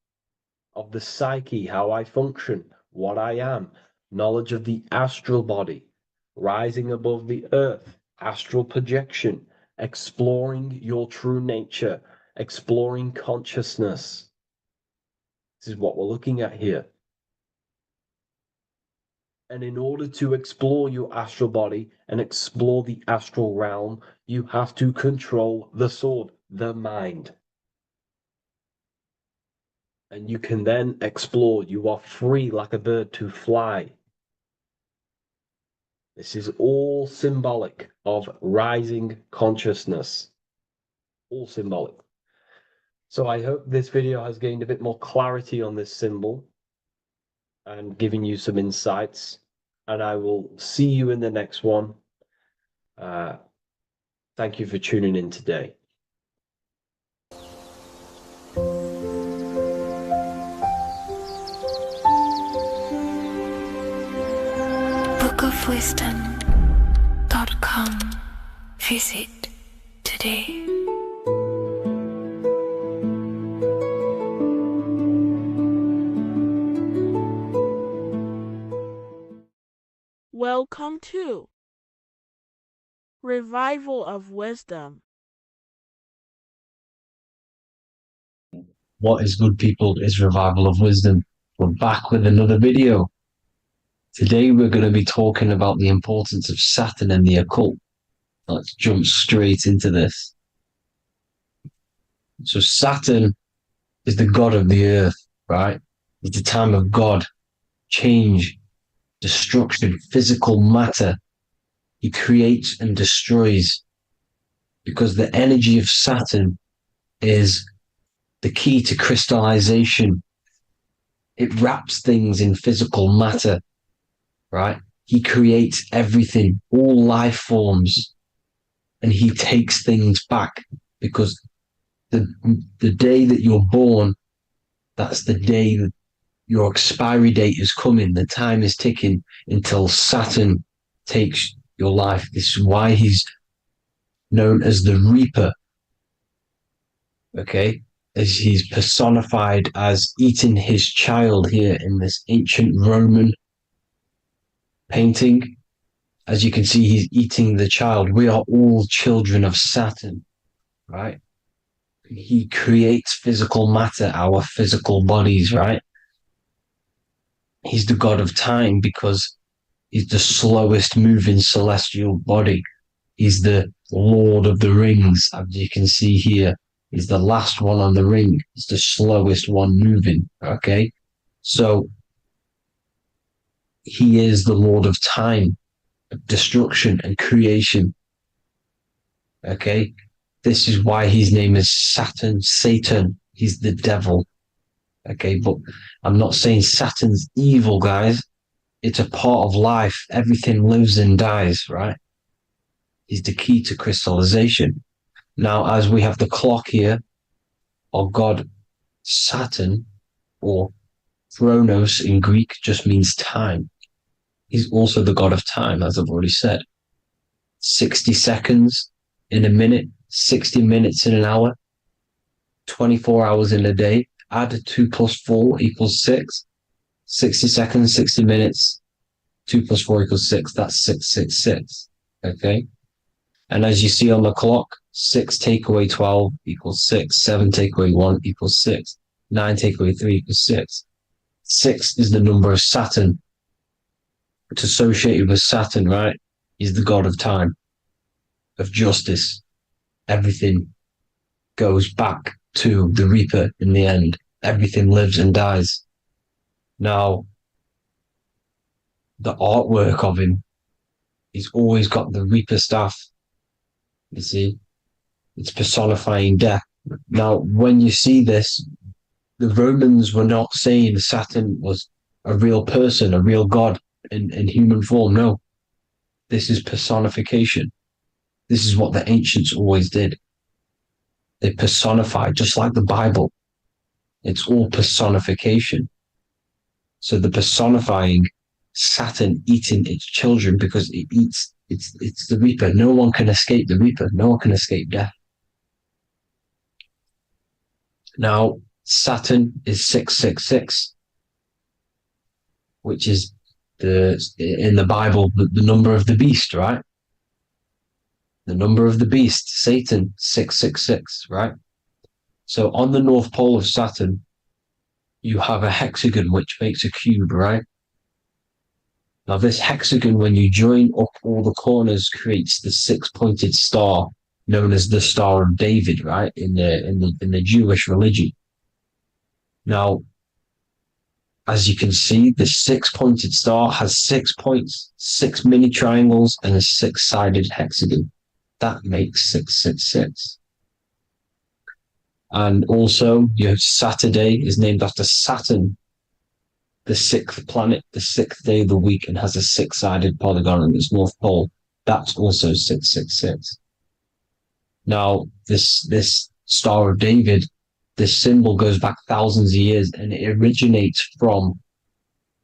of the psyche, how I function, what I am. knowledge of the astral body, rising above the earth, astral projection, exploring your true nature, exploring consciousness. This is what we're looking at here. And in order to explore your astral body and explore the astral realm, you have to control the sword, the mind. And you can then explore. You are free like a bird to fly. This is all symbolic of rising consciousness. All symbolic. So I hope this video has gained a bit more clarity on this symbol and giving you some insights. And I will see you in the next one. Thank you for tuning in today. bookofwisdom.com. Visit today. Welcome to Revival of Wisdom. What is good, people? It's Revival of Wisdom. We're back with another video. Today we're going to be talking about the importance of Saturn and the occult. Let's jump straight into this. So Saturn is the god of the earth, right? It's the time of God, change, destruction, physical matter. He creates and destroys because the energy of Saturn is the key to crystallization. It wraps things in physical matter, right? He creates everything, all life forms, and he takes things back because the day that you're born, that's the day that your expiry date is coming. The time is ticking until Saturn takes your life. This is why he's known as the Reaper. Okay? As he's personified as eating his child here in this ancient Roman painting. As you can see, he's eating the child. We are all children of Saturn, right? He creates physical matter, our physical bodies, right? He's the god of time because he's the slowest moving celestial body. He's the Lord of the Rings, as you can see here. He's the last one on the ring. He's the slowest one moving, okay? So he is the Lord of time, destruction and creation, okay? This is why his name is Saturn, Satan. He's the devil, okay? But I'm not saying Saturn's evil, guys. It's a part of life. Everything lives and dies, right? He's the key to crystallization. Now, as we have the clock here, our god Saturn, or Chronos in Greek, just means time. He's also the god of time, as I've already said. 60 seconds in a minute, 60 minutes in an hour, 24 hours in a day. Add 2 plus 4 equals 6. 60 seconds, 60 minutes, 2 plus 4 equals 6. That's 666. Okay? And as you see on the clock, 6 take away 12 equals 6. 7 take away 1 equals 6. 9 take away 3 equals 6. 6 is the number of Saturn. It's associated with Saturn, right? He's the god of time, of justice. Everything goes back to the Reaper in the end. Everything lives and dies. Now, the artwork of him, he's always got the Reaper staff. You see, it's personifying death. Now, when you see this, the Romans were not saying Saturn was a real person, a real god in human form. No, this is personification. This is what the ancients always did. They personified, just like the Bible. It's all personification. So the personifying Saturn eating its children because it eats, it's the Reaper. No one can escape the Reaper. No one can escape death. Now, Saturn is 666, which is in the Bible, the number of the beast, right? The number of the beast, Satan, 666, right? So on the North Pole of Saturn, you have a hexagon which makes a cube, right? Now this hexagon, when you join up all the corners, creates the six-pointed star known as the Star of David, right? In the Jewish religion. Now, as you can see, the six-pointed star has 6 points, 6 mini triangles, and a six-sided hexagon. That makes 666. And also, your Saturday is named after Saturn, the sixth planet, the sixth day of the week, and has a six-sided polygon on its north pole. That's also 666. Now, this Star of David, this symbol goes back thousands of years, and it originates from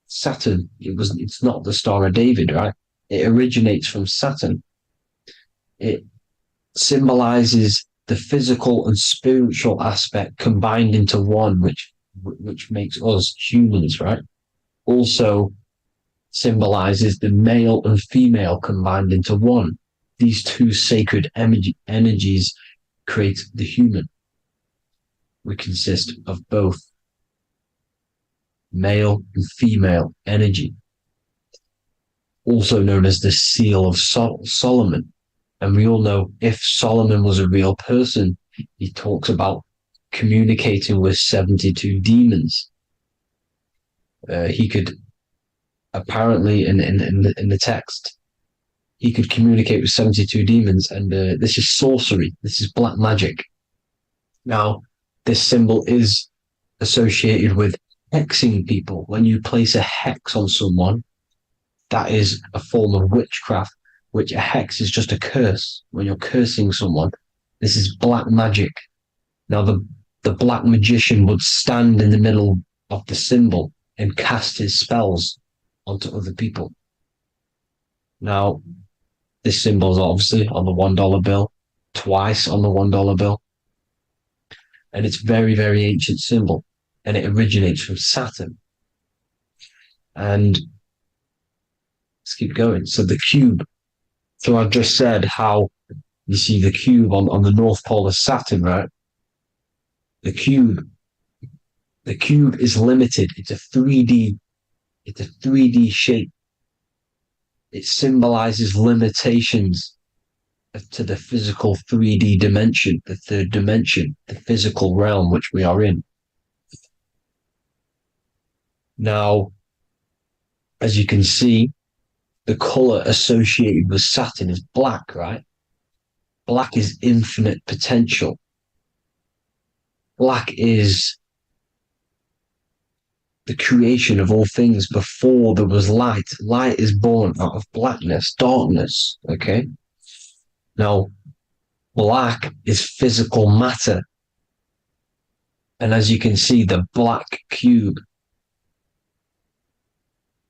Saturn. It's not the Star of David, right? It originates from Saturn. It symbolizes the physical and spiritual aspect combined into one, which makes us humans, right? Also symbolizes the male and female combined into one. These two sacred energies create the human. We consist of both male and female energy, also known as the Seal of Solomon. And we all know if Solomon was a real person, he talks about communicating with 72 demons. He could apparently, in the text, he could communicate with 72 demons, and this is sorcery. This is black magic. Now, this symbol is associated with hexing people. When you place a hex on someone, that is a form of witchcraft, which a hex is just a curse. When you're cursing someone, this is black magic. Now, the black magician would stand in the middle of the symbol and cast his spells onto other people. Now, this symbol is obviously on the $1 bill, twice on the $1 bill. And it's very, very ancient symbol. And it originates from Saturn. And let's keep going. So the cube. So I've just said how you see the cube on the North Pole of Saturn, right? The cube is limited. It's a 3D shape. It symbolizes limitations to the physical 3D dimension, the third dimension, the physical realm which we are in. Now, as you can see, the color associated with Saturn is black, right? Black is infinite potential. Black is the creation of all things before there was light. Light is born out of blackness, darkness, okay? Now, black is physical matter. And as you can see, the black cube,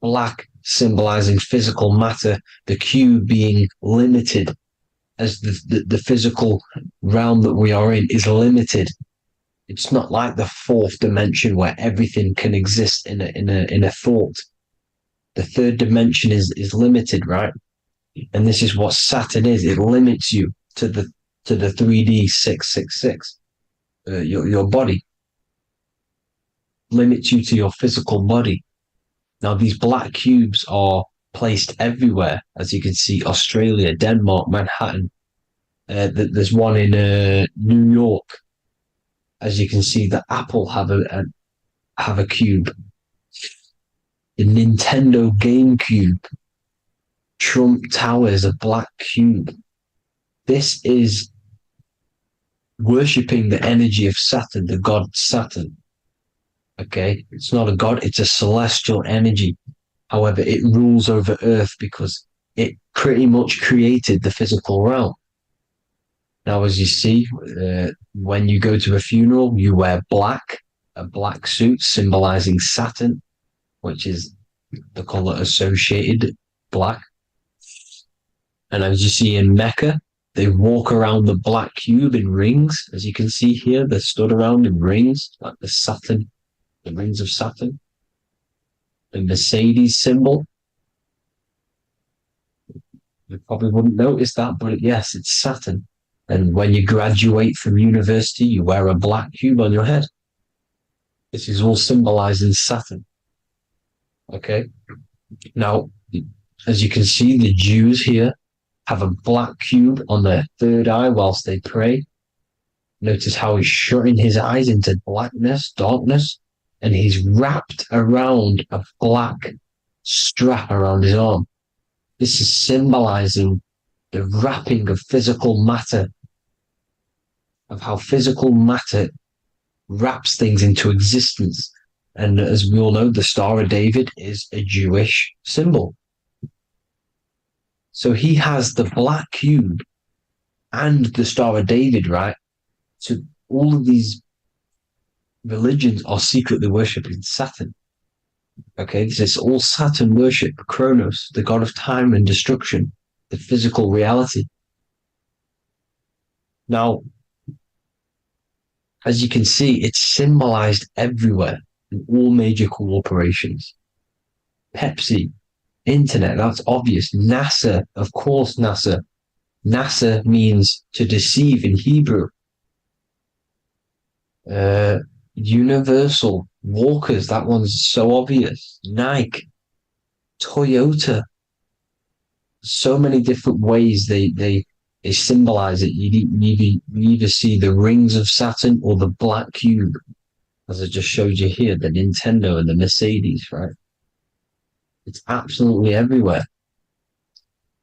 black symbolizing physical matter, the cube being limited, as the physical realm that we are in is limited. It's not like the fourth dimension where everything can exist in a thought. The third dimension is limited, right? And this is what Saturn is. It limits you to the 3D 666. Your body limits you to your physical body. Now, these black cubes are placed everywhere. As you can see, Australia, Denmark, Manhattan. There's one in New York. As you can see, the Apple have a cube. The Nintendo GameCube. Trump Tower is a black cube. This is worshipping the energy of Saturn, the god Saturn. Okay, it's not a god, it's a celestial energy. However, it rules over Earth because it pretty much created the physical realm. Now, as you see, when you go to a funeral, you wear black, a black suit symbolizing Saturn, which is the color associated, black. And as you see in Mecca, they walk around the black cube in rings. As you can see here, they're stood around in rings, like the rings of Saturn. The Mercedes symbol You probably wouldn't notice that, but yes, it's Saturn. And when you graduate from university, you wear a black cube on your head. This is all symbolizing Saturn. Okay. Now, as you can see, the Jews here have a black cube on their third eye whilst they pray. Notice how he's shutting his eyes into blackness, darkness, and he's wrapped around a black strap around his arm. This is symbolizing the wrapping of physical matter, of how physical matter wraps things into existence. And as we all know, the Star of David is a Jewish symbol. So he has the black cube and the Star of David, right? So all of these religions are secretly worshipping Saturn. Okay, this is all Saturn worship, Kronos, the god of time and destruction, the physical reality. Now, as you can see, it's symbolized everywhere in all major corporations. Pepsi, internet, that's obvious. NASA, of course, NASA. NASA means to deceive in Hebrew. Universal, Walkers, that one's so obvious. Nike, Toyota. So many different ways they symbolize it. You either see the rings of Saturn or the black cube, as I just showed you here, the Nintendo and the Mercedes, right? It's absolutely everywhere.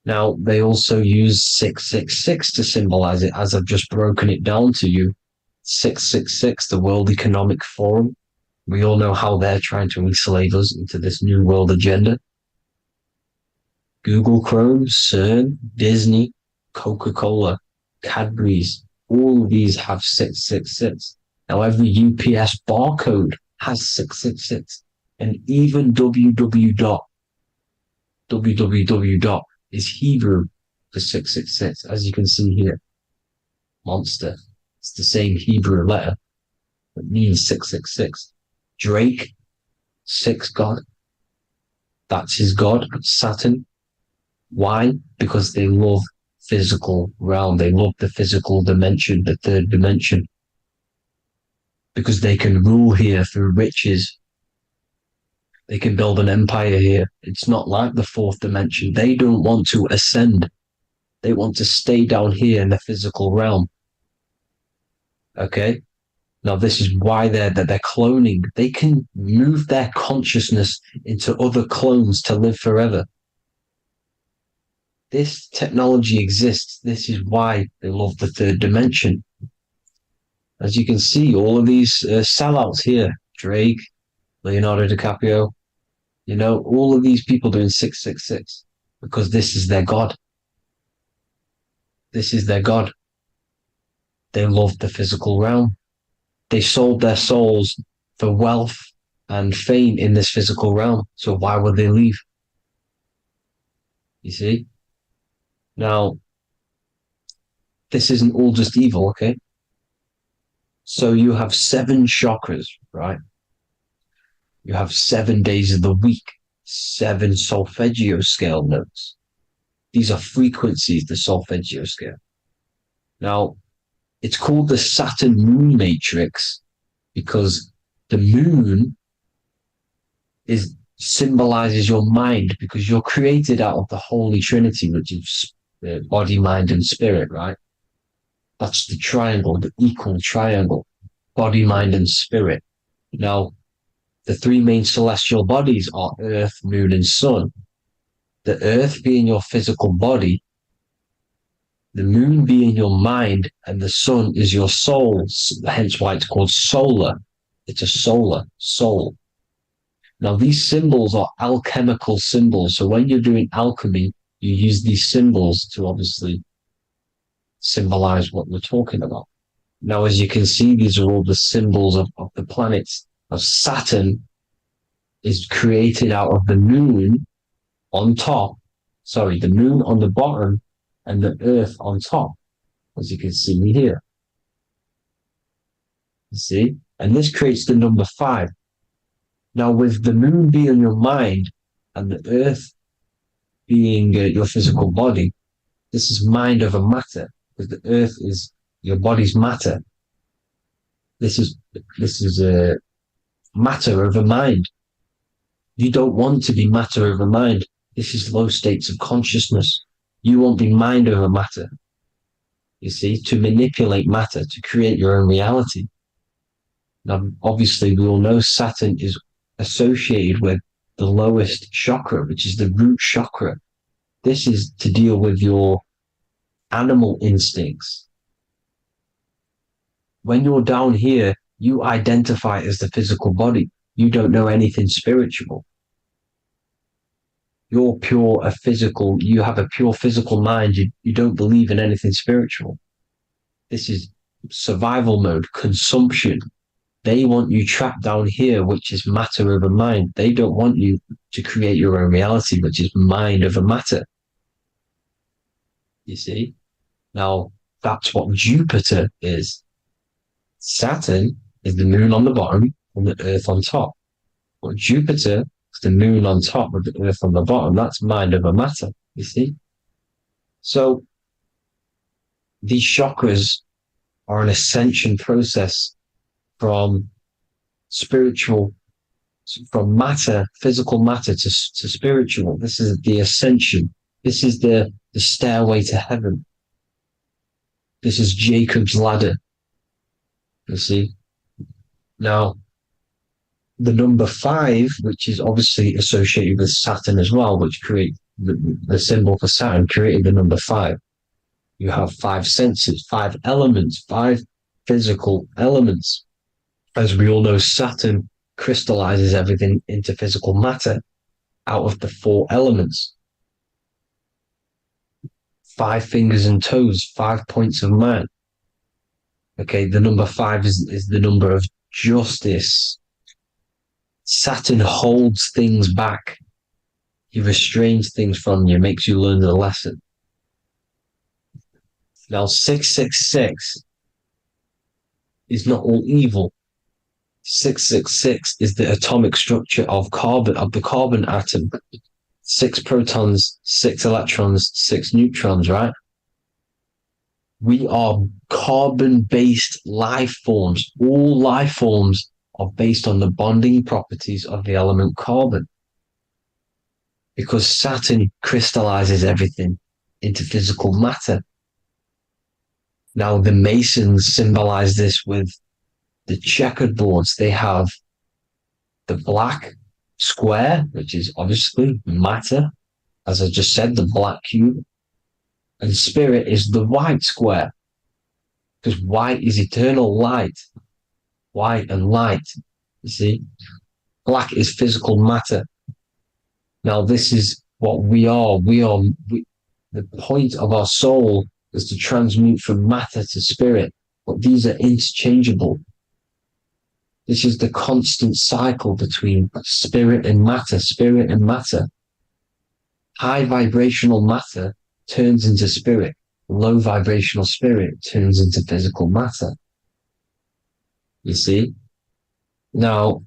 Now, they also use 666 to symbolize it, as I've just broken it down to you. 666, the World Economic Forum. We all know how they're trying to enslave us into this new world agenda. Google Chrome, CERN, Disney, Coca-Cola, Cadbury's, all of these have 666. Now, every UPS barcode has 666. And even www. Is Hebrew for 666, as you can see here. Monster. It's the same Hebrew letter that means 666. Drake, 6 God. That's his God, Saturn. Why? Because they love physical realm. They love the physical dimension, the third dimension. Because they can rule here through riches. They can build an empire here. It's not like the fourth dimension. They don't want to ascend. They want to stay down here in the physical realm. Okay? Now, this is why they're cloning. They can move their consciousness into other clones to live forever. This technology exists. This is why they love the third dimension. As you can see, all of these sellouts here, Drake, Leonardo DiCaprio, you know, all of these people doing 666 because this is their God. This is their God. They love the physical realm. They sold their souls for wealth and fame in this physical realm. So why would they leave? You see? Now, this isn't all just evil, okay? So you have 7 chakras, right? You have 7 days of the week, 7 solfeggio scale notes. These are frequencies, the solfeggio scale. Now, it's called the Saturn Moon Matrix because the moon symbolizes your mind because you're created out of the Holy Trinity, which is body, mind, and spirit, right? That's the triangle, the equal triangle, body, mind, and spirit. Now, the 3 main celestial bodies are Earth, Moon, and Sun. The Earth being your physical body, the Moon being your mind, and the Sun is your soul, hence why it's called solar. It's a solar soul. Now, these symbols are alchemical symbols. So when you're doing alchemy, you use these symbols to obviously symbolize what we're talking about. Now, as you can see, these are all the symbols of the planets. Now, Saturn is created out of the moon on top, the moon on the bottom and the earth on top, as you can see here. You see? And this creates the number 5. Now, with the moon being your mind and the earth being your physical body, This is mind over matter, because the earth is your body's matter. This is a matter over mind. You don't want to be matter over mind. This is low states of consciousness. You won't be mind over matter. You see, to manipulate matter, to create your own reality. Now, obviously, we all know Saturn is associated with the lowest chakra, which is the root chakra. This is to deal with your animal instincts. When you're down here, you identify as the physical body. You don't know anything spiritual. You're pure a physical, you have a pure physical mind. You don't believe in anything spiritual. This is survival mode, consumption. They want you trapped down here, which is matter over mind. They don't want you to create your own reality, which is mind over matter. You see? Now, that's what Jupiter is. Saturn is the moon on the bottom and the earth on top. But Jupiter is the moon on top with the earth on the bottom. That's mind over matter, you see? So, these chakras are an ascension process from spiritual, from matter, physical matter to spiritual. This is the ascension. This is the stairway to heaven. This is Jacob's ladder. You see? Now, the number 5, which is obviously associated with Saturn as well, which create the symbol for Saturn, created the number 5. You have 5 senses, 5 elements, 5 physical elements. As we all know, Saturn crystallizes everything into physical matter out of the 4 elements. 5 fingers and toes, 5 points of man. Okay, the number 5 is the number of justice. Saturn holds things back. He restrains things from you, makes you learn the lesson. Now, 666 is not all evil. 666 is the atomic structure of the carbon atom. 6 protons, 6 electrons, 6 neutrons, right? We are carbon-based life forms. All life forms are based on the bonding properties of the element carbon. Because Saturn crystallizes everything into physical matter. Now, the Masons symbolize this with the checkered boards. They have the black square, which is obviously matter. As I just said, the black cube. And spirit is the white square. Because white is eternal light. White and light. You see? Black is physical matter. Now, this is what we are. The point of our soul is to transmute from matter to spirit, but these are interchangeable. This is the constant cycle between spirit and matter, spirit and matter. High vibrational matter turns into spirit. Low vibrational spirit turns into physical matter. You see? Now,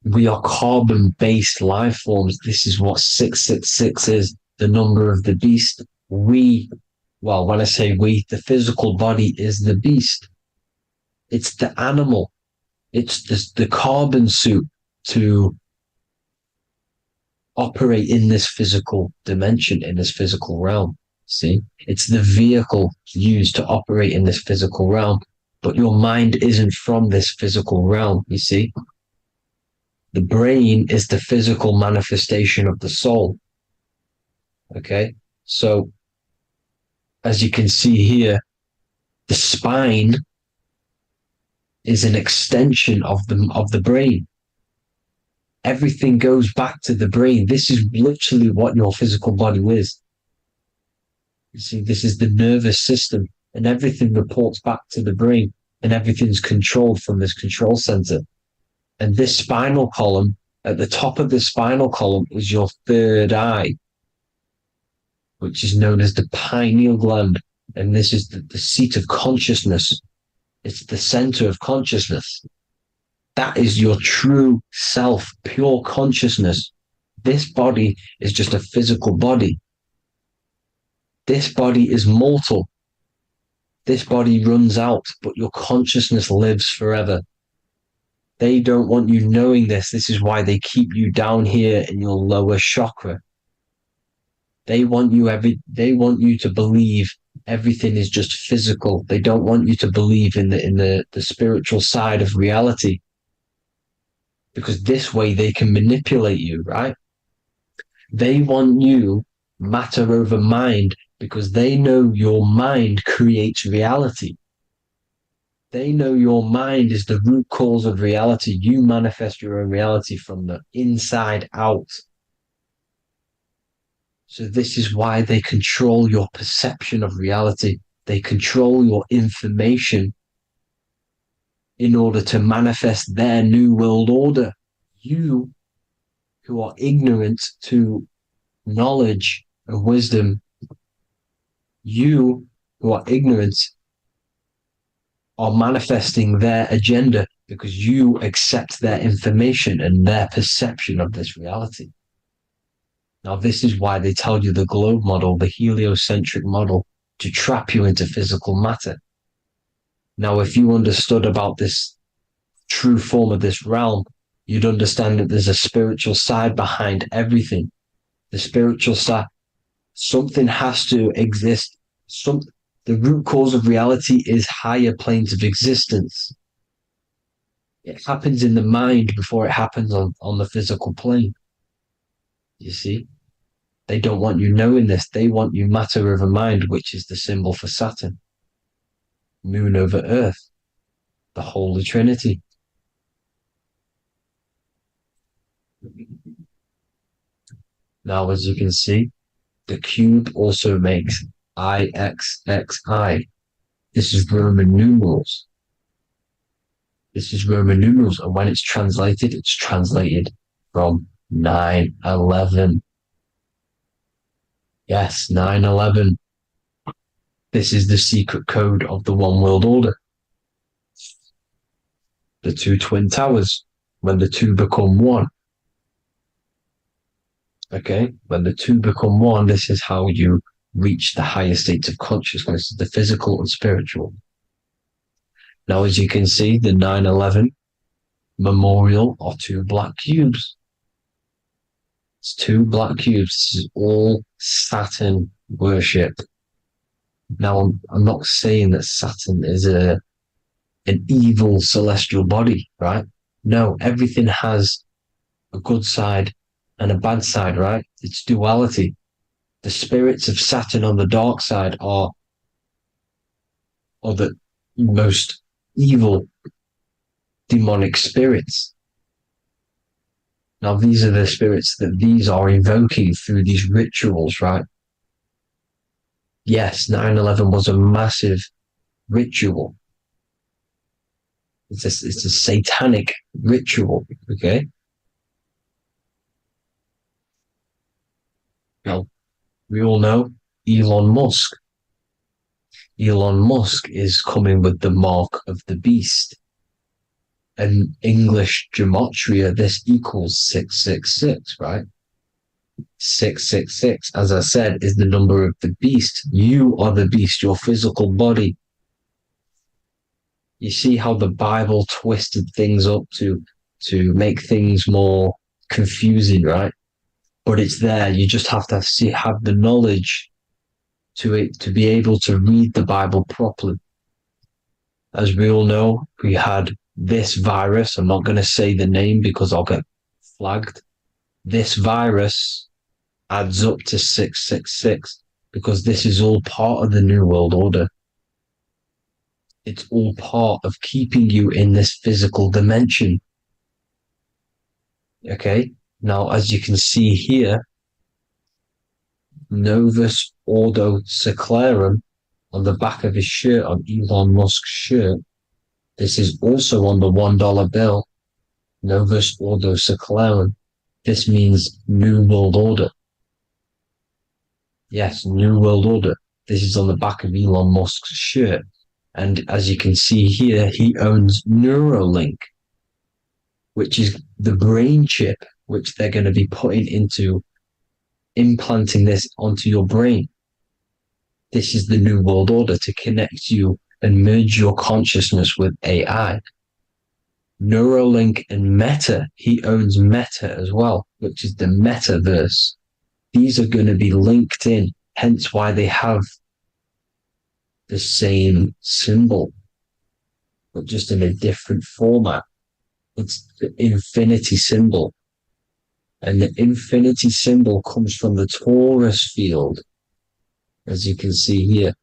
we are carbon-based life forms. This is what 666 is, the number of the beast. When I say we, the physical body is the beast. It's the animal. It's the carbon suit to operate in this physical dimension, in this physical realm. See? It's the vehicle used to operate in this physical realm. But your mind isn't from this physical realm, you see? The brain is the physical manifestation of the soul. Okay? So, as you can see here, the spine is an extension of the brain. Everything goes back to the brain. This is literally what your physical body is. You see, this is the nervous system, and everything reports back to the brain, and everything's controlled from this control center. And this spinal column, at the top of the spinal column, is your third eye, which is known as the pineal gland. And this is the seat of consciousness. It's the center of consciousness. That is your true self, pure consciousness. This body is just a physical body. This body is mortal. This body runs out, but your consciousness lives forever. They don't want you knowing this. This is why they keep you down here in your lower chakra. They want you to believe everything is just physical. They don't want you to believe in the spiritual side of reality. Because this way they can manipulate you, right? They want you matter over mind because they know your mind creates reality. They know your mind is the root cause of reality. You manifest your own reality from the inside out. So this is why they control your perception of reality. They control your information in order to manifest their new world order. You, who are ignorant to knowledge and wisdom, you who are ignorant are manifesting their agenda because you accept their information and their perception of this reality. Now, this is why they tell you the globe model, the heliocentric model, to trap you into physical matter. Now, if you understood about this true form of this realm, you'd understand that there's a spiritual side behind everything. The spiritual side, something has to exist. The root cause of reality is higher planes of existence. It happens in the mind before it happens on the physical plane. You see? They don't want you knowing this. They want you matter over mind, which is the symbol for Saturn. Moon over Earth. The Holy Trinity. Now, as you can see, the cube also makes IXXI. This is Roman numerals. This is Roman numerals, and when it's translated from 9/11. Yes, 9/11. This is the secret code of the One World Order. The two twin towers, when the two become one. Okay, when the two become one, this is how you reach the higher states of consciousness, the physical and spiritual. Now, as you can see, the 9/11 memorial are two black cubes. It's two black cubes. This is all Saturn worship. Now, I'm not saying that Saturn is an evil celestial body, right? No, everything has a good side and a bad side, right? It's duality. The spirits of Saturn on the dark side are the most evil demonic spirits. Now, these are the spirits that these are invoking through these rituals, right? Yes, 9/11 was a massive ritual. It's a satanic ritual, okay? Now, we all know Elon Musk. Elon Musk is coming with the mark of the beast. And English gematria, this equals 666, right? 666, as I said, is the number of the beast. You are the beast, your physical body. You see how the Bible twisted things up to make things more confusing, right? But it's there. You just have to have the knowledge to be able to read the Bible properly. As we all know, we had this virus. I'm not going to say the name because I'll get flagged. This virus adds up to 666 because this is all part of the New World Order. It's all part of keeping you in this physical dimension. Okay? Now, as you can see here, Novus Ordo Seclorum on the back of his shirt, on Elon Musk's shirt. This is also on the $1 bill. Novus Ordo Seclorum. This means New World Order. Yes, New World Order. This is on the back of Elon Musk's shirt. And as you can see here, he owns Neuralink, which is the brain chip, which they're going to be putting into implanting this onto your brain. This is the New World Order to connect you and merge your consciousness with AI. Neuralink and Meta, he owns Meta as well, which is the metaverse. These are going to be linked in, hence why they have the same symbol, but just in a different format. It's the infinity symbol. And the infinity symbol comes from the torus field, as you can see here,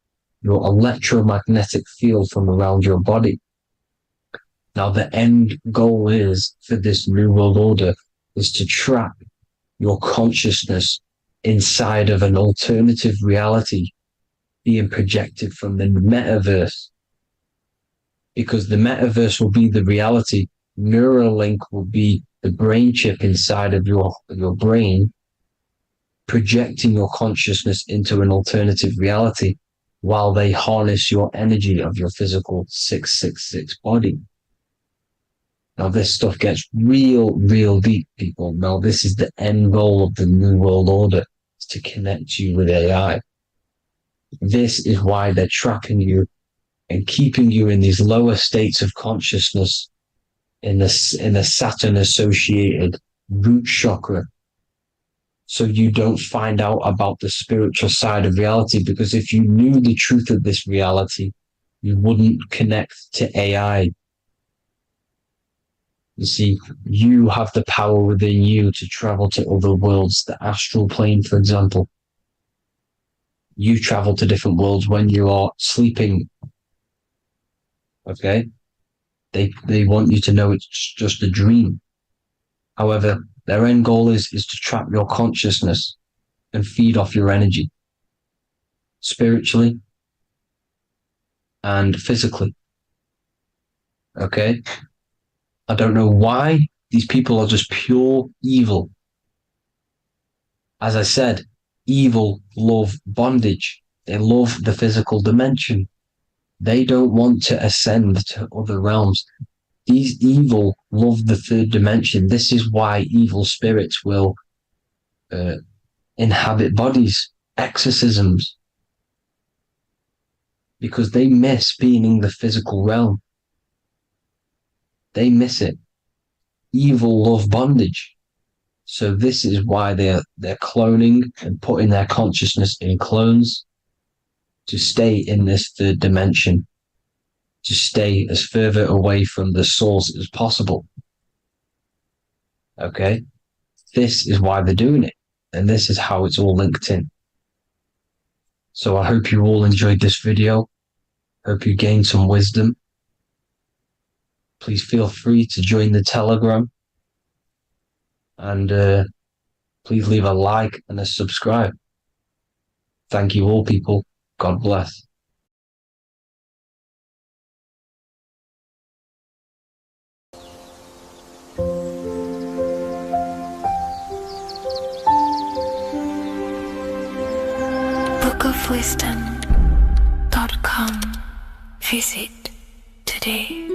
your electromagnetic field from around your body. Now, the end goal is for this New World Order is to trap your consciousness inside of an alternative reality being projected from the metaverse. Because the metaverse will be the reality. Neuralink will be the brain chip inside of your brain, projecting your consciousness into an alternative reality while they harness your energy of your physical 666 body. Now, this stuff gets real deep, people. Now, this is the end goal of the New World Order, is to connect you with AI. This is why they're trapping you and keeping you in these lower states of consciousness in the Saturn-associated root chakra, so you don't find out about the spiritual side of reality. Because if you knew the truth of this reality, you wouldn't connect to AI. You see, you have the power within you to travel to other worlds, the astral plane, for example. You travel to different worlds when you are sleeping. Okay? They want you to know it's just a dream. However, their end goal is to trap your consciousness and feed off your energy, spiritually and physically. Okay? I don't know why these people are just pure evil. As I said, evil love bondage. They love the physical dimension. They don't want to ascend to other realms. These evil love the third dimension. This is why evil spirits will inhabit bodies, exorcisms, because they miss being in the physical realm. They miss it. Evil love bondage. So this is why they're cloning and putting their consciousness in clones to stay in this third dimension, to stay as further away from the source as possible. Okay? This is why they're doing it. And this is how it's all linked in. So I hope you all enjoyed this video. Hope you gained some wisdom. Please feel free to join the Telegram. And please leave a like and a subscribe. Thank you all, people. God bless. bookofwisdom.com. Visit today.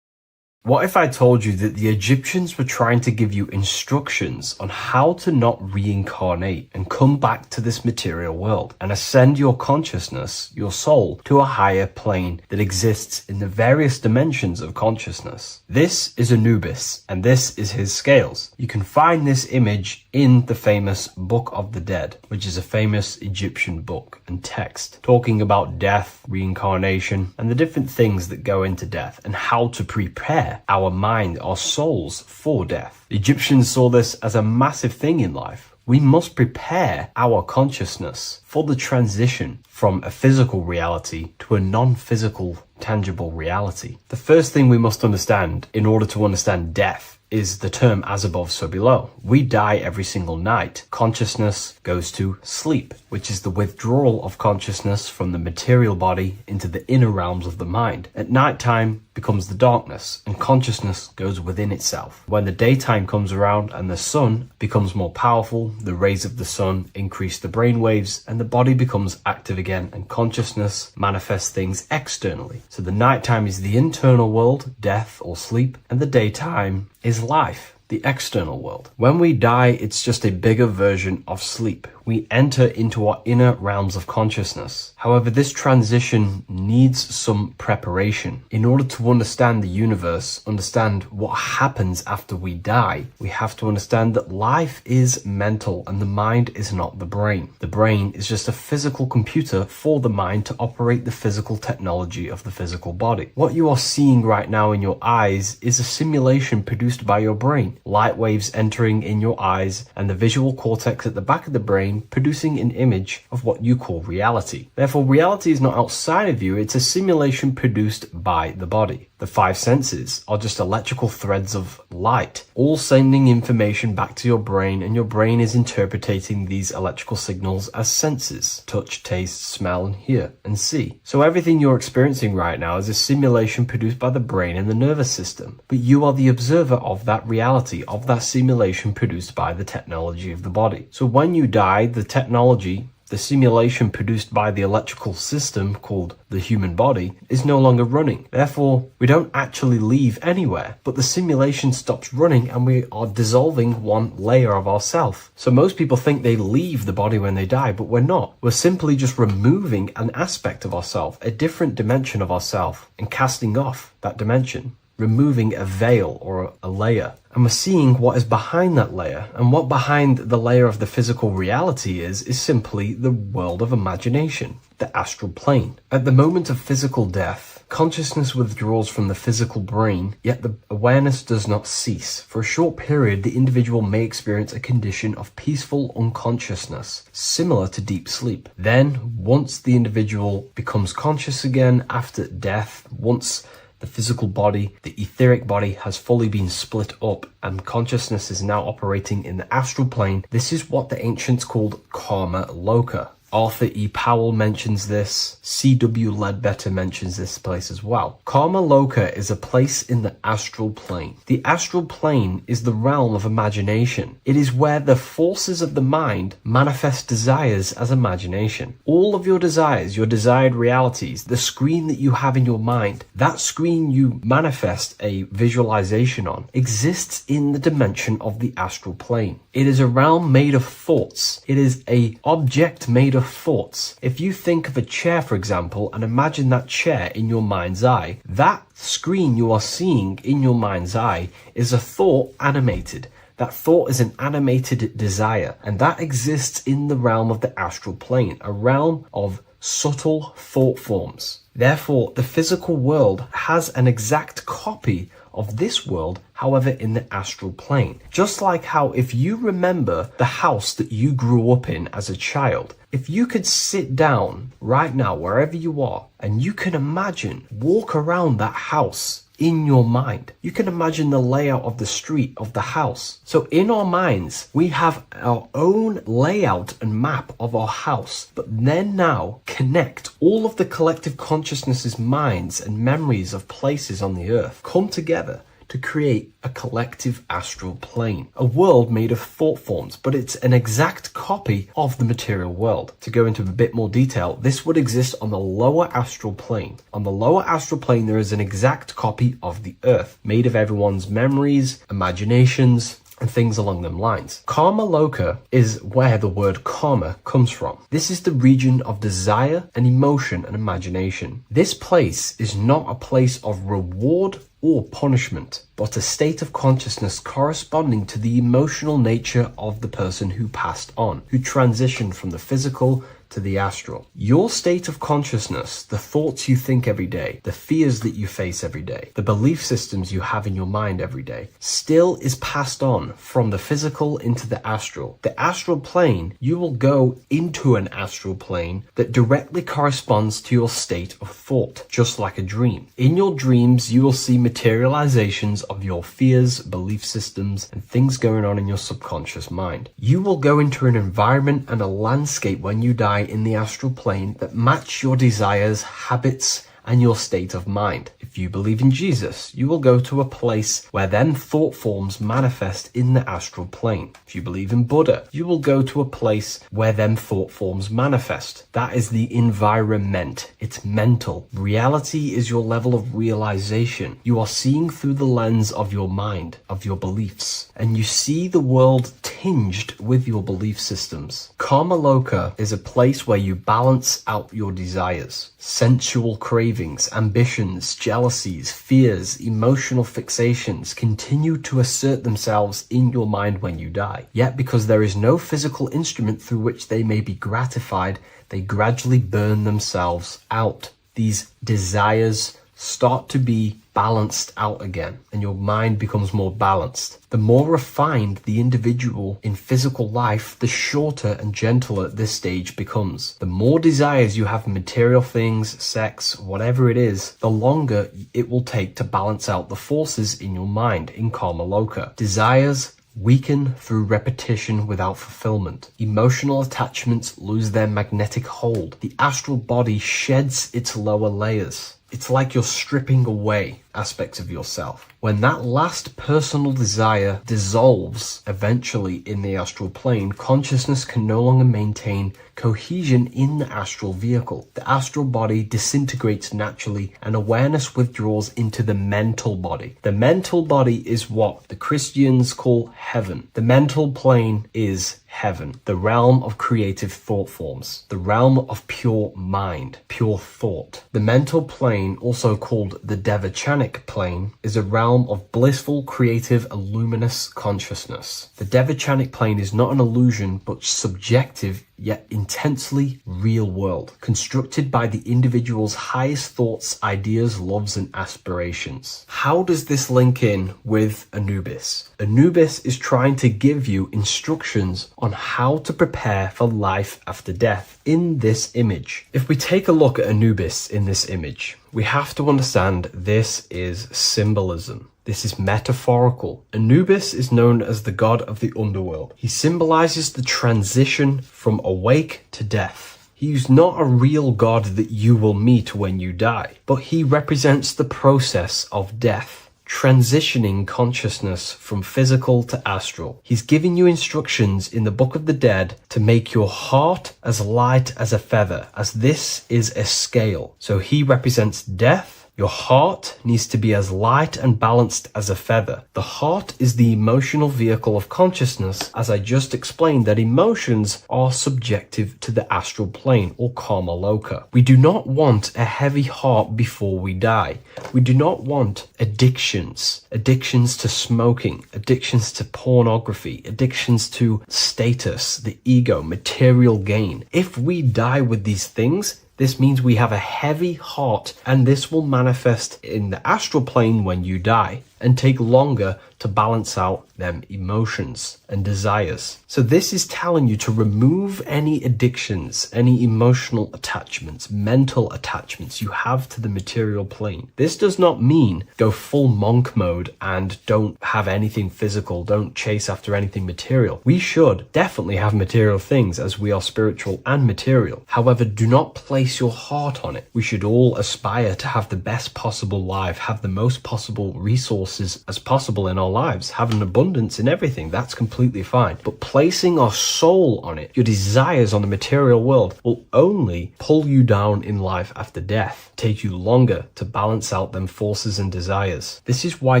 What if I told you that the Egyptians were trying to give you instructions on how to not reincarnate and come back to this material world and ascend your consciousness, your soul, to a higher plane that exists in the various dimensions of consciousness? This is Anubis, and this is his scales. You can find this image in the famous Book of the Dead, which is a famous Egyptian book and text talking about death, reincarnation, and the different things that go into death and how to prepare our mind, our souls for death. The Egyptians saw this as a massive thing in life. We must prepare our consciousness for the transition from a physical reality to a non-physical, tangible reality. The first thing we must understand in order to understand death is the term as above, so below. We die every single night. Consciousness goes to sleep, which is the withdrawal of consciousness from the material body into the inner realms of the mind. At night time, becomes the darkness, and consciousness goes within itself. When the daytime comes around and the sun becomes more powerful, the rays of the sun increase the brain waves, and the body becomes active again, and consciousness manifests things externally. So the nighttime is the internal world, death or sleep, and the daytime is life, the external world. When we die, it's just a bigger version of sleep. We enter into our inner realms of consciousness. However, this transition needs some preparation. In order to understand the universe, understand what happens after we die, we have to understand that life is mental and the mind is not the brain. The brain is just a physical computer for the mind to operate the physical technology of the physical body. What you are seeing right now in your eyes is a simulation produced by your brain. Light waves entering in your eyes and the visual cortex at the back of the brain producing an image of what you call reality. Therefore, reality is not outside of you, it's a simulation produced by the body. The five senses are just electrical threads of light, all sending information back to your brain, and your brain is interpreting these electrical signals as senses: touch, taste, smell, and hear, and see. So everything you're experiencing right now is a simulation produced by the brain and the nervous system, but you are the observer of that reality, of that simulation produced by the technology of the body. So when you die, the technology, the simulation produced by the electrical system called the human body, is no longer running. Therefore, we don't actually leave anywhere, but the simulation stops running and we are dissolving one layer of ourself. So most people think they leave the body when they die, but we're not. We're simply just removing an aspect of ourself, a different dimension of ourself, and casting off that dimension, removing a veil or a layer. And we're seeing what is behind that layer. And what behind the layer of the physical reality is simply the world of imagination, the astral plane. At the moment of physical death, consciousness withdraws from the physical brain, yet the awareness does not cease. For a short period, the individual may experience a condition of peaceful unconsciousness, similar to deep sleep. Then, once the individual becomes conscious again after death, once the physical body, the etheric body, has fully been split up and consciousness is now operating in the astral plane. This is what the ancients called karma loka. Arthur E. Powell mentions this. C.W. Ledbetter mentions this place as well. Karma loka is a place in the astral plane. The astral plane is the realm of imagination. It is where the forces of the mind manifest desires as imagination. All of your desires, your desired realities, the screen that you have in your mind, that screen you manifest a visualization on, exists in the dimension of the astral plane. It is a realm made of thoughts. It is an object made of thoughts. If you think of a chair, for example, and imagine that chair in your mind's eye, that screen you are seeing in your mind's eye is a thought animated. That thought is an animated desire, and that exists in the realm of the astral plane, a realm of subtle thought forms. Therefore, the physical world has an exact copy of this world, however, in the astral plane. Just like how if you remember the house that you grew up in as a child, if you could sit down right now, wherever you are, and you can imagine, walk around that house in your mind. You can imagine the layout of the street of the house. So in our minds, we have our own layout and map of our house, but then now connect all of the collective consciousness's minds and memories of places on the earth come together to create a collective astral plane, a world made of thought forms, but it's an exact copy of the material world. To go into a bit more detail, this would exist on the lower astral plane. On the lower astral plane, there is an exact copy of the earth, made of everyone's memories, imaginations, and things along them lines. Karma loka is where the word karma comes from. This is the region of desire and emotion and imagination. This place is not a place of reward or punishment, but a state of consciousness corresponding to the emotional nature of the person who passed on, who transitioned from the physical to the astral. Your state of consciousness, the thoughts you think every day, the fears that you face every day, the belief systems you have in your mind every day, still is passed on from the physical into the astral. The astral plane, you will go into an astral plane that directly corresponds to your state of thought, just like a dream. In your dreams, you will see materializations of your fears, belief systems, and things going on in your subconscious mind. You will go into an environment and a landscape when you die in the astral plane that match your desires, habits, and your state of mind. If you believe in Jesus, you will go to a place where them thought forms manifest in the astral plane. If you believe in Buddha, you will go to a place where them thought forms manifest. That is the environment. It's mental. Reality is your level of realization. You are seeing through the lens of your mind, of your beliefs, and you see the world tinged with your belief systems. Karma Loka is a place where you balance out your desires, sensual cravings, ambitions, jealousies, fears, emotional fixations continue to assert themselves in your mind when you die. Yet because there is no physical instrument through which they may be gratified, they gradually burn themselves out. These desires start to be balanced out again, and your mind becomes more balanced. The more refined the individual in physical life, the shorter and gentler this stage becomes. The more desires you have for material things, sex, whatever it is, the longer it will take to balance out the forces in your mind in Karma Loka. Desires weaken through repetition without fulfillment. Emotional attachments lose their magnetic hold. The astral body sheds its lower layers. It's like you're stripping away aspects of yourself. When that last personal desire dissolves eventually in the astral plane, consciousness can no longer maintain cohesion in the astral vehicle. The astral body disintegrates naturally and awareness withdraws into the mental body. The mental body is what the Christians call heaven. The mental plane is heaven, the realm of creative thought forms, the realm of pure mind, pure thought. The mental plane, also called the Devachanic plane, is a realm of blissful, creative, and luminous consciousness. The Devachanic plane is not an illusion, but subjective yet intensely real world, constructed by the individual's highest thoughts, ideas, loves, and aspirations. How does this link in with Anubis? Anubis is trying to give you instructions on how to prepare for life after death in this image. If we take a look at Anubis in this image, we have to understand this is symbolism. This is metaphorical. Anubis is known as the god of the underworld. He symbolizes the transition from awake to death. He is not a real god that you will meet when you die, but he represents the process of death, transitioning consciousness from physical to astral. He's giving you instructions in the Book of the Dead to make your heart as light as a feather, as this is a scale. So he represents death. Your heart needs to be as light and balanced as a feather. The heart is the emotional vehicle of consciousness, as I just explained that emotions are subjective to the astral plane or Karma Loka. We do not want a heavy heart before we die. We do not want addictions to smoking, addictions to pornography, addictions to status, the ego, material gain. If we die with these things, this means we have a heavy heart, and this will manifest in the astral plane when you die and take longer to balance out them emotions and desires. So this is telling you to remove any addictions, any emotional attachments, mental attachments you have to the material plane. This does not mean go full monk mode and don't have anything physical, don't chase after anything material. We should definitely have material things as we are spiritual and material. However, do not place your heart on it. We should all aspire to have the best possible life, have the most possible resources as possible in our lives, have an abundance in everything. That's completely fine. But placing our soul on it, your desires on the material world, will only pull you down in life after death, take you longer to balance out them forces and desires. This is why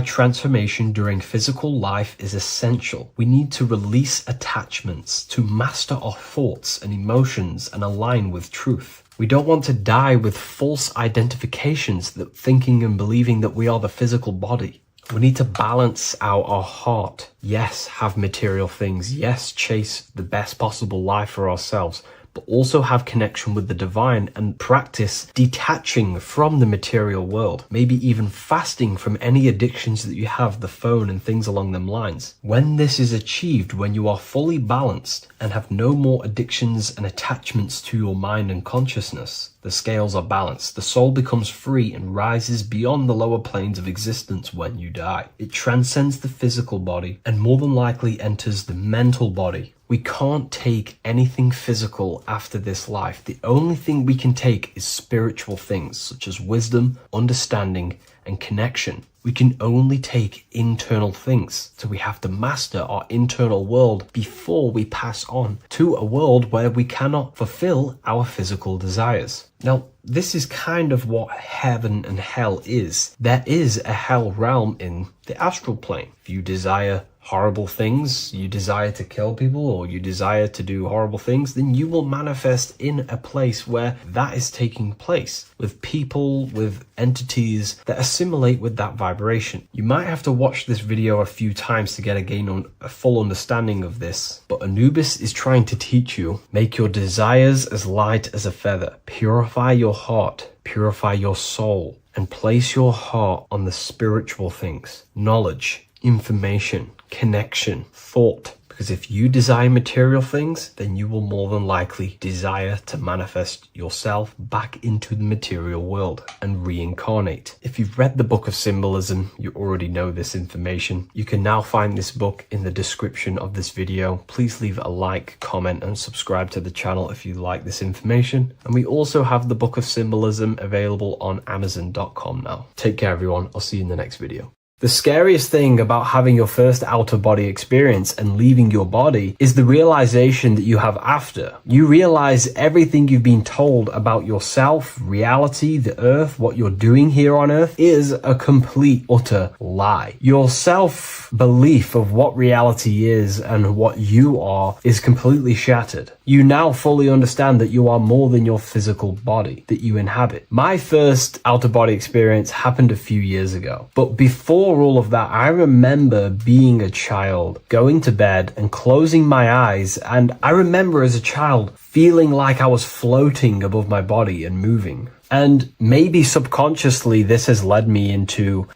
transformation during physical life is essential. We need to release attachments to master our thoughts and emotions and align with truth. We don't want to die with false identifications, that thinking and believing that we are the physical body. We need to balance out our heart. Yes, have material things. Yes, chase the best possible life for ourselves, but also have connection with the divine and practice detaching from the material world. Maybe even fasting from any addictions that you have, the phone and things along them lines. When this is achieved, when you are fully balanced and have no more addictions and attachments to your mind and consciousness, The scales are balanced. The soul becomes free and rises beyond the lower planes of existence when you die. It transcends the physical body and more than likely enters the mental body. We can't take anything physical after this life. The only thing we can take is spiritual things such as wisdom, understanding, and connection. We can only take internal things. So we have to master our internal world before we pass on to a world where we cannot fulfill our physical desires. Now, this is kind of what heaven and hell is. There is a hell realm in the astral plane. If you desire horrible things, you desire to kill people, or you desire to do horrible things, then you will manifest in a place where that is taking place, with people, with entities that assimilate with that vibration. You might have to watch this video a few times to get a full understanding of this, but Anubis is trying to teach you, make your desires as light as a feather, purify your heart, purify your soul, and place your heart on the spiritual things, knowledge, information, connection, thought. Because if you desire material things, then you will more than likely desire to manifest yourself back into the material world and reincarnate. If you've read the Book of Symbolism, you already know this information. You can now find this book in the description of this video. Please leave a like, comment, and subscribe to the channel if you like this information. And we also have the Book of Symbolism available on Amazon.com now. Take care, everyone. I'll see you in the next video. The scariest thing about having your first out-of-body experience and leaving your body is the realization that you have after. You realize everything you've been told about yourself, reality, the earth, what you're doing here on earth is a complete, utter lie. Your self-belief of what reality is and what you are is completely shattered. You now fully understand that you are more than your physical body that you inhabit. My first out-of-body experience happened a few years ago, but before all of that, I remember being a child, going to bed and closing my eyes, and I remember as a child feeling like I was floating above my body and moving. And maybe subconsciously this has led me into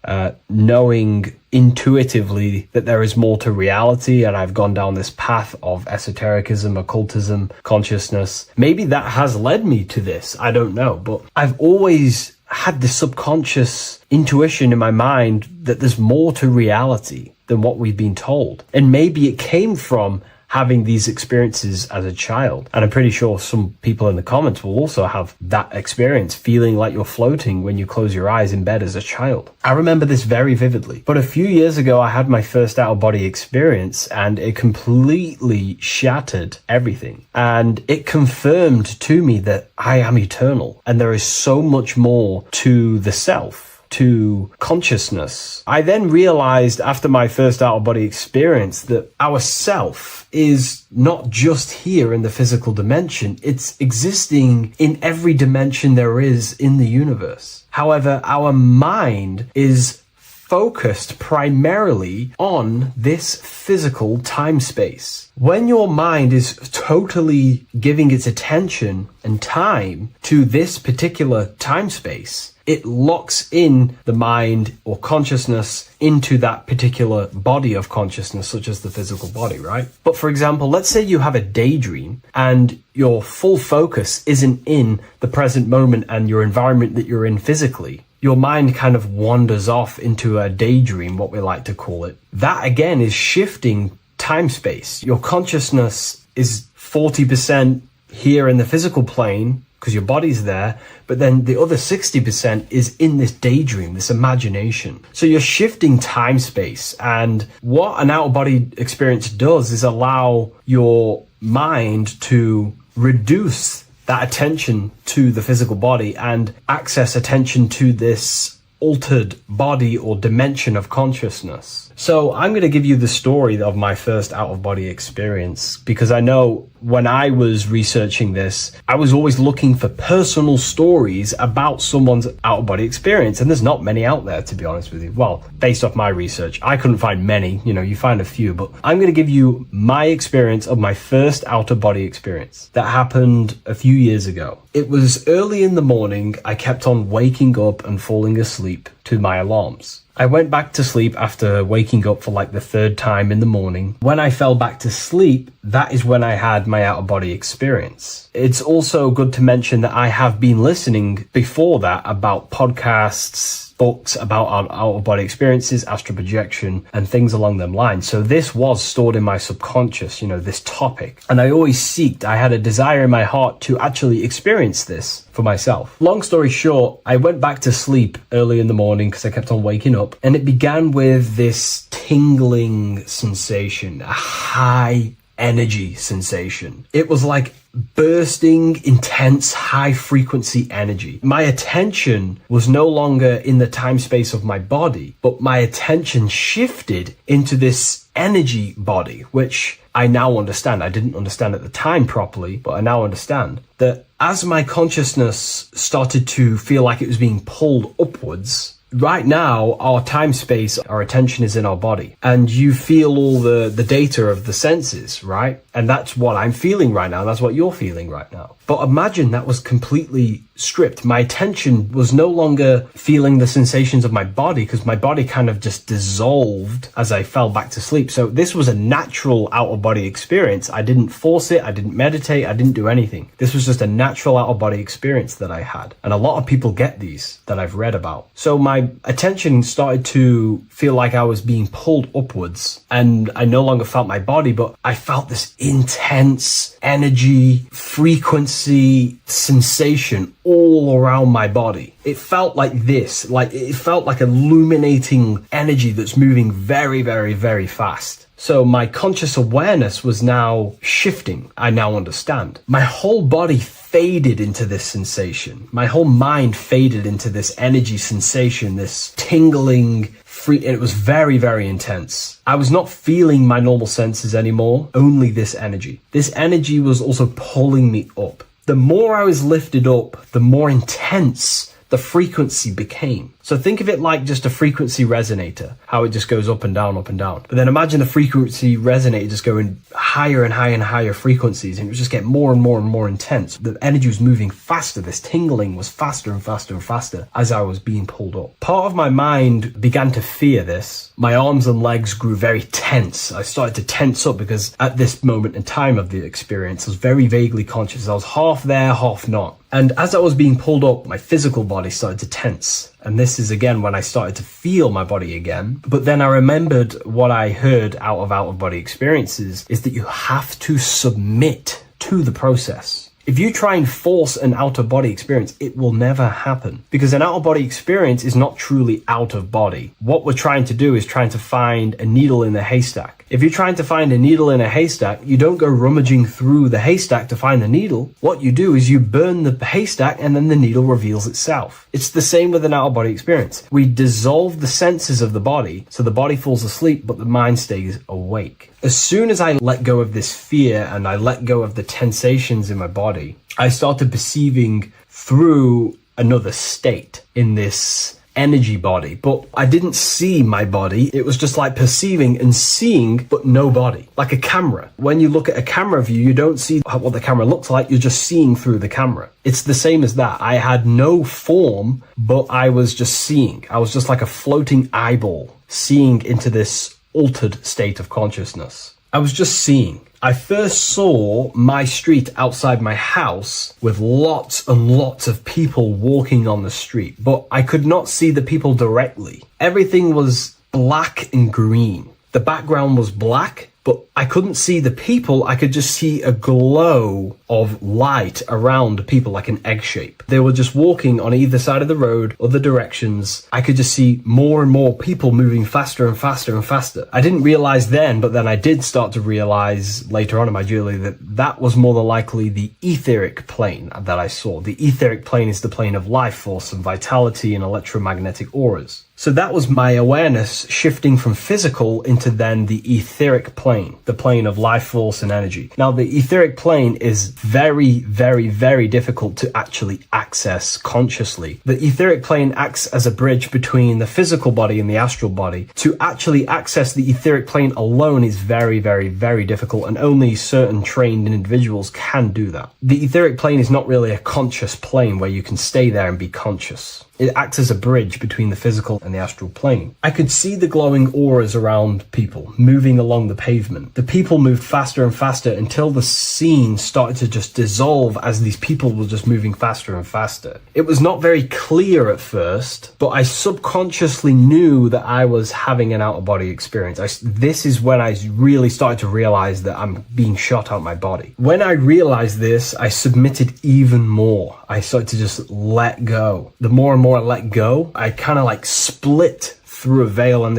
knowing intuitively that there is more to reality, and I've gone down this path of esotericism, occultism, consciousness. Maybe that has led me to this, I don't know, but I've always had this subconscious intuition in my mind that there's more to reality than what we've been told. And maybe it came from having these experiences as a child. And I'm pretty sure some people in the comments will also have that experience, feeling like you're floating when you close your eyes in bed as a child. I remember this very vividly. But a few years ago, I had my first out-of-body experience, and it completely shattered everything. And it confirmed to me that I am eternal, and there is so much more to the self, to consciousness. I then realized after my first out-of-body experience that our self is not just here in the physical dimension, it's existing in every dimension there is in the universe. However, our mind is focused primarily on this physical time space. When your mind is totally giving its attention and time to this particular time space, it locks in the mind or consciousness into that particular body of consciousness, such as the physical body, right? But for example, let's say you have a daydream and your full focus isn't in the present moment and your environment that you're in physically. Your mind kind of wanders off into a daydream, what we like to call it. That again is shifting time space. Your consciousness is 40% here in the physical plane because your body's there, but then the other 60% is in this daydream, this imagination. So you're shifting time space, and what an out-of-body experience does is allow your mind to reduce that attention to the physical body and access attention to this altered body or dimension of consciousness. So I'm going to give you the story of my first out-of-body experience, because I know when I was researching this, I was always looking for personal stories about someone's out-of-body experience, and there's not many out there, to be honest with you. Well, based off my research, I couldn't find many. You know, you find a few, but I'm going to give you my experience of my first out-of-body experience that happened a few years ago. It was early in the morning. I kept on waking up and falling asleep to my alarms. I went back to sleep after waking up for like the third time in the morning. When I fell back to sleep, that is when I had my out-of-body experience. It's also good to mention that I have been listening before that about podcasts, books about our out-of-body experiences, astral projection, and things along them lines. So this was stored in my subconscious, this topic. And I had a desire in my heart to actually experience this for myself. Long story short, I went back to sleep early in the morning because I kept on waking up, and it began with this tingling sensation, a high energy sensation. It was like bursting, intense, high frequency energy. My attention was no longer in the time space of my body, but my attention shifted into this energy body, which I now understand. I didn't understand at the time properly, but I now understand that as my consciousness started to feel like it was being pulled upwards, right now, our time space, our attention is in our body, and you feel all the data of the senses, right? And that's what I'm feeling right now. That's what you're feeling right now. But imagine that was completely stripped. My attention was no longer feeling the sensations of my body because my body kind of just dissolved as I fell back to sleep. So this was a natural out-of-body experience. I didn't force it. I didn't meditate. I didn't do anything. This was just a natural out-of-body experience that I had. And a lot of people get these that I've read about. So my attention started to feel like I was being pulled upwards, and I no longer felt my body, but I felt this intense energy, frequency, sensation all around my body. It felt like this, it felt like illuminating energy that's moving very, very, very fast. So my conscious awareness was now shifting. I now understand. My whole body faded into this sensation. My whole mind faded into this energy sensation, this tingling, free. It was very, very intense. I was not feeling my normal senses anymore, only this energy. This energy was also pulling me up. The more I was lifted up, the more intense the frequency became. So think of it like just a frequency resonator, how it just goes up and down, up and down. But then imagine the frequency resonator just going higher and higher and higher frequencies, and it would just get more and more and more intense. The energy was moving faster. This tingling was faster and faster and faster as I was being pulled up. Part of my mind began to fear this. My arms and legs grew very tense. I started to tense up because at this moment in time of the experience, I was very vaguely conscious. I was half there, half not. And as I was being pulled up, my physical body started to tense. And this is again when I started to feel my body again. But then I remembered what I heard out of body experiences is that you have to submit to the process. If you try and force an out-of-body experience, it will never happen, because an out-of-body experience is not truly out of body. What we're trying to do is trying to find a needle in a haystack. If you're trying to find a needle in a haystack, you don't go rummaging through the haystack to find the needle. What you do is you burn the haystack and then the needle reveals itself. It's the same with an out-of-body experience. We dissolve the senses of the body, so the body falls asleep, but the mind stays awake. As soon as I let go of this fear and I let go of the tensations in my body, I started perceiving through another state in this energy body, but I didn't see my body. It was just like perceiving and seeing, but no body, like a camera. When you look at a camera view, you don't see what the camera looks like. You're just seeing through the camera. It's the same as that. I had no form, but I was just seeing. I was just like a floating eyeball, seeing into this altered state of consciousness. I was just seeing. I first saw my street outside my house with lots and lots of people walking on the street, but I could not see the people directly. Everything was black and green. The background was black, but I couldn't see the people. I could just see a glow of light around the people, like an egg shape. They were just walking on either side of the road, other directions. I could just see more and more people moving faster and faster and faster. I didn't realize then, but then I did start to realize later on in my journey that that was more than likely the etheric plane that I saw. The etheric plane is the plane of life force and vitality and electromagnetic auras. So that was my awareness shifting from physical into then the etheric plane, the plane of life force and energy. Now, the etheric plane is very, very, very difficult to actually access consciously. The etheric plane acts as a bridge between the physical body and the astral body. To actually access the etheric plane alone is very, very, very difficult, and only certain trained individuals can do that. The etheric plane is not really a conscious plane where you can stay there and be conscious. It acts as a bridge between the physical and the astral plane. I could see the glowing auras around people moving along the pavement. The people moved faster and faster until the scene started to just dissolve as these people were just moving faster and faster. It was not very clear at first, but I subconsciously knew that I was having an out-of-body experience. This is when I really started to realize that I'm being shot out my body. When I realized this, I submitted even more. I started to just let go. The more and more I let go, I kind of like split through a veil, and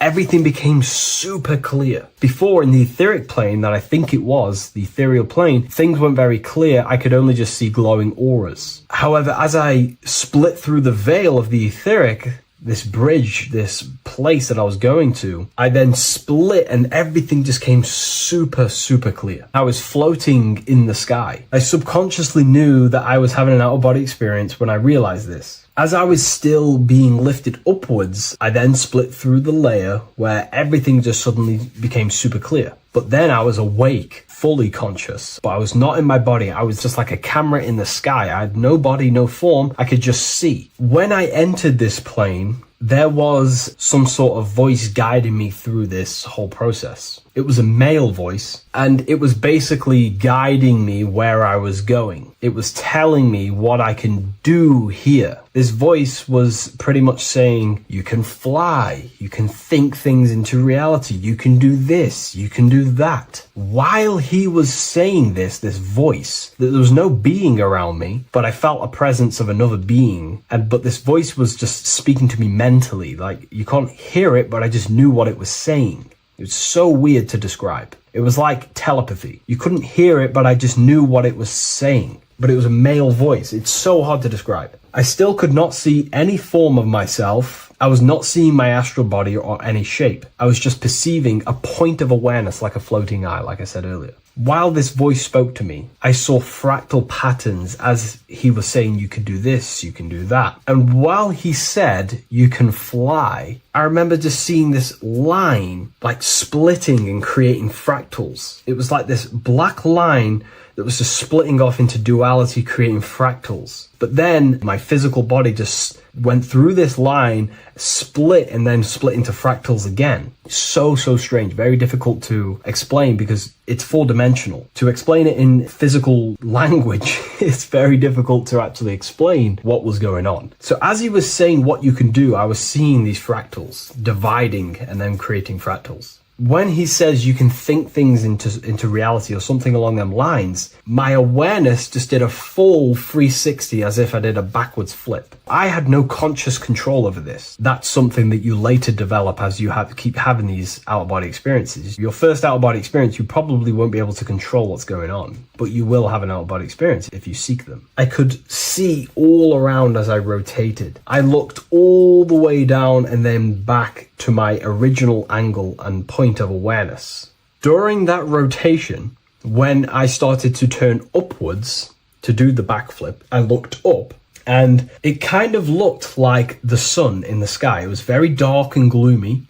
everything became super clear. Before, in the etheric plane that I think it was, the ethereal plane, things weren't very clear. I could only just see glowing auras. However, as I split through the veil of the etheric, this bridge, this place that I was going to, I then split and everything just came super, super clear. I was floating in the sky. I subconsciously knew that I was having an out-of-body experience when I realized this. As I was still being lifted upwards, I then split through the layer where everything just suddenly became super clear. But then I was awake, fully conscious, but I was not in my body. I was just like a camera in the sky. I had no body, no form. I could just see. When I entered this plane, there was some sort of voice guiding me through this whole process. It was a male voice, and it was basically guiding me where I was going. It was telling me what I can do here. This voice was pretty much saying, you can fly, you can think things into reality, you can do this, you can do that. While he was saying this voice, there was no being around me, but I felt a presence of another being. But this voice was just speaking to me mentally. Like, you can't hear it, but I just knew what it was saying. It was so weird to describe. It was like telepathy. You couldn't hear it, but I just knew what it was saying. But it was a male voice. It's so hard to describe. I still could not see any form of myself. I was not seeing my astral body or any shape. I was just perceiving a point of awareness like a floating eye, like I said earlier. While this voice spoke to me, I saw fractal patterns as he was saying, you can do this, you can do that. And while he said, you can fly, I remember just seeing this line like splitting and creating fractals. It was like this black line that was just splitting off into duality, creating fractals. But then my physical body just went through this line, split, and then split into fractals again. So strange, very difficult to explain because it's four-dimensional. To explain it in physical language, it's very difficult to actually explain what was going on. So as he was saying what you can do, I was seeing these fractals dividing and then creating fractals. When he says you can think things into reality or something along them lines, my awareness just did a full 360 as if I did a backwards flip. I had no conscious control over this. That's something that you later develop as you keep having these out-of-body experiences. Your first out-of-body experience, you probably won't be able to control what's going on, but you will have an out-of-body experience if you seek them. I could see all around as I rotated. I looked all the way down and then back to my original angle and point of awareness. During that rotation, when I started to turn upwards to do the backflip, I looked up and it kind of looked like the sun in the sky. It was very dark and gloomy.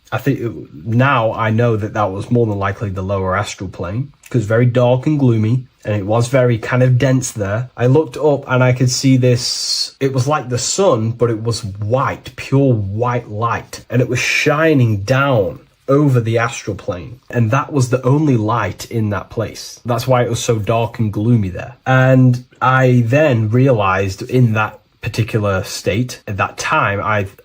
Now I know that was more than likely the lower astral plane because very dark and gloomy, and it was very kind of dense there. I looked up and I could see this. It was like the sun, but it was white, pure white light, and it was shining down over the astral plane. And that was the only light in that place. That's why it was so dark and gloomy there. And I then realized in that particular state, at that time,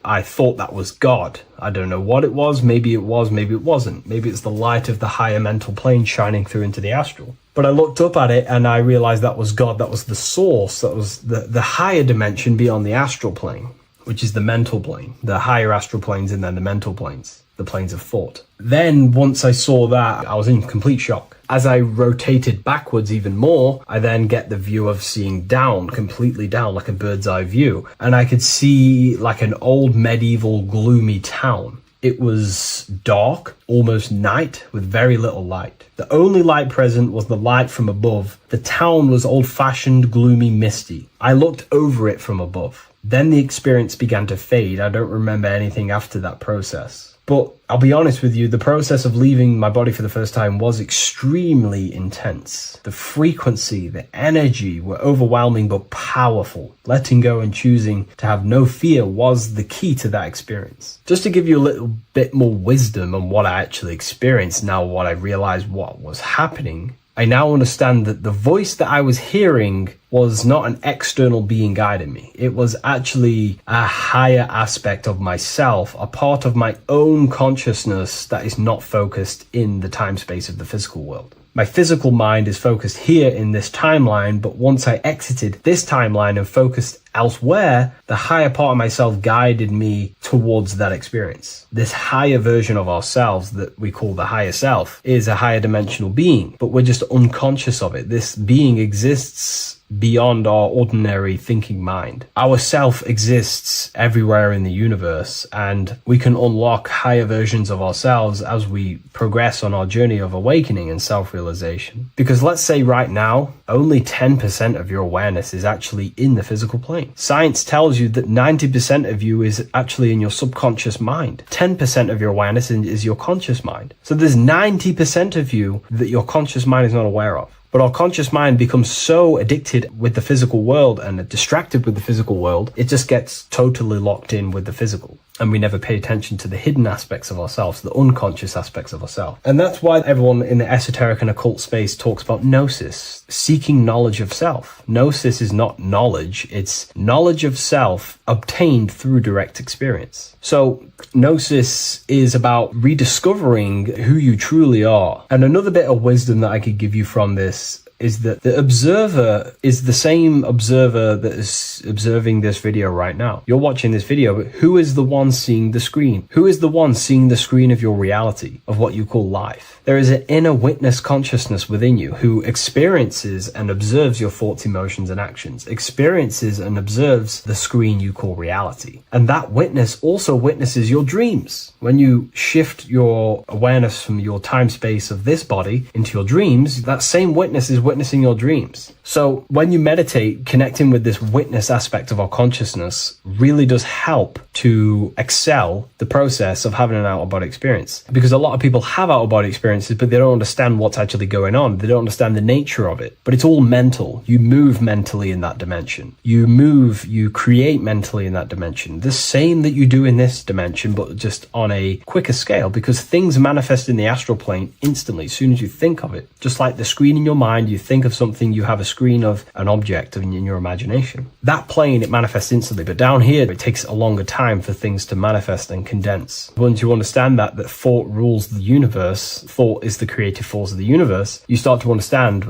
I thought that was God. I don't know what it was, maybe it wasn't. Maybe it's the light of the higher mental plane shining through into the astral. But I looked up at it and I realized that was God, that was the source, that was the higher dimension beyond the astral plane, which is the mental plane, the higher astral planes and then the mental planes, the planes of thought. Then once I saw that, I was in complete shock. As I rotated backwards even more, I then get the view of seeing down, completely down, like a bird's eye view. And I could see like an old medieval gloomy town. It was dark, almost night, with very little light. The only light present was the light from above. The town was old-fashioned, gloomy, misty. I looked over it from above. Then the experience began to fade. I don't remember anything after that process. But I'll be honest with you, the process of leaving my body for the first time was extremely intense. The frequency, the energy were overwhelming but powerful. powerful. Letting go and choosing to have no fear was the key to that experience. Just to give you a little bit more wisdom on what I actually experienced now, what I realized what was happening, I now understand that the voice that I was hearing was not an external being guiding me. It was actually a higher aspect of myself, a part of my own consciousness that is not focused in the time space of the physical world. My physical mind is focused here in this timeline, but once I exited this timeline and focused elsewhere, the higher part of myself guided me towards that experience. This higher version of ourselves that we call the higher self is a higher dimensional being, but we're just unconscious of it. This being exists beyond our ordinary thinking mind. Our self exists everywhere in the universe, and we can unlock higher versions of ourselves as we progress on our journey of awakening and self-realization. Because let's say right now, only 10% of your awareness is actually in the physical plane. Science tells you that 90% of you is actually in your subconscious mind. 10% of your awareness is your conscious mind. So there's 90% of you that your conscious mind is not aware of. But our conscious mind becomes so addicted with the physical world and distracted with the physical world, it just gets totally locked in with the physical. And we never pay attention to the hidden aspects of ourselves, the unconscious aspects of ourselves. And that's why everyone in the esoteric and occult space talks about gnosis, seeking knowledge of self. Gnosis is not knowledge, it's knowledge of self obtained through direct experience. So gnosis is about rediscovering who you truly are. And another bit of wisdom that I could give you from this is that the observer is the same observer that is observing this video right now. You're watching this video, but who is the one seeing the screen? Who is the one seeing the screen of your reality, of what you call life? There is an inner witness consciousness within you who experiences and observes your thoughts, emotions, and actions, experiences and observes the screen you call reality. And that witness also witnesses your dreams. When you shift your awareness from your time space of this body into your dreams, that same witness is witnessing your dreams. So when you meditate, connecting with this witness aspect of our consciousness really does help to excel the process of having an out-of-body experience. Because a lot of people have out-of-body experiences, but they don't understand what's actually going on. They don't understand the nature of it. But it's all mental. You move mentally in that dimension. You create mentally in that dimension. The same that you do in this dimension, but just on a quicker scale, because things manifest in the astral plane instantly as soon as you think of it. Just like the screen in your mind, you think of something, you have a screen of an object in your imagination. That plane, it manifests instantly, but down here, it takes a longer time for things to manifest and condense. Once you understand that thought rules the universe, thought is the creative force of the universe, you start to understand,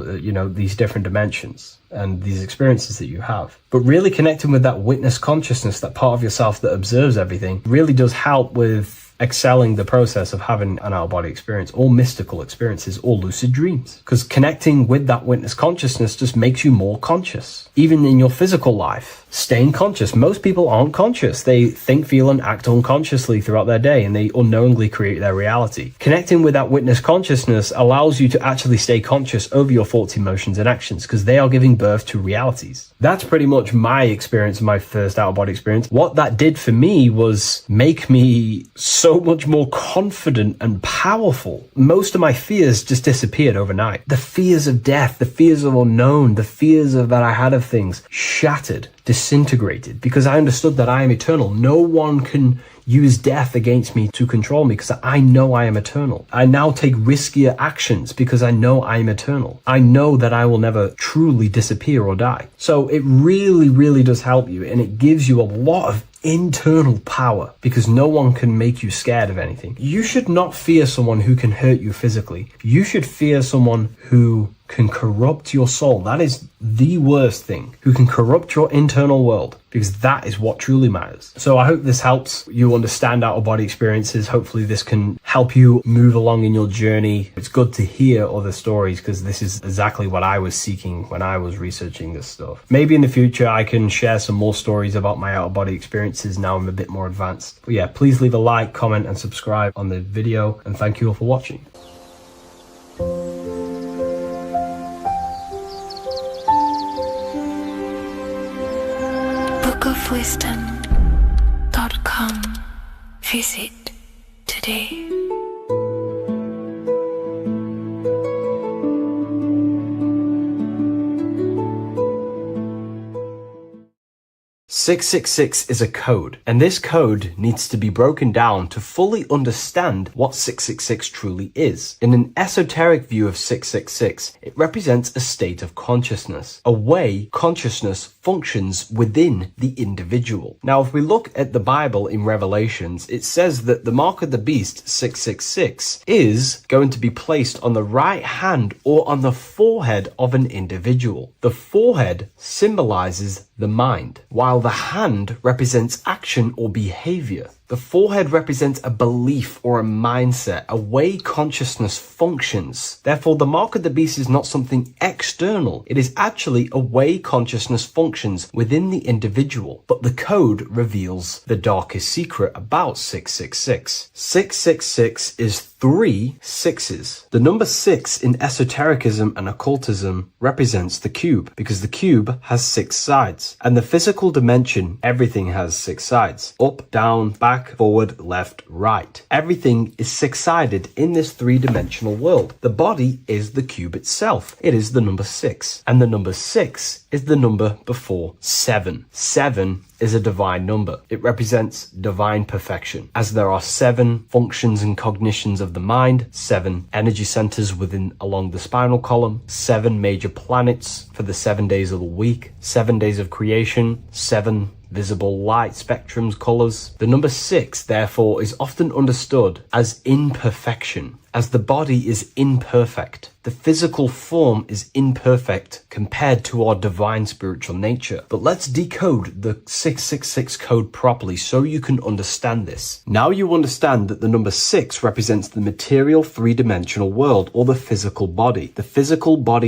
these different dimensions and these experiences that you have. But really connecting with that witness consciousness, that part of yourself that observes everything, really does help with excelling the process of having an out-of-body experience, or mystical experiences, or lucid dreams. Because connecting with that witness consciousness just makes you more conscious. Even in your physical life, staying conscious. Most people aren't conscious. They think, feel, and act unconsciously throughout their day, and they unknowingly create their reality. Connecting with that witness consciousness allows you to actually stay conscious over your thoughts, emotions, and actions, because they are giving birth to realities. That's pretty much my experience, my first out-of-body experience. What that did for me was make me so much more confident and powerful. Most of my fears just disappeared overnight. The fears of death, the fears of unknown, the fears of that I had of things shattered, disintegrated, because I understood that I am eternal. No one can use death against me to control me, because I know I am eternal. I now take riskier actions because I know I am eternal. I know that I will never truly disappear or die. So it really, really does help you, and it gives you a lot of internal power, because no one can make you scared of anything. You should not fear someone who can hurt you physically. You should fear someone who can corrupt your soul. That is the worst thing, who can corrupt your internal world, because that is what truly matters. So I hope this helps you understand out-of-body experiences. Hopefully this can help you move along in your journey. It's good to hear other stories, because this is exactly what I was seeking when I was researching this stuff. Maybe in the future I can share some more stories about my out-of-body experiences now I'm a bit more advanced. But yeah, please leave a like, comment, and subscribe on the video, and thank you all for watching. bookofwisdom.com. Visit today. 666 is a code, and this code needs to be broken down to fully understand what 666 truly is. In an esoteric view of 666, it represents a state of consciousness, a way consciousness functions within the individual. Now, if we look at the Bible in Revelations, it says that the mark of the beast, 666, is going to be placed on the right hand or on the forehead of an individual. The forehead symbolizes the mind, while the hand represents action or behavior. The forehead represents a belief or a mindset, a way consciousness functions. Therefore, the mark of the beast is not something external. It is actually a way consciousness functions within the individual. But the code reveals the darkest secret about 666. 666 is 3 sixes. The number 6 in esotericism and occultism represents the cube, because the cube has 6 sides. And the physical dimension, everything has 6 sides. Up, down, back, forward, left, right. Everything is 6-sided in this 3-dimensional world. The body is the cube itself. It is the number 6. And the number 6 is the number before 7. 7 is a divine number. It represents divine perfection, as there are 7 functions and cognitions of the mind, 7 energy centers along the spinal column, 7 major planets for the 7 days of the week, 7 days of creation, 7 visible light spectrums, colors. The number 6, therefore, is often understood as imperfection, as the body is imperfect. The physical form is imperfect compared to our divine spiritual nature. But let's decode the 666 code properly so you can understand this. Now you understand that the number 6 represents the material 3-dimensional world, or the physical body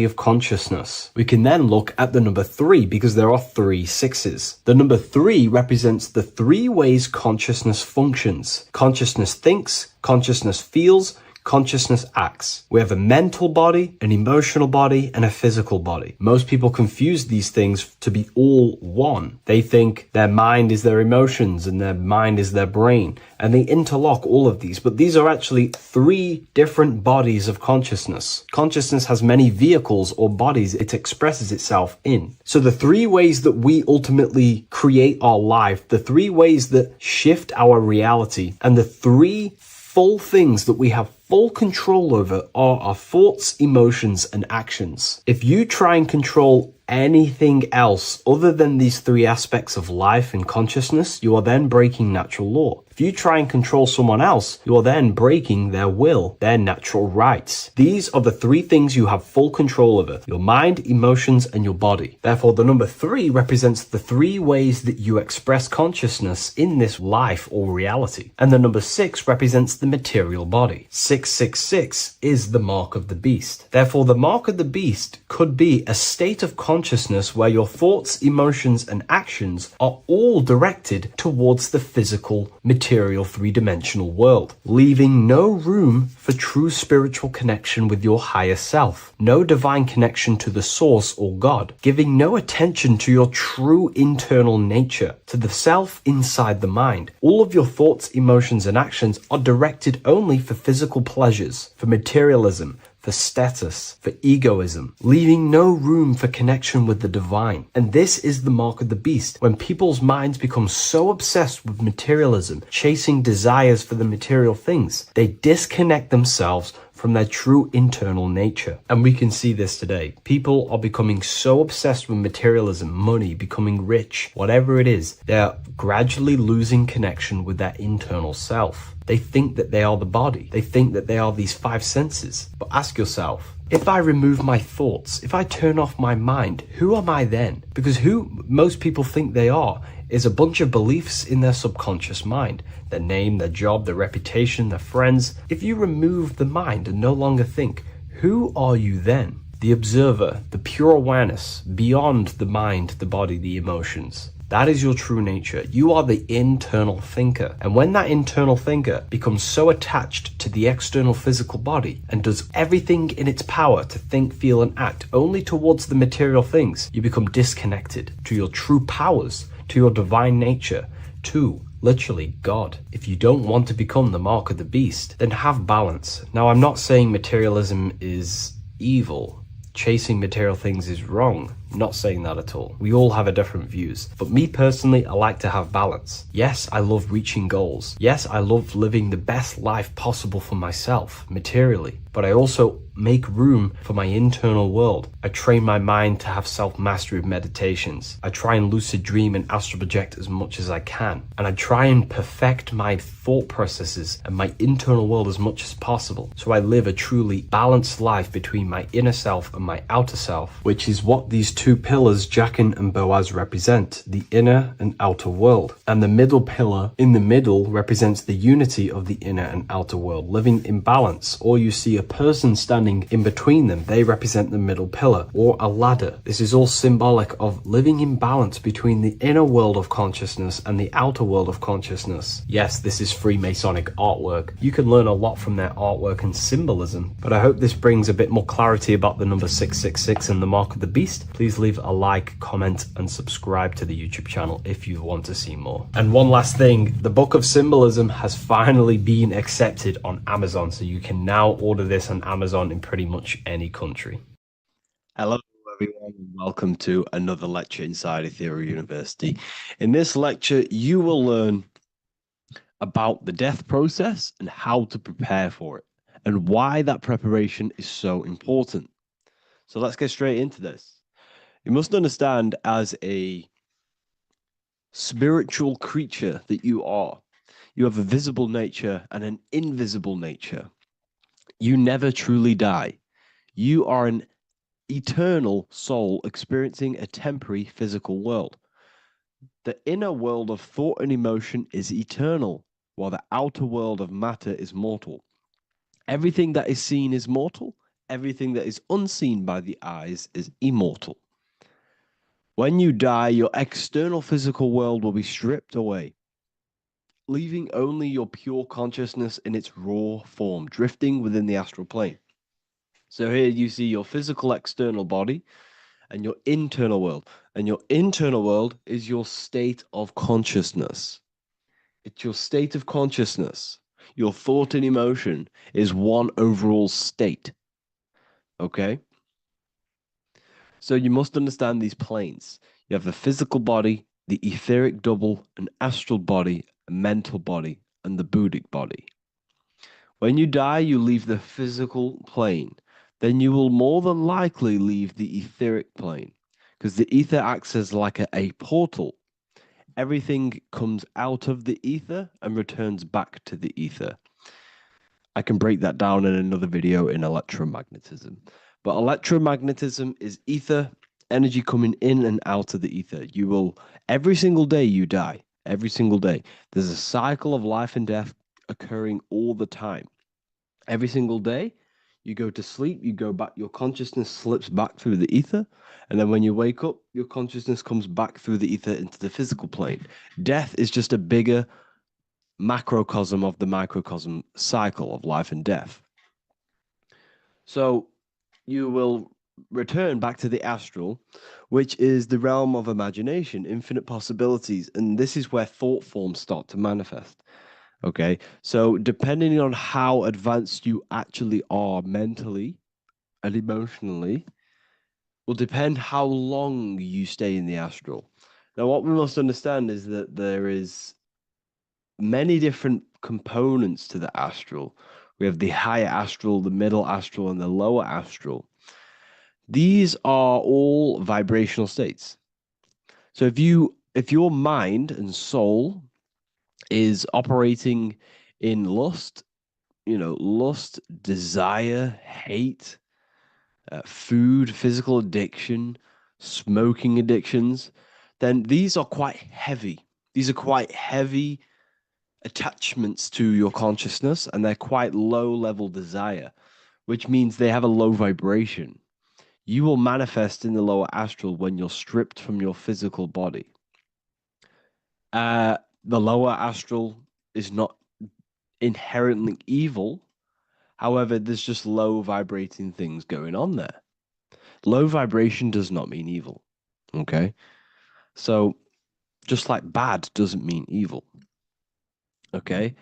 of consciousness. We can then look at the number 3 because there are 3 sixes. The number 3 represents the 3 ways consciousness functions. Consciousness thinks, consciousness feels, consciousness acts. We have a mental body, an emotional body, and a physical body. Most people confuse these things to be all one. They think their mind is their emotions and their mind is their brain, and they interlock all of these, but these are actually 3 different bodies of consciousness. Consciousness has many vehicles or bodies it expresses itself in. So the 3 ways that we ultimately create our life, the 3 ways that shift our reality, and the 3 full things that we have full control over are our thoughts, emotions, and actions. If you try and control anything else other than these 3 aspects of life and consciousness, you are then breaking natural law. If you try and control someone else, you are then breaking their will, their natural rights. These are the 3 things you have full control over: your mind, emotions, and your body. Therefore, the number 3 represents the 3 ways that you express consciousness in this life or reality. And the number 6 represents the material body. 666 is the mark of the beast. Therefore, the mark of the beast could be a state of consciousness where your thoughts, emotions, and actions are all directed towards the physical, material 3-dimensional world, leaving no room for true spiritual connection with your higher self, no divine connection to the source or God, giving no attention to your true internal nature, to the self inside the mind. All of your thoughts, emotions, and actions are directed only for physical pleasures, for materialism, for status, for egoism, leaving no room for connection with the divine. And this is the mark of the beast. When people's minds become so obsessed with materialism, chasing desires for the material things, they disconnect themselves from their true internal nature. And we can see this today. People are becoming so obsessed with materialism, money, becoming rich, whatever it is, they're gradually losing connection with their internal self. They think that they are the body. They think that they are these 5 senses. But ask yourself, if I remove my thoughts, if I turn off my mind, who am I then? Because who most people think they are is a bunch of beliefs in their subconscious mind. Their name, their job, their reputation, their friends. If you remove the mind and no longer think, who are you then? The observer, the pure awareness, beyond the mind, the body, the emotions. That is your true nature. You are the internal thinker. And when that internal thinker becomes so attached to the external physical body and does everything in its power to think, feel, and act only towards the material things, you become disconnected to your true powers, to your divine nature, to literally God. If you don't want to become the mark of the beast, then have balance. Now, I'm not saying materialism is evil. chasing material things is wrong. Not saying that at all. We all have a different views. But me personally, I like to have balance. Yes, I love reaching goals. Yes, I love living the best life possible for myself, materially. But I also make room for my internal world. I train my mind to have self-mastery of meditations. I try and lucid dream and astral project as much as I can. And I try and perfect my thought processes and my internal world as much as possible. So I live a truly balanced life between my inner self and my outer self, which is what these two pillars, Jachin and Boaz, represent, the inner and outer world. And the middle pillar in the middle represents the unity of the inner and outer world, living in balance. Or you see a person standing in between them, they represent the middle pillar, or a ladder. This is all symbolic of living in balance between the inner world of consciousness and the outer world of consciousness. Yes, this is Freemasonic artwork. You can learn a lot from their artwork and symbolism, but I hope this brings a bit more clarity about the number 666 and the mark of the beast. Please leave a like, comment, and subscribe to the YouTube channel if you want to see more. And one last thing, the Book of Symbolism has finally been accepted on Amazon, so you can now order this on Amazon in pretty much any country. Hello everyone, and welcome to another lecture inside Ethereal University. In this lecture, you will learn about the death process and how to prepare for it, and why that preparation is so important. So let's get straight into this. You must understand, as a spiritual creature that you are, you have a visible nature and an invisible nature. You never truly die. You are an eternal soul experiencing a temporary physical world. The inner world of thought and emotion is eternal, while the outer world of matter is mortal. Everything that is seen is mortal. Everything that is unseen by the eyes is immortal. When you die, your external physical world will be stripped away, leaving only your pure consciousness in its raw form, drifting within the astral plane. So here you see your physical external body and your internal world. And your internal world is your state of consciousness. It's your state of consciousness. Your thought and emotion is one overall state. Okay? So you must understand these planes. You have the physical body, the etheric double, an astral body, a mental body, and the Buddhic body. When you die, you leave the physical plane. Then you will more than likely leave the etheric plane, because the ether acts as like a portal. Everything comes out of the ether and returns back to the ether. I can break that down in another video in electromagnetism. But electromagnetism is ether, energy coming in and out of the ether. You will, every single day you die, every single day. There's a cycle of life and death occurring all the time. Every single day, you go to sleep, you go back, your consciousness slips back through the ether, and then when you wake up, your consciousness comes back through the ether into the physical plane. Death is just a bigger macrocosm of the microcosm cycle of life and death. So you will return back to the astral, which is the realm of imagination, infinite possibilities, and this is where thought forms start to manifest. Okay, so depending on how advanced you actually are mentally and emotionally, will depend how long you stay in the astral. Now, what we must understand is that there is many different components to the astral. We have the higher astral, the middle astral, and the lower astral. These are all vibrational states. So if your mind and soul is operating in lust, lust, desire, hate, food, physical addiction, smoking addictions, then these are quite heavy. These are quite heavy attachments to your consciousness, and they're quite low level desire, which means they have a low vibration. You will manifest in the lower astral when you're stripped from your physical body. The lower astral is not inherently evil. However, there's just low vibrating things going on there. Low vibration does not mean evil. Okay? So, just like bad doesn't mean evil. Okay?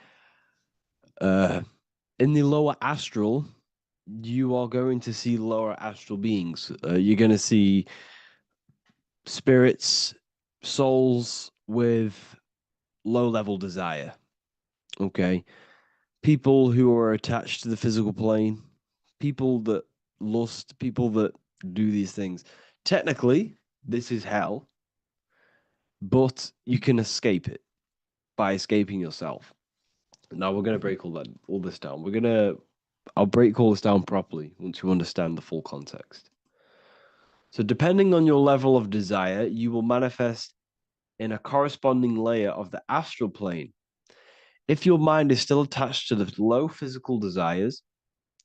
In the lower astral, you are going to see lower astral beings. You're going to see spirits, souls with low level desire. Okay. People who are attached to the physical plane, people that lust, people that do these things. Technically, this is hell, but you can escape it by escaping yourself. Now we're gonna break all this down. I'll break all this down properly once you understand the full context. So depending on your level of desire, you will manifest in a corresponding layer of the astral plane. If your mind is still attached to the low physical desires,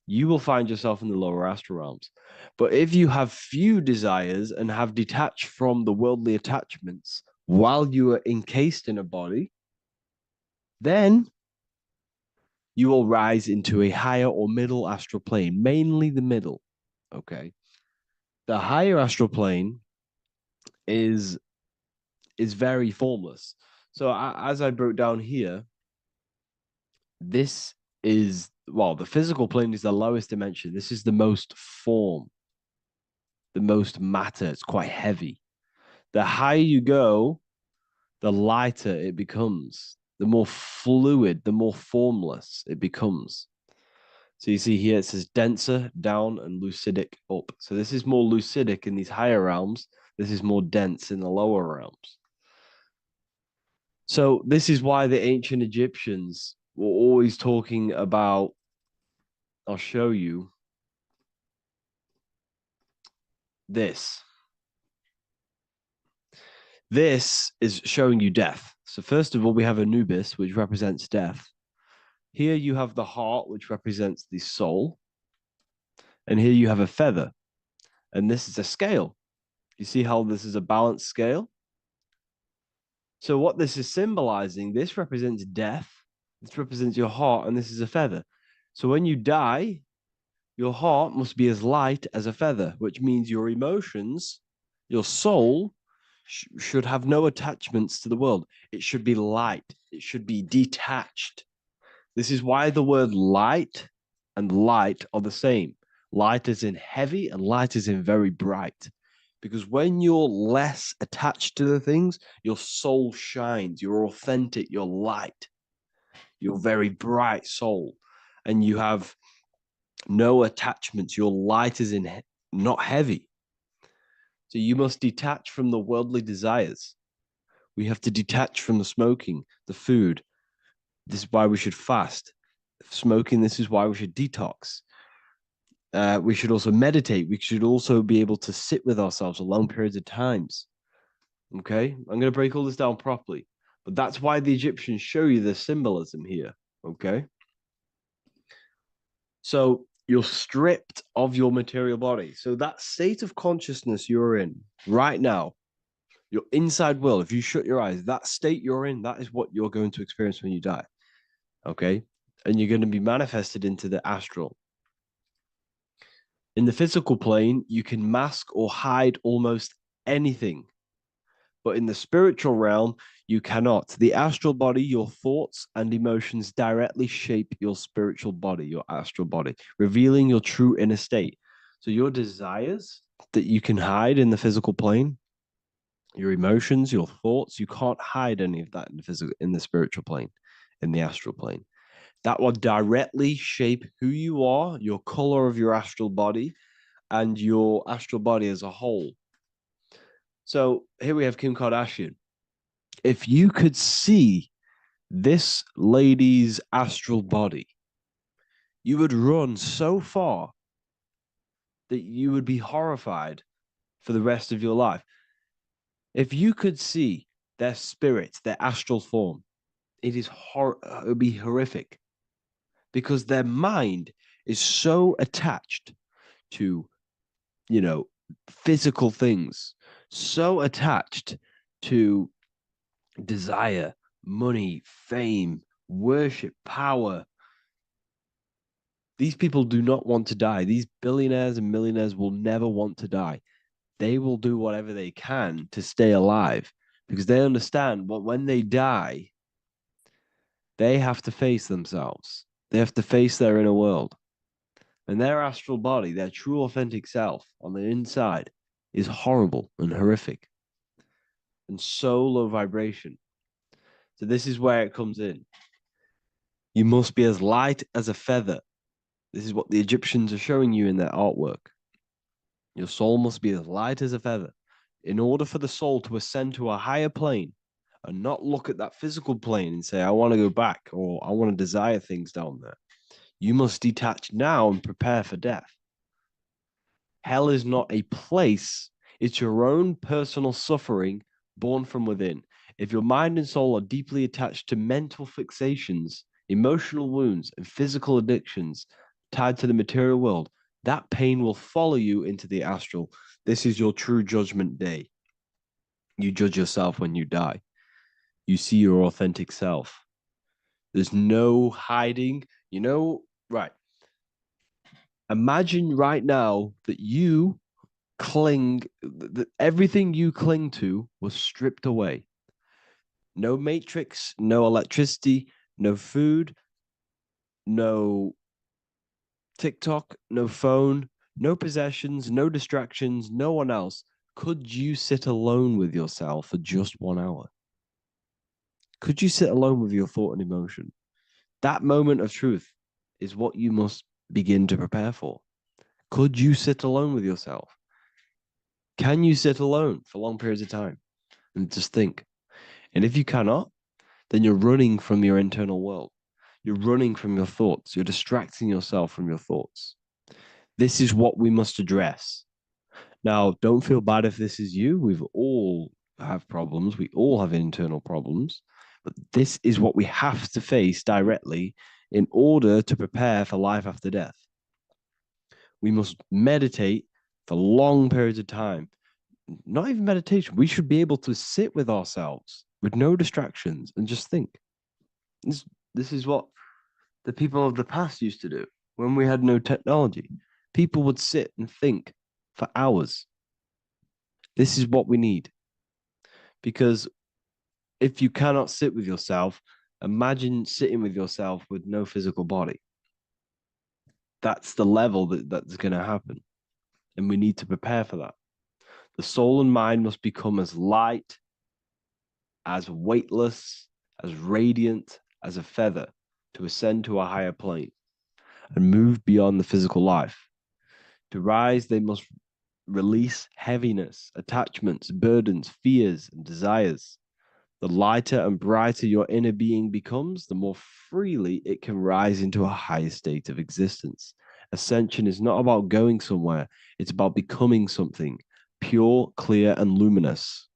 you will find yourself in the lower astral realms. But if you have few desires and have detached from the worldly attachments while you are encased in a body, then you will rise into a higher or middle astral plane, mainly the middle. Okay. The higher astral plane is very formless. So as I broke down here, this is the physical plane is the lowest dimension. This is the most form, the most matter. It's quite heavy. The higher you go, the lighter it becomes, the more fluid, the more formless it becomes. So you see here it says denser down and lucidic up. So this is more lucidic in these higher realms. This is more dense in the lower realms. So this is why the ancient Egyptians were always talking about, I'll show you this. This is showing you death. So first of all, we have Anubis, which represents death. Here you have the heart, which represents the soul. And here you have a feather. And this is a scale. You see how this is a balanced scale? So what this is symbolizing, this represents death. This represents your heart, and this is a feather. So when you die, your heart must be as light as a feather, which means your emotions, your soul, should have no attachments to the world. It should be light. It should be detached. This is why the word light and light are the same. Light is in heavy and light is in very bright. Because when you're less attached to the things, your soul shines. You're authentic. You're light. You're very bright soul. And you have no attachments. Your light is in not heavy. So you must detach from the worldly desires. We have to detach from the smoking, the food. This is why we should fast. Smoking, this is why we should detox. We should also meditate. We should also be able to sit with ourselves for long periods of times. Okay, I'm going to break all this down properly. But that's why the Egyptians show you the symbolism here. Okay. So you're stripped of your material body. So that state of consciousness you're in right now, your inside world, if you shut your eyes, that state you're in, that is what you're going to experience when you die. Okay. And you're going to be manifested into the astral. In the physical plane, you can mask or hide almost anything. But in the spiritual realm, you cannot. The astral body, your thoughts and emotions directly shape your spiritual body, your astral body, revealing your true inner state. So your desires that you can hide in the physical plane, your emotions, your thoughts, you can't hide any of that in the spiritual plane, in the astral plane. That will directly shape who you are, your color of your astral body, and your astral body as a whole. So here we have Kim Kardashian. If you could see this lady's astral body, you would run so far that you would be horrified for the rest of your life. If you could see their spirit, their astral form, it would be horrific because their mind is so attached to, physical things, so attached to desire, money, fame, worship, power. These people do not want to die. These billionaires and millionaires will never want to die. They will do whatever they can to stay alive because they understand what when they die, they have to face themselves. They have to face their inner world. And their astral body, their true authentic self on the inside, is horrible and horrific and so low vibration. So this is where it comes in. You must be as light as a feather. This is what the Egyptians are showing you in their artwork. Your soul must be as light as a feather. In order for the soul to ascend to a higher plane and not look at that physical plane and say, I want to go back or I want to desire things down there, you must detach now and prepare for death. Hell is not a place, it's your own personal suffering born from within. If your mind and soul are deeply attached to mental fixations, emotional wounds, and physical addictions tied to the material world, that pain will follow you into the astral. This is your true judgment day. You judge yourself when you die. You see your authentic self. There's no hiding. Right. Imagine right now that you that everything you cling to was stripped away. No matrix, no electricity, no food, no TikTok, no phone, no possessions, no distractions, no one else. Could you sit alone with yourself for just 1 hour? Could you sit alone with your thought and emotion? That moment of truth is what you must begin to prepare for. Could you sit alone with yourself? Can you sit alone for long periods of time and just think? And if you cannot, then you're running from your internal world. You're running from your thoughts. You're distracting yourself from your thoughts. This is what we must address. Now, don't feel bad if this is you. We've all have problems. We all have internal problems. But this is what we have to face directly in order to prepare for life after death. We must meditate for long periods of time. Not even meditation. We should be able to sit with ourselves with no distractions and just think. This is what the people of the past used to do when we had no technology. People would sit and think for hours. This is what we need. Because if you cannot sit with yourself, imagine sitting with yourself with no physical body. That's the level that's going to happen. And we need to prepare for that. The soul and mind must become as light, as weightless, as radiant as a feather to ascend to a higher plane and move beyond the physical life. To rise, they must release heaviness, attachments, burdens, fears, and desires. The lighter and brighter your inner being becomes, the more freely it can rise into a higher state of existence. Ascension is not about going somewhere, it's about becoming something pure, clear, and luminous.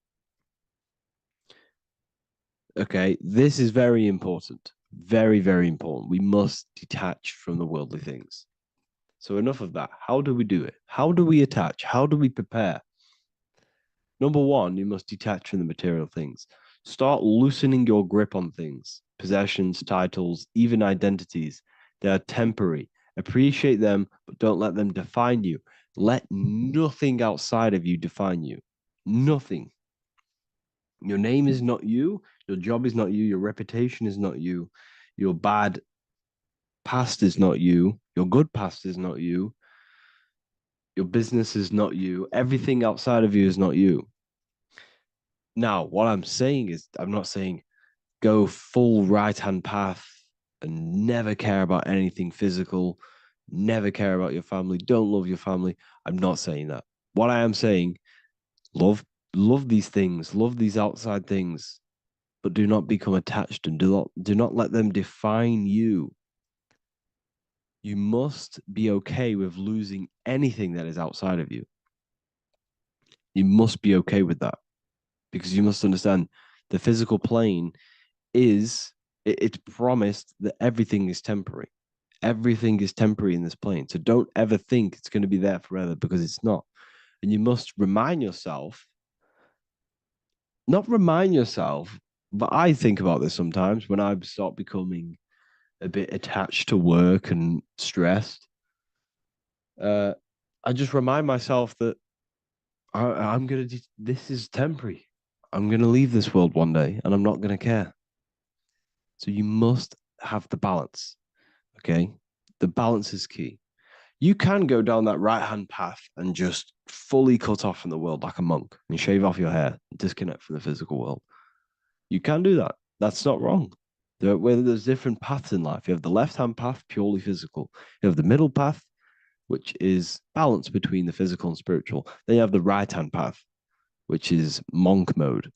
Okay, this is very important. Very, very important. We must detach from the worldly things. So, enough of that. How do we do it? How do we attach? How do we prepare? Number one, you must detach from the material things. Start loosening your grip on things, possessions, titles, even identities. They are temporary. Appreciate them, but don't let them define you. Let nothing outside of you define you. Nothing. Your name is not you. Your job is not you. Your reputation is not you. Your bad past is not you. Your good past is not you. Your business is not you. Everything outside of you is not you. Now, what I'm saying is, I'm not saying go full right hand path and never care about anything physical, never care about your family, don't love your family. I'm not saying that. What I am saying, love these things, love these outside things, but do not become attached and do not let them define you. You must be okay with losing anything that is outside of you. You must be okay with that because you must understand the physical plane it's promised that everything is temporary. Everything is temporary in this plane. So don't ever think it's going to be there forever because it's not. And you must remind yourself, not remind yourself, but I think about this sometimes when I start becoming a bit attached to work and stressed. I just remind myself that I'm going to, this is temporary. I'm going to leave this world one day and I'm not going to care. So you must have the balance. Okay. The balance is key. You can go down that right-hand path and just fully cut off from the world like a monk and shave off your hair, disconnect from the physical world. You can do that. That's not wrong. There's different paths in life. You have the left-hand path, purely physical. You have the middle path, which is balance between the physical and spiritual. Then you have the right-hand path, which is monk mode,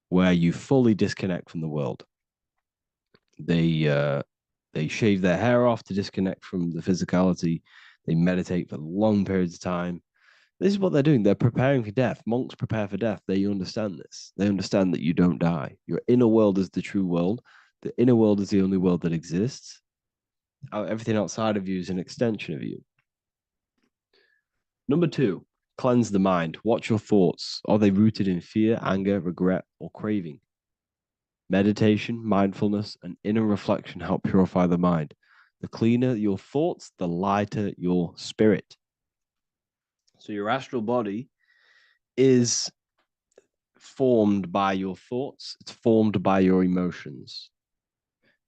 where you fully disconnect from the world. They shave their hair off to disconnect from the physicality. They meditate for long periods of time. This is what they're doing. They're preparing for death. Monks prepare for death. They understand this. They understand that you don't die. Your inner world is the true world. The inner world is the only world that exists. Everything outside of you is an extension of you. Number 2, cleanse the mind. Watch your thoughts. Are they rooted in fear, anger, regret, or craving? Meditation, mindfulness, and inner reflection help purify the mind. The cleaner your thoughts, the lighter your spirit. So your astral body is formed by your thoughts. It's formed by your emotions.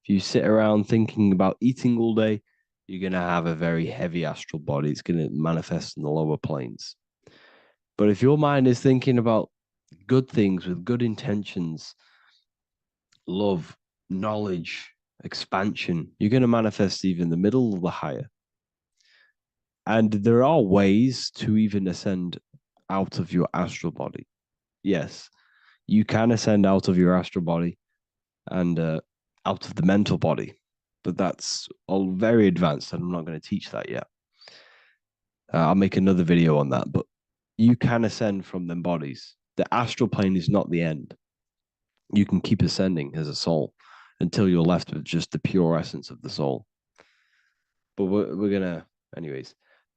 If you sit around thinking about eating all day, you're going to have a very heavy astral body. It's going to manifest in the lower planes. But if your mind is thinking about good things with good intentions, love, knowledge, expansion, you're going to manifest even the middle or the higher. And there are ways to even ascend out of your astral body. Yes, you can ascend out of your astral body and out of the mental body, but that's all very advanced, and I'm not going to teach that yet. I'll make another video on that, but you can ascend from them bodies. The astral plane is not the end. You can keep ascending as a soul until you're left with just the pure essence of the soul. But we're going to, anyways,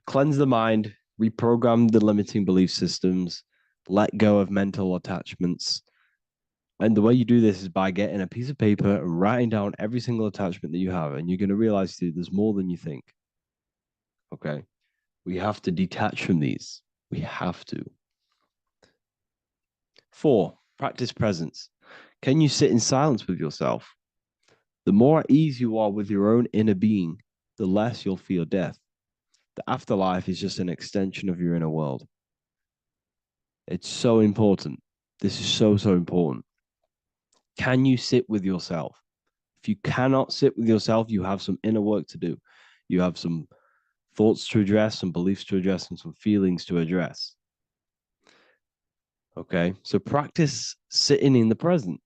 cleanse the mind, reprogram the limiting belief systems, let go of mental attachments. And the way you do this is by getting a piece of paper and writing down every single attachment that you have. And you're going to realize, dude, there's more than you think. Okay. We have to detach from these. We have to. 4, practice presence. Can you sit in silence with yourself? The more at ease you are with your own inner being, the less you'll fear death. The afterlife is just an extension of your inner world. It's so important. This is so, so important. Can you sit with yourself? If you cannot sit with yourself, you have some inner work to do. You have some thoughts to address, some beliefs to address, and some feelings to address. Okay, so practice sitting in the present,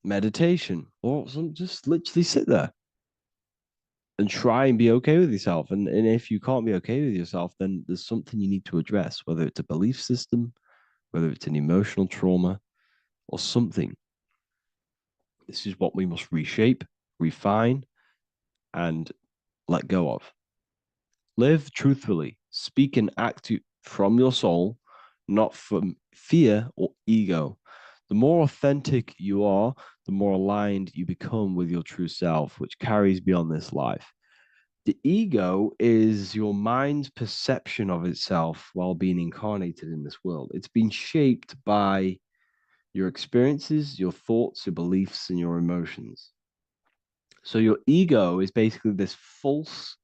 meditation, or just literally sit there and try and be okay with yourself. And if you can't be okay with yourself, then there's something you need to address, whether it's a belief system, whether it's an emotional trauma, or something. This is what we must reshape, refine, and let go of. Live truthfully. Speak and act from your soul, not from fear or ego. The more authentic you are, the more aligned you become with your true self, which carries beyond this life. The ego is your mind's perception of itself while being incarnated in this world. It's been shaped by your experiences, your thoughts, your beliefs, and your emotions. So your ego is basically this false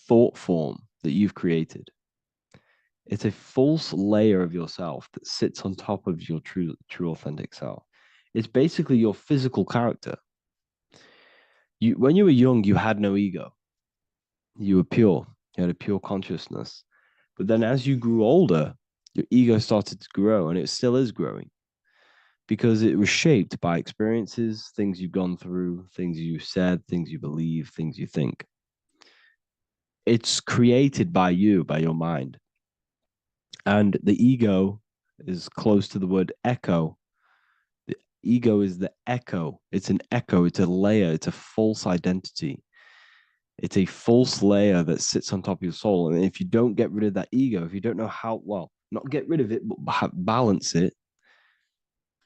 thought form that you've created. It's a false layer of yourself that sits on top of your true authentic self. It's basically your physical character. When you were young, you had no ego. You were pure. You had a pure consciousness. But then as you grew older, your ego started to grow, and it still is growing because it was shaped by experiences, things you've gone through, things you said, things you believe, things you think. It's created by you, by your mind. And the ego is close to the word echo. The ego is the echo. It's an echo. It's a layer. It's a false identity. It's a false layer that sits on top of your soul. And if you don't get rid of that ego, if you don't know how, well, not get rid of it, but balance it.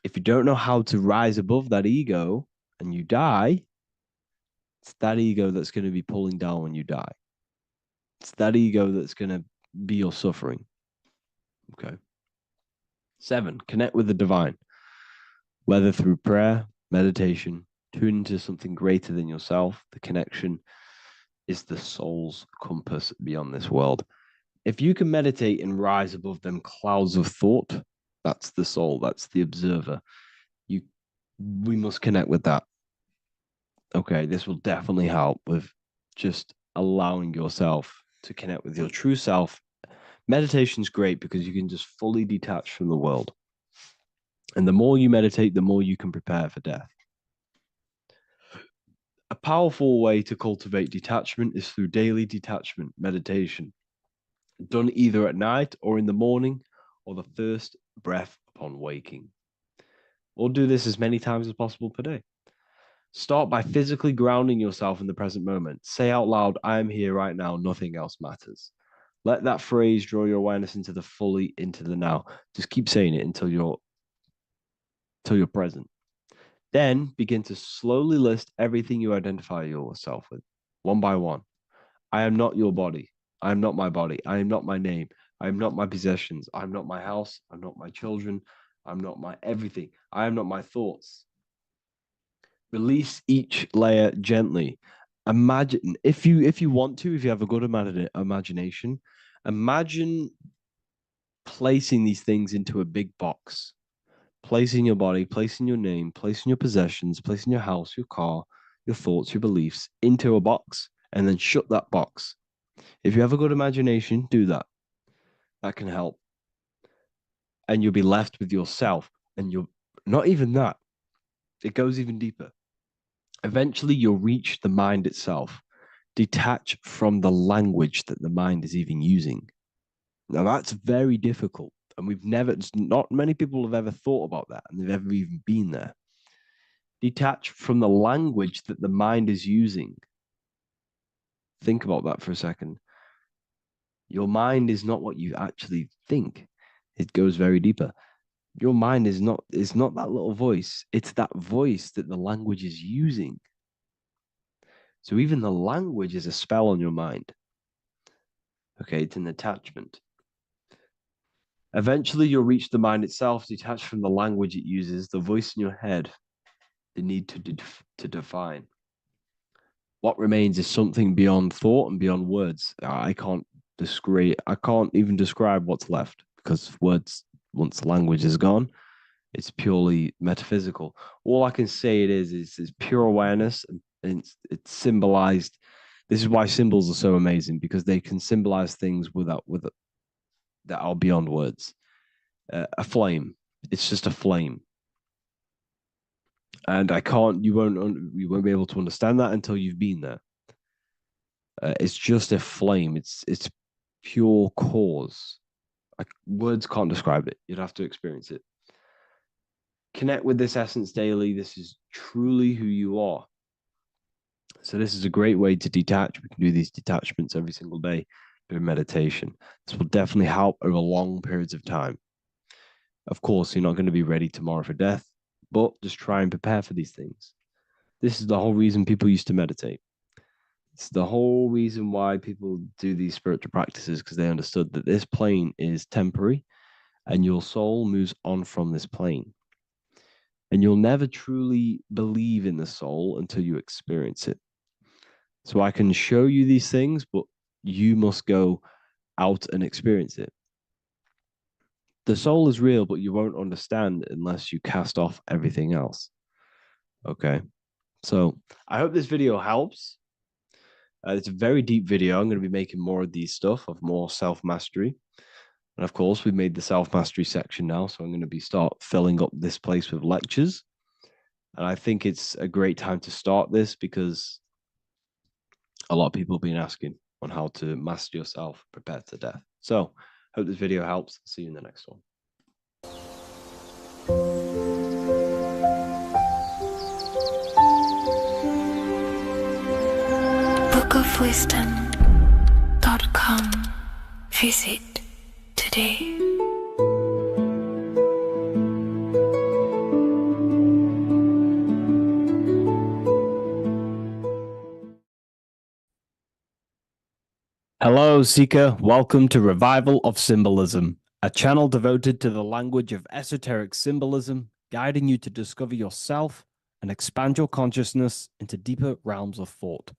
If you don't know how to rise above that ego and you die, it's that ego that's going to be pulling down when you die. It's that ego that's going to be your suffering. Okay. 7, connect with the divine, whether through prayer, meditation, tune into something greater than yourself, the connection is the soul's compass beyond this world. If you can meditate and rise above them clouds of thought, that's the soul, that's the observer. We must connect with that. Okay, this will definitely help with just allowing yourself to connect with your true self. Meditation's great because you can just fully detach from the world. And the more you meditate, the more you can prepare for death. A powerful way to cultivate detachment is through daily detachment meditation, done either at night or in the morning or the first breath upon waking. Or do this as many times as possible per day. Start by physically grounding yourself in the present moment. Say out loud, I am here right now, nothing else matters. Let that phrase draw your awareness into the now. Just keep saying it until you're present. Then begin to slowly list everything you identify yourself with, one by one. I am not your body. I am not my body. I am not my name. I am not my possessions. I am not my house. I'm not my children. I'm not my everything. I am not my thoughts. Release each layer gently. Imagine, if you want to, if you have a good imagination, imagine placing these things into a big box. Placing your body, placing your name, placing your possessions, placing your house, your car, your thoughts, your beliefs into a box, and then shut that box. If you have a good imagination, do that. That can help. And you'll be left with yourself. And you're not even that. It goes even deeper. Eventually, you'll reach the mind itself. Detach from the language that the mind is even using. Now, that's very difficult. And not many people have ever thought about that, and they've ever even been there. Detach from the language that the mind is using. Think about that for a second. Your mind is not what you actually think. It goes very deeper. Your mind is not that little voice. It's that voice that the language is using. So even the language is a spell on your mind. Okay, it's an attachment. Eventually, you'll reach the mind itself, detached from the language it uses, the voice in your head, the need to define. What remains is something beyond thought and beyond words. I can't even describe what's left, because words, once the language is gone, it's purely metaphysical. All I can say is pure awareness, and it's symbolized. This is why symbols are so amazing, because they can symbolize things that are beyond words. A flame, it's just a flame, and you won't be able to understand that until you've been there. It's just a flame. It's pure cause. Words can't describe it. You'd have to experience it. Connect with this essence daily. This is truly who you are. So this is a great way to detach. We can do these detachments every single day during meditation. This will definitely help over long periods of time. Of course, you're not going to be ready tomorrow for death, but just try and prepare for these things. This is the whole reason people used to meditate. It's the whole reason why people do these spiritual practices, because they understood that this plane is temporary and your soul moves on from this plane. And you'll never truly believe in the soul until you experience it. So I can show you these things, but you must go out and experience it. The soul is real, but you won't understand unless you cast off everything else. Okay. So I hope this video helps. It's a very deep video. I'm going to be making more of these stuff, of more self-mastery. And of course, we've made the self-mastery section now. So I'm going to start filling up this place with lectures. And I think it's a great time to start this, because a lot of people have been asking on how to master yourself, prepare to death. So hope this video helps. See you in the next one. bookofwisdom.com. Visit today. Hello, Seeker. Welcome to Revival of Symbolism, a channel devoted to the language of esoteric symbolism, guiding you to discover yourself and expand your consciousness into deeper realms of thought.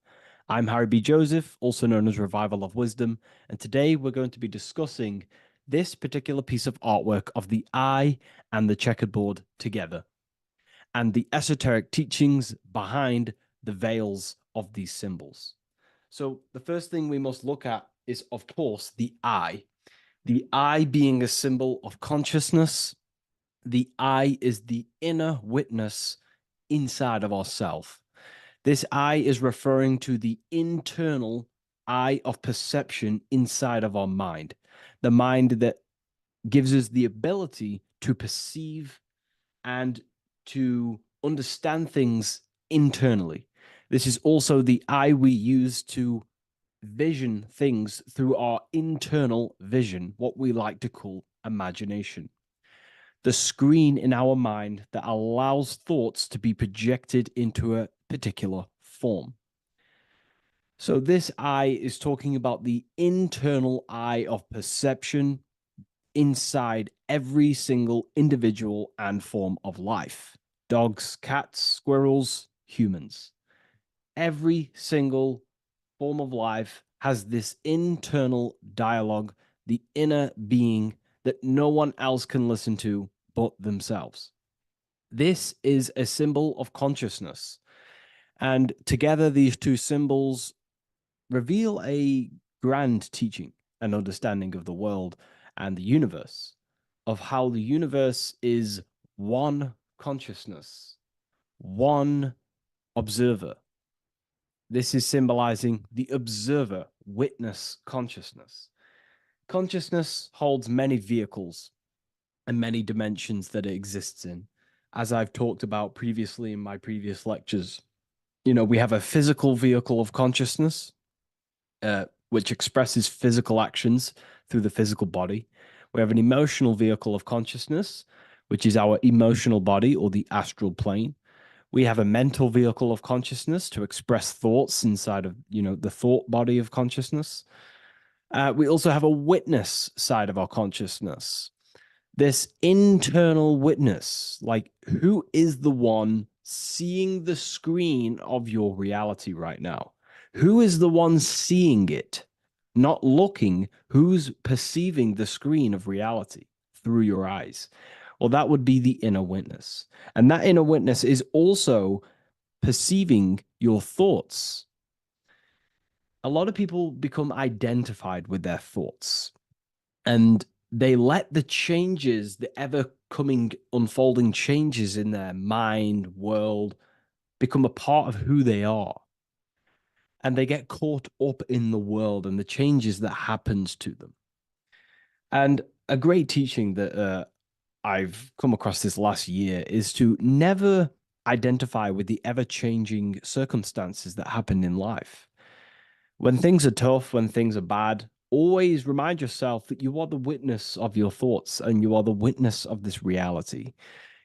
I'm Harry B. Joseph, also known as Revival of Wisdom, and today we're going to be discussing this particular piece of artwork of the eye and the checkerboard together, and the esoteric teachings behind the veils of these symbols. So the first thing we must look at is, of course, the eye. The eye being a symbol of consciousness. The eye is the inner witness inside of ourself. This eye is referring to the internal eye of perception inside of our mind, the mind that gives us the ability to perceive and to understand things internally. This is also the eye we use to vision things through our internal vision, what we like to call imagination. The screen in our mind that allows thoughts to be projected into a particular form. So this eye is talking about the internal eye of perception inside every single individual and form of life. Dogs, cats, squirrels, humans. Every single form of life has this internal dialogue, the inner being that no one else can listen to but themselves. This is a symbol of consciousness. And together, these two symbols reveal a grand teaching and understanding of the world and the universe, of how the universe is one consciousness, one observer. This is symbolizing the observer witness consciousness. Consciousness holds many vehicles and many dimensions that it exists in. As I've talked about previously in my previous lectures, we have a physical vehicle of consciousness, which expresses physical actions through the physical body. We have an emotional vehicle of consciousness, which is our emotional body or the astral plane. We have a mental vehicle of consciousness to express thoughts inside of, the thought body of consciousness. We also have a witness side of our consciousness. This internal witness, like who is the one seeing the screen of your reality right now? Who is the one seeing it? Not looking, who's perceiving the screen of reality through your eyes? Well, that would be the inner witness. And that inner witness is also perceiving your thoughts. A lot of people become identified with their thoughts, and they let the changes, the ever coming, unfolding changes in their mind, world, become a part of who they are. And they get caught up in the world and the changes that happens to them. And a great teaching that I've come across this last year is to never identify with the ever-changing circumstances that happen in life. When things are tough, when things are bad, always remind yourself that you are the witness of your thoughts and you are the witness of this reality.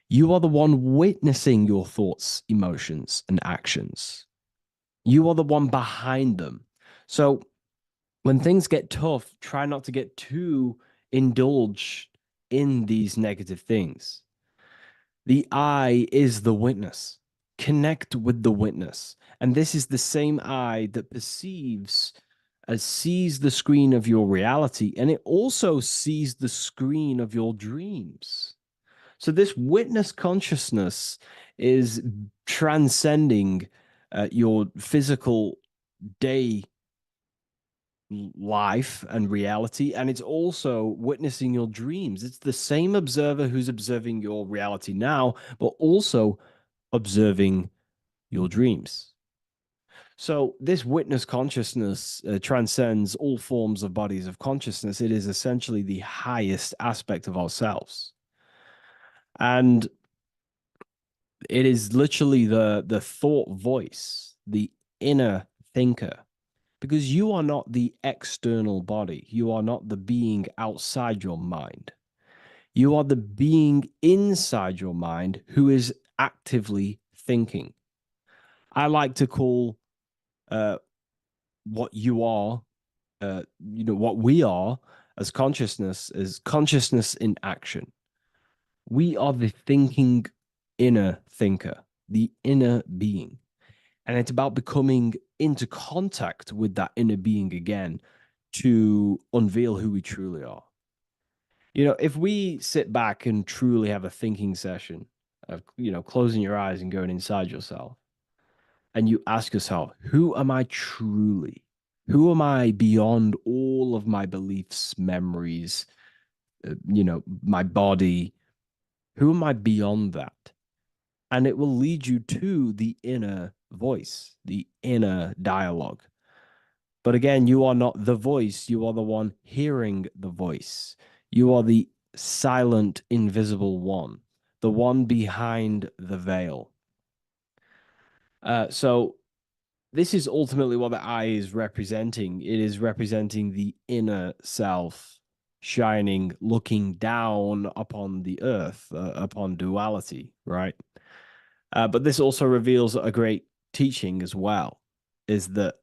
You are the one witnessing your thoughts, emotions, and actions. You are the one behind them. So when things get tough, try not to get too indulged in these negative things. The eye is the witness. Connect with the witness. And this is the same eye that sees the screen of your reality, and it also sees the screen of your dreams. So this witness consciousness is transcending your physical day life and reality, and it's also witnessing your dreams. It's the same observer who's observing your reality now, but also observing your dreams. So this witness consciousness transcends all forms of bodies of consciousness. It is essentially the highest aspect of ourselves. And it is literally the thought voice, the inner thinker, because you are not the external body. You are not the being outside your mind. You are the being inside your mind who is actively thinking. I like to call what you are, what we are as consciousness is consciousness in action. We are the thinking inner thinker, the inner being. And it's about becoming into contact with that inner being again to unveil who we truly are. You know, if we sit back and truly have a thinking session of, closing your eyes and going inside yourself, and you ask yourself, who am I truly? Who am I beyond all of my beliefs, memories, my body? Who am I beyond that? And it will lead you to the inner voice, the inner dialogue. But again, you are not the voice, you are the one hearing the voice. You are the silent, invisible one, the one behind the veil. So this is ultimately what the eye is representing. It is representing the inner self shining, looking down upon the earth, upon duality, right? But this also reveals a great teaching as well, is that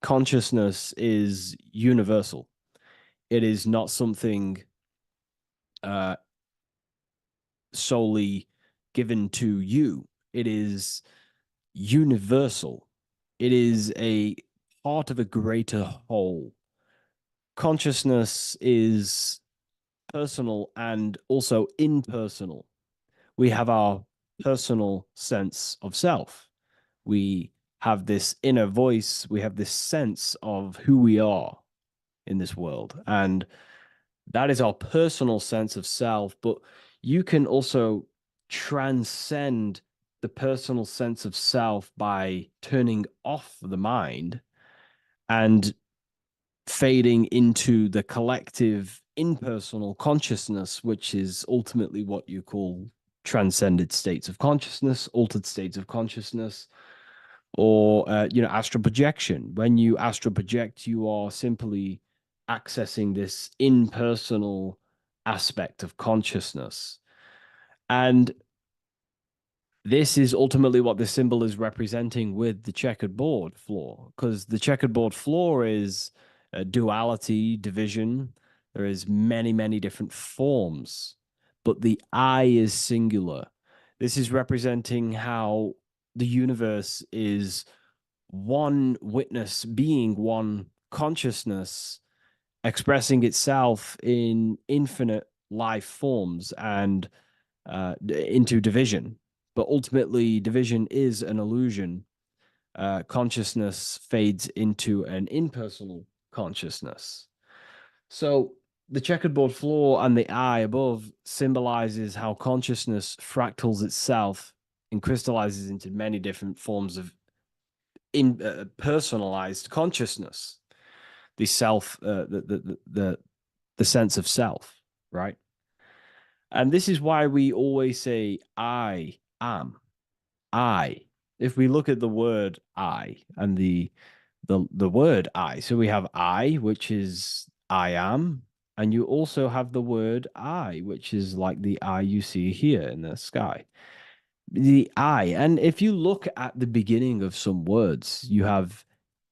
consciousness is universal. It is not something solely given to you. It is universal. It is a part of a greater whole. Consciousness is personal and also impersonal. We have our personal sense of self. We have this inner voice. We have this sense of who we are in this world. And that is our personal sense of self. But you can also transcend the personal sense of self by turning off the mind and fading into the collective impersonal consciousness, which is ultimately what you call transcended states of consciousness, altered states of consciousness, or astral projection. When you astral project, you are simply accessing this impersonal aspect of consciousness. And this is ultimately what the symbol is representing with the checkered board floor, because the checkered board floor is duality, division. There is many, many different forms, but the I is singular. This is representing how the universe is one witness being, one consciousness expressing itself in infinite life forms and into division. But ultimately, division is an illusion. Consciousness fades into an impersonal consciousness. So the checkerboard floor and the eye above symbolizes how consciousness fractals itself and crystallizes into many different forms of personalized consciousness. The self, the sense of self, right? And this is why we always say, I am. I. If we look at the word I and the word I, so we have I, which is I am, and you also have the word I, which is like the eye you see here in the sky. The I, and if you look at the beginning of some words, you have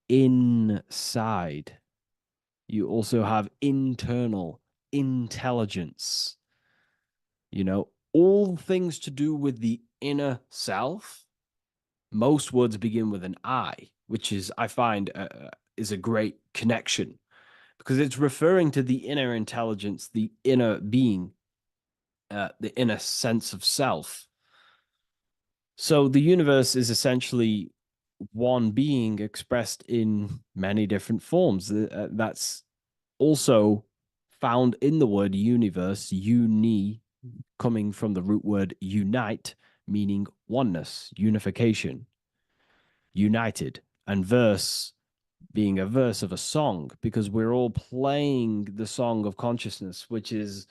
inside. You also have internal, intelligence. All things to do with the inner self. Most words begin with an I, which is, I find, is a great connection because it's referring to the inner intelligence, the inner being, the inner sense of self. So the universe is essentially one being expressed in many different forms. That's also found in the word universe, uni, coming from the root word unite, meaning oneness, unification, united, and verse being a verse of a song, because we're all playing the song of consciousness, which is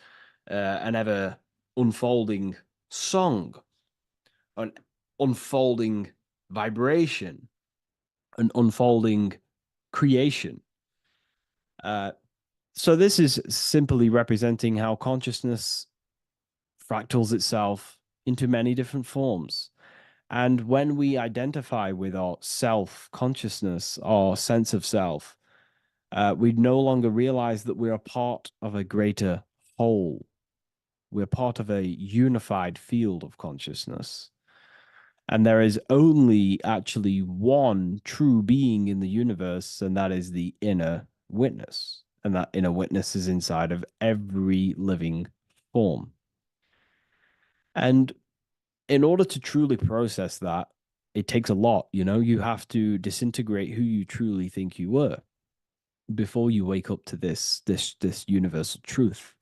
an ever unfolding song, an unfolding vibration, an unfolding creation. So this is simply representing how consciousness fractals itself into many different forms. And when we identify with our self consciousness, our sense of self, we no longer realize that we're a part of a greater whole. We're part of a unified field of consciousness. And there is only actually one true being in the universe, and that is the inner witness. And that inner witness is inside of every living form. And in order to truly process that, it takes a lot. You have to disintegrate who you truly think you were before you wake up to this universal truth.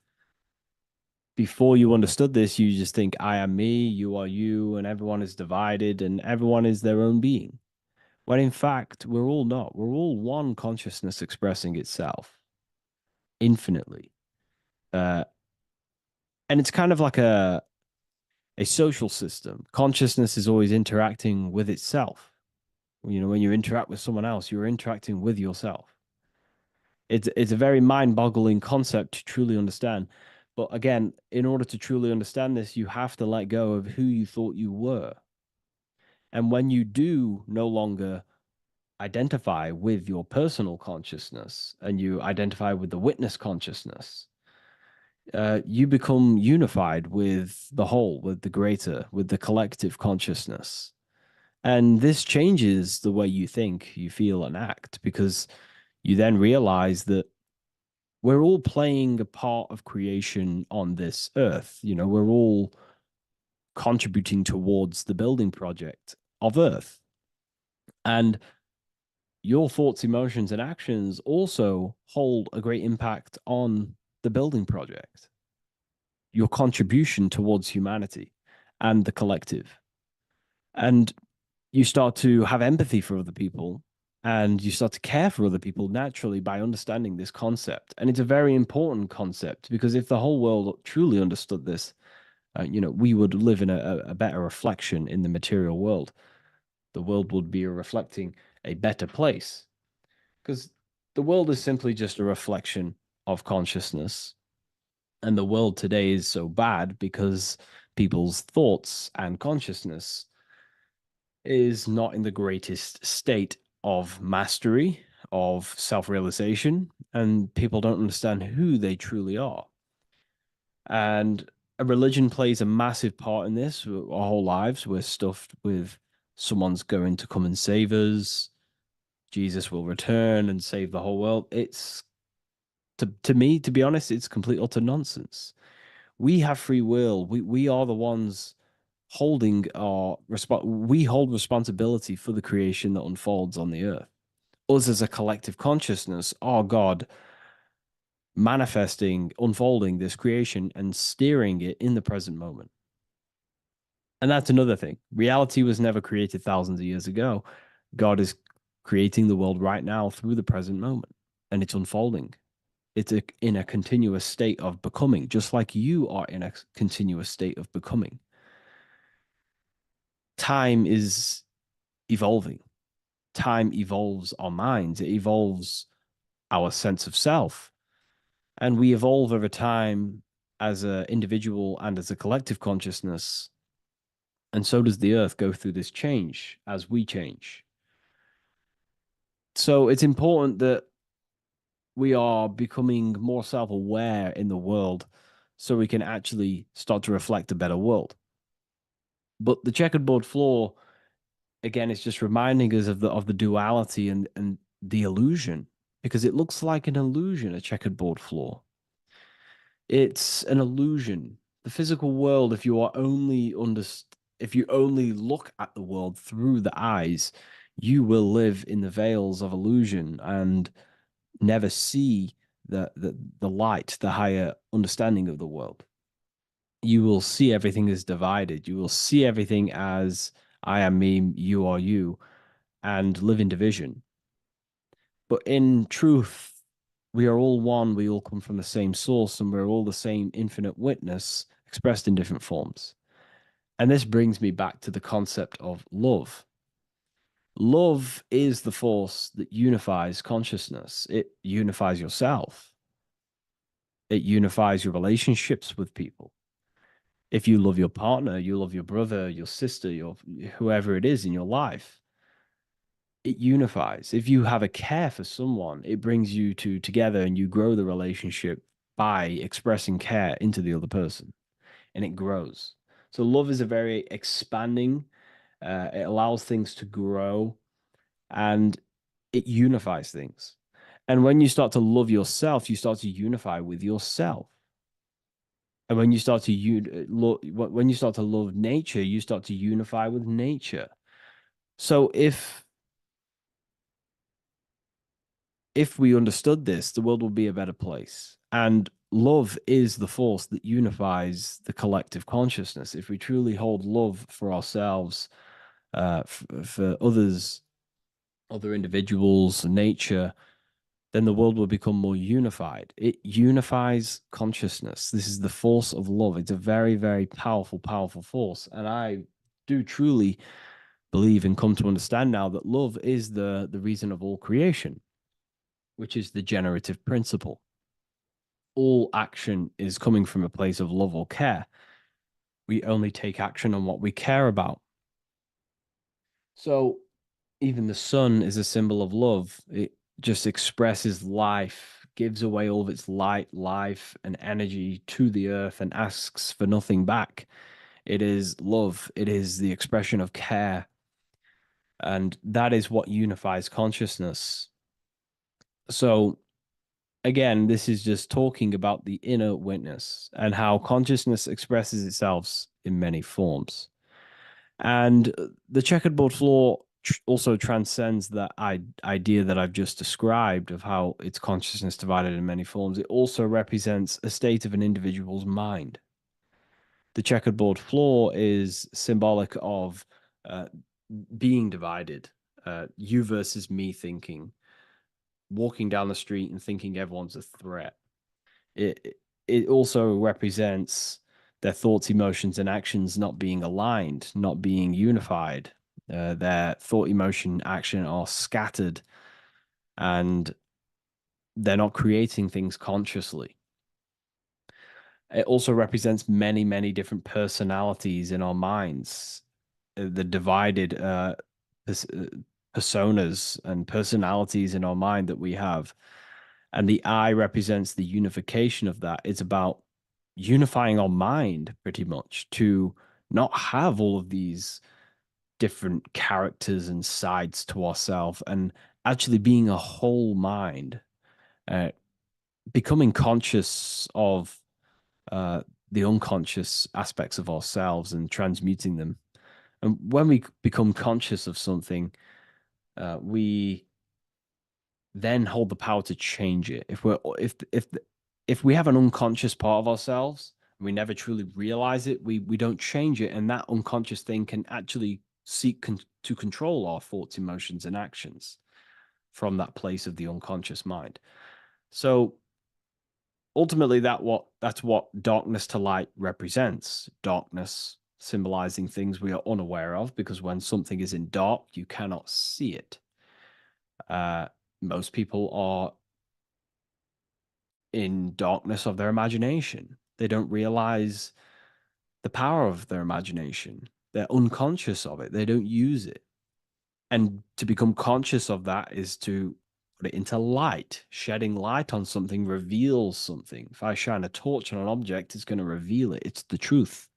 Before you understood this, you just think, I am me, you are you, and everyone is divided and everyone is their own being. When in fact, we're all not. We're all one consciousness expressing itself infinitely. Uh, and it's kind of like a social system. Consciousness is always interacting with itself. When you interact with someone else, you're interacting with yourself. It's a very mind-boggling concept to truly understand. But again, in order to truly understand this, you have to let go of who you thought you were. And when you do no longer identify with your personal consciousness and you identify with the witness consciousness, you become unified with the whole, with the greater, with the collective consciousness. And this changes the way you think, you feel, and act, because you then realize that we're all playing a part of creation on this earth. We're all contributing towards the building project of Earth. And your thoughts, emotions, and actions also hold a great impact on the building project, your contribution towards humanity and the collective. And you start to have empathy for other people and you start to care for other people naturally by understanding this concept. And it's a very important concept because if the whole world truly understood this, we would live in a better reflection in the material world. The world would be reflecting a better place because the world is simply just a reflection of consciousness. And the world today is so bad because people's thoughts and consciousness is not in the greatest state of mastery, of self realization, and people don't understand who they truly are. And a religion plays a massive part in this. Our whole lives, we're stuffed with someone's going to come and save us. Jesus will return and save the whole world. It's to me, to be honest, it's complete utter nonsense. We have free will. We are the ones holding we hold responsibility for the creation that unfolds on the earth. Us as a collective consciousness are God manifesting, unfolding this creation and steering it in the present moment. And that's another thing. Reality was never created thousands of years ago. God is creating the world right now through the present moment, and it's unfolding. It's in a continuous state of becoming, just like you are in a continuous state of becoming. Time is evolving. Time evolves our minds. It evolves our sense of self. And we evolve over time as an individual and as a collective consciousness. And so does the earth go through this change as we change. So it's important that we are becoming more self-aware in the world so we can actually start to reflect a better world. But the checkerboard floor, again, it's just reminding us of the duality and the illusion, because it looks like an illusion, a checkerboard floor. It's an illusion. The physical world, if you only look at the world through the eyes, you will live in the veils of illusion and never see the light, the higher understanding of the world. You will see everything as divided. You will see everything as I am me, you are you, and live in division. But in truth, we are all one. We all come from the same source, and we're all the same infinite witness expressed in different forms. And this brings me back to the concept of love. Love is the force that unifies consciousness. It unifies yourself. It unifies your relationships with people. If you love your partner, you love your brother, your sister, your whoever it is in your life, it unifies. If you have a care for someone, it brings you two together and you grow the relationship by expressing care into the other person and it grows. So love is a very expanding It allows things to grow, and it unifies things. And when you start to love yourself, you start to unify with yourself. And when you start to when you start to love nature, you start to unify with nature. So if we understood this, the world would be a better place. And love is the force that unifies the collective consciousness. If we truly hold love for ourselves, for others, other individuals, nature, then the world will become more unified. It unifies consciousness. This is the force of love. It's a very, very powerful, powerful force. And I do truly believe and come to understand now that love is the reason of all creation, which is the generative principle. All action is coming from a place of love or care. We only take action on what we care about. So even the sun is a symbol of love. It just expresses life, gives away all of its light, life, and energy to the earth and asks for nothing back. It is love, it is the expression of care. And that is what unifies consciousness. So, again, this is just talking about the inner witness and how consciousness expresses itself in many forms. And the checkerboard floor also transcends that idea that I've just described of how it's consciousness divided in many forms. It also represents a state of an individual's mind. The checkerboard floor is symbolic of being divided, you versus me thinking, walking down the street and thinking everyone's a threat. It also represents their thoughts, emotions, and actions not being aligned, not being unified. Their thought, emotion, action are scattered, and they're not creating things consciously. It also represents many, many different personalities in our minds, the divided personas and personalities in our mind that we have. And the I represents the unification of that. It's about unifying our mind pretty much to not have all of these different characters and sides to ourselves and actually being a whole mind, uh, becoming conscious of the unconscious aspects of ourselves and transmuting them. And when we become conscious of something, we then hold the power to change it. If we have an unconscious part of ourselves, and we never truly realize it, we don't change it, and that unconscious thing can actually seek to control our thoughts, emotions, and actions from that place of the unconscious mind. So ultimately, that's what darkness to light represents. Darkness symbolizing things we are unaware of, because when something is in dark, you cannot see it. Most people are in darkness of their imagination. They don't realize the power of their imagination. They're unconscious of it. They don't use it. And to become conscious of that is to put it into light. Shedding light on something reveals something. If I shine a torch on an object, it's going to reveal it. It's the truth.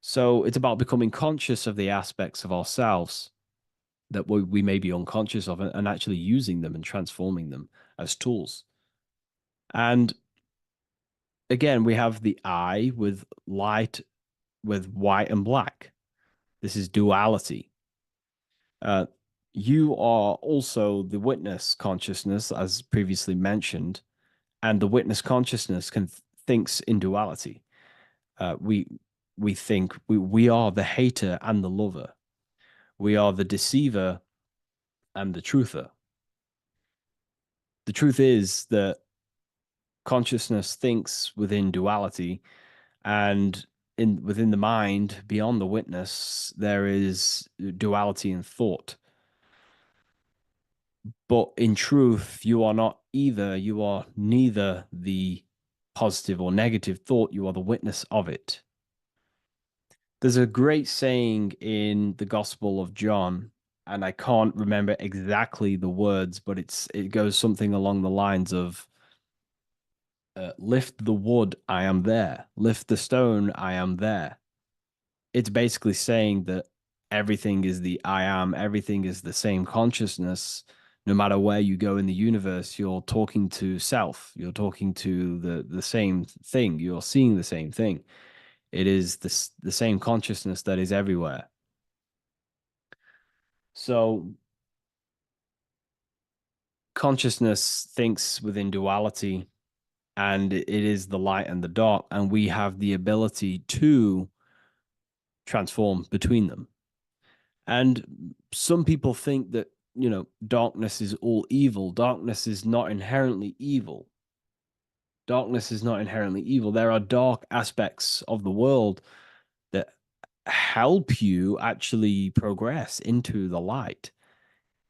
So it's about becoming conscious of the aspects of ourselves that we may be unconscious of, and actually using them and transforming them as tools. And again, we have the I with light, with white and black. This is duality. You are also the witness consciousness, as previously mentioned, and the witness consciousness thinks in duality. We think we are the hater and the lover. We are the deceiver and the truther. The truth is that consciousness thinks within duality, and within the mind, beyond the witness, there is duality in thought. But in truth, you are not either. You are neither the positive or negative thought. You are the witness of it. There's a great saying in the Gospel of John, and I can't remember exactly the words, but it goes something along the lines of, lift the wood, I am there. Lift the stone, I am there. It's basically saying that everything is the I am, everything is the same consciousness. No matter where you go in the universe, you're talking to self, you're talking to the same thing, you're seeing the same thing. It is the same consciousness that is everywhere. So consciousness thinks within duality, and it is the light and the dark, and we have the ability to transform between them. And some people think that, darkness is all evil. Darkness is not inherently evil. Darkness is not inherently evil. There are dark aspects of the world that help you actually progress into the light.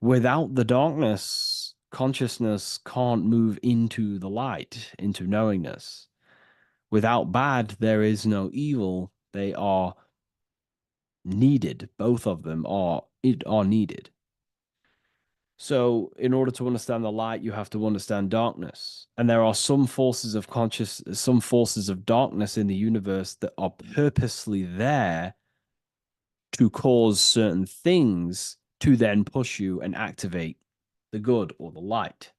Without the darkness, consciousness can't move into the light, into knowingness. Without bad, there is no evil. They are needed. Both of them are needed. So, in order to understand the light, you have to understand darkness. And there are some forces of some forces of darkness in the universe that are purposely there to cause certain things to then push you and activate the good or the light.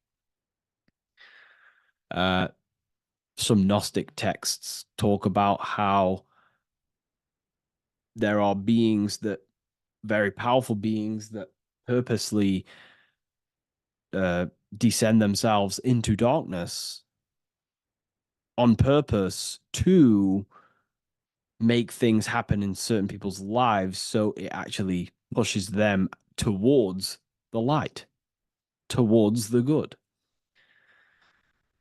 Some Gnostic texts talk about how there are beings that, very powerful beings, that purposely descend themselves into darkness on purpose to make things happen in certain people's lives, so it actually pushes them towards the light, towards the good.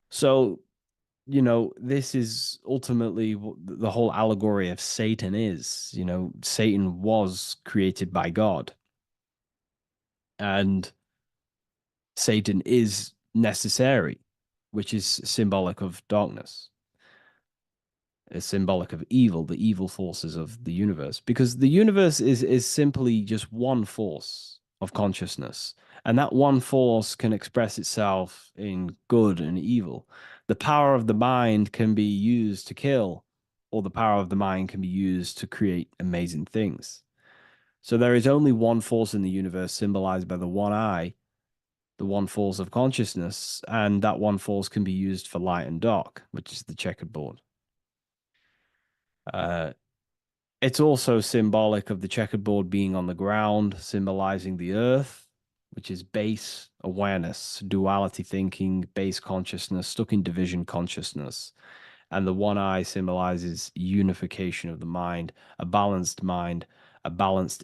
So, this is ultimately what the whole allegory of Satan is. Satan was created by God, and Satan is necessary, which is symbolic of darkness. Is symbolic of evil, the evil forces of the universe, because the universe is simply just one force of consciousness, and that one force can express itself in good and evil. The power of the mind can be used to kill, or the power of the mind can be used to create amazing things. So there is only one force in the universe, symbolized by the one eye, the one force of consciousness, and that one force can be used for light and dark, which is the checkered board. It's also symbolic of the checkered board being on the ground, symbolizing the earth, which is base awareness, duality thinking, base consciousness, stuck in division consciousness. And the one eye symbolizes unification of the mind, a balanced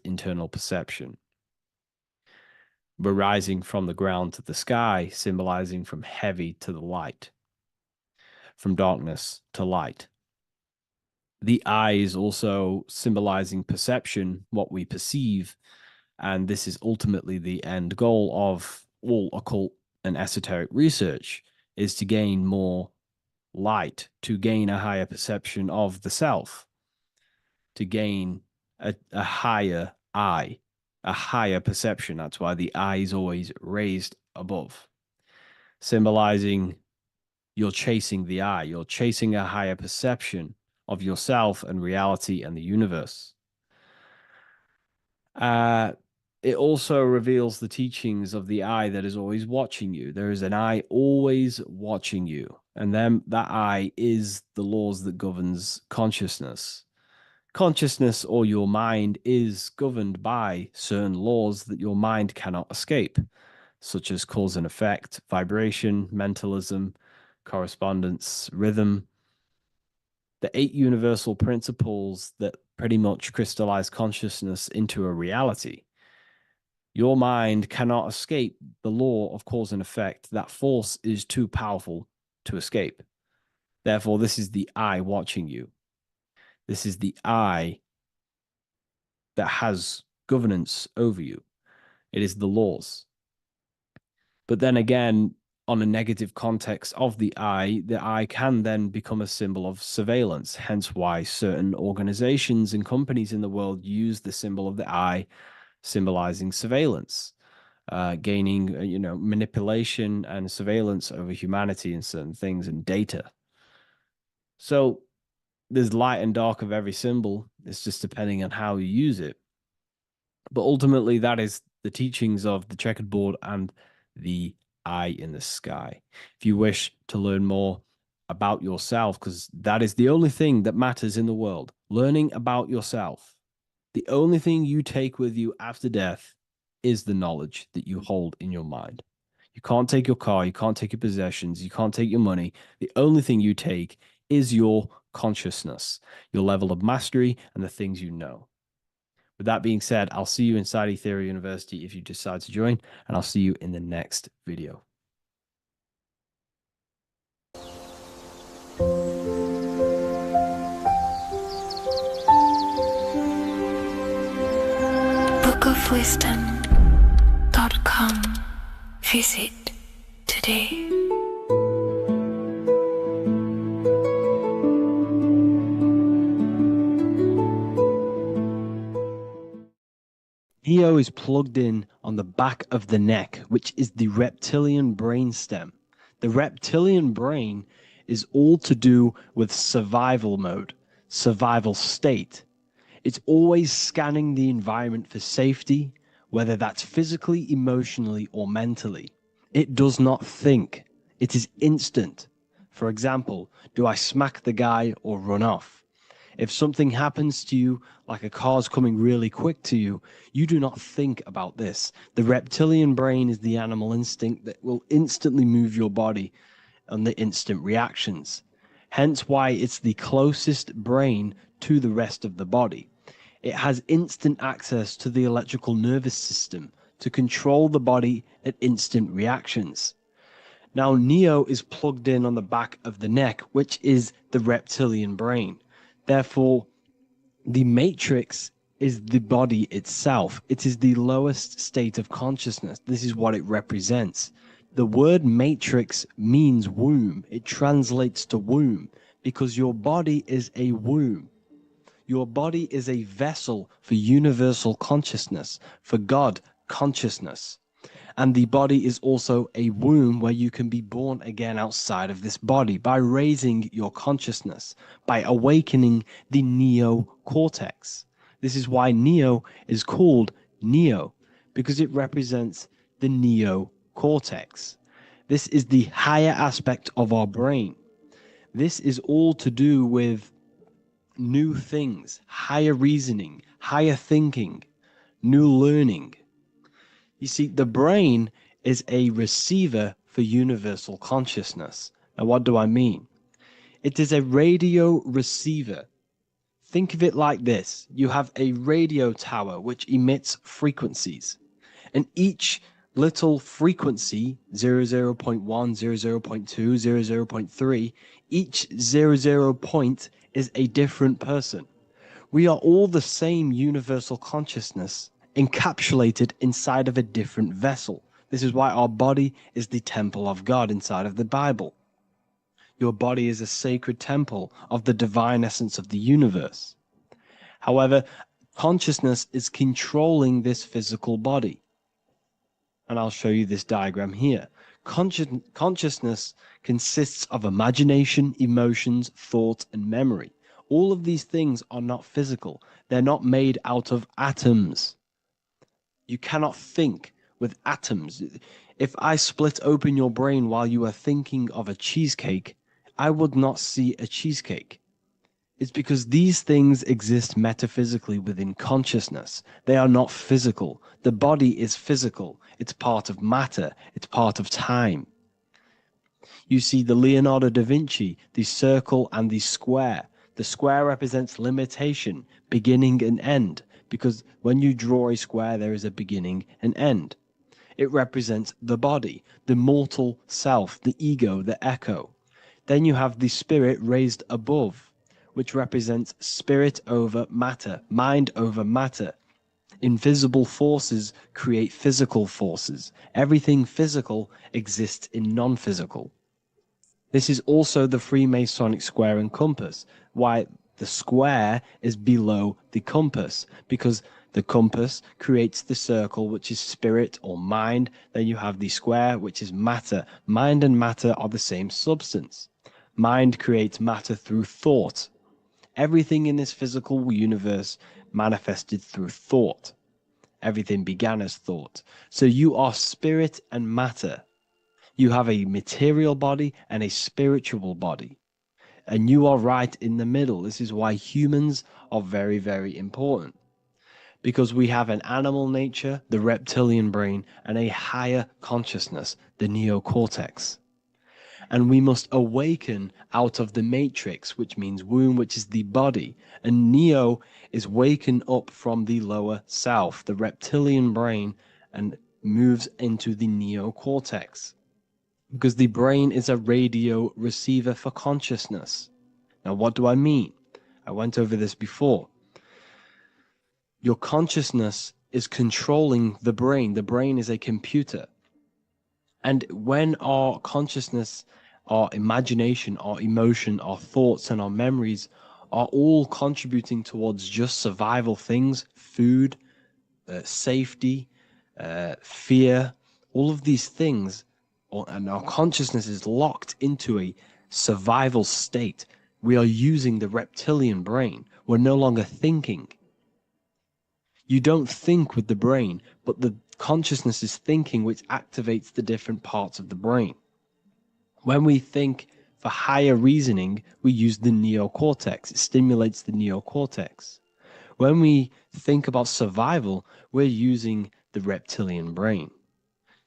internal perception. We're rising from the ground to the sky, symbolizing from heavy to the light, from darkness to light. The eye is also symbolizing perception, what we perceive, and this is ultimately the end goal of all occult and esoteric research, is to gain more light, to gain a higher perception of the self, to gain a higher eye, a higher perception. That's why the eye is always raised above, symbolizing you're chasing the eye, you're chasing a higher perception of yourself and reality and the universe. It also reveals the teachings of the eye that is always watching you. There is an eye always watching you, and then that eye is the laws that governs consciousness. Consciousness, or your mind, is governed by certain laws that your mind cannot escape, such as cause and effect, vibration, mentalism, correspondence, rhythm. The 8 universal principles that pretty much crystallize consciousness into a reality. Your mind cannot escape the law of cause and effect. That force is too powerful to escape. Therefore, this is the eye watching you. This is the eye that has governance over you. It is the laws. But then again, on a negative context of the eye can then become a symbol of surveillance. Hence why certain organizations and companies in the world use the symbol of the eye, symbolizing surveillance, gaining, manipulation and surveillance over humanity and certain things and data. So there's light and dark of every symbol. It's just depending on how you use it. But ultimately, that is the teachings of the checkered board and the eye in the sky. If you wish to learn more about yourself, because that is the only thing that matters in the world, learning about yourself, the only thing you take with you after death is the knowledge that you hold in your mind. You can't take your car, you can't take your possessions, you can't take your money. The only thing you take is your consciousness, your level of mastery, and the things you know. With that being said, I'll see you inside Ethereum University if you decide to join, and I'll see you in the next video. bookofwisdom.com. Visit today. Neo is plugged in on the back of the neck, which is the reptilian brain stem. The reptilian brain is all to do with survival mode, survival state. It's always scanning the environment for safety, whether that's physically, emotionally, or mentally. It does not think. It is instant. For example, do I smack the guy or run off? If something happens to you, like a car's coming really quick to you, you do not think about this. The reptilian brain is the animal instinct that will instantly move your body on the instant reactions. Hence why it's the closest brain to the rest of the body. It has instant access to the electrical nervous system to control the body at instant reactions. Now, Neo is plugged in on the back of the neck, which is the reptilian brain. Therefore, the matrix is the body itself. It is the lowest state of consciousness. This is what it represents. The word matrix means womb. It translates to womb because your body is a womb. Your body is a vessel for universal consciousness, for God consciousness. And the body is also a womb where you can be born again outside of this body by raising your consciousness, by awakening the neocortex. This is why Neo is called Neo, because it represents the neocortex. This is the higher aspect of our brain. This is all to do with new things, higher reasoning, higher thinking, new learning. You see, the brain is a receiver for universal consciousness. Now, what do I mean? It is a radio receiver. Think of it like this. You have a radio tower which emits frequencies. And each little frequency, 00.1, 00.2, 00.3, each 00 point is a different person. We are all the same universal consciousness encapsulated inside of a different vessel. This is why our body is the temple of God inside of the Bible. Your body is a sacred temple of the divine essence of the universe. However, consciousness is controlling this physical body. And I'll show you this diagram here. Consciousness consists of imagination, emotions, thought, and memory. All of these things are not physical. They're not made out of atoms. You cannot think with atoms. If I split open your brain while you are thinking of a cheesecake, I would not see a cheesecake. It's because these things exist metaphysically within consciousness. They are not physical. The body is physical. It's part of matter. It's part of time. You see the Leonardo da Vinci, the circle and the square. The square represents limitation, beginning and end, because when you draw a square, there is a beginning and end. It represents the body, the mortal self, the ego, the echo. Then you have the spirit raised above, which represents spirit over matter, mind over matter. Invisible forces create physical forces. Everything physical exists in non-physical. This is also the Freemasonic square and compass, why the square is below the compass, because the compass creates the circle, which is spirit or mind. Then you have the square, which is matter. Mind and matter are the same substance. Mind creates matter through thought. Everything in this physical universe manifested through thought. Everything began as thought. So you are spirit and matter. You have a material body and a spiritual body. And you are right in the middle. This is why humans are very, very important. Because we have an animal nature, the reptilian brain, and a higher consciousness, the neocortex. And we must awaken out of the matrix, which means womb, which is the body. And neo is waken up from the lower self, the reptilian brain, and moves into the neocortex. Because the brain is a radio receiver for consciousness. Now, what do I mean? I went over this before. Your consciousness is controlling the brain. The brain is a computer. And when our consciousness, our imagination, our emotion, our thoughts, and our memories are all contributing towards just survival things, food, safety, fear, all of these things, and our consciousness is locked into a survival state, we are using the reptilian brain. We're no longer thinking. You don't think with the brain, but the consciousness is thinking, which activates the different parts of the brain. When we think for higher reasoning, we use the neocortex. It stimulates the neocortex. When we think about survival, we're using the reptilian brain.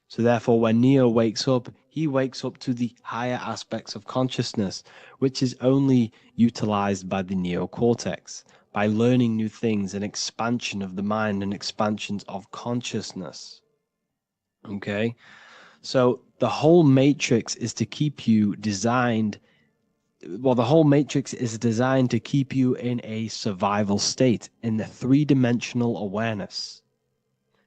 So therefore, when Neo wakes up, he wakes up to the higher aspects of consciousness, which is only utilized by the neocortex, by learning new things and expansion of the mind and expansions of consciousness. Okay? So the whole matrix is to keep you designed, well, the whole matrix is designed to keep you in a survival state, in the three-dimensional awareness.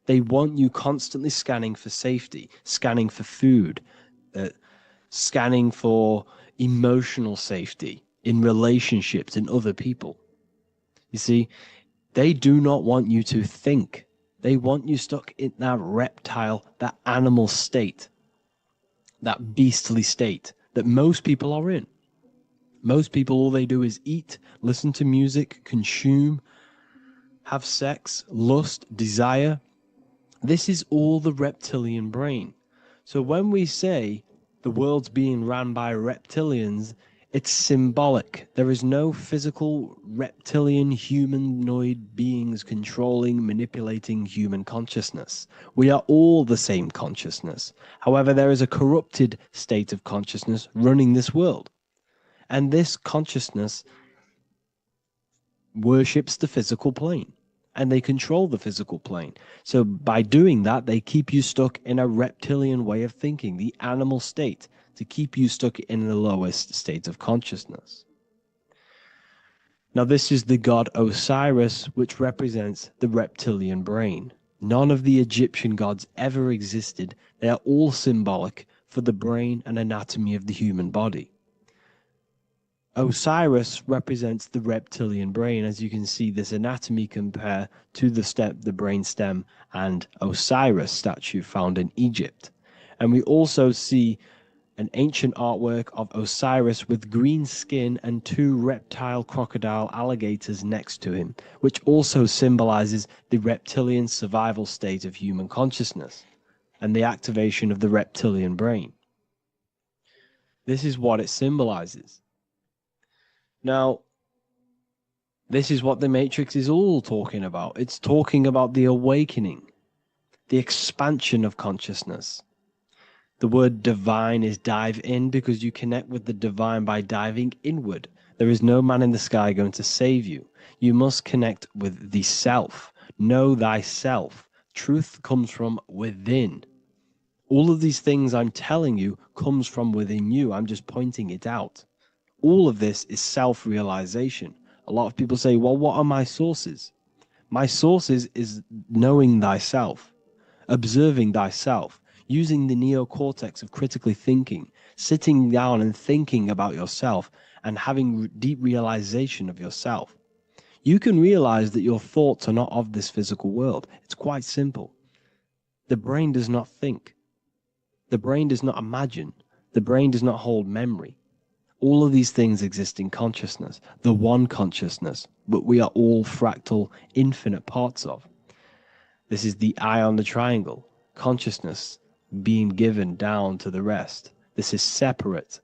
They want you constantly scanning for safety, scanning for food, scanning for emotional safety in relationships in other people. You see, they do not want you to think. They want you stuck in that reptile, that animal state, that beastly state that most people are in. Most people, all they do is eat, listen to music, consume, have sex, lust, desire. This is all the reptilian brain. So when we say the world's being ran by reptilians, it's symbolic. There is no physical reptilian humanoid beings controlling, manipulating human consciousness. We are all the same consciousness. However, there is a corrupted state of consciousness running this world. And this consciousness worships the physical plane. And they control the physical plane. So by doing that, they keep you stuck in a reptilian way of thinking, the animal state, to keep you stuck in the lowest state of consciousness. Now, this is the god Osiris, which represents the reptilian brain. None of the Egyptian gods ever existed. They are all symbolic for the brain and anatomy of the human body. Osiris represents the reptilian brain. As you can see, this anatomy compare to the brain stem and Osiris statue found in Egypt. And we also see an ancient artwork of Osiris with green skin and two reptile crocodile alligators next to him, which also symbolizes the reptilian survival state of human consciousness and the activation of the reptilian brain. This is what it symbolizes. Now, this is what the Matrix is all talking about. It's talking about the awakening, the expansion of consciousness. The word divine is dive in because you connect with the divine by diving inward. There is no man in the sky going to save you. You must connect with the self. Know thyself. Truth comes from within. All of these things I'm telling you comes from within you. I'm just pointing it out. All of this is self-realization. A lot of people say, well, what are my sources? My sources is knowing thyself, observing thyself, using the neocortex of critically thinking, sitting down and thinking about yourself and having deep realization of yourself. You can realize that your thoughts are not of this physical world. It's quite simple. The brain does not think. The brain does not imagine. The brain does not hold memory. All of these things exist in consciousness, the one consciousness, but we are all fractal, infinite parts of. This is the eye on the triangle, consciousness being given down to the rest. This is separate.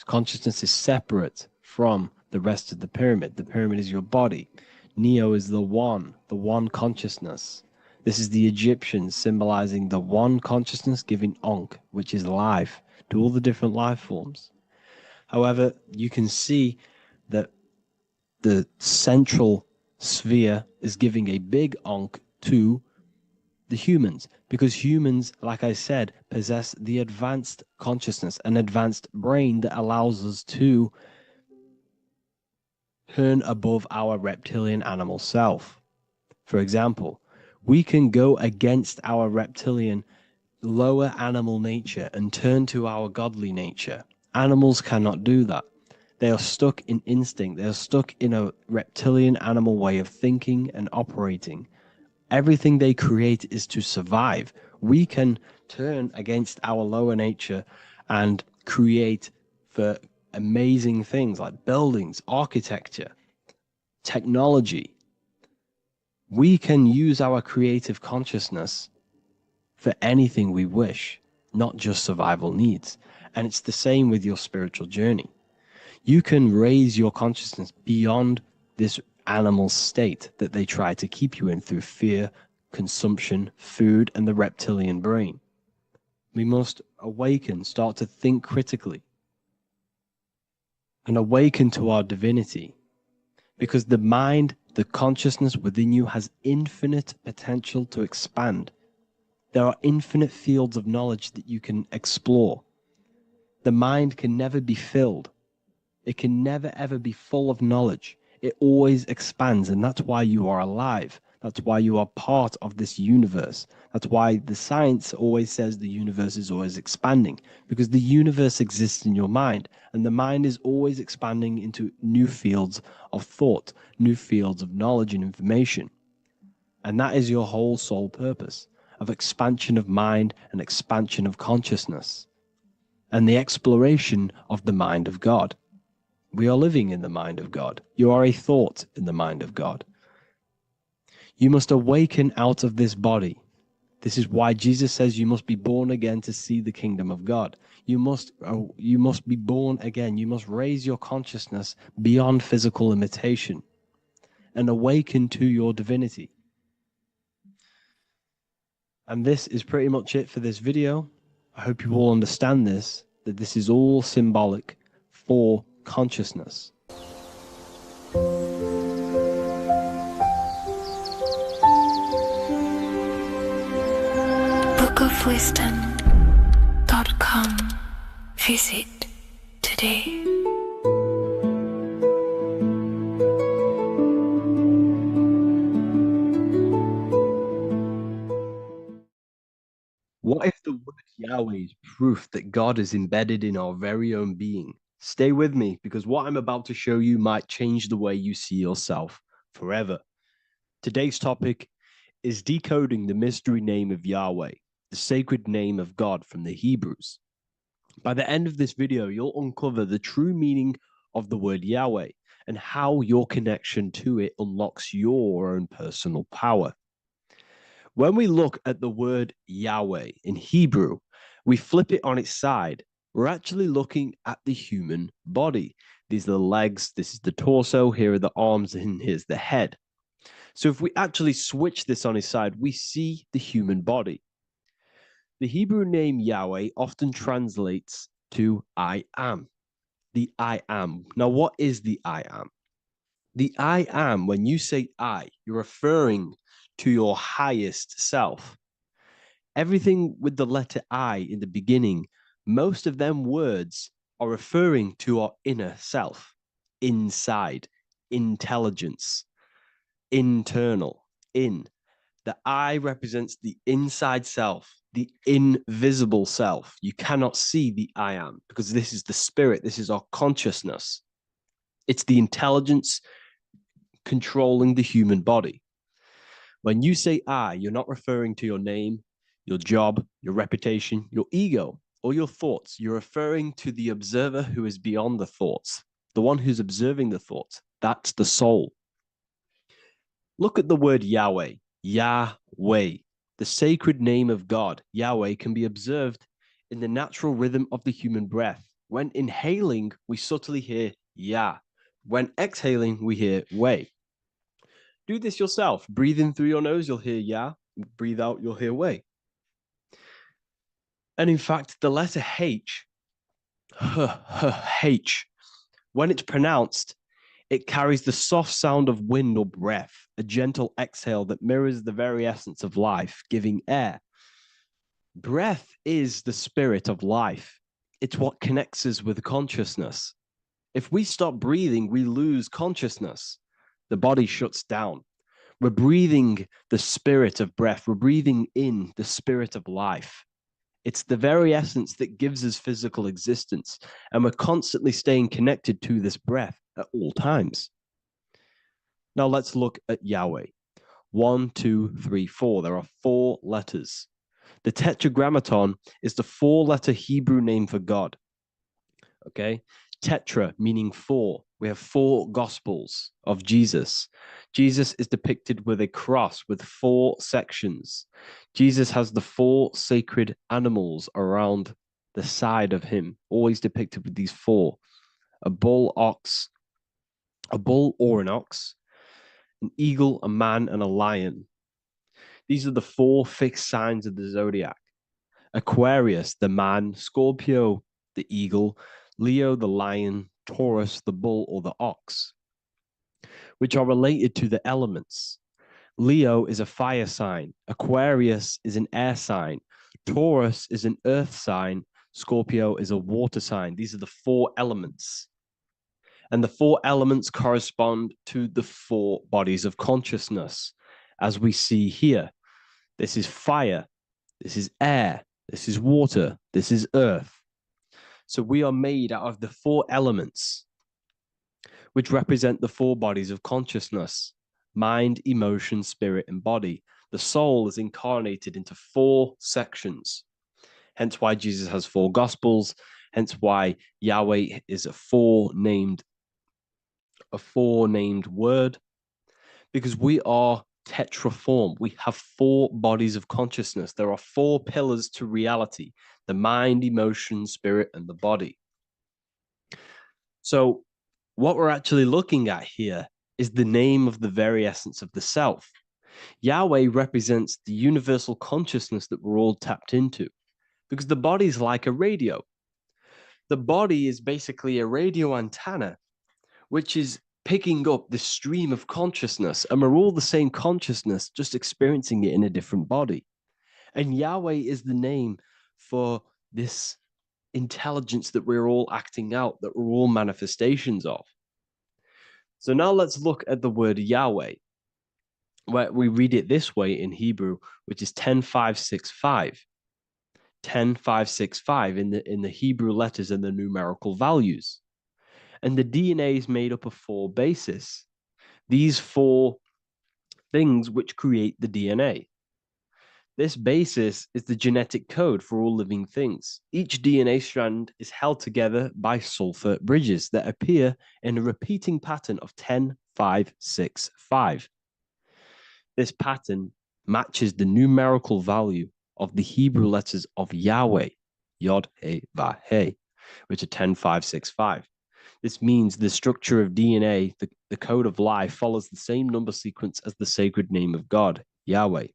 Consciousness is separate from the rest of the pyramid. The pyramid is your body. Neo is the one consciousness. This is the Egyptians symbolizing the one consciousness giving Ankh, which is life, to all the different life forms. However, you can see that the central sphere is giving a big Ankh to the humans, because humans, like I said, possess the advanced consciousness, an advanced brain that allows us to turn above our reptilian animal self. For example, we can go against our reptilian lower animal nature and turn to our godly nature. Animals cannot do that. They are stuck in instinct. They are stuck in a reptilian animal way of thinking and operating. Everything they create is to survive. We can turn against our lower nature and create for amazing things like buildings, architecture, technology. We can use our creative consciousness for anything we wish, not just survival needs. And it's the same with your spiritual journey. You can raise your consciousness beyond this animal state that they try to keep you in through fear, consumption, food, and the reptilian brain. We must awaken, start to think critically, and awaken to our divinity. Because the mind, the consciousness within you has infinite potential to expand. There are infinite fields of knowledge that you can explore. The mind can never be filled. It can never ever be full of knowledge. It always expands, and that's why you are alive. That's why you are part of this universe. That's why the science always says the universe is always expanding, because the universe exists in your mind, and the mind is always expanding into new fields of thought, new fields of knowledge and information. And that is your whole sole purpose of expansion of mind and expansion of consciousness and the exploration of the mind of God. We are living in the mind of God. You are a thought in the mind of God. You must awaken out of this body. This is why Jesus says you must be born again to see the kingdom of God. You must be born again. You must raise your consciousness beyond physical limitation and awaken to your divinity. And this is pretty much it for this video. I hope you all understand this, that this is all symbolic for consciousness. bookofwisdom.com. Visit today. What if the word Yahweh is proof that God is embedded in our very own being? Stay with me, because what I'm about to show you might change the way you see yourself forever. Today's topic is decoding the mystery name of Yahweh, the sacred name of God from the Hebrews. By the end of this video, you'll uncover the true meaning of the word Yahweh and how your connection to it unlocks your own personal power. When we look at the word Yahweh in Hebrew, we flip it on its side. We're actually looking at the human body. These are the legs, this is the torso, here are the arms, and here's the head. So if we actually switch this on its side, we see the human body. The Hebrew name Yahweh often translates to I am, the I am. Now, what is the I am? The I am, when you say I, you're referring to your highest self. Everything with the letter I in the beginning, most of them words are referring to our inner self, inside, intelligence, internal, in. The I represents the inside self, the invisible self. You cannot see the I am, because this is the spirit, this is our consciousness. It's the intelligence controlling the human body. When you say I, you're not referring to your name, your job, your reputation, your ego, or your thoughts. You're referring to the observer who is beyond the thoughts, the one who's observing the thoughts. That's the soul. Look at the word Yahweh, Yahweh. The sacred name of God, Yahweh, can be observed in the natural rhythm of the human breath. When inhaling, we subtly hear Yah. When exhaling, we hear Way. Do this yourself. Breathe in through your nose, you'll hear Yah. Breathe out, you'll hear Way. And in fact, the letter H, H, when it's pronounced, it carries the soft sound of wind or breath, a gentle exhale that mirrors the very essence of life, giving air. Breath is the spirit of life. It's what connects us with consciousness. If we stop breathing, we lose consciousness. The body shuts down. We're breathing the spirit of breath. We're breathing in the spirit of life. It's the very essence that gives us physical existence, and we're constantly staying connected to this breath at all times. Now let's look at Yahweh. 1, 2, 3, 4. There are 4 letters. The tetragrammaton is the 4-letter Hebrew name for God. Okay? Tetra meaning 4. We have 4 gospels of Jesus. Jesus is depicted with a cross with 4 sections. Jesus has the 4 sacred animals around the side of him, always depicted with these 4. A bull or an ox, an eagle, a man, and a lion. These are the 4 fixed signs of the zodiac. Aquarius, the man, Scorpio, the eagle, Leo, the lion, Taurus, the bull or the ox, which are related to the elements. Leo is a fire sign, Aquarius is an air sign, Taurus is an earth sign, Scorpio is a water sign. These are the 4 elements. And the 4 elements correspond to the 4 bodies of consciousness, as we see here. This is fire, this is air, this is water, this is earth. So we are made out of the 4 elements, which represent the 4 bodies of consciousness: mind, emotion, spirit, and body. The soul is incarnated into 4 sections. Hence why Jesus has 4 gospels. Hence why Yahweh is a four-named word, because we are tetraform. We have 4 bodies of consciousness. There are 4 pillars to reality: the mind, emotion, spirit, and the body. So what we're actually looking at here is the name of the very essence of the self. Yahweh represents the universal consciousness that we're all tapped into, because the body is like a radio. The body is basically a radio antenna, which is picking up the stream of consciousness, and we're all the same consciousness, just experiencing it in a different body. And Yahweh is the name for this intelligence that we're all acting out, that we're all manifestations of. So now let's look at the word Yahweh, where we read it this way in Hebrew, which is 10565. 10565 in the Hebrew letters and the numerical values. And the DNA is made up of 4 bases. These 4 things which create the DNA. This basis is the genetic code for all living things. Each DNA strand is held together by sulfur bridges that appear in a repeating pattern of 10, 5, 6, 5. This pattern matches the numerical value of the Hebrew letters of Yahweh, Yod, He, Va, He, which are 10, 5, 6, 5. This means the structure of DNA, the code of life, follows the same number sequence as the sacred name of God, Yahweh.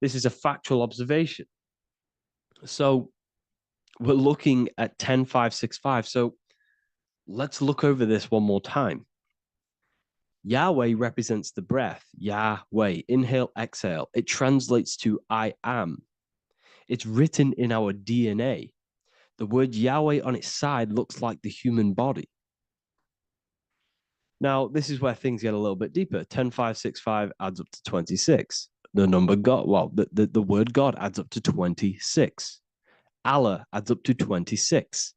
This is a factual observation. So we're looking at 10, 5, 6, 5. So let's look over this one more time. Yahweh represents the breath, Yahweh, inhale, exhale. It translates to I am. It's written in our DNA. The word Yahweh on its side looks like the human body. Now, this is where things get a little bit deeper. 10, 5, 6, 5 adds up to 26. The number God, well, the word God adds up to 26. Allah adds up to 26.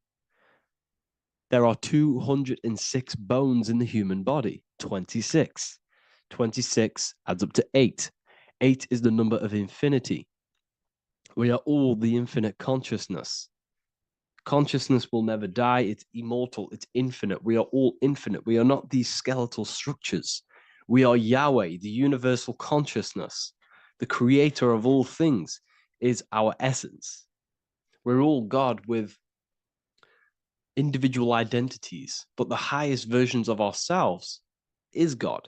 There are 206 bones in the human body, 26. 26 adds up to 8. 8 is the number of infinity. We are all the infinite consciousness. Consciousness will never die. It's immortal. It's infinite. We are all infinite. We are not these skeletal structures. We are Yahweh, the universal consciousness. The creator of all things is our essence. We're all God with individual identities, but the highest versions of ourselves is God.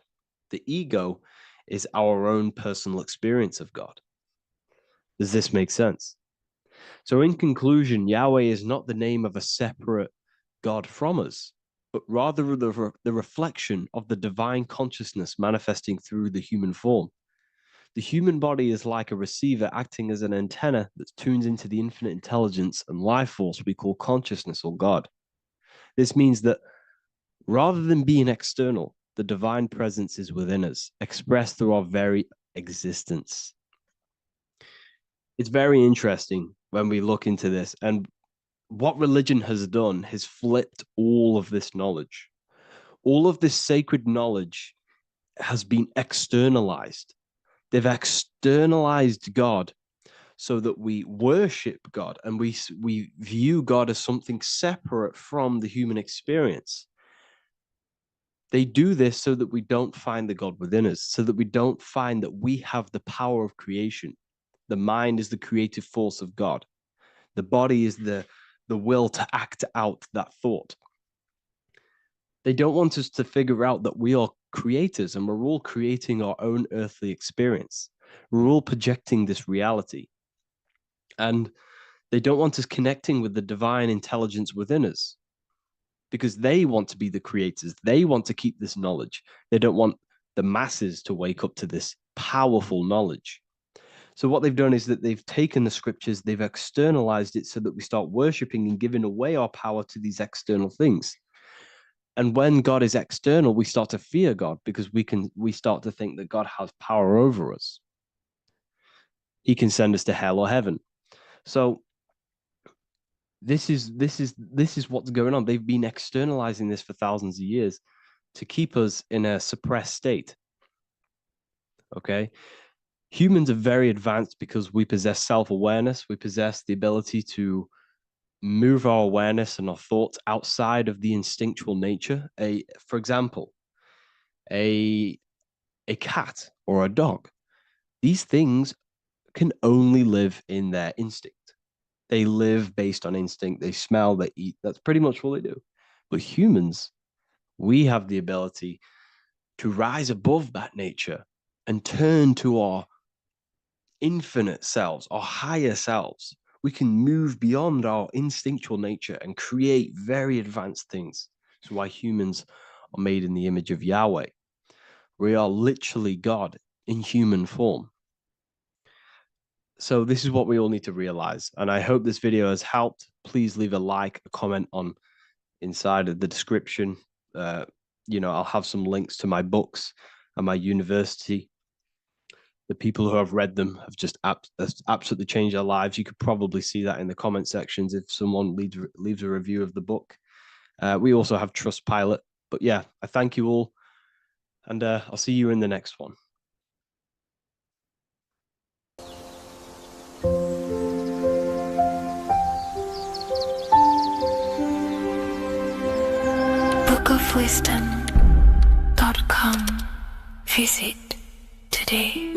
The ego is our own personal experience of God. Does this make sense? So in conclusion, Yahweh is not the name of a separate God from us, but rather the reflection of the divine consciousness manifesting through the human form. The human body is like a receiver acting as an antenna that tunes into the infinite intelligence and life force we call consciousness or God. This means that rather than being external, the divine presence is within us, expressed through our very existence. It's very interesting when we look into this, and what religion has done is flipped all of this knowledge. All of this sacred knowledge has been externalized. They've externalized God so that we worship God and we view God as something separate from the human experience. They do this so that we don't find the God within us, so that we don't find that we have the power of creation. The mind is the creative force of God. The body is the will to act out that thought. They don't want us to figure out that we are creators and we're all creating our own earthly experience. We're all projecting this reality. And they don't want us connecting with the divine intelligence within us because they want to be the creators. They want to keep this knowledge. They don't want the masses to wake up to this powerful knowledge. So what they've done is that they've taken the scriptures, they've externalized it so that we start worshiping and giving away our power to these external things. And when God is external, we start to fear God because we start to think that God has power over us. He can send us to hell or heaven. So this is what's going on. They've been externalizing this for thousands of years to keep us in a suppressed state. Okay? Humans are very advanced because we possess self-awareness. We possess the ability to move our awareness and our thoughts outside of the instinctual nature. For example, a cat or a dog. These things can only live in their instinct. They live based on instinct. They smell, they eat. That's pretty much what they do. But humans, we have the ability to rise above that nature and turn to our infinite selves, our higher selves. We can move beyond our instinctual nature and create very advanced things. That's why humans are made in the image of Yahweh. We are literally God in human form. So this is what we all need to realize. And I hope this video has helped. Please leave a like, a comment on inside of the description. I'll have some links to my books and my university. The people who have read them have just absolutely changed their lives. You could probably see that in the comment sections if someone leaves a review of the book. We also have Trustpilot. But yeah, I thank you all. And I'll see you in the next one. bookofwisdom.com. Visit today.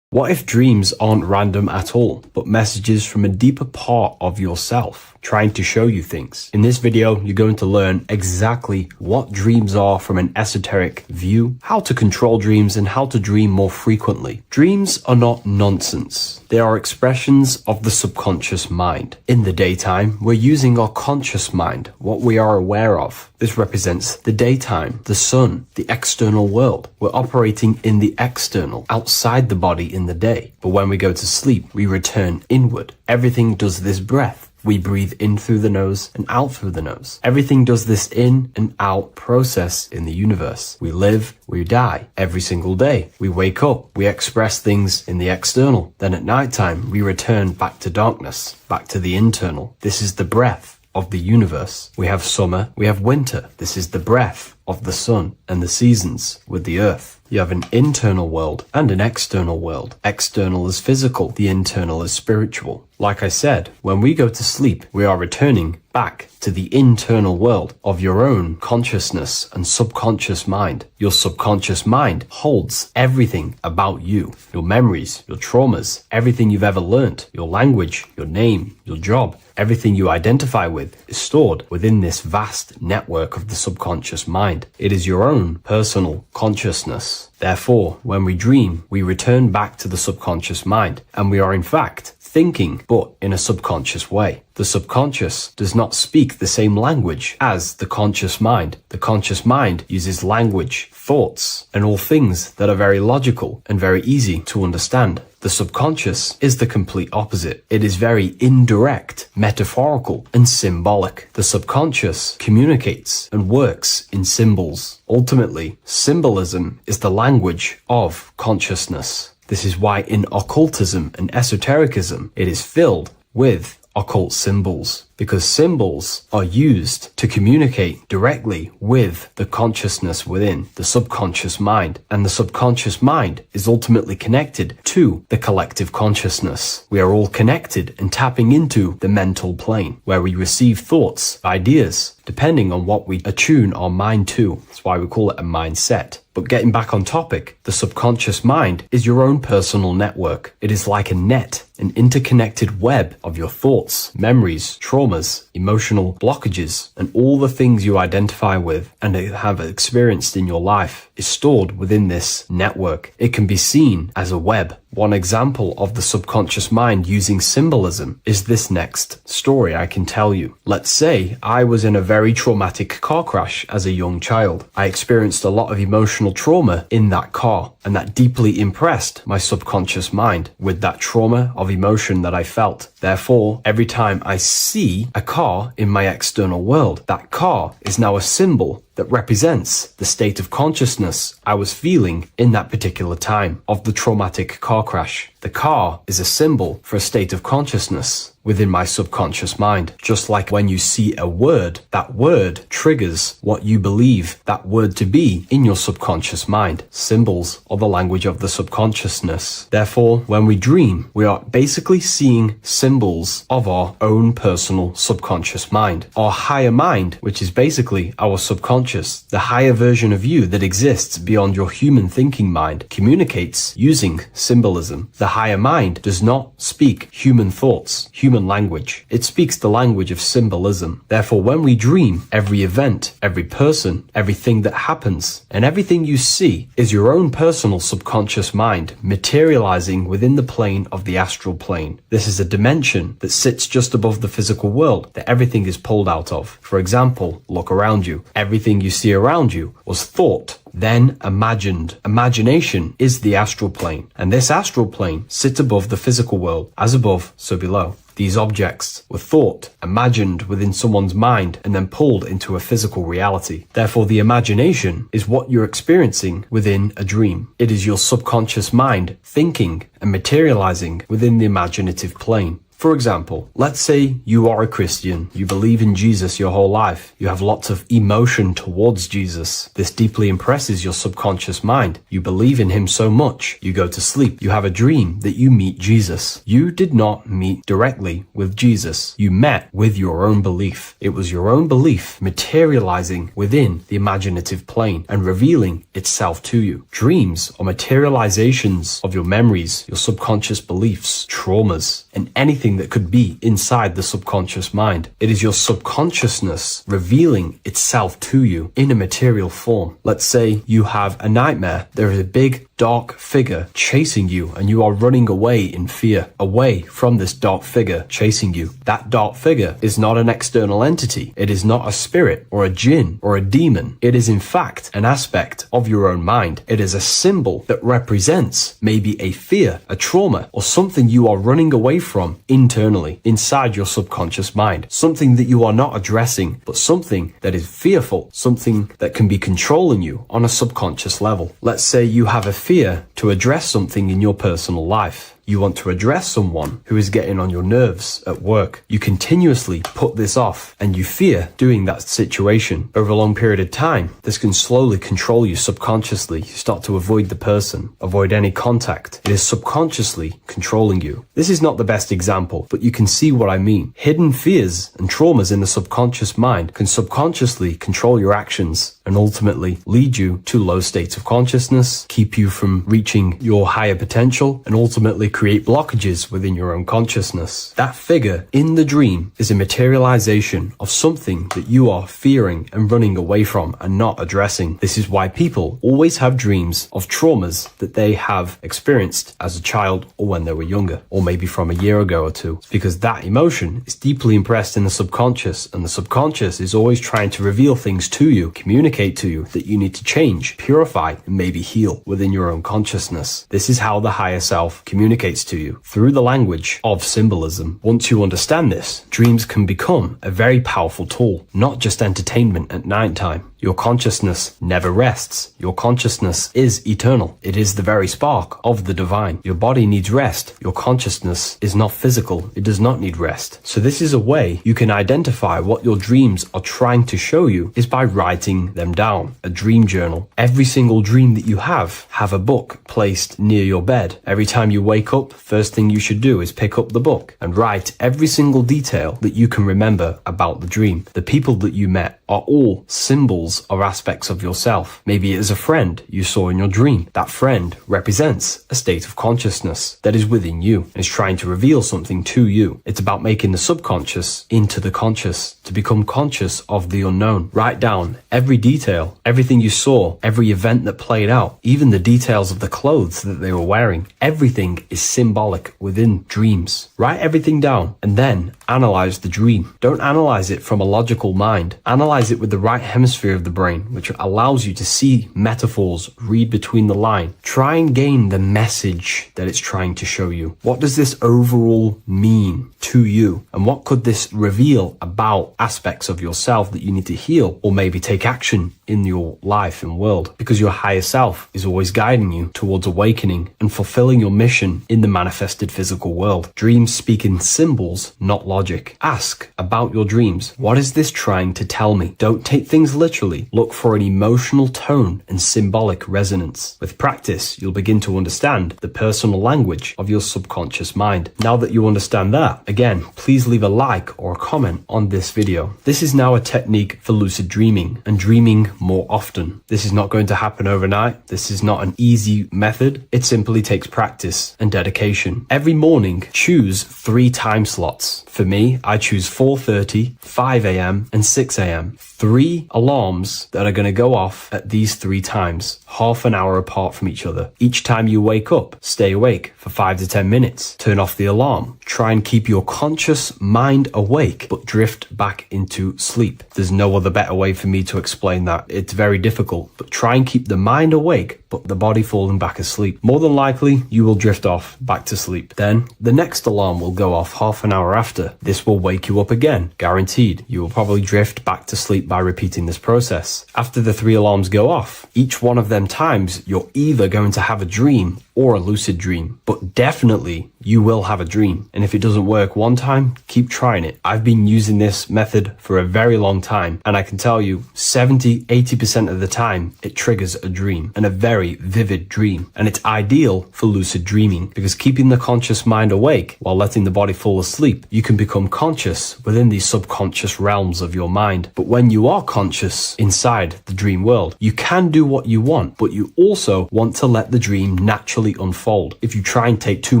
What if dreams aren't random at all, but messages from a deeper part of yourself trying to show you things? In this video, you're going to learn exactly what dreams are from an esoteric view, how to control dreams, and how to dream more frequently. Dreams are not nonsense. They are expressions of the subconscious mind. In the daytime, we're using our conscious mind, what we are aware of. This represents the daytime, the sun, the external world. We're operating in the external, outside the body in the day. But when we go to sleep, we return inward. Everything does this breath. We breathe in through the nose and out through the nose. Everything does this in and out process in the universe. We live, we die every single day. We wake up, we express things in the external. Then at nighttime, we return back to darkness, back to the internal. This is the breath of the universe. We have summer, we have winter. This is the breath of the sun and the seasons with the earth. You have an internal world and an external world. External is physical, the internal is spiritual. Like I said, when we go to sleep, we are returning back to the internal world of your own consciousness and subconscious mind. Your subconscious mind holds everything about you, your memories, your traumas, everything you've ever learnt, your language, your name, your job. Everything you identify with is stored within this vast network of the subconscious mind. It is your own personal consciousness. Therefore, when we dream, we return back to the subconscious mind, and we are in fact thinking, but in a subconscious way. The subconscious does not speak the same language as the conscious mind. The conscious mind uses language, thoughts, and all things that are very logical and very easy to understand. The subconscious is the complete opposite. It is very indirect, metaphorical, and symbolic. The subconscious communicates and works in symbols. Ultimately, symbolism is the language of consciousness. This is why in occultism and esotericism, it is filled with occult symbols, because symbols are used to communicate directly with the consciousness within the subconscious mind, and the subconscious mind is ultimately connected to the collective consciousness. We are all connected and tapping into the mental plane, where we receive thoughts, ideas, depending on what we attune our mind to. That's why we call it a mindset. But getting back on topic, the subconscious mind is your own personal network. It is like a net, an interconnected web of your thoughts, memories, traumas, emotional blockages, and all the things you identify with and have experienced in your life is stored within this network. It can be seen as a web. One example of the subconscious mind using symbolism is this next story I can tell you. Let's say I was in a very traumatic car crash as a young child. I experienced a lot of emotional trauma in that car, and that deeply impressed my subconscious mind with that trauma of emotion that I felt. Therefore, every time I see a car in my external world, that car is now a symbol that represents the state of consciousness I was feeling in that particular time of the traumatic car crash. The car is a symbol for a state of consciousness within my subconscious mind. Just like when you see a word, that word triggers what you believe that word to be in your subconscious mind. Symbols are the language of the subconsciousness. Therefore, when we dream, we are basically seeing symbols of our own personal subconscious mind. Our higher mind, which is basically our subconscious, the higher version of you that exists beyond your human thinking mind, communicates using symbolism. The higher mind does not speak human thoughts, human language. It speaks the language of symbolism. Therefore, when we dream, every event, every person, everything that happens, and everything you see is your own personal subconscious mind materializing within the plane of the astral plane. This is a dimension that sits just above the physical world that everything is pulled out of. For example, look around you. Everything you see around you was thought, then imagined. Imagination is the astral plane, and this astral plane sits above the physical world. As above, so below. These objects were thought, imagined within someone's mind, and then pulled into a physical reality. Therefore, the imagination is what you're experiencing within a dream. It is your subconscious mind thinking and materializing within the imaginative plane. For example, let's say you are a Christian, you believe in Jesus your whole life, you have lots of emotion towards Jesus. This deeply impresses your subconscious mind. You believe in him so much, you go to sleep, you have a dream that you meet Jesus. You did not meet directly with Jesus. You met with your own belief. It was your own belief materializing within the imaginative plane and revealing itself to you. Dreams are materializations of your memories, your subconscious beliefs, traumas, and anything that could be inside the subconscious mind. It is your subconsciousness revealing itself to you in a material form. Let's say you have a nightmare. There is a big dark figure chasing you and you are running away in fear, away from this dark figure chasing you. That dark figure is not an external entity. It is not a spirit or a jinn or a demon. It is in fact an aspect of your own mind. It is a symbol that represents maybe a fear, a trauma, or something you are running away from internally, inside your subconscious mind. Something that you are not addressing, but something that is fearful, something that can be controlling you on a subconscious level. Let's say you have a fear to address something in your personal life. You want to address someone who is getting on your nerves at work. You continuously put this off and you fear doing that situation. Over a long period of time, this can slowly control you subconsciously. You start to avoid the person, avoid any contact. It is subconsciously controlling you. This is not the best example, but you can see what I mean. Hidden fears and traumas in the subconscious mind can subconsciously control your actions and ultimately lead you to low states of consciousness, keep you from reaching your higher potential, and ultimately create blockages within your own consciousness. That figure in the dream is a materialization of something that you are fearing and running away from and not addressing. This is why people always have dreams of traumas that they have experienced as a child or when they were younger, or maybe from a year ago or two. It's because that emotion is deeply impressed in the subconscious, and the subconscious is always trying to reveal things to you, communicate to you that you need to change, purify, and maybe heal within your own consciousness. This is how the higher self communicates to you, through the language of symbolism. Once you understand this, dreams can become a very powerful tool, not just entertainment at night time. Your consciousness never rests. Your consciousness is eternal. It is the very spark of the divine. Your body needs rest. Your consciousness is not physical. It does not need rest. So this is a way you can identify what your dreams are trying to show you is by writing them down. A dream journal. Every single dream that you have a book placed near your bed. Every time you wake up, first thing you should do is pick up the book and write every single detail that you can remember about the dream. The people that you met are all symbols or aspects of yourself. Maybe it is a friend you saw in your dream. That friend represents a state of consciousness that is within you and is trying to reveal something to you. It's about making the subconscious into the conscious, to become conscious of the unknown. Write down every detail, everything you saw, every event that played out, even the details of the clothes that they were wearing. Everything is symbolic within dreams. Write everything down and then analyze the dream. Don't analyze it from a logical mind. Analyze it with the right hemisphere of the brain, which allows you to see metaphors, read between the line. Try and gain the message that it's trying to show you. What does this overall mean to you? And what could this reveal about aspects of yourself that you need to heal or maybe take action in your life and world? Because your higher self is always guiding you towards awakening and fulfilling your mission in the manifested physical world. Dreams speak in symbols, not logic. Ask about your dreams. What is this trying to tell me? Don't take things literally. Look for an emotional tone and symbolic resonance. With practice, you'll begin to understand the personal language of your subconscious mind. Now that you understand that, again, please leave a like or a comment on this video. This is now a technique for lucid dreaming and dreaming more often. This is not going to happen overnight. This is not an easy method. It simply takes practice and dedication. Every morning, choose 3 time slots. For me, I choose 4:30, 5 a.m. and 6 a.m. 3 alarms that are going to go off at these 3 times, half an hour apart from each other. Each time you wake up, stay awake for 5 to 10 minutes. Turn off the alarm. Try and keep your conscious mind awake, but drift back into sleep. There's no other better way for me to explain that. It's very difficult, but try and keep the mind awake, but the body falling back asleep. More than likely, you will drift off back to sleep. Then the next alarm will go off half an hour after. This will wake you up again, guaranteed. You will probably drift back to sleep by repeating this process. After the 3 alarms go off, each one of them times, you're either going to have a dream or a lucid dream, but definitely you will have a dream. And if it doesn't work one time, keep trying it. I've been using this method for a very long time, and I can tell you 70-80% of the time it triggers a dream, and a very vivid dream. And it's ideal for lucid dreaming because keeping the conscious mind awake while letting the body fall asleep, you can become conscious within these subconscious realms of your mind. But when you are conscious inside the dream world, you can do what you want, but you also want to let the dream naturally unfold. If you try and take too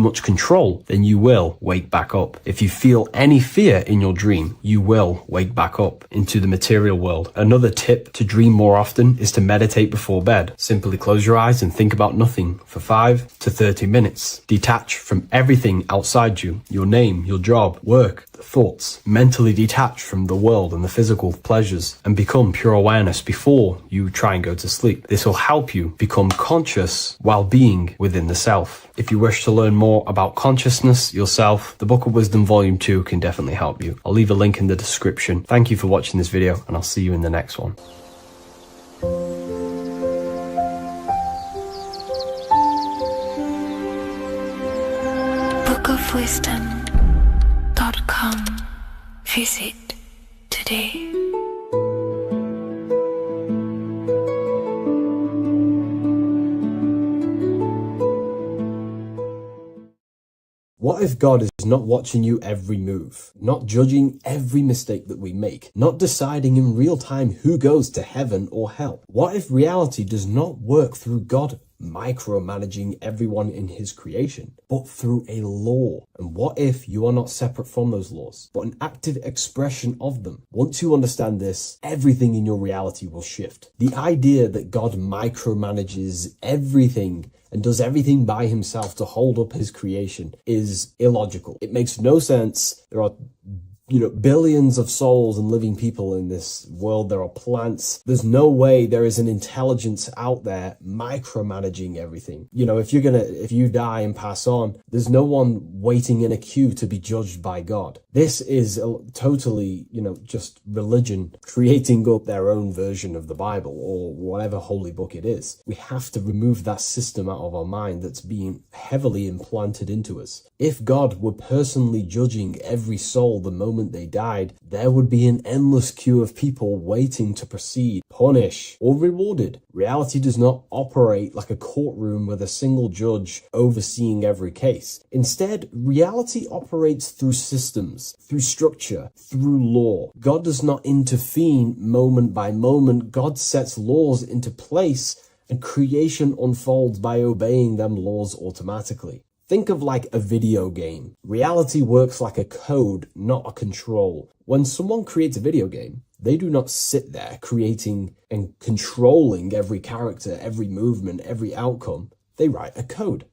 much control, then you will wake back up. If you feel any fear in your dream, you will wake back up into the material world. Another tip to dream more often is to meditate before bed. Simply close your eyes and think about nothing for 5 to 30 minutes. Detach from everything outside you, your name, your job, work, thoughts. Mentally detach from the world and the physical pleasures and become pure awareness before you try and go to sleep. This will help you become conscious while being within the self. If you wish to learn more about consciousness, yourself, the Book of Wisdom Volume 2 can definitely help you. I'll leave a link in the description. Thank you for watching this video, and I'll see you in the next one. bookofwisdom.com. Visit today. What if God is not watching you every move, not judging every mistake that we make, not deciding in real time who goes to heaven or hell? What if reality does not work through God micromanaging everyone in his creation, but through a law? And what if you are not separate from those laws, but an active expression of them? Once you understand this, everything in your reality will shift. The idea that God micromanages everything and does everything by himself to hold up his creation is illogical. It makes no sense. There are billions of souls and living people in this world. There are plants. There's no way there is an intelligence out there micromanaging everything. If you die and pass on, there's no one waiting in a queue to be judged by God. This is totally, just religion creating up their own version of the Bible or whatever holy book it is. We have to remove that system out of our mind that's being heavily implanted into us. If God were personally judging every soul the moment they died, there would be an endless queue of people waiting to proceed, punish, or rewarded. Reality does not operate like a courtroom with a single judge overseeing every case. Instead, reality operates through systems, through structure, through law. God does not intervene moment by moment. God sets laws into place, and creation unfolds by obeying them laws automatically. Think of like a video game. Reality works like a code, not a control. When someone creates a video game, they do not sit there creating and controlling every character, every movement, every outcome. They write a code.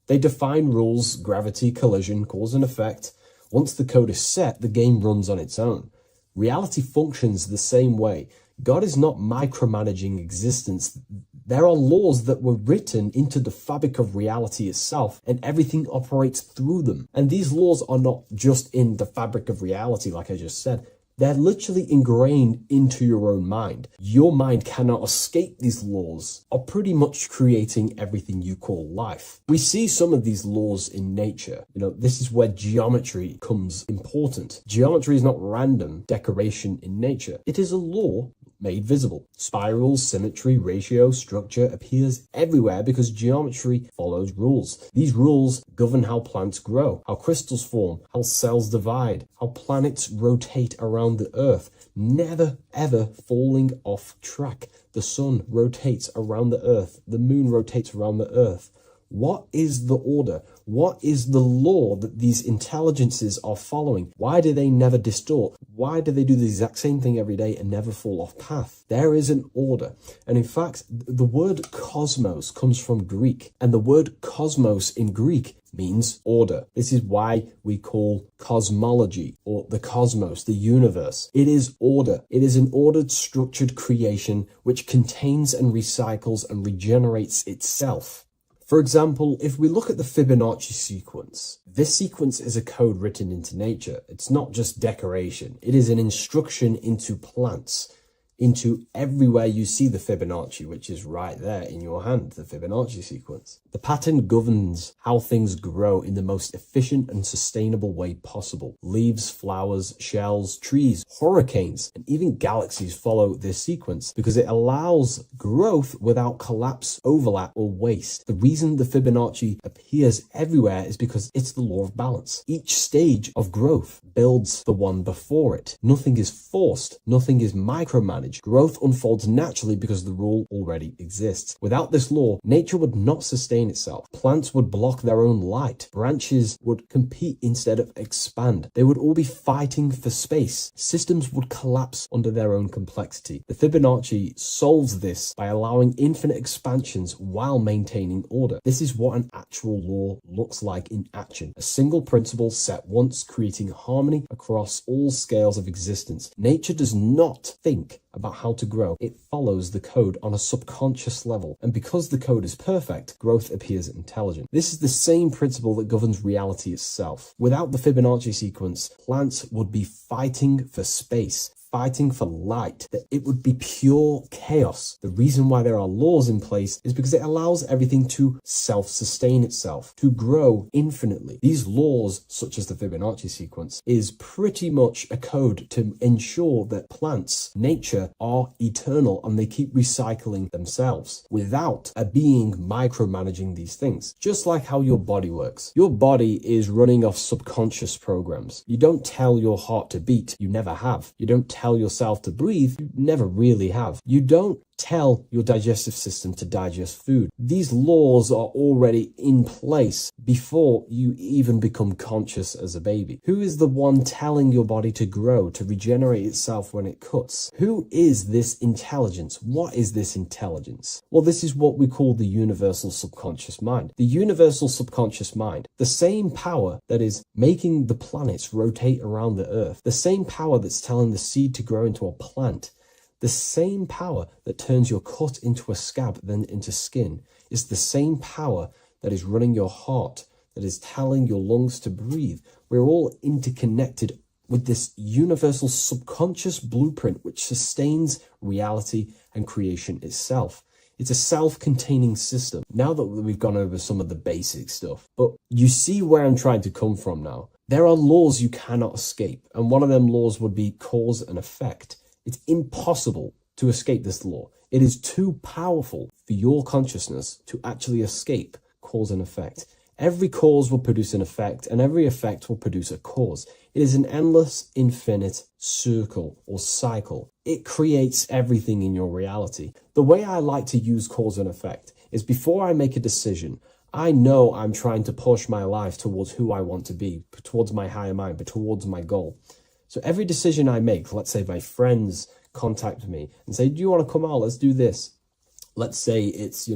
They define rules, gravity, collision, cause and effect. Once the code is set, the game runs on its own. Reality functions the same way. God is not micromanaging existence. There are laws that were written into the fabric of reality itself, and everything operates through them. And these laws are not just in the fabric of reality, like I just said. They're literally ingrained into your own mind. Your mind cannot escape these laws, are pretty much creating everything you call life. We see some of these laws in nature. This is where geometry comes important. Geometry is not random decoration in nature. It is a law made visible. Spirals, symmetry, ratio, structure appears everywhere because geometry follows rules. These rules govern how plants grow, how crystals form, how cells divide, how planets rotate around the Earth, never ever falling off track. The sun rotates around the Earth. The moon rotates around the Earth. What is the order? What is the law that these intelligences are following? Why do they never distort? Why do they do the exact same thing every day and never fall off path? There is an order. And in fact, the word cosmos comes from Greek, and the word cosmos in Greek means order. This is why we call cosmology or the cosmos, the universe. It is order. It is an ordered, structured creation which contains and recycles and regenerates itself. For example, if we look at the Fibonacci sequence, this sequence is a code written into nature. It's not just decoration. It is an instruction into plants, into everywhere you see the Fibonacci, which is right there in your hand, the Fibonacci sequence. The pattern governs how things grow in the most efficient and sustainable way possible. Leaves, flowers, shells, trees, hurricanes, and even galaxies follow this sequence because it allows growth without collapse, overlap, or waste. The reason the Fibonacci appears everywhere is because it's the law of balance. Each stage of growth builds the one before it. Nothing is forced. Nothing is micromanaged. Growth unfolds naturally because the rule already exists. Without this law, nature would not sustain itself. Plants would block their own light. Branches would compete instead of expand. They would all be fighting for space. Systems would collapse under their own complexity. The Fibonacci solves this by allowing infinite expansions while maintaining order. This is what an actual law looks like in action. A single principle set once, creating harmony across all scales of existence. Nature does not think about how to grow. It follows the code on a subconscious level. And because the code is perfect, growth appears intelligent. This is the same principle that governs reality itself. Without the Fibonacci sequence, plants would be fighting for space, fighting for light, that it would be pure chaos. The reason why there are laws in place is because it allows everything to self-sustain itself, to grow infinitely. These laws, such as the Fibonacci sequence, is pretty much a code to ensure that plants, nature, are eternal and they keep recycling themselves without a being micromanaging these things. Just like how your body works. Your body is running off subconscious programs. You don't tell your heart to beat, you never have. You don't tell yourself to breathe, you never really have. You don't tell your digestive system to digest food. These laws are already in place before you even become conscious as a baby. Who is the one telling your body to grow, to regenerate itself when it cuts? Who is this intelligence? What is this intelligence? Well, this is what we call the universal subconscious mind. The universal subconscious mind, the same power that is making the planets rotate around the earth, the same power that's telling the seed to grow into a plant, the same power that turns your cut into a scab, then into skin, is the same power that is running your heart, that is telling your lungs to breathe. We're all interconnected with this universal subconscious blueprint which sustains reality and creation itself. It's a self-containing system. Now that we've gone over some of the basic stuff, but you see where I'm trying to come from now. There are laws you cannot escape, and one of them laws would be cause and effect. It's impossible to escape this law. It is too powerful for your consciousness to actually escape cause and effect. Every cause will produce an effect, and every effect will produce a cause. It is an endless, infinite circle or cycle. It creates everything in your reality. The way I like to use cause and effect is before I make a decision, I know I'm trying to push my life towards who I want to be, towards my higher mind, but towards my goal. So every decision I make, let's say my friends contact me and say, do you want to come out? Let's do this. Let's say it's,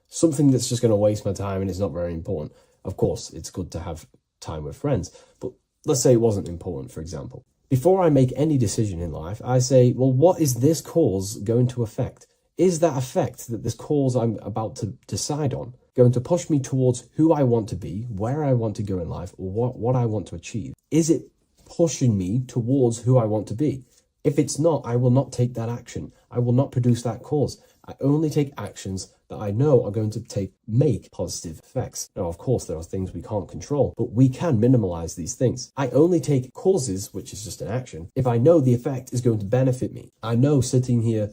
something that's just going to waste my time and it's not very important. Of course, it's good to have time with friends, but let's say it wasn't important, for example. Before I make any decision in life, I say, well, what is this cause going to affect? Is that effect that this cause I'm about to decide on going to push me towards who I want to be, where I want to go in life, or what I want to achieve? Is it pushing me towards who I want to be? If it's not, I will not take that action. I will not produce that cause. I only take actions that I know are going to make positive effects. Now, of course, there are things we can't control, but we can minimize these things. I only take causes, which is just an action, if I know the effect is going to benefit me. I know sitting here,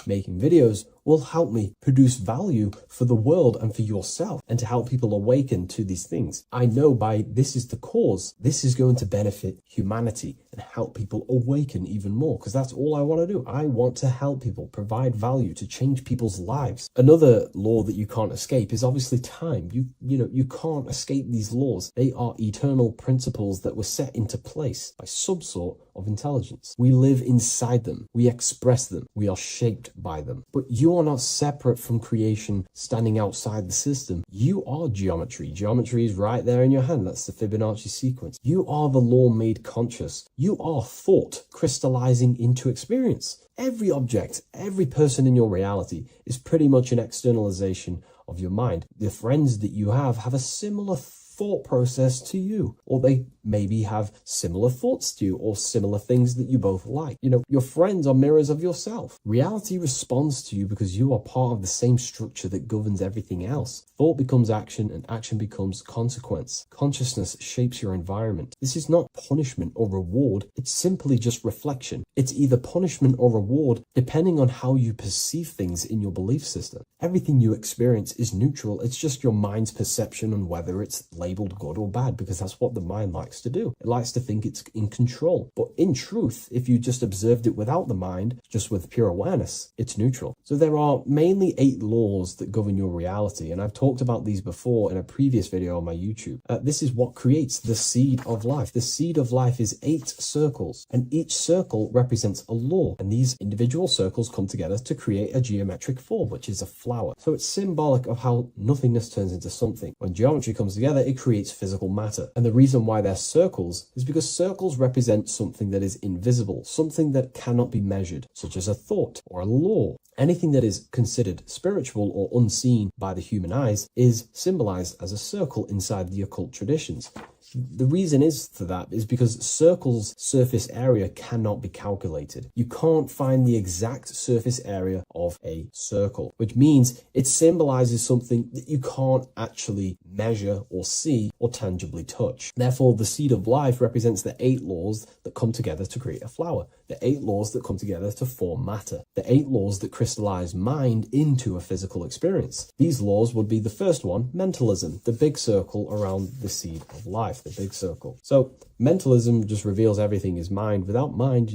making videos will help me produce value for the world and for yourself, and to help people awaken to these things. I know by this is the cause, this is going to benefit humanity and help people awaken even more, because that's all I want to do. I want to help people, provide value, to change people's lives. Another law that you can't escape is obviously time. You can't escape these laws. They are eternal principles that were set into place by some sort of intelligence. We live inside them. We express them. We are shaped by them. But you are not separate from creation standing outside the system. You are geometry. Geometry is right there in your hand. That's the Fibonacci sequence. You are the law made conscious. You are thought crystallizing into experience. Every object, every person in your reality is pretty much an externalization of your mind. The friends that you have a similar thought process to you, or they maybe have similar thoughts to you, or similar things that you both like. Your friends are mirrors of yourself. Reality responds to you because you are part of the same structure that governs everything else. Thought becomes action, and action becomes consequence. Consciousness shapes your environment. This is not punishment or reward. It's simply just reflection. It's either punishment or reward depending on how you perceive things in your belief system. Everything you experience is neutral. It's just your mind's perception on whether it's labeled good or bad, because that's what the mind likes to do. It likes to think it's in control. But in truth, if you just observed it without the mind, just with pure awareness, it's neutral. So there are mainly 8 laws that govern your reality, and I've talked about these before in a previous video on my YouTube. This is what creates the seed of life. The seed of life is 8 circles, and each circle represents a law, and these individual circles come together to create a geometric form, which is a flower. So it's symbolic of how nothingness turns into something. When geometry comes together, it creates physical matter. And the reason why they're circles is because circles represent something that is invisible, something that cannot be measured, such as a thought or a law. Anything that is considered spiritual or unseen by the human eyes is symbolized as a circle inside the occult traditions. The reason is for that is because circles' surface area cannot be calculated. You can't find the exact surface area of a circle, which means it symbolizes something that you can't actually measure or see or tangibly touch. Therefore, the seed of life represents the 8 laws that come together to create a flower, the 8 laws that come together to form matter, the 8 laws that crystallize mind into a physical experience. These laws would be the first one, mentalism, the big circle around the seed of life, the big circle. So mentalism just reveals everything is mind. Without mind,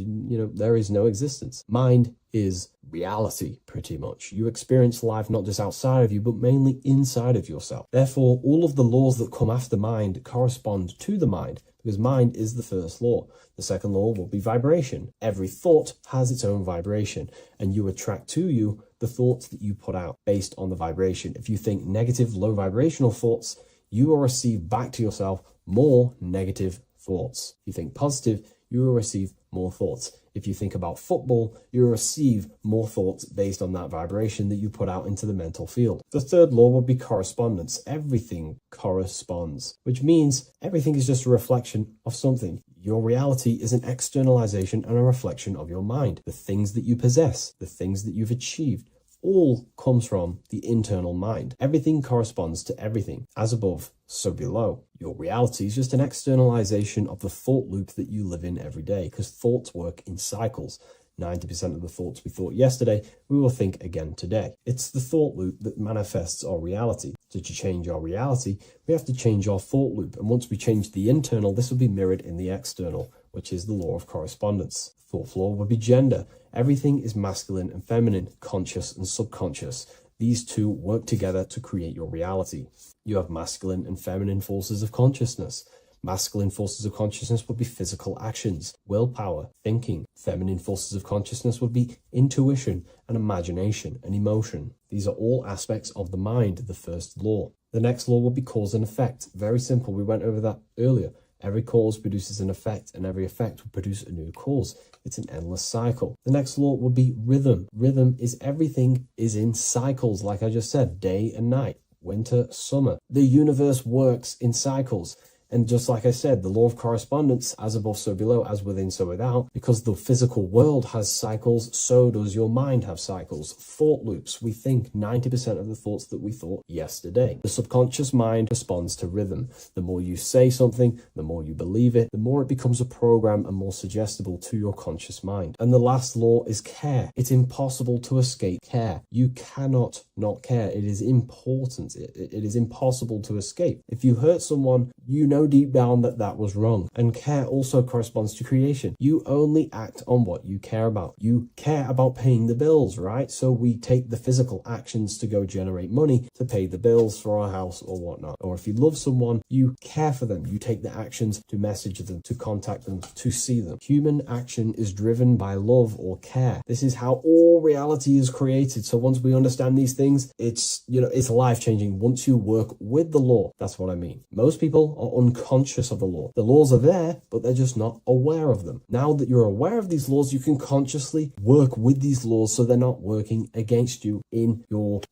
there is no existence. Mind is reality, pretty much. You experience life not just outside of you, but mainly inside of yourself. Therefore, all of the laws that come after mind correspond to the mind, because mind is the first law. The second law will be vibration. Every thought has its own vibration, and you attract to you the thoughts that you put out based on the vibration. If you think negative, low vibrational thoughts, you will receive back to yourself more negative thoughts. If you think positive, you will receive more thoughts. If you think about football, you will receive more thoughts based on that vibration that you put out into the mental field. The third law will be correspondence. Everything corresponds, which means everything is just a reflection of something. Your reality is an externalization and a reflection of your mind. The things that you possess, the things that you've achieved, all comes from the internal mind. Everything corresponds to everything. As above, so below. Your reality is just an externalization of the thought loop that you live in every day, because thoughts work in cycles. 90% of the thoughts we thought yesterday, we will think again today. It's the thought loop that manifests our reality. To change our reality, we have to change our thought loop. And once we change the internal, this will be mirrored in the external, which is the law of correspondence. Fourth law would be gender. Everything is masculine and feminine, conscious and subconscious. These two work together to create your reality. You have masculine and feminine forces of consciousness. Masculine forces of consciousness would be physical actions, willpower, thinking. Feminine forces of consciousness would be intuition and imagination and emotion. These are all aspects of the mind, the first law. The next law would be cause and effect. Very simple. We went over that earlier. Every cause produces an effect, and every effect will produce a new cause. It's an endless cycle. The next law would be rhythm. Rhythm is everything is in cycles, like I just said, day and night, winter, summer. The universe works in cycles. And just like I said, the law of correspondence, as above, so below, as within, so without, because the physical world has cycles, so does your mind have cycles. Thought loops. We think 90% of the thoughts that we thought yesterday. The subconscious mind responds to rhythm. The more you say something, the more you believe it, the more it becomes a program and more suggestible to your conscious mind. And the last law is care. It's impossible to escape care. You cannot not care. It is important. It is impossible to escape. If you hurt someone, you know deep down that that was wrong. And care also corresponds to creation. You only act on what you care about. You care about paying the bills, right? So we take the physical actions to go generate money to pay the bills for our house or whatnot. Or if you love someone, you care for them. You take the actions to message them, to contact them, to see them. Human action is driven by love or care. This is how all reality is created. So once we understand these things, it's life-changing once you work with the law. That's what I mean. Most people are unconscious of the law. The laws are there, but they're just not aware of them. Now that you're aware of these laws, you can consciously work with these laws so they're not working against you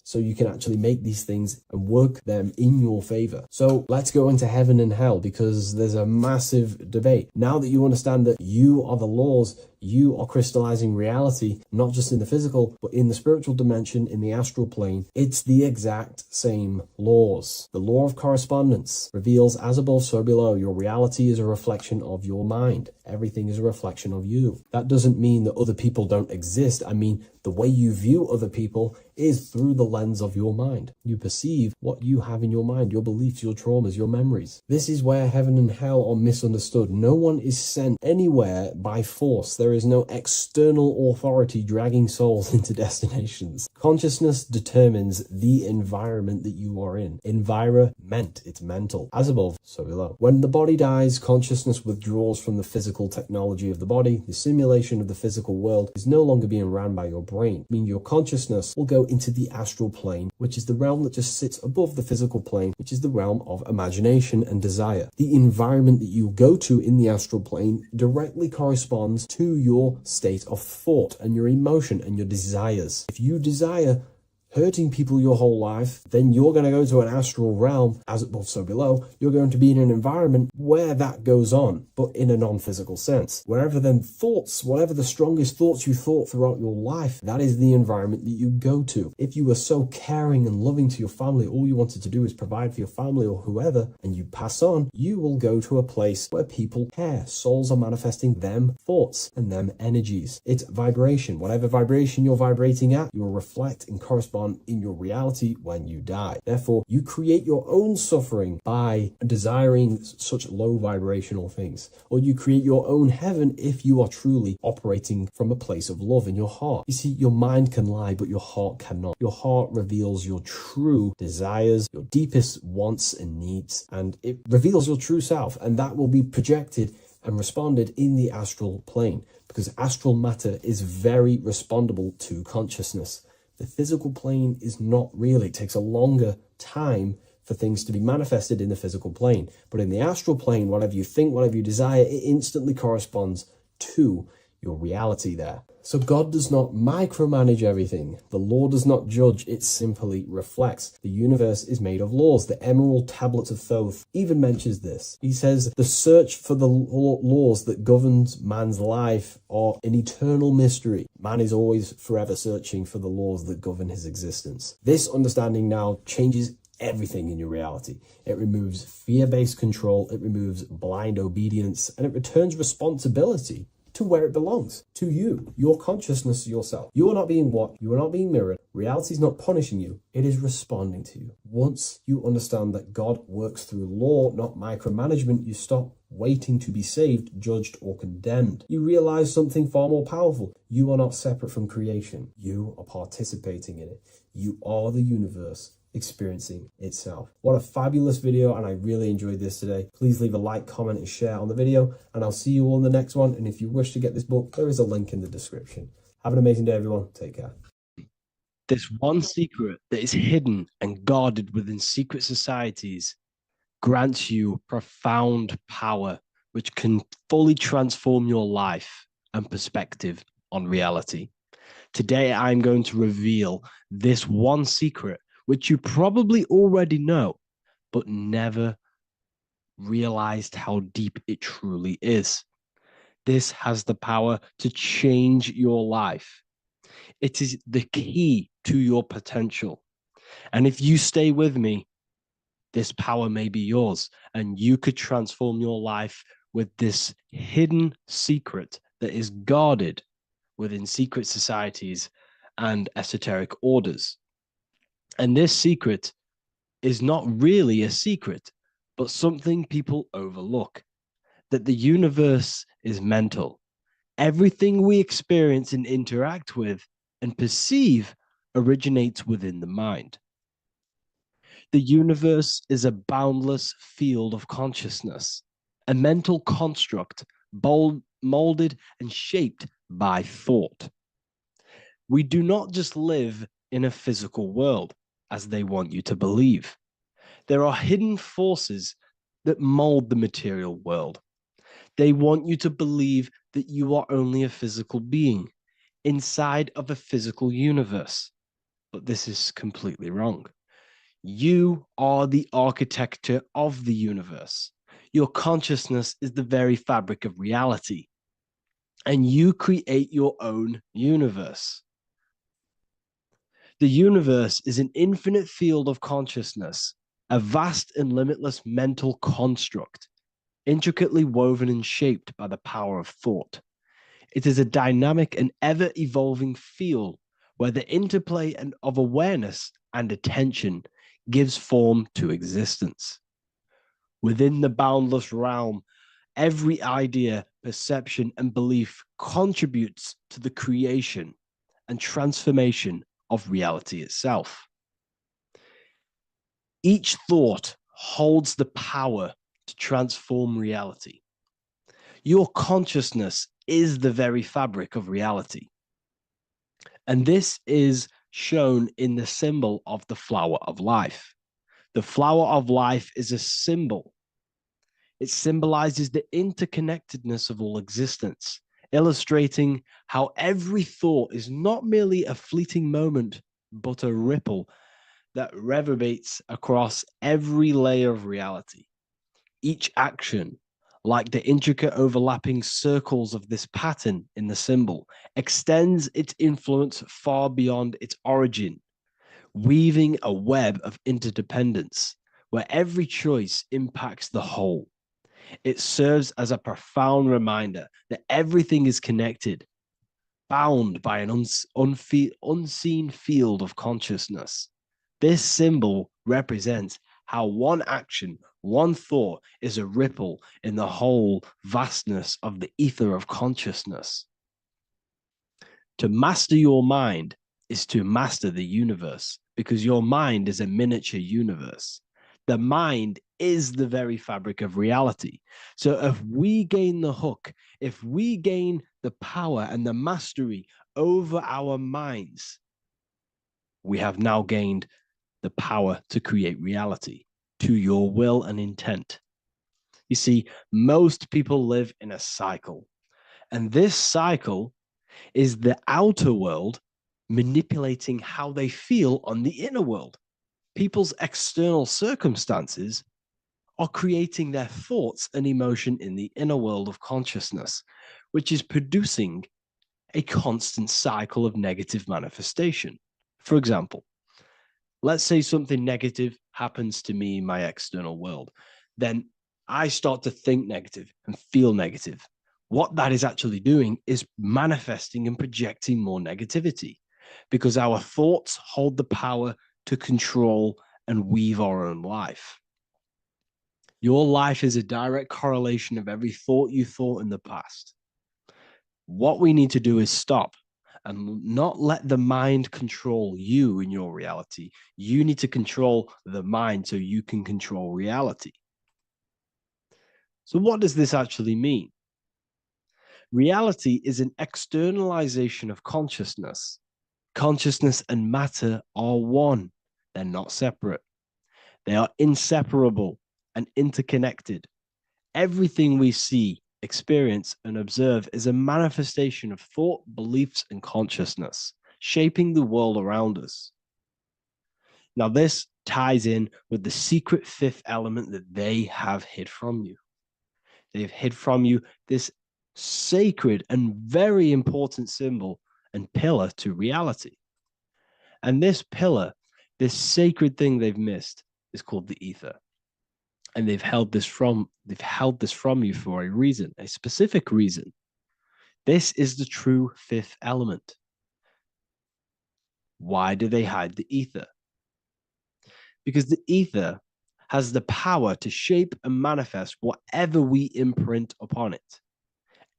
so you can actually make these things and work them in your favor. So let's go into heaven and hell, because there's a massive debate. Now that you understand that you are the laws, you are crystallizing reality, not just in the physical, but in the spiritual dimension, in the astral plane. It's the exact same laws. The law of correspondence reveals, as above, so below. Your reality is a reflection of your mind. Everything is a reflection of you. That doesn't mean that other people don't exist. I mean, the way you view other people is through the lens of your mind. You perceive what you have in your mind, your beliefs, your traumas, your memories. This is where heaven and hell are misunderstood. No one is sent anywhere by force. There is no external authority dragging souls into destinations. Consciousness determines the environment that you are in. Environment, it's mental. As above, so below. When the body dies, consciousness withdraws from the physical technology of the body. The simulation of the physical world is no longer being ran by your brain. I mean, your consciousness will go into the astral plane, which is the realm that just sits above the physical plane, which is the realm of imagination and desire. The environment that you go to in the astral plane directly corresponds to your state of thought and your emotion and your desires. If you desire hurting people your whole life, then you're going to go to an astral realm, as above, so below. You're going to be in an environment where that goes on, but in a non-physical sense. Wherever then thoughts, whatever the strongest thoughts you thought throughout your life, that is the environment that you go to. If you were so caring and loving to your family, all you wanted to do is provide for your family or whoever, and you pass on, you will go to a place where people care. Souls are manifesting them thoughts and them energies. It's vibration. Whatever vibration you're vibrating at, you will reflect and correspond in your reality when you die. Therefore, you create your own suffering by desiring such low vibrational things, or you create your own heaven if you are truly operating from a place of love in your heart. You see, your mind can lie, but your heart cannot. Your heart reveals your true desires, your deepest wants and needs, and it reveals your true self, and that will be projected and responded in the astral plane, because astral matter is very respondable to consciousness. The physical plane is not really. It takes a longer time for things to be manifested in the physical plane. But in the astral plane, whatever you think, whatever you desire, it instantly corresponds to your reality there. So God does not micromanage everything. The law does not judge, it simply reflects. The universe is made of laws. The Emerald Tablet of Thoth even mentions this. He says, the search for the laws that governs man's life are an eternal mystery. Man is always forever searching for the laws that govern his existence. This understanding now changes everything in your reality. It removes fear-based control, it removes blind obedience, and it returns responsibility to where it belongs, to you, your consciousness, yourself. You are not being watched, you are not being mirrored. Reality is not punishing you, it is responding to you. Once you understand that God works through law, not micromanagement, you stop waiting to be saved, judged, or condemned. You realize something far more powerful. You are not separate from creation. You are participating in it. You are the universe experiencing itself. What a fabulous video, and I really enjoyed this today. Please leave a like, comment, and share on the video, and I'll see you all in the next one. And if you wish to get this book, there is a link in the description. Have an amazing day, everyone. Take care. This one secret that is hidden and guarded within secret societies grants you profound power, which can fully transform your life and perspective on reality. Today, I'm going to reveal this one secret, which you probably already know, but never realized how deep it truly is. This has the power to change your life. It is the key to your potential. And if you stay with me, this power may be yours, and you could transform your life with this hidden secret that is guarded within secret societies and esoteric orders. And this secret is not really a secret, but something people overlook, that the universe is mental. Everything we experience and interact with and perceive originates within the mind. The universe is a boundless field of consciousness, a mental construct molded and shaped by thought. We do not just live in a physical world, as they want you to believe. There are hidden forces that mold the material world. They want you to believe that you are only a physical being inside of a physical universe. But this is completely wrong. You are the architecture of the universe. Your consciousness is the very fabric of reality, and you create your own universe. The universe is an infinite field of consciousness, a vast and limitless mental construct, intricately woven and shaped by the power of thought. It is a dynamic and ever-evolving field where the interplay of awareness and attention gives form to existence. Within the boundless realm, every idea, perception, and belief contributes to the creation and transformation of reality itself. Each thought holds the power to transform reality. Your consciousness is the very fabric of reality. And this is shown in the symbol of the flower of life. The flower of life is a symbol. It symbolizes the interconnectedness of all existence, illustrating how every thought is not merely a fleeting moment, but a ripple that reverberates across every layer of reality. Each action, like the intricate overlapping circles of this pattern in the symbol, extends its influence far beyond its origin, weaving a web of interdependence where every choice impacts the whole. It serves as a profound reminder that everything is connected, bound by an unseen field of consciousness. This symbol represents how one action, one thought is a ripple in the whole vastness of the ether of consciousness. To master your mind is to master the universe because your mind is a miniature universe. The mind is the very fabric of reality. So if we gain the hook, if we gain the power and the mastery over our minds, we have now gained the power to create reality to your will and intent. You see, most people live in a cycle, and this cycle is the outer world manipulating how they feel on the inner world. People's external circumstances are creating their thoughts and emotion in the inner world of consciousness, which is producing a constant cycle of negative manifestation. For example, let's say something negative happens to me in my external world. Then I start to think negative and feel negative. What that is actually doing is manifesting and projecting more negativity because our thoughts hold the power to control and weave our own life. Your life is a direct correlation of every thought you thought in the past. What we need to do is stop and not let the mind control you in your reality. You need to control the mind so you can control reality. So, what does this actually mean? Reality is an externalization of consciousness. Consciousness and matter are one, they're not separate. They are inseparable and interconnected. Everything we see, experience, and observe is a manifestation of thought, beliefs, and consciousness, shaping the world around us. Now, this ties in with the secret fifth element that they have hid from you. They have hid from you this sacred and very important symbol and pillar to reality. And this pillar, this sacred thing they've missed, is called the ether. And they've held this from you for a reason, a specific reason. This is the true fifth element. Why do they hide the ether? Because the ether has the power to shape and manifest whatever we imprint upon it.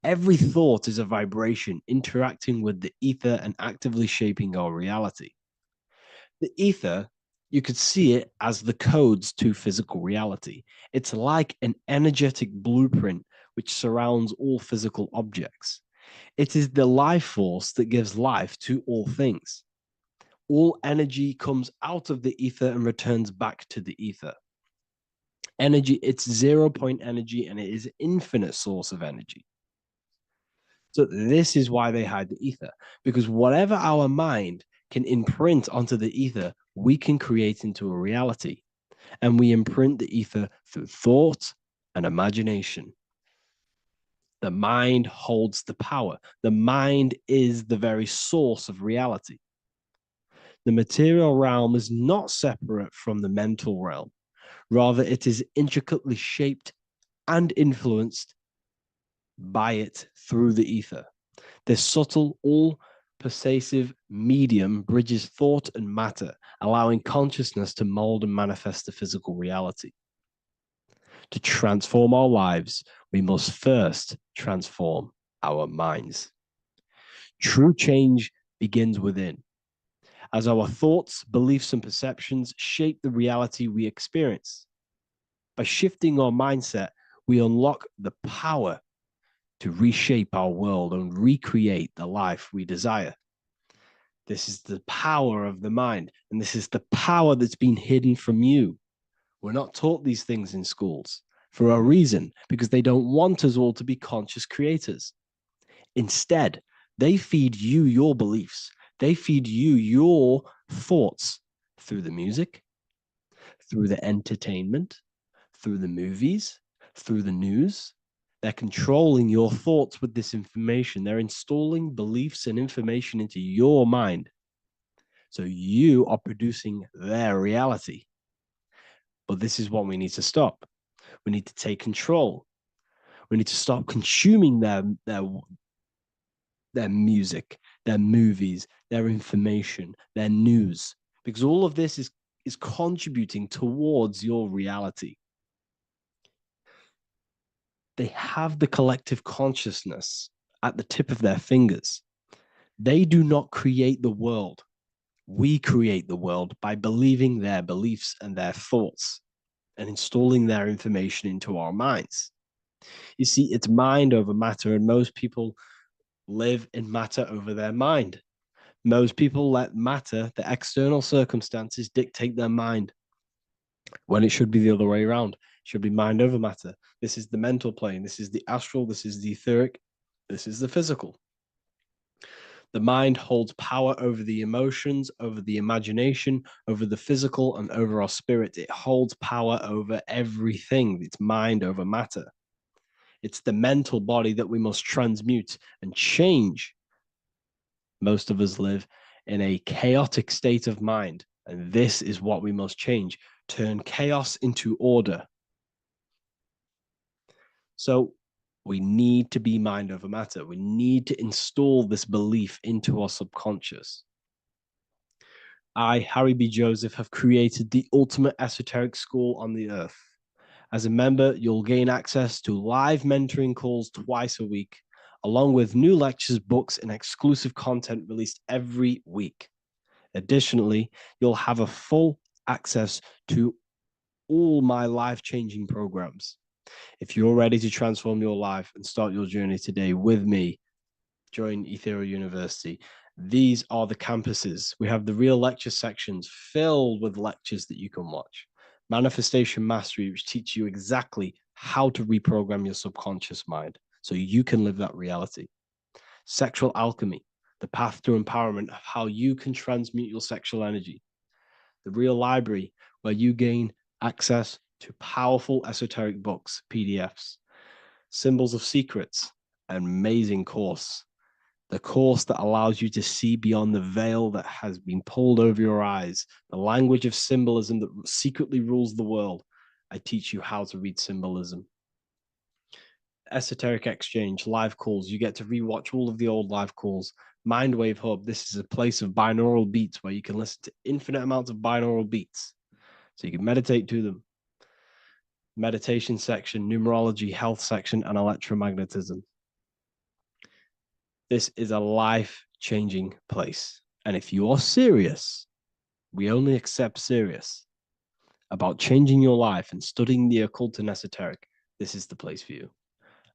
Every thought is a vibration interacting with the ether and actively shaping our reality. The ether, you could see it as the codes to physical reality. It's like an energetic blueprint which surrounds all physical objects. It is the life force that gives life to all things. All energy comes out of the ether and returns back to the ether. Energy, it's 0 point energy and it is an infinite source of energy. So this is why they hide the ether, because whatever our mind can imprint onto the ether, we can create into a reality. And we imprint the ether through thought and imagination. The mind holds the power. The mind is the very source of reality. The material realm is not separate from the mental realm. Rather, it is intricately shaped and influenced by it through the ether. This subtle, all-pervasive medium bridges thought and matter, allowing consciousness to mold and manifest the physical reality. To transform our lives, we must first transform our minds. True change begins within, as our thoughts, beliefs, and perceptions shape the reality we experience. By shifting our mindset, we unlock the power to reshape our world and recreate the life we desire. This is the power of the mind, and this is the power that's been hidden from you. We're not taught these things in schools for a reason, because they don't want us all to be conscious creators. Instead, they feed you your beliefs. They feed you your thoughts through the music, through the entertainment, through the movies, through the news. They're controlling your thoughts with this information. They're installing beliefs and information into your mind. So you are producing their reality. But this is what we need to stop. We need to take control. We need to stop consuming their music, their movies, their information, their news, because all of this is contributing towards your reality. They have the collective consciousness at the tip of their fingers. They do not create the world. We create the world by believing their beliefs and their thoughts and installing their information into our minds. You see, it's mind over matter, and most people live in matter over their mind. Most people let matter, the external circumstances, dictate their mind, when it should be the other way around. It should be mind over matter. This is the mental plane. This is the astral. This is the etheric. This is the physical. The mind holds power over the emotions, over the imagination, over the physical, and over our spirit. It holds power over everything. It's mind over matter. It's the mental body that we must transmute and change. Most of us live in a chaotic state of mind, and this is what we must change. Turn chaos into order. So we need to be mind over matter. We need to install this belief into our subconscious. I, Harry B. Joseph, have created the ultimate esoteric school on the earth. As a member, you'll gain access to live mentoring calls twice a week, along with new lectures, books, and exclusive content released every week. Additionally, you'll have a full access to all my life-changing programs. If you're ready to transform your life and start your journey today with me, join Ethereal University. These are the campuses. We have the real lecture sections filled with lectures that you can watch. Manifestation Mastery, which teach you exactly how to reprogram your subconscious mind so you can live that reality. Sexual Alchemy, the path to empowerment of how you can transmute your sexual energy. The Real Library, where you gain access to powerful esoteric books, PDFs. Symbols of Secrets, an amazing course. The course that allows you to see beyond the veil that has been pulled over your eyes, the language of symbolism that secretly rules the world. I teach you how to read symbolism. Esoteric Exchange, live calls. You get to rewatch all of the old live calls. Mindwave Hub, this is a place of binaural beats where you can listen to infinite amounts of binaural beats. So you can meditate to them. Meditation section, numerology, health section, and electromagnetism. This is a life-changing place. And if you are serious, we only accept serious about changing your life and studying the occult and esoteric, this is the place for you.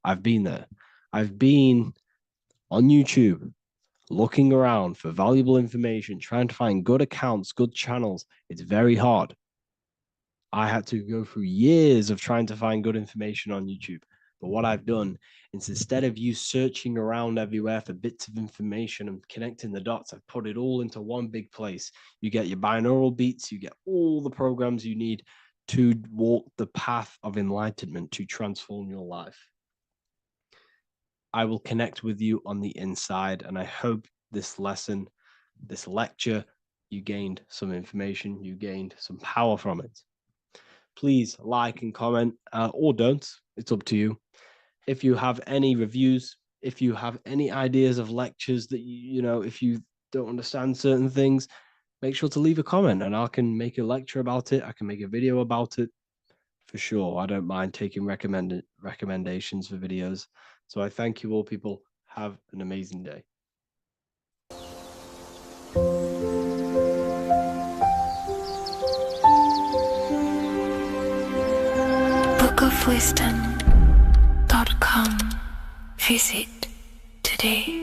I've been there. I've been on YouTube looking around for valuable information, trying to find good accounts, good channels. It's very hard. I had to go through years of trying to find good information on YouTube. But what I've done is, instead of you searching around everywhere for bits of information and connecting the dots, I've put it all into one big place. You get your binaural beats, you get all the programs you need to walk the path of enlightenment to transform your life. I will connect with you on the inside, and I hope this lesson, this lecture, you gained some information, you gained some power from it. Please like and comment, or don't. It's up to you. If you have any reviews, if you have any ideas of lectures that you know, if you don't understand certain things, make sure to leave a comment and I can make a lecture about it. I can make a video about it for sure. I don't mind taking recommendations for videos. So I thank you all, people. Have an amazing day. bookofwisdom.com. Visit today.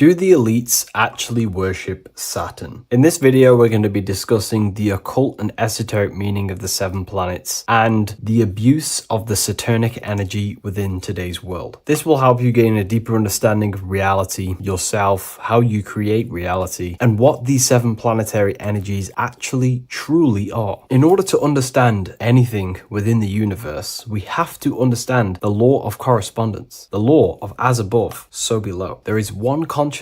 Do the elites actually worship Saturn? In this video, we're going to be discussing the occult and esoteric meaning of the 7 planets and the abuse of the Saturnic energy within today's world. This will help you gain a deeper understanding of reality, yourself, how you create reality, and what these 7 planetary energies actually truly are. In order to understand anything within the universe, we have to understand the law of correspondence, the law of as above, so below. There is one consciousness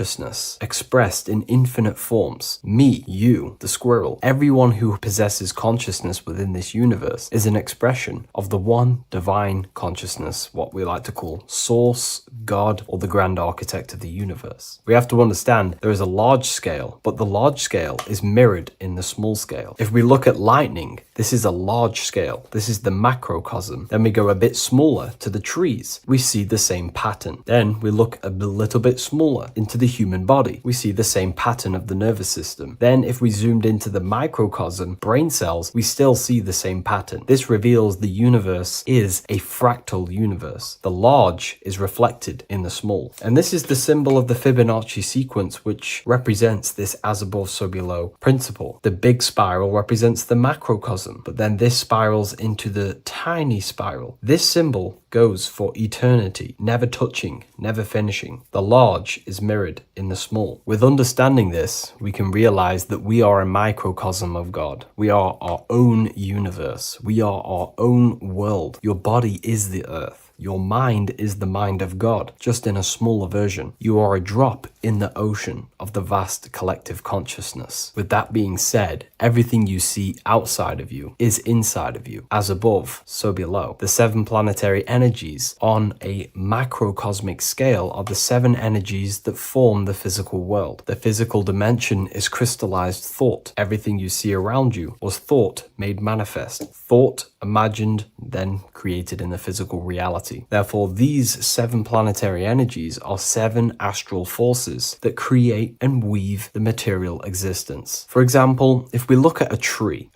expressed in infinite forms. Me, you, the squirrel, everyone who possesses consciousness within this universe is an expression of the one divine consciousness, what we like to call Source, God, or the grand architect of the universe. We have to understand there is a large scale, but the large scale is mirrored in the small scale. If we look at lightning, this is a large scale. This is the macrocosm. Then we go a bit smaller to the trees. We see the same pattern. Then we look a little bit smaller into the human body. We see the same pattern of the nervous system. Then if we zoomed into the microcosm, brain cells, we still see the same pattern. This reveals the universe is a fractal universe. The large is reflected in the small. And this is the symbol of the Fibonacci sequence, which represents this as above, so below principle. The big spiral represents the macrocosm, but then this spirals into the tiny spiral. This symbol goes for eternity, never touching, never finishing. The large is mirrored in the small. With understanding this, we can realize that we are a microcosm of God. We are our own universe. We are our own world. Your body is the earth. Your mind is the mind of God, just in a smaller version. You are a drop in the ocean of the vast collective consciousness. With that being said, everything you see outside of you is inside of you. As above, so below. The 7 planetary energies on a macrocosmic scale are the 7 energies that form the physical world. The physical dimension is crystallized thought. Everything you see around you was thought made manifest. Thought imagined, then created in the physical reality. Therefore, these 7 planetary energies are 7 astral forces that create and weave the material existence. For example, if we look at a tree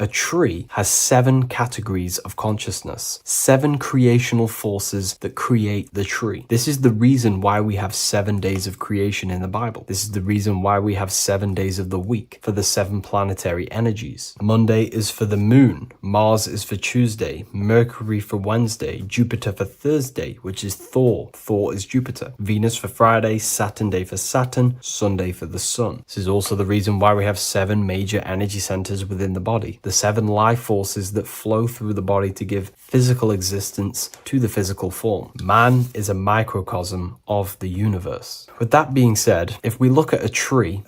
has 7 categories of consciousness, 7 creational forces that create the tree. This is the reason why we have 7 days of creation in the Bible. This is the reason why we have 7 days of the week for the 7 planetary energies. Monday is for the moon, Mars is for Tuesday, Mercury for Wednesday, Jupiter for Thursday, which is Thor. Thor is Jupiter. Venus for Friday, Saturn day for Saturn, Sunday for the sun. This is also the reason why we have 7 major energy centers within the body. The 7 life forces that flow through the body to give physical existence to the physical form. Man is a microcosm of the universe. With that being said, if we look at a tree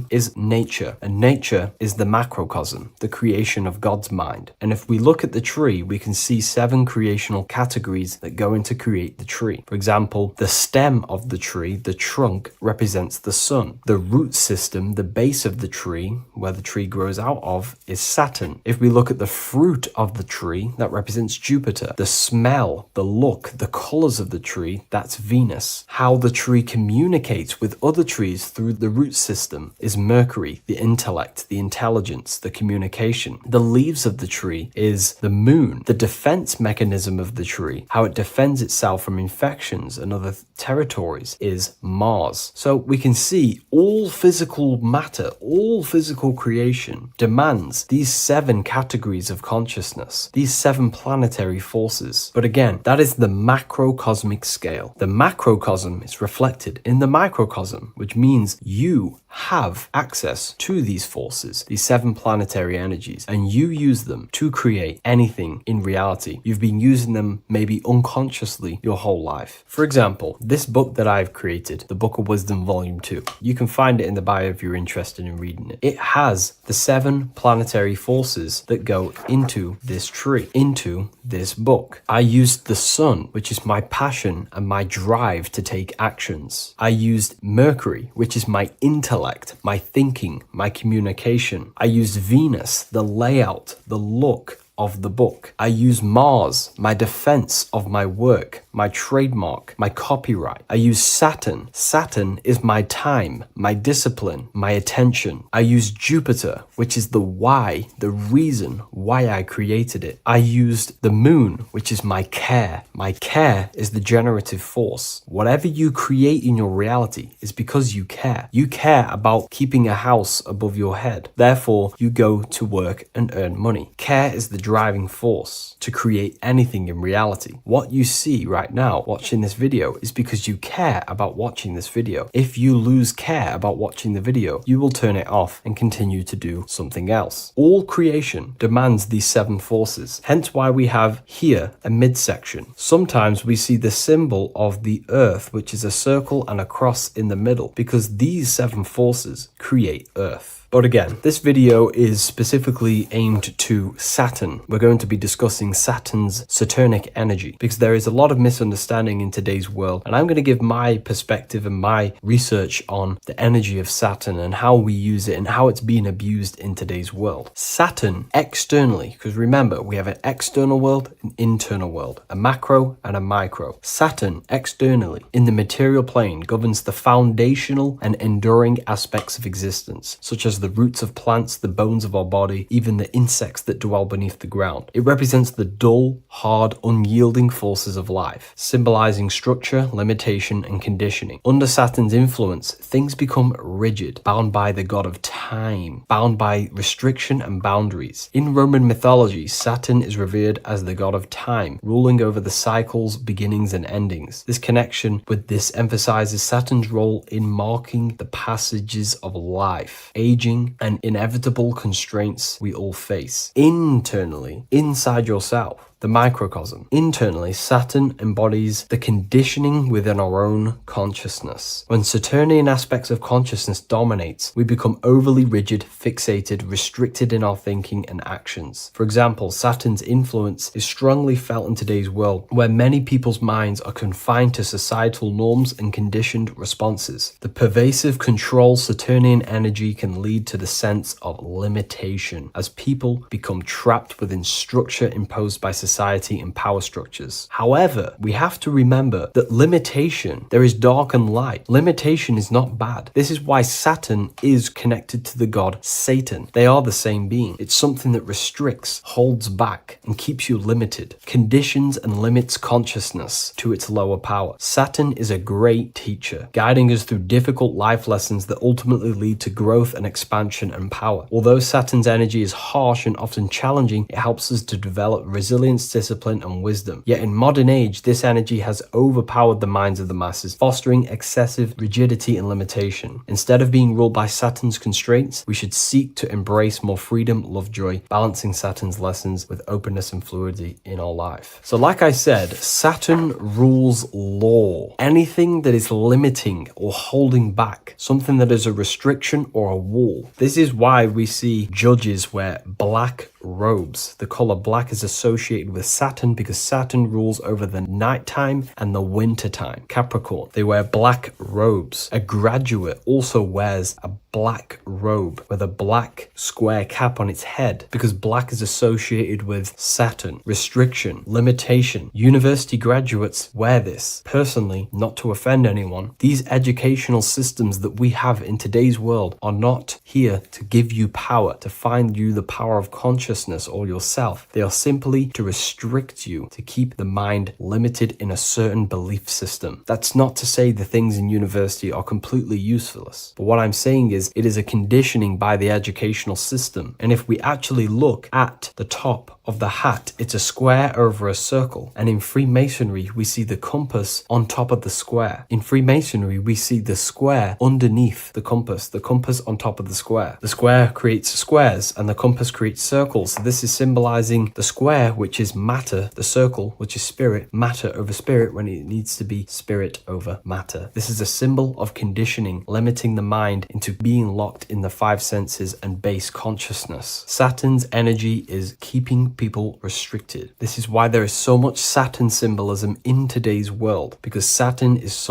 is nature, and nature is the macrocosm, the creation of God's mind. And if we look at the tree, we can see 7 creational categories that go into create the tree. For example, the stem of the tree, the trunk, represents the sun. The root system, the base of the tree, where the tree grows out of, is Saturn. If we look at the fruit of the tree, that represents Jupiter. The smell, the look, the colors of the tree, that's Venus. How the tree communicates with other trees through the root system is Mercury, the intellect, the intelligence, the communication. The leaves of the tree is the moon. The defense mechanism of the tree, how it defends itself from infections and other territories, is Mars. So we can see all physical matter, all physical creation demands these 7 categories of consciousness, these 7 planetary forces. But again, that is the macrocosmic scale. The macrocosm is reflected in the microcosm, which means you have access to these forces, these 7 planetary energies, and you use them to create anything in reality. You've been using them maybe unconsciously your whole life. For example, this book that I've created, the Book of Wisdom Volume 2, you can find it in the bio if you're interested in reading it. It has the 7 planetary forces that go into this tree, into this book. I used the sun, which is my passion and my drive to take actions. I used Mercury, which is my intellect, my thinking, my communication. I used Venus, the layout, the look, of the book. I use Mars, my defense of my work, my trademark, my copyright. I use Saturn. Saturn is my time, my discipline, my attention. I use Jupiter, which is the why, the reason why I created it. I used the moon, which is my care. My care is the generative force. Whatever you create in your reality is because you care. You care about keeping a house above your head. Therefore, you go to work and earn money. Care is the driving force to create anything in reality. What you see right now watching this video is because you care about watching this video. If you lose care about watching the video, you will turn it off and continue to do something else. All creation demands these 7 forces, hence why we have here a midsection. Sometimes we see the symbol of the earth, which is a circle and a cross in the middle, because these 7 forces create earth. But again, this video is specifically aimed to Saturn. We're going to be discussing Saturn's Saturnic energy because there is a lot of misunderstanding in today's world. And I'm going to give my perspective and my research on the energy of Saturn and how we use it and how it's being abused in today's world. Saturn externally, because remember, we have an external world, an internal world, a macro and a micro. Saturn externally in the material plane governs the foundational and enduring aspects of existence, such as the roots of plants, the bones of our body, even the insects that dwell beneath the ground. It represents the dull, hard, unyielding forces of life, symbolizing structure, limitation, and conditioning. Under Saturn's influence, things become rigid, bound by the god of time, bound by restriction and boundaries. In Roman mythology, Saturn is revered as the god of time, ruling over the cycles, beginnings, and endings. This connection with this emphasizes Saturn's role in marking the passages of life, aging, and inevitable constraints we all face. Internally, inside yourself, the microcosm. Internally, Saturn embodies the conditioning within our own consciousness. When Saturnian aspects of consciousness dominates, we become overly rigid, fixated, restricted in our thinking and actions. For example, Saturn's influence is strongly felt in today's world, where many people's minds are confined to societal norms and conditioned responses. The pervasive control Saturnian energy can lead to the sense of limitation, as people become trapped within structure imposed by society and power structures. However, we have to remember that limitation, there is dark and light. Limitation is not bad. This is why Saturn is connected to the god Satan. They are the same being. It's something that restricts, holds back, and keeps you limited, conditions and limits consciousness to its lower power. Saturn is a great teacher, guiding us through difficult life lessons that ultimately lead to growth and expansion and power. Although Saturn's energy is harsh and often challenging, it helps us to develop resilience, discipline, and wisdom. Yet in modern age, this energy has overpowered the minds of the masses, fostering excessive rigidity and limitation. Instead of being ruled by Saturn's constraints, we should seek to embrace more freedom, love, joy, balancing Saturn's lessons with openness and fluidity in our life. So like I said, Saturn rules law. Anything that is limiting or holding back, something that is a restriction or a wall. This is why we see judges wear black robes. The color black is associated with Saturn because Saturn rules over the nighttime and the winter time. Capricorn, they wear black robes. A graduate also wears a black robe with a black square cap on its head because black is associated with Saturn, restriction, limitation. University graduates wear this. Personally, not to offend anyone, these educational systems that we have in today's world are not here to give you power, to find you the power of consciousness or yourself. They are simply to restrict you, to keep the mind limited in a certain belief system. That's not to say the things in university are completely useless, but what I'm saying is it is a conditioning by the educational system. And if we actually look at the top of the hat, it's a square over a circle. And in Freemasonry, we see the compass on top of the square. In Freemasonry, we see the square underneath the compass on top of the square. The square creates squares and the compass creates circles. So this is symbolizing the square, which is matter, the circle, which is spirit, matter over spirit when it needs to be spirit over matter. This is a symbol of conditioning, limiting the mind into being being locked in the five senses and base consciousness. Saturn's energy is keeping people restricted. This is why there is so much Saturn symbolism in today's world, because Saturn is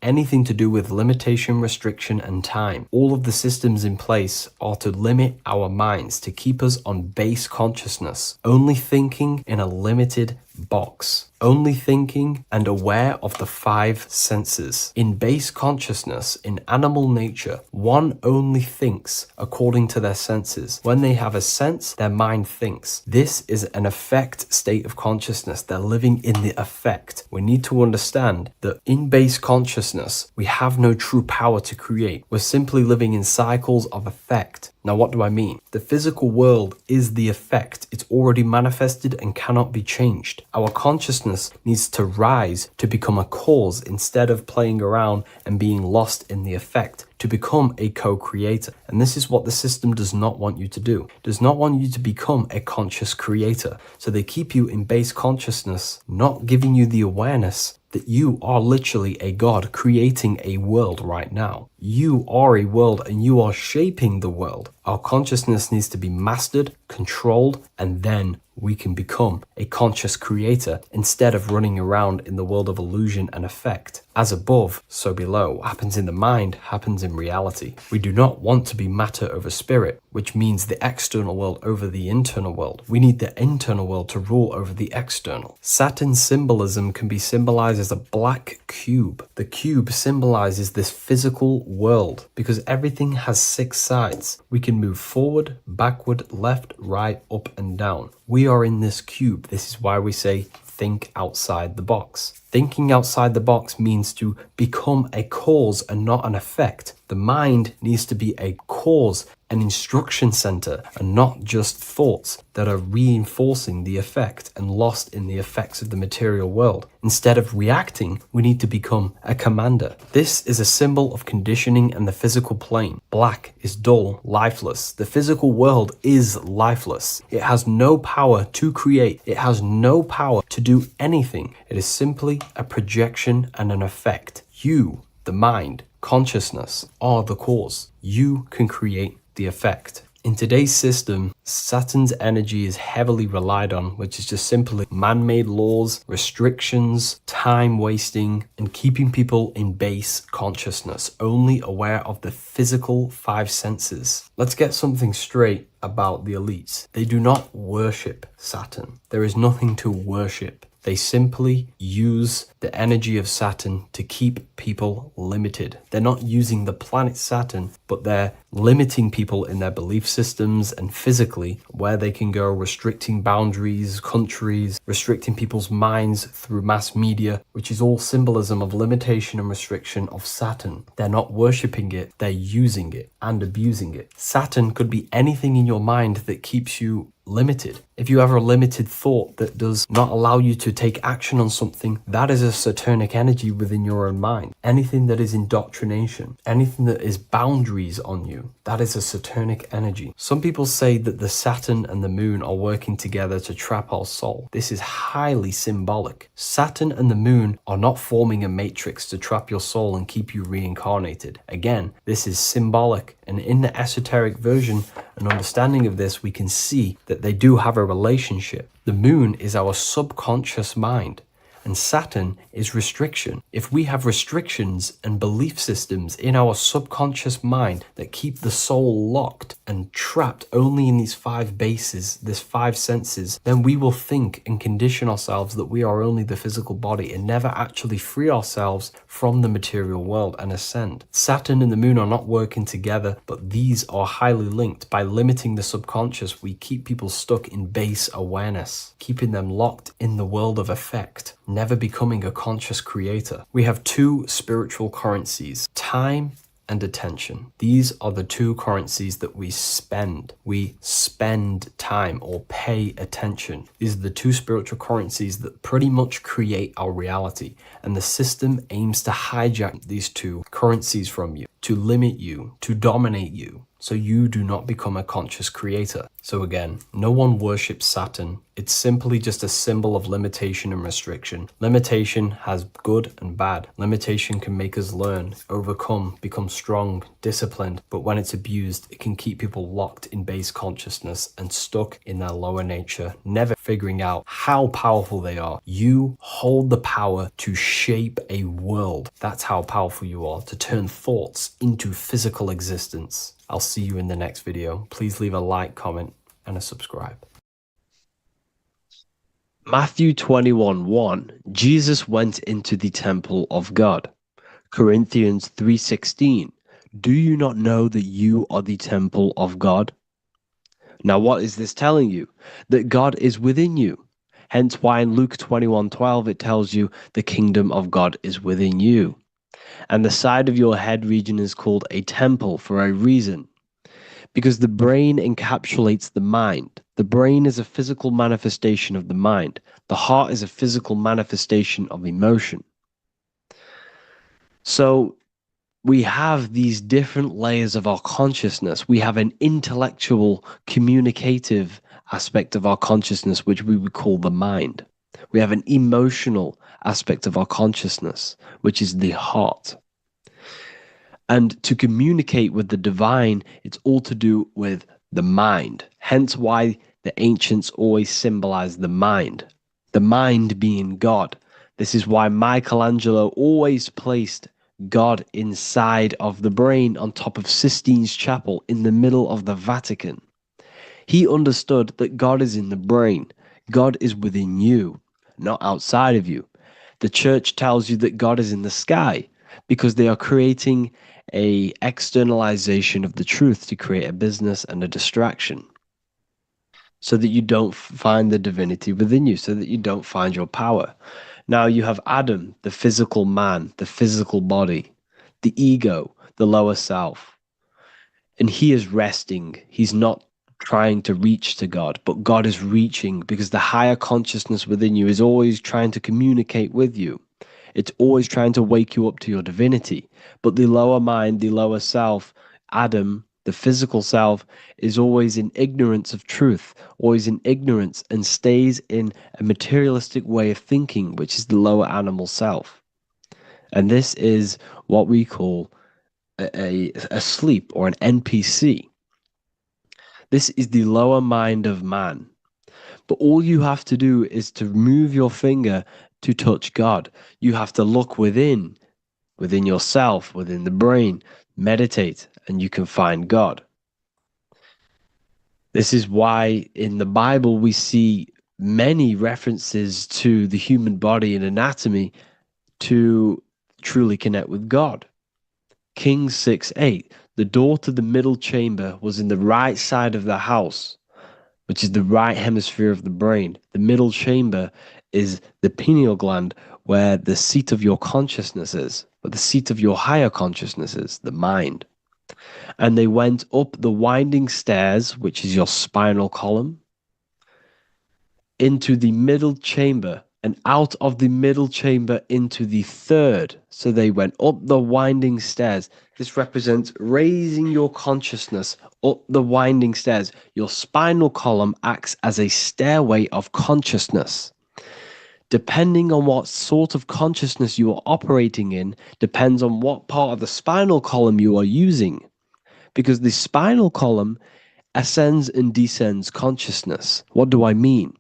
anything to do with limitation, restriction, and time. All of the systems in place are to limit our minds, to keep us on base consciousness, only thinking in a limited box, only thinking and aware of the five senses. In base consciousness, in animal nature, one only thinks according to their senses. When they have a sense, their mind thinks. This is an affect state of consciousness. They're living in the affect. We need to understand that in base consciousness, we have no true power to create. We're simply living in cycles of affect. Now, what do I mean? The physical world is the effect. It's already manifested and cannot be changed. Our consciousness needs to rise to become a cause instead of playing around and being lost in the effect, to become a co-creator. And this is what the system does not want you to do. It does not want you to become a conscious creator. So they keep you in base consciousness, not giving you the awareness that you are literally a god creating a world right now. You are a world and you are shaping the world. Our consciousness needs to be mastered, controlled, and then we can become a conscious creator instead of running around in the world of illusion and effect. As above, so below. What happens in the mind happens in reality. We do not want to be matter over spirit, which means the external world over the internal world. We need the internal world to rule over the external. Saturn's symbolism can be symbolized as a black cube. The cube symbolizes this physical world because everything has 6 sides. We can move forward, backward, left, right, up, and down. We are in this cube. This is why we say think outside the box. Thinking outside the box means to become a cause and not an effect. The mind needs to be a cause, an instruction center, and not just thoughts that are reinforcing the effect and lost in the effects of the material world. Instead of reacting, we need to become a commander. This is a symbol of conditioning and the physical plane. Black is dull, lifeless. The physical world is lifeless. It has no power to create. It has no power to do anything. It is simply a projection and an effect. You, the mind, consciousness, are the cause. You can create the effect. In today's system, Saturn's energy is heavily relied on, which is just simply man-made laws, restrictions, time wasting, and keeping people in base consciousness, only aware of the physical 5 senses. Let's get something straight about the elites. They do not worship Saturn. There is nothing to worship. They simply use the energy of Saturn to keep people limited. They're not using the planet Saturn, but they're limiting people in their belief systems and physically where they can go, restricting boundaries, countries, restricting people's minds through mass media, which is all symbolism of limitation and restriction of Saturn. They're not worshipping it, they're using it and abusing it. Saturn could be anything in your mind that keeps you limited. If you have a limited thought that does not allow you to take action on something, that is a Saturnic energy within your own mind. Anything that is indoctrination, anything that is boundaries on you, that is a Saturnic energy. Some people say that the Saturn and the moon are working together to trap our soul. This is highly symbolic. Saturn and the moon are not forming a matrix to trap your soul and keep you reincarnated. Again, this is symbolic, and in the esoteric version and understanding of this, we can see that they do have a relationship. The moon is our subconscious mind, and Saturn is restriction. If we have restrictions and belief systems in our subconscious mind that keep the soul locked and trapped only in these 5 bases, these 5 senses, then we will think and condition ourselves that we are only the physical body and never actually free ourselves from the material world and ascend. Saturn and the moon are not working together, but these are highly linked. By limiting the subconscious, we keep people stuck in base awareness, keeping them locked in the world of effect, never becoming a conscious creator. We have 2 spiritual currencies, time and attention. These are the 2 currencies that we spend. We spend time or pay attention. These are the 2 spiritual currencies that pretty much create our reality. And the system aims to hijack these 2 currencies from you, to limit you, to dominate you, so you do not become a conscious creator. So again, no one worships Saturn. It's simply just a symbol of limitation and restriction. Limitation has good and bad. Limitation can make us learn, overcome, become strong, disciplined, but when it's abused, it can keep people locked in base consciousness and stuck in their lower nature, never figuring out how powerful they are. You hold the power to shape a world. That's how powerful you are, to turn thoughts into physical existence. I'll see you in the next video. Please leave a like, comment, and a subscribe. Matthew 21:1, Jesus went into the temple of God. Corinthians 3:16, do you not know that you are the temple of God? Now what is this telling you? That God is within you. Hence why in Luke 21:12 it tells you the kingdom of God is within you. And the side of your head region is called a temple for a reason. Because the brain encapsulates the mind. The brain is a physical manifestation of the mind. The heart is a physical manifestation of emotion. So we have these different layers of our consciousness. We have an intellectual, communicative aspect of our consciousness, which we would call the mind. We have an emotional aspect of our consciousness, which is the heart. And to communicate with the divine, it's all to do with the mind. Hence why the ancients always symbolize the mind being God. This is why Michelangelo always placed God inside of the brain on top of Sistine Chapel in the middle of the Vatican. He understood that God is in the brain. God is within you, not outside of you. The church tells you that God is in the sky because they are creating a externalization of the truth to create a business and a distraction so that you don't find the divinity within you, so that you don't find your power. Now you have Adam, the physical man, the physical body, the ego, the lower self. And he is resting. He's not trying to reach to God, but God is reaching because the higher consciousness within you is always trying to communicate with you. It's always trying to wake you up to your divinity. But the lower mind, the lower self, Adam, the physical self, is always in ignorance of truth, always in ignorance, and stays in a materialistic way of thinking, which is the lower animal self. And this is what we call a sleep or an NPC. This is the lower mind of man. But all you have to do is to move your finger to touch God. You have to look within yourself, within the brain, meditate, and you can find God. This is why in the Bible we see many references to the human body and anatomy to truly connect with God. Kings 6:8, the door to the middle chamber was in the right side of the house, which is the right hemisphere of the brain. The middle chamber is the pineal gland, where the seat of your consciousness is, where the seat of your higher consciousness is, the mind. And they went up the winding stairs, which is your spinal column, into the middle chamber, and out of the middle chamber into the third. So they went up the winding stairs. This represents raising your consciousness up the winding stairs. Your spinal column acts as a stairway of consciousness. Depending on what sort of consciousness you are operating in, depends on what part of the spinal column you are using. Because the spinal column ascends and descends consciousness. What do I mean?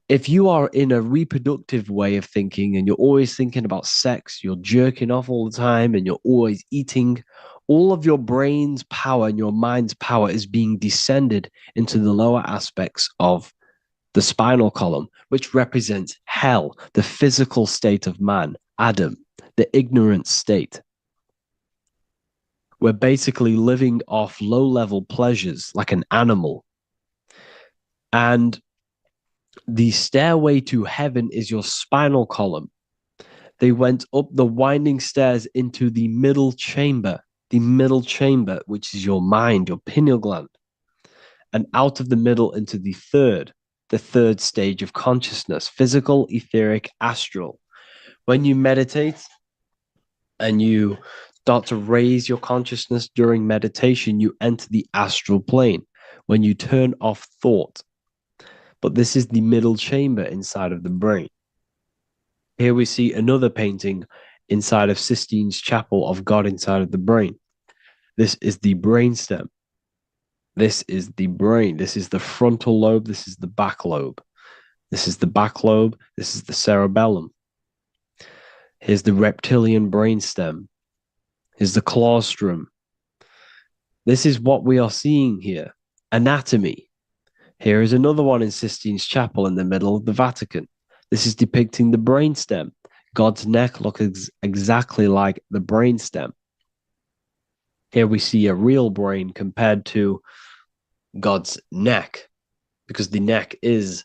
If you are in a reproductive way of thinking and you're always thinking about sex, you're jerking off all the time and you're always eating, all of your brain's power and your mind's power is being descended into the lower aspects of the spinal column, which represents hell, the physical state of man, Adam, the ignorant state. We're basically living off low-level pleasures like an animal. And the stairway to heaven is your spinal column. They went up the winding stairs into the middle chamber, which is your mind, your pineal gland, and out of the middle into the third stage of consciousness, physical, etheric, astral. When you meditate and you start to raise your consciousness during meditation, you enter the astral plane, when you turn off thought. But this is the middle chamber inside of the brain. Here we see another painting inside of Sistine's chapel of God inside of the brain. This is the brainstem. This is the brain. This is the frontal lobe. This is the back lobe. This is the back lobe. This is the cerebellum. Here's the reptilian brainstem. Here's the claustrum. This is what we are seeing here. Anatomy. Here is another one in Sistine's chapel in the middle of the Vatican. This is depicting the brainstem. God's neck looks exactly like the brainstem. Here we see a real brain compared to God's neck, because the neck is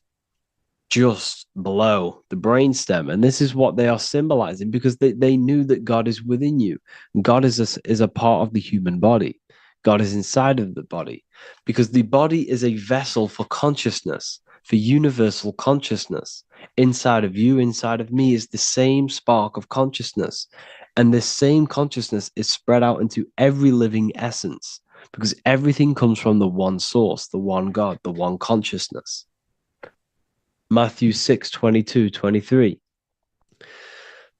just below the brainstem. And this is what they are symbolizing, because they knew that God is within you. God is a part of the human body. God is inside of the body, because the body is a vessel for consciousness, for universal consciousness. Inside of you, inside of me, is the same spark of consciousness. And this same consciousness is spread out into every living essence, because everything comes from the one source, the one God, the one consciousness. Matthew 6:22-23.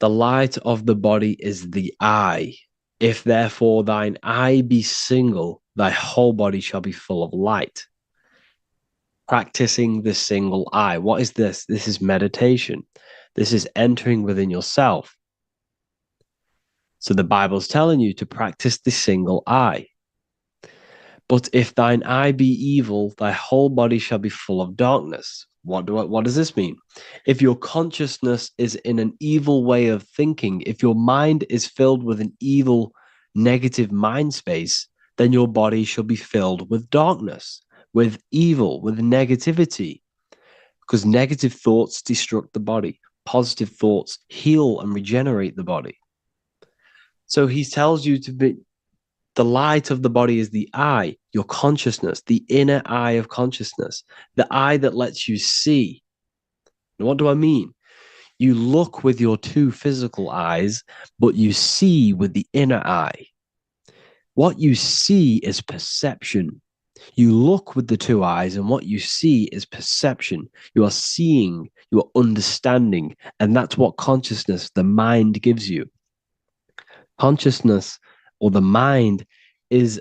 The light of the body is the eye. If therefore thine eye be single, thy whole body shall be full of light. Practicing the single eye. What is this? This is meditation. This is entering within yourself. So the Bible's telling you to practice the single eye. But if thine eye be evil, thy whole body shall be full of darkness. What does this mean? If your consciousness is in an evil way of thinking, if your mind is filled with an evil, negative mind space, then your body shall be filled with darkness, with evil, with negativity. Because negative thoughts destruct the body. Positive thoughts heal and regenerate the body. So he tells you to be, the light of the body is the eye, your consciousness, the inner eye of consciousness, the eye that lets you see. And what do I mean? You look with your two physical eyes, but you see with the inner eye. What you see is perception. You look with the two eyes, and what you see is perception. You are seeing, you are understanding, and that's what consciousness, the mind, gives you. Consciousness, or the mind, is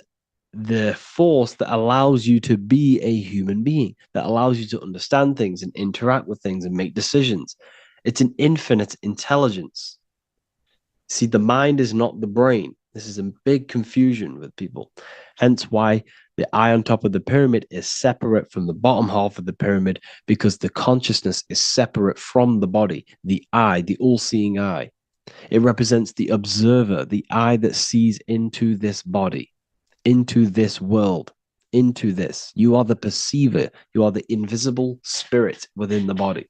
the force that allows you to be a human being, that allows you to understand things and interact with things and make decisions. It's an infinite intelligence. See, the mind is not the brain. This is a big confusion with people. Hence why the eye on top of the pyramid is separate from the bottom half of the pyramid, because the consciousness is separate from the body, the eye, the all-seeing eye. It represents the observer, the eye that sees into this body, into this world, into this. You are the perceiver. You are the invisible spirit within the body.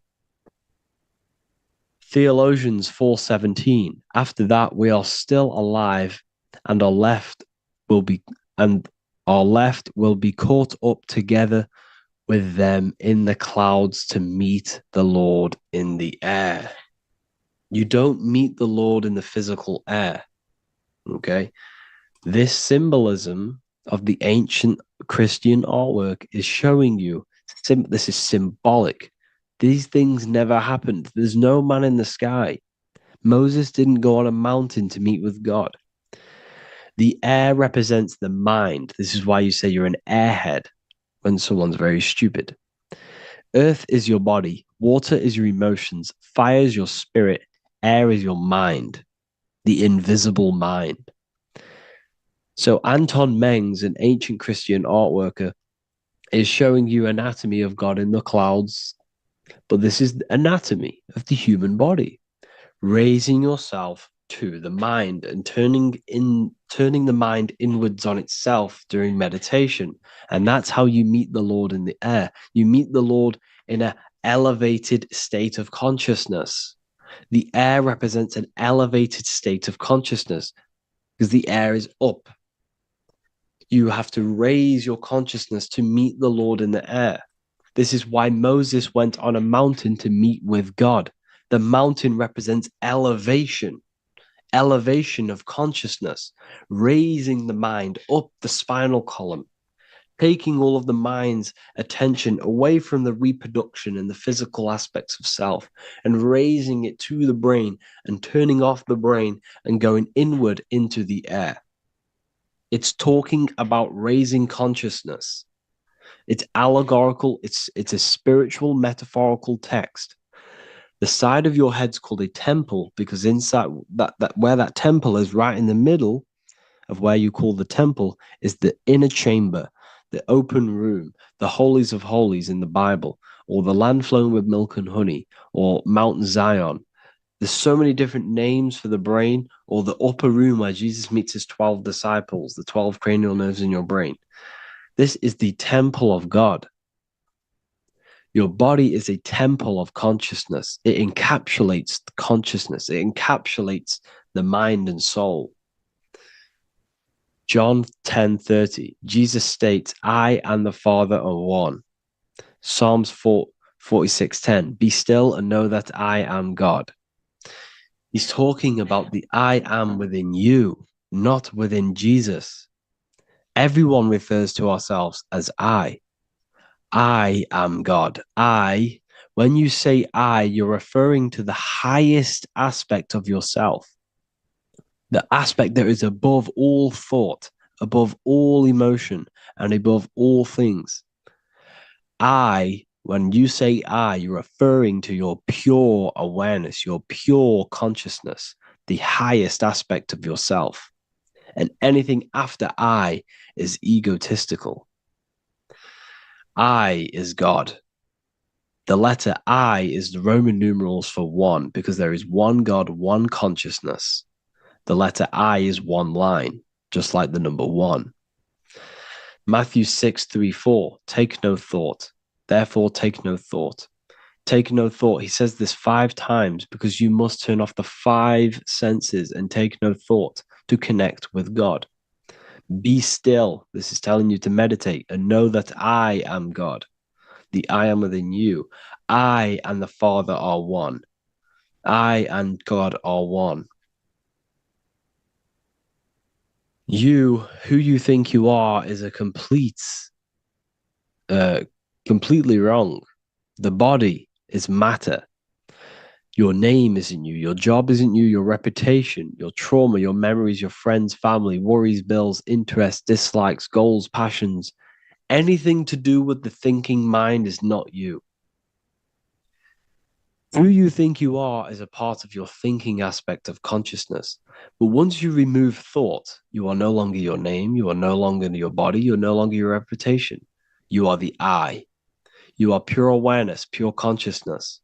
Theologians 4:17. After that, we are still alive, and our left will be caught up together with them in the clouds to meet the Lord in the air. You don't meet the Lord in the physical air. Okay? This symbolism of the ancient Christian artwork is showing you this is symbolic. These things never happened. There's no man in the sky. Moses didn't go on a mountain to meet with God. The air represents the mind. This is why you say you're an airhead when someone's very stupid. Earth is your body. Water is your emotions. Fire is your spirit. Air is your mind, the invisible mind. So Anton Mengs, an ancient Christian art worker, is showing you anatomy of God in the clouds. But this is anatomy of the human body, raising yourself to the mind and turning the mind inwards on itself during meditation. And that's how you meet the Lord in the air. You meet the Lord in an elevated state of consciousness. The air represents an elevated state of consciousness because the air is up. You have to raise your consciousness to meet the Lord in the air. This is why Moses went on a mountain to meet with God. The mountain represents elevation of consciousness, raising the mind up the spinal column, taking all of the mind's attention away from the reproduction and the physical aspects of self and raising it to the brain and turning off the brain and going inward into the air. It's talking about raising consciousness. It's allegorical. It's a spiritual, metaphorical text. The side of your head's called a temple because inside that where that temple is, right in the middle of where you call the temple, is the inner chamber, the open room, the holies of holies in the Bible, or the land flowing with milk and honey, or Mount Zion. There's so many different names for the brain, or the upper room where Jesus meets his 12 disciples, the 12 cranial nerves in your brain. This is the temple of God. Your body is a temple of consciousness. It encapsulates the consciousness. It encapsulates the mind and soul. John 10:30, Jesus states, I and the Father are one. Psalms 46:10, be still and know that I am God. He's talking about the I am within you, not within Jesus. Everyone refers to ourselves as I. I am God. When you say I, you're referring to the highest aspect of yourself, the aspect that is above all thought, above all emotion, and above all things. When you say I, you're referring to your pure awareness, your pure consciousness, the highest aspect of yourself. And anything after I is egotistical. I is God. The letter I is the Roman numerals for one, because there is one God, one consciousness. The letter I is one line, just like the number one. Matthew 6:3-4, take no thought. Therefore, take no thought. Take no thought. He says this 5 times because you must turn off the 5 senses and take no thought to connect with God. Be still. This is telling you to meditate and know that I am God. The I am within you. I and the Father are one. I and God are one. You, who you think you are, is a completely wrong. The body is matter. Your name isn't you. Your job isn't you. Your reputation, your trauma, your memories, your friends, family, worries, bills, interests, dislikes, goals, passions, anything to do with the thinking mind is not you. Who you think you are is a part of your thinking aspect of consciousness. But once you remove thought, you are no longer your name. You are no longer your body. You're no longer your reputation. You are the I. You are pure awareness, pure consciousness.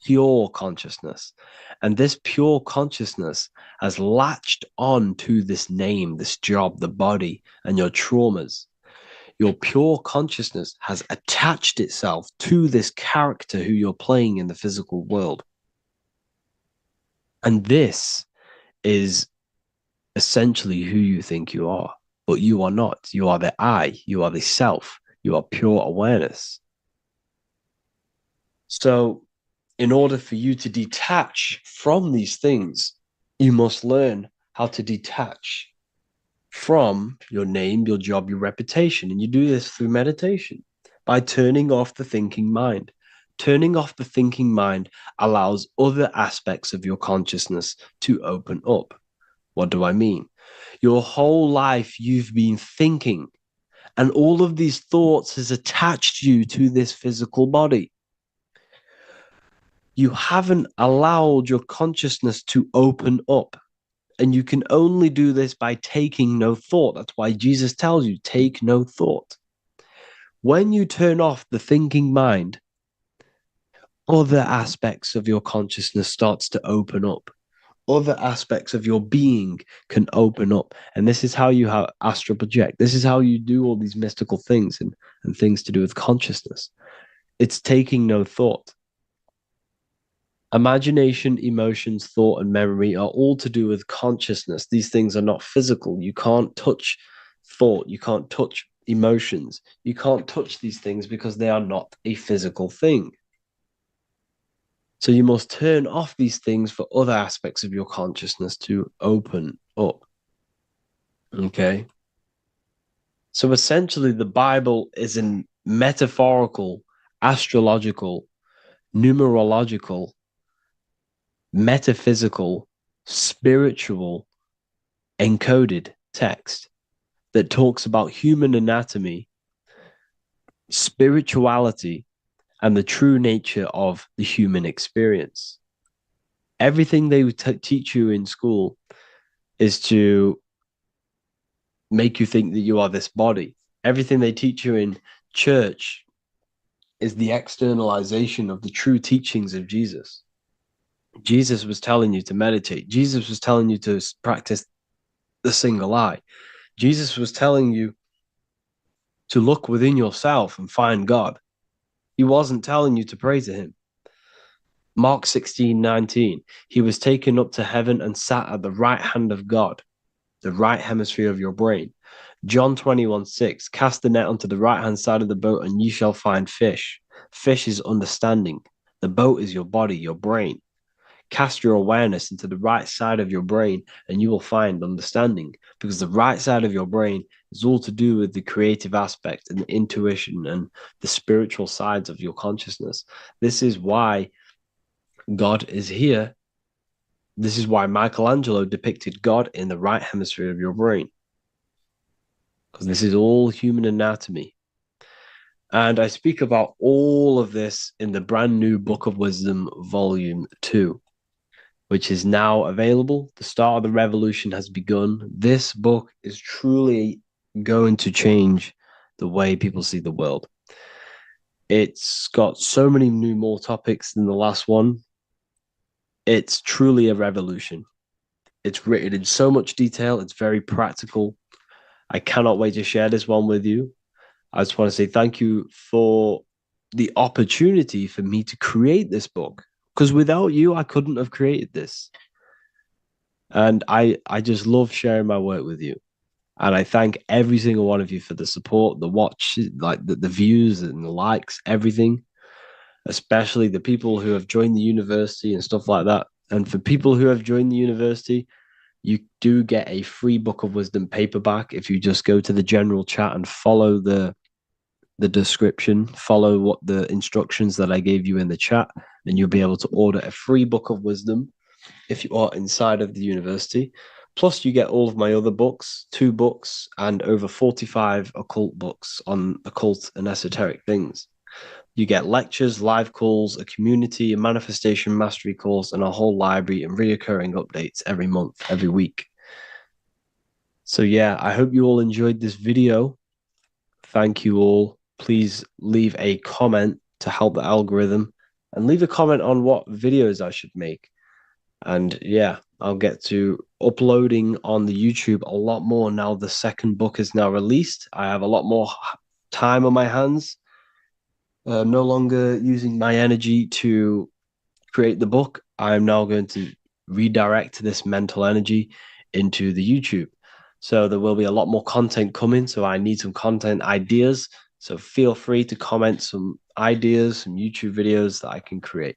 Pure consciousness. And this pure consciousness has latched on to this name, this job, the body, and your traumas. Your pure consciousness has attached itself to this character who you're playing in the physical world. And this is essentially who you think you are, but you are not. You are the I, you are the self, you are pure awareness. So, in order for you to detach from these things, you must learn how to detach from your name, your job, your reputation. And you do this through meditation by turning off the thinking mind. Turning off the thinking mind allows other aspects of your consciousness to open up. What do I mean? Your whole life you've been thinking, and all of these thoughts has attached you to this physical body. You haven't allowed your consciousness to open up. And you can only do this by taking no thought. That's why Jesus tells you, take no thought. When you turn off the thinking mind, other aspects of your consciousness starts to open up. Other aspects of your being can open up. And this is how you astral project. This is how you do all these mystical things and things to do with consciousness. It's taking no thought. Imagination, emotions, thought, and memory are all to do with consciousness. These things are not physical. You can't touch thought. You can't touch emotions. You can't touch these things because they are not a physical thing. So you must turn off these things for other aspects of your consciousness to open up. Okay? So essentially, the Bible is a metaphorical, astrological, numerological, metaphysical, spiritual, encoded text that talks about human anatomy, spirituality, and the true nature of the human experience. Everything they teach you in school is to make you think that you are this body. Everything they teach you in church is the externalization of the true teachings of Jesus. Jesus was telling you to meditate. Jesus was telling you to practice the single eye. Jesus was telling you to look within yourself and find God. He wasn't telling you to pray to him. Mark 16:19, he was taken up to heaven and sat at the right hand of God, the right hemisphere of your brain. John 21:6, cast the net onto the right hand side of the boat and you shall find fish. Fish is understanding. The boat is your body, your brain. Cast your awareness into the right side of your brain and you will find understanding, because the right side of your brain is all to do with the creative aspect and the intuition and the spiritual sides of your consciousness. This is why God is here. This is why Michelangelo depicted God in the right hemisphere of your brain, because this is all human anatomy. And I speak about all of this in the brand new Book of Wisdom, Volume 2, which is now available. The start of the revolution has begun. This book is truly going to change the way people see the world. It's got so many new more topics than the last one. It's truly a revolution. It's written in so much detail. It's very practical. I cannot wait to share this one with you. I just want to say thank you for the opportunity for me to create this book, because without you, I couldn't have created this. And I just love sharing my work with you. And I thank every single one of you for the support, the watch, like the views and the likes, everything, especially the people who have joined the university and stuff like that. And for people who have joined the university, you do get a free Book of Wisdom paperback if you just go to the general chat and follow the description, follow what the instructions that I gave you in the chat, and you'll be able to order a free Book of Wisdom if you are inside of the university. Plus, you get all of my other books, 2 books, and over 45 occult books on occult and esoteric things. You get lectures, live calls, a community, a manifestation mastery course, and a whole library and reoccurring updates every month, every week. So yeah, I hope you all enjoyed this video. Thank you all. Please leave a comment to help the algorithm, and leave a comment on what videos I should make. And yeah, I'll get to uploading on the YouTube a lot more now. The second book is now released. I have a lot more time on my hands. No longer using my energy to create the book. I'm now going to redirect this mental energy into the YouTube. So there will be a lot more content coming. So I need some content ideas. So feel free to comment some ideas, some YouTube videos that I can create.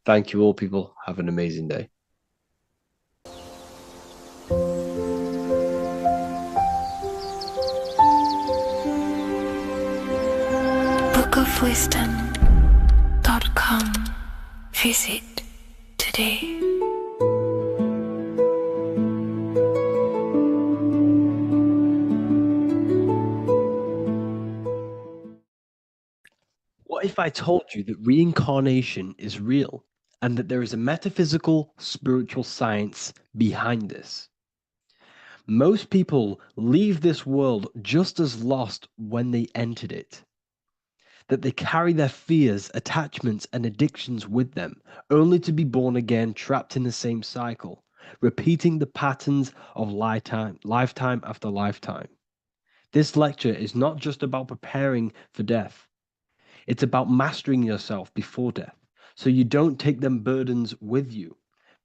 Thank you all, people. Have an amazing day. bookofwisdom.com. Visit today. What if I told you that reincarnation is real and that there is a metaphysical, spiritual science behind this? Most people leave this world just as lost when they entered it. That they carry their fears, attachments, and addictions with them, only to be born again, trapped in the same cycle, repeating the patterns of lifetime after lifetime. This lecture is not just about preparing for death. It's about mastering yourself before death, so you don't take them burdens with you.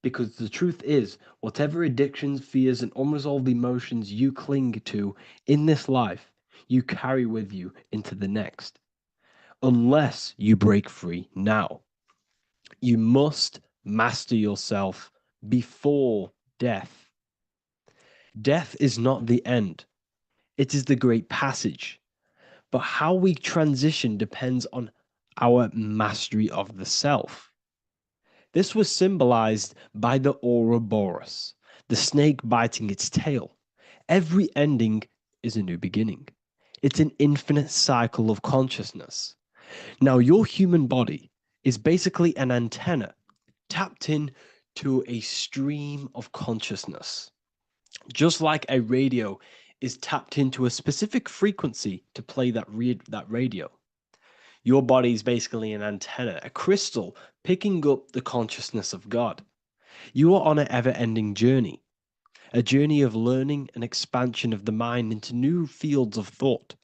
Because the truth is, whatever addictions, fears, and unresolved emotions you cling to in this life, you carry with you into the next. Unless you break free now. You must master yourself before death. Death is not the end. It is the great passage. But how we transition depends on our mastery of the self. This was symbolized by the Ouroboros, the snake biting its tail. Every ending is a new beginning. It's an infinite cycle of consciousness. Now, your human body is basically an antenna tapped in to a stream of consciousness. Just like a radio is tapped into a specific frequency to play that radio. Your body is basically an antenna, a crystal picking up the consciousness of God. You are on an ever-ending journey, a journey of learning and expansion of the mind into new fields of thought.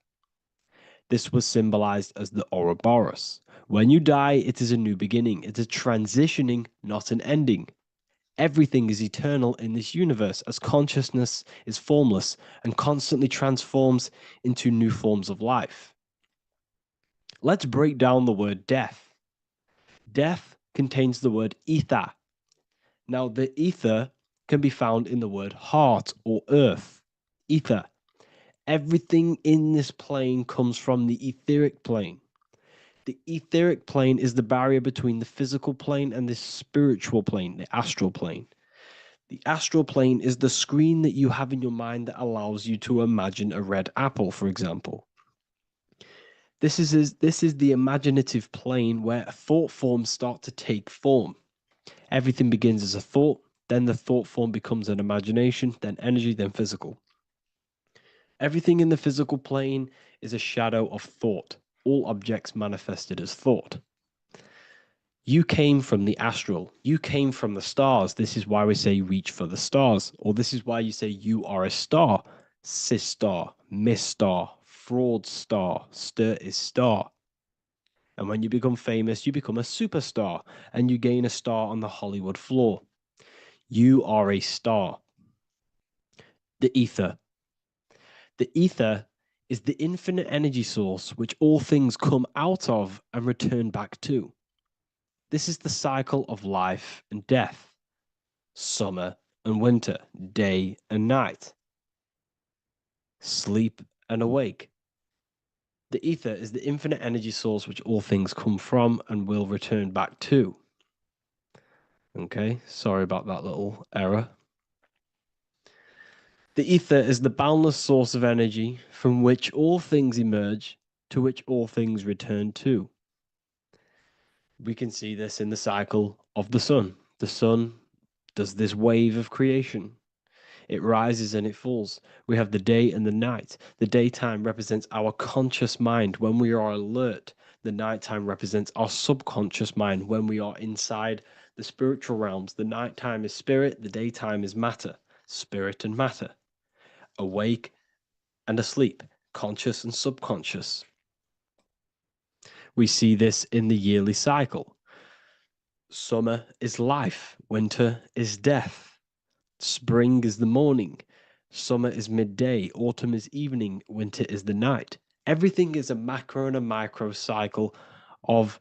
This was symbolized as the Ouroboros. When you die, it is a new beginning. It's a transitioning, not an ending. Everything is eternal in this universe as consciousness is formless and constantly transforms into new forms of life. Let's break down the word death. Death contains the word ether. Now, the ether can be found in the word heart or earth. Ether. Everything in this plane comes from the etheric plane. The etheric plane is the barrier between the physical plane and the spiritual plane, the astral plane. The astral plane is the screen that you have in your mind that allows you to imagine a red apple, for example. This is the imaginative plane where thought forms start to take form. Everything begins as a thought, then the thought form becomes an imagination, then energy, then physical. Everything in the physical plane is a shadow of thought, all objects manifested as thought. You came from the astral. You came from the stars. This is why we say reach for the stars. Or this is why you say you are a star. Cis star, miss star, fraud star, stir is star. And when you become famous, you become a superstar and you gain a star on the Hollywood floor. You are a star. The ether. The ether is the infinite energy source which all things come out of and return back to. This is the cycle of life and death, summer and winter, day and night, sleep and awake. The ether is the infinite energy source which all things come from and will return back to. Okay, sorry about that little error. The ether is the boundless source of energy from which all things emerge, to which all things return to. We can see this in the cycle of the sun. The sun does this wave of creation. It rises and it falls. We have the day and the night. The daytime represents our conscious mind when we are alert. The nighttime represents our subconscious mind when we are inside the spiritual realms. The nighttime is spirit, the daytime is matter, spirit and matter. Awake and asleep, conscious and subconscious. We see this in the yearly cycle. Summer is life, winter is death. Spring is the morning, summer is midday, autumn is evening, winter is the night. Everything is a macro and a micro cycle of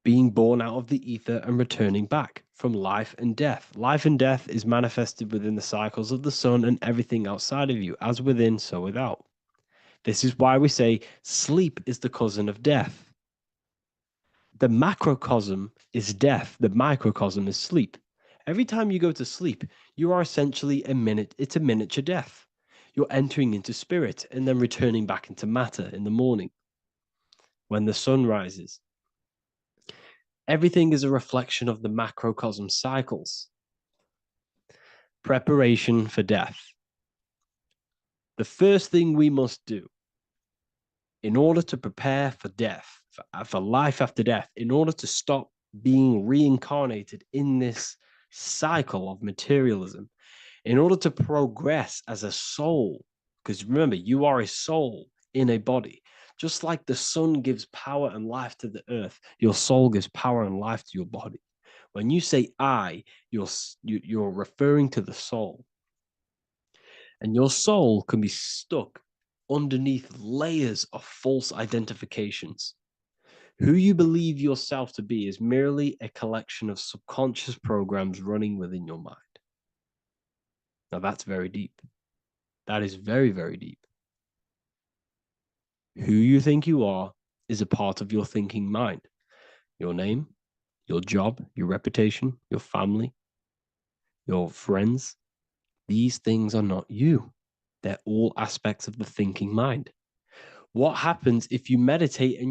being born out of the ether and returning back from life and death. Life and death is manifested within the cycles of the sun and everything outside of you, as within, so without. This is why we say sleep is the cousin of death. The macrocosm is death, the microcosm is sleep. Every time you go to sleep, you are essentially it's a miniature death. You're entering into spirit and then returning back into matter in the morning when the sun rises. Everything is a reflection of the macrocosm cycles. Preparation for death. The first thing we must do in order to prepare for death, for life after death, in order to stop being reincarnated in this cycle of materialism, in order to progress as a soul, because remember, you are a soul in a body. Just like the sun gives power and life to the earth, your soul gives power and life to your body. When you say I, you're referring to the soul. And your soul can be stuck underneath layers of false identifications. Who you believe yourself to be is merely a collection of subconscious programs running within your mind. Now that's very deep. That is very, very deep. Who you think you are is a part of your thinking mind. Your name, your job, your reputation, your family, your friends. These things are not you. They're all aspects of the thinking mind. What happens if you meditate and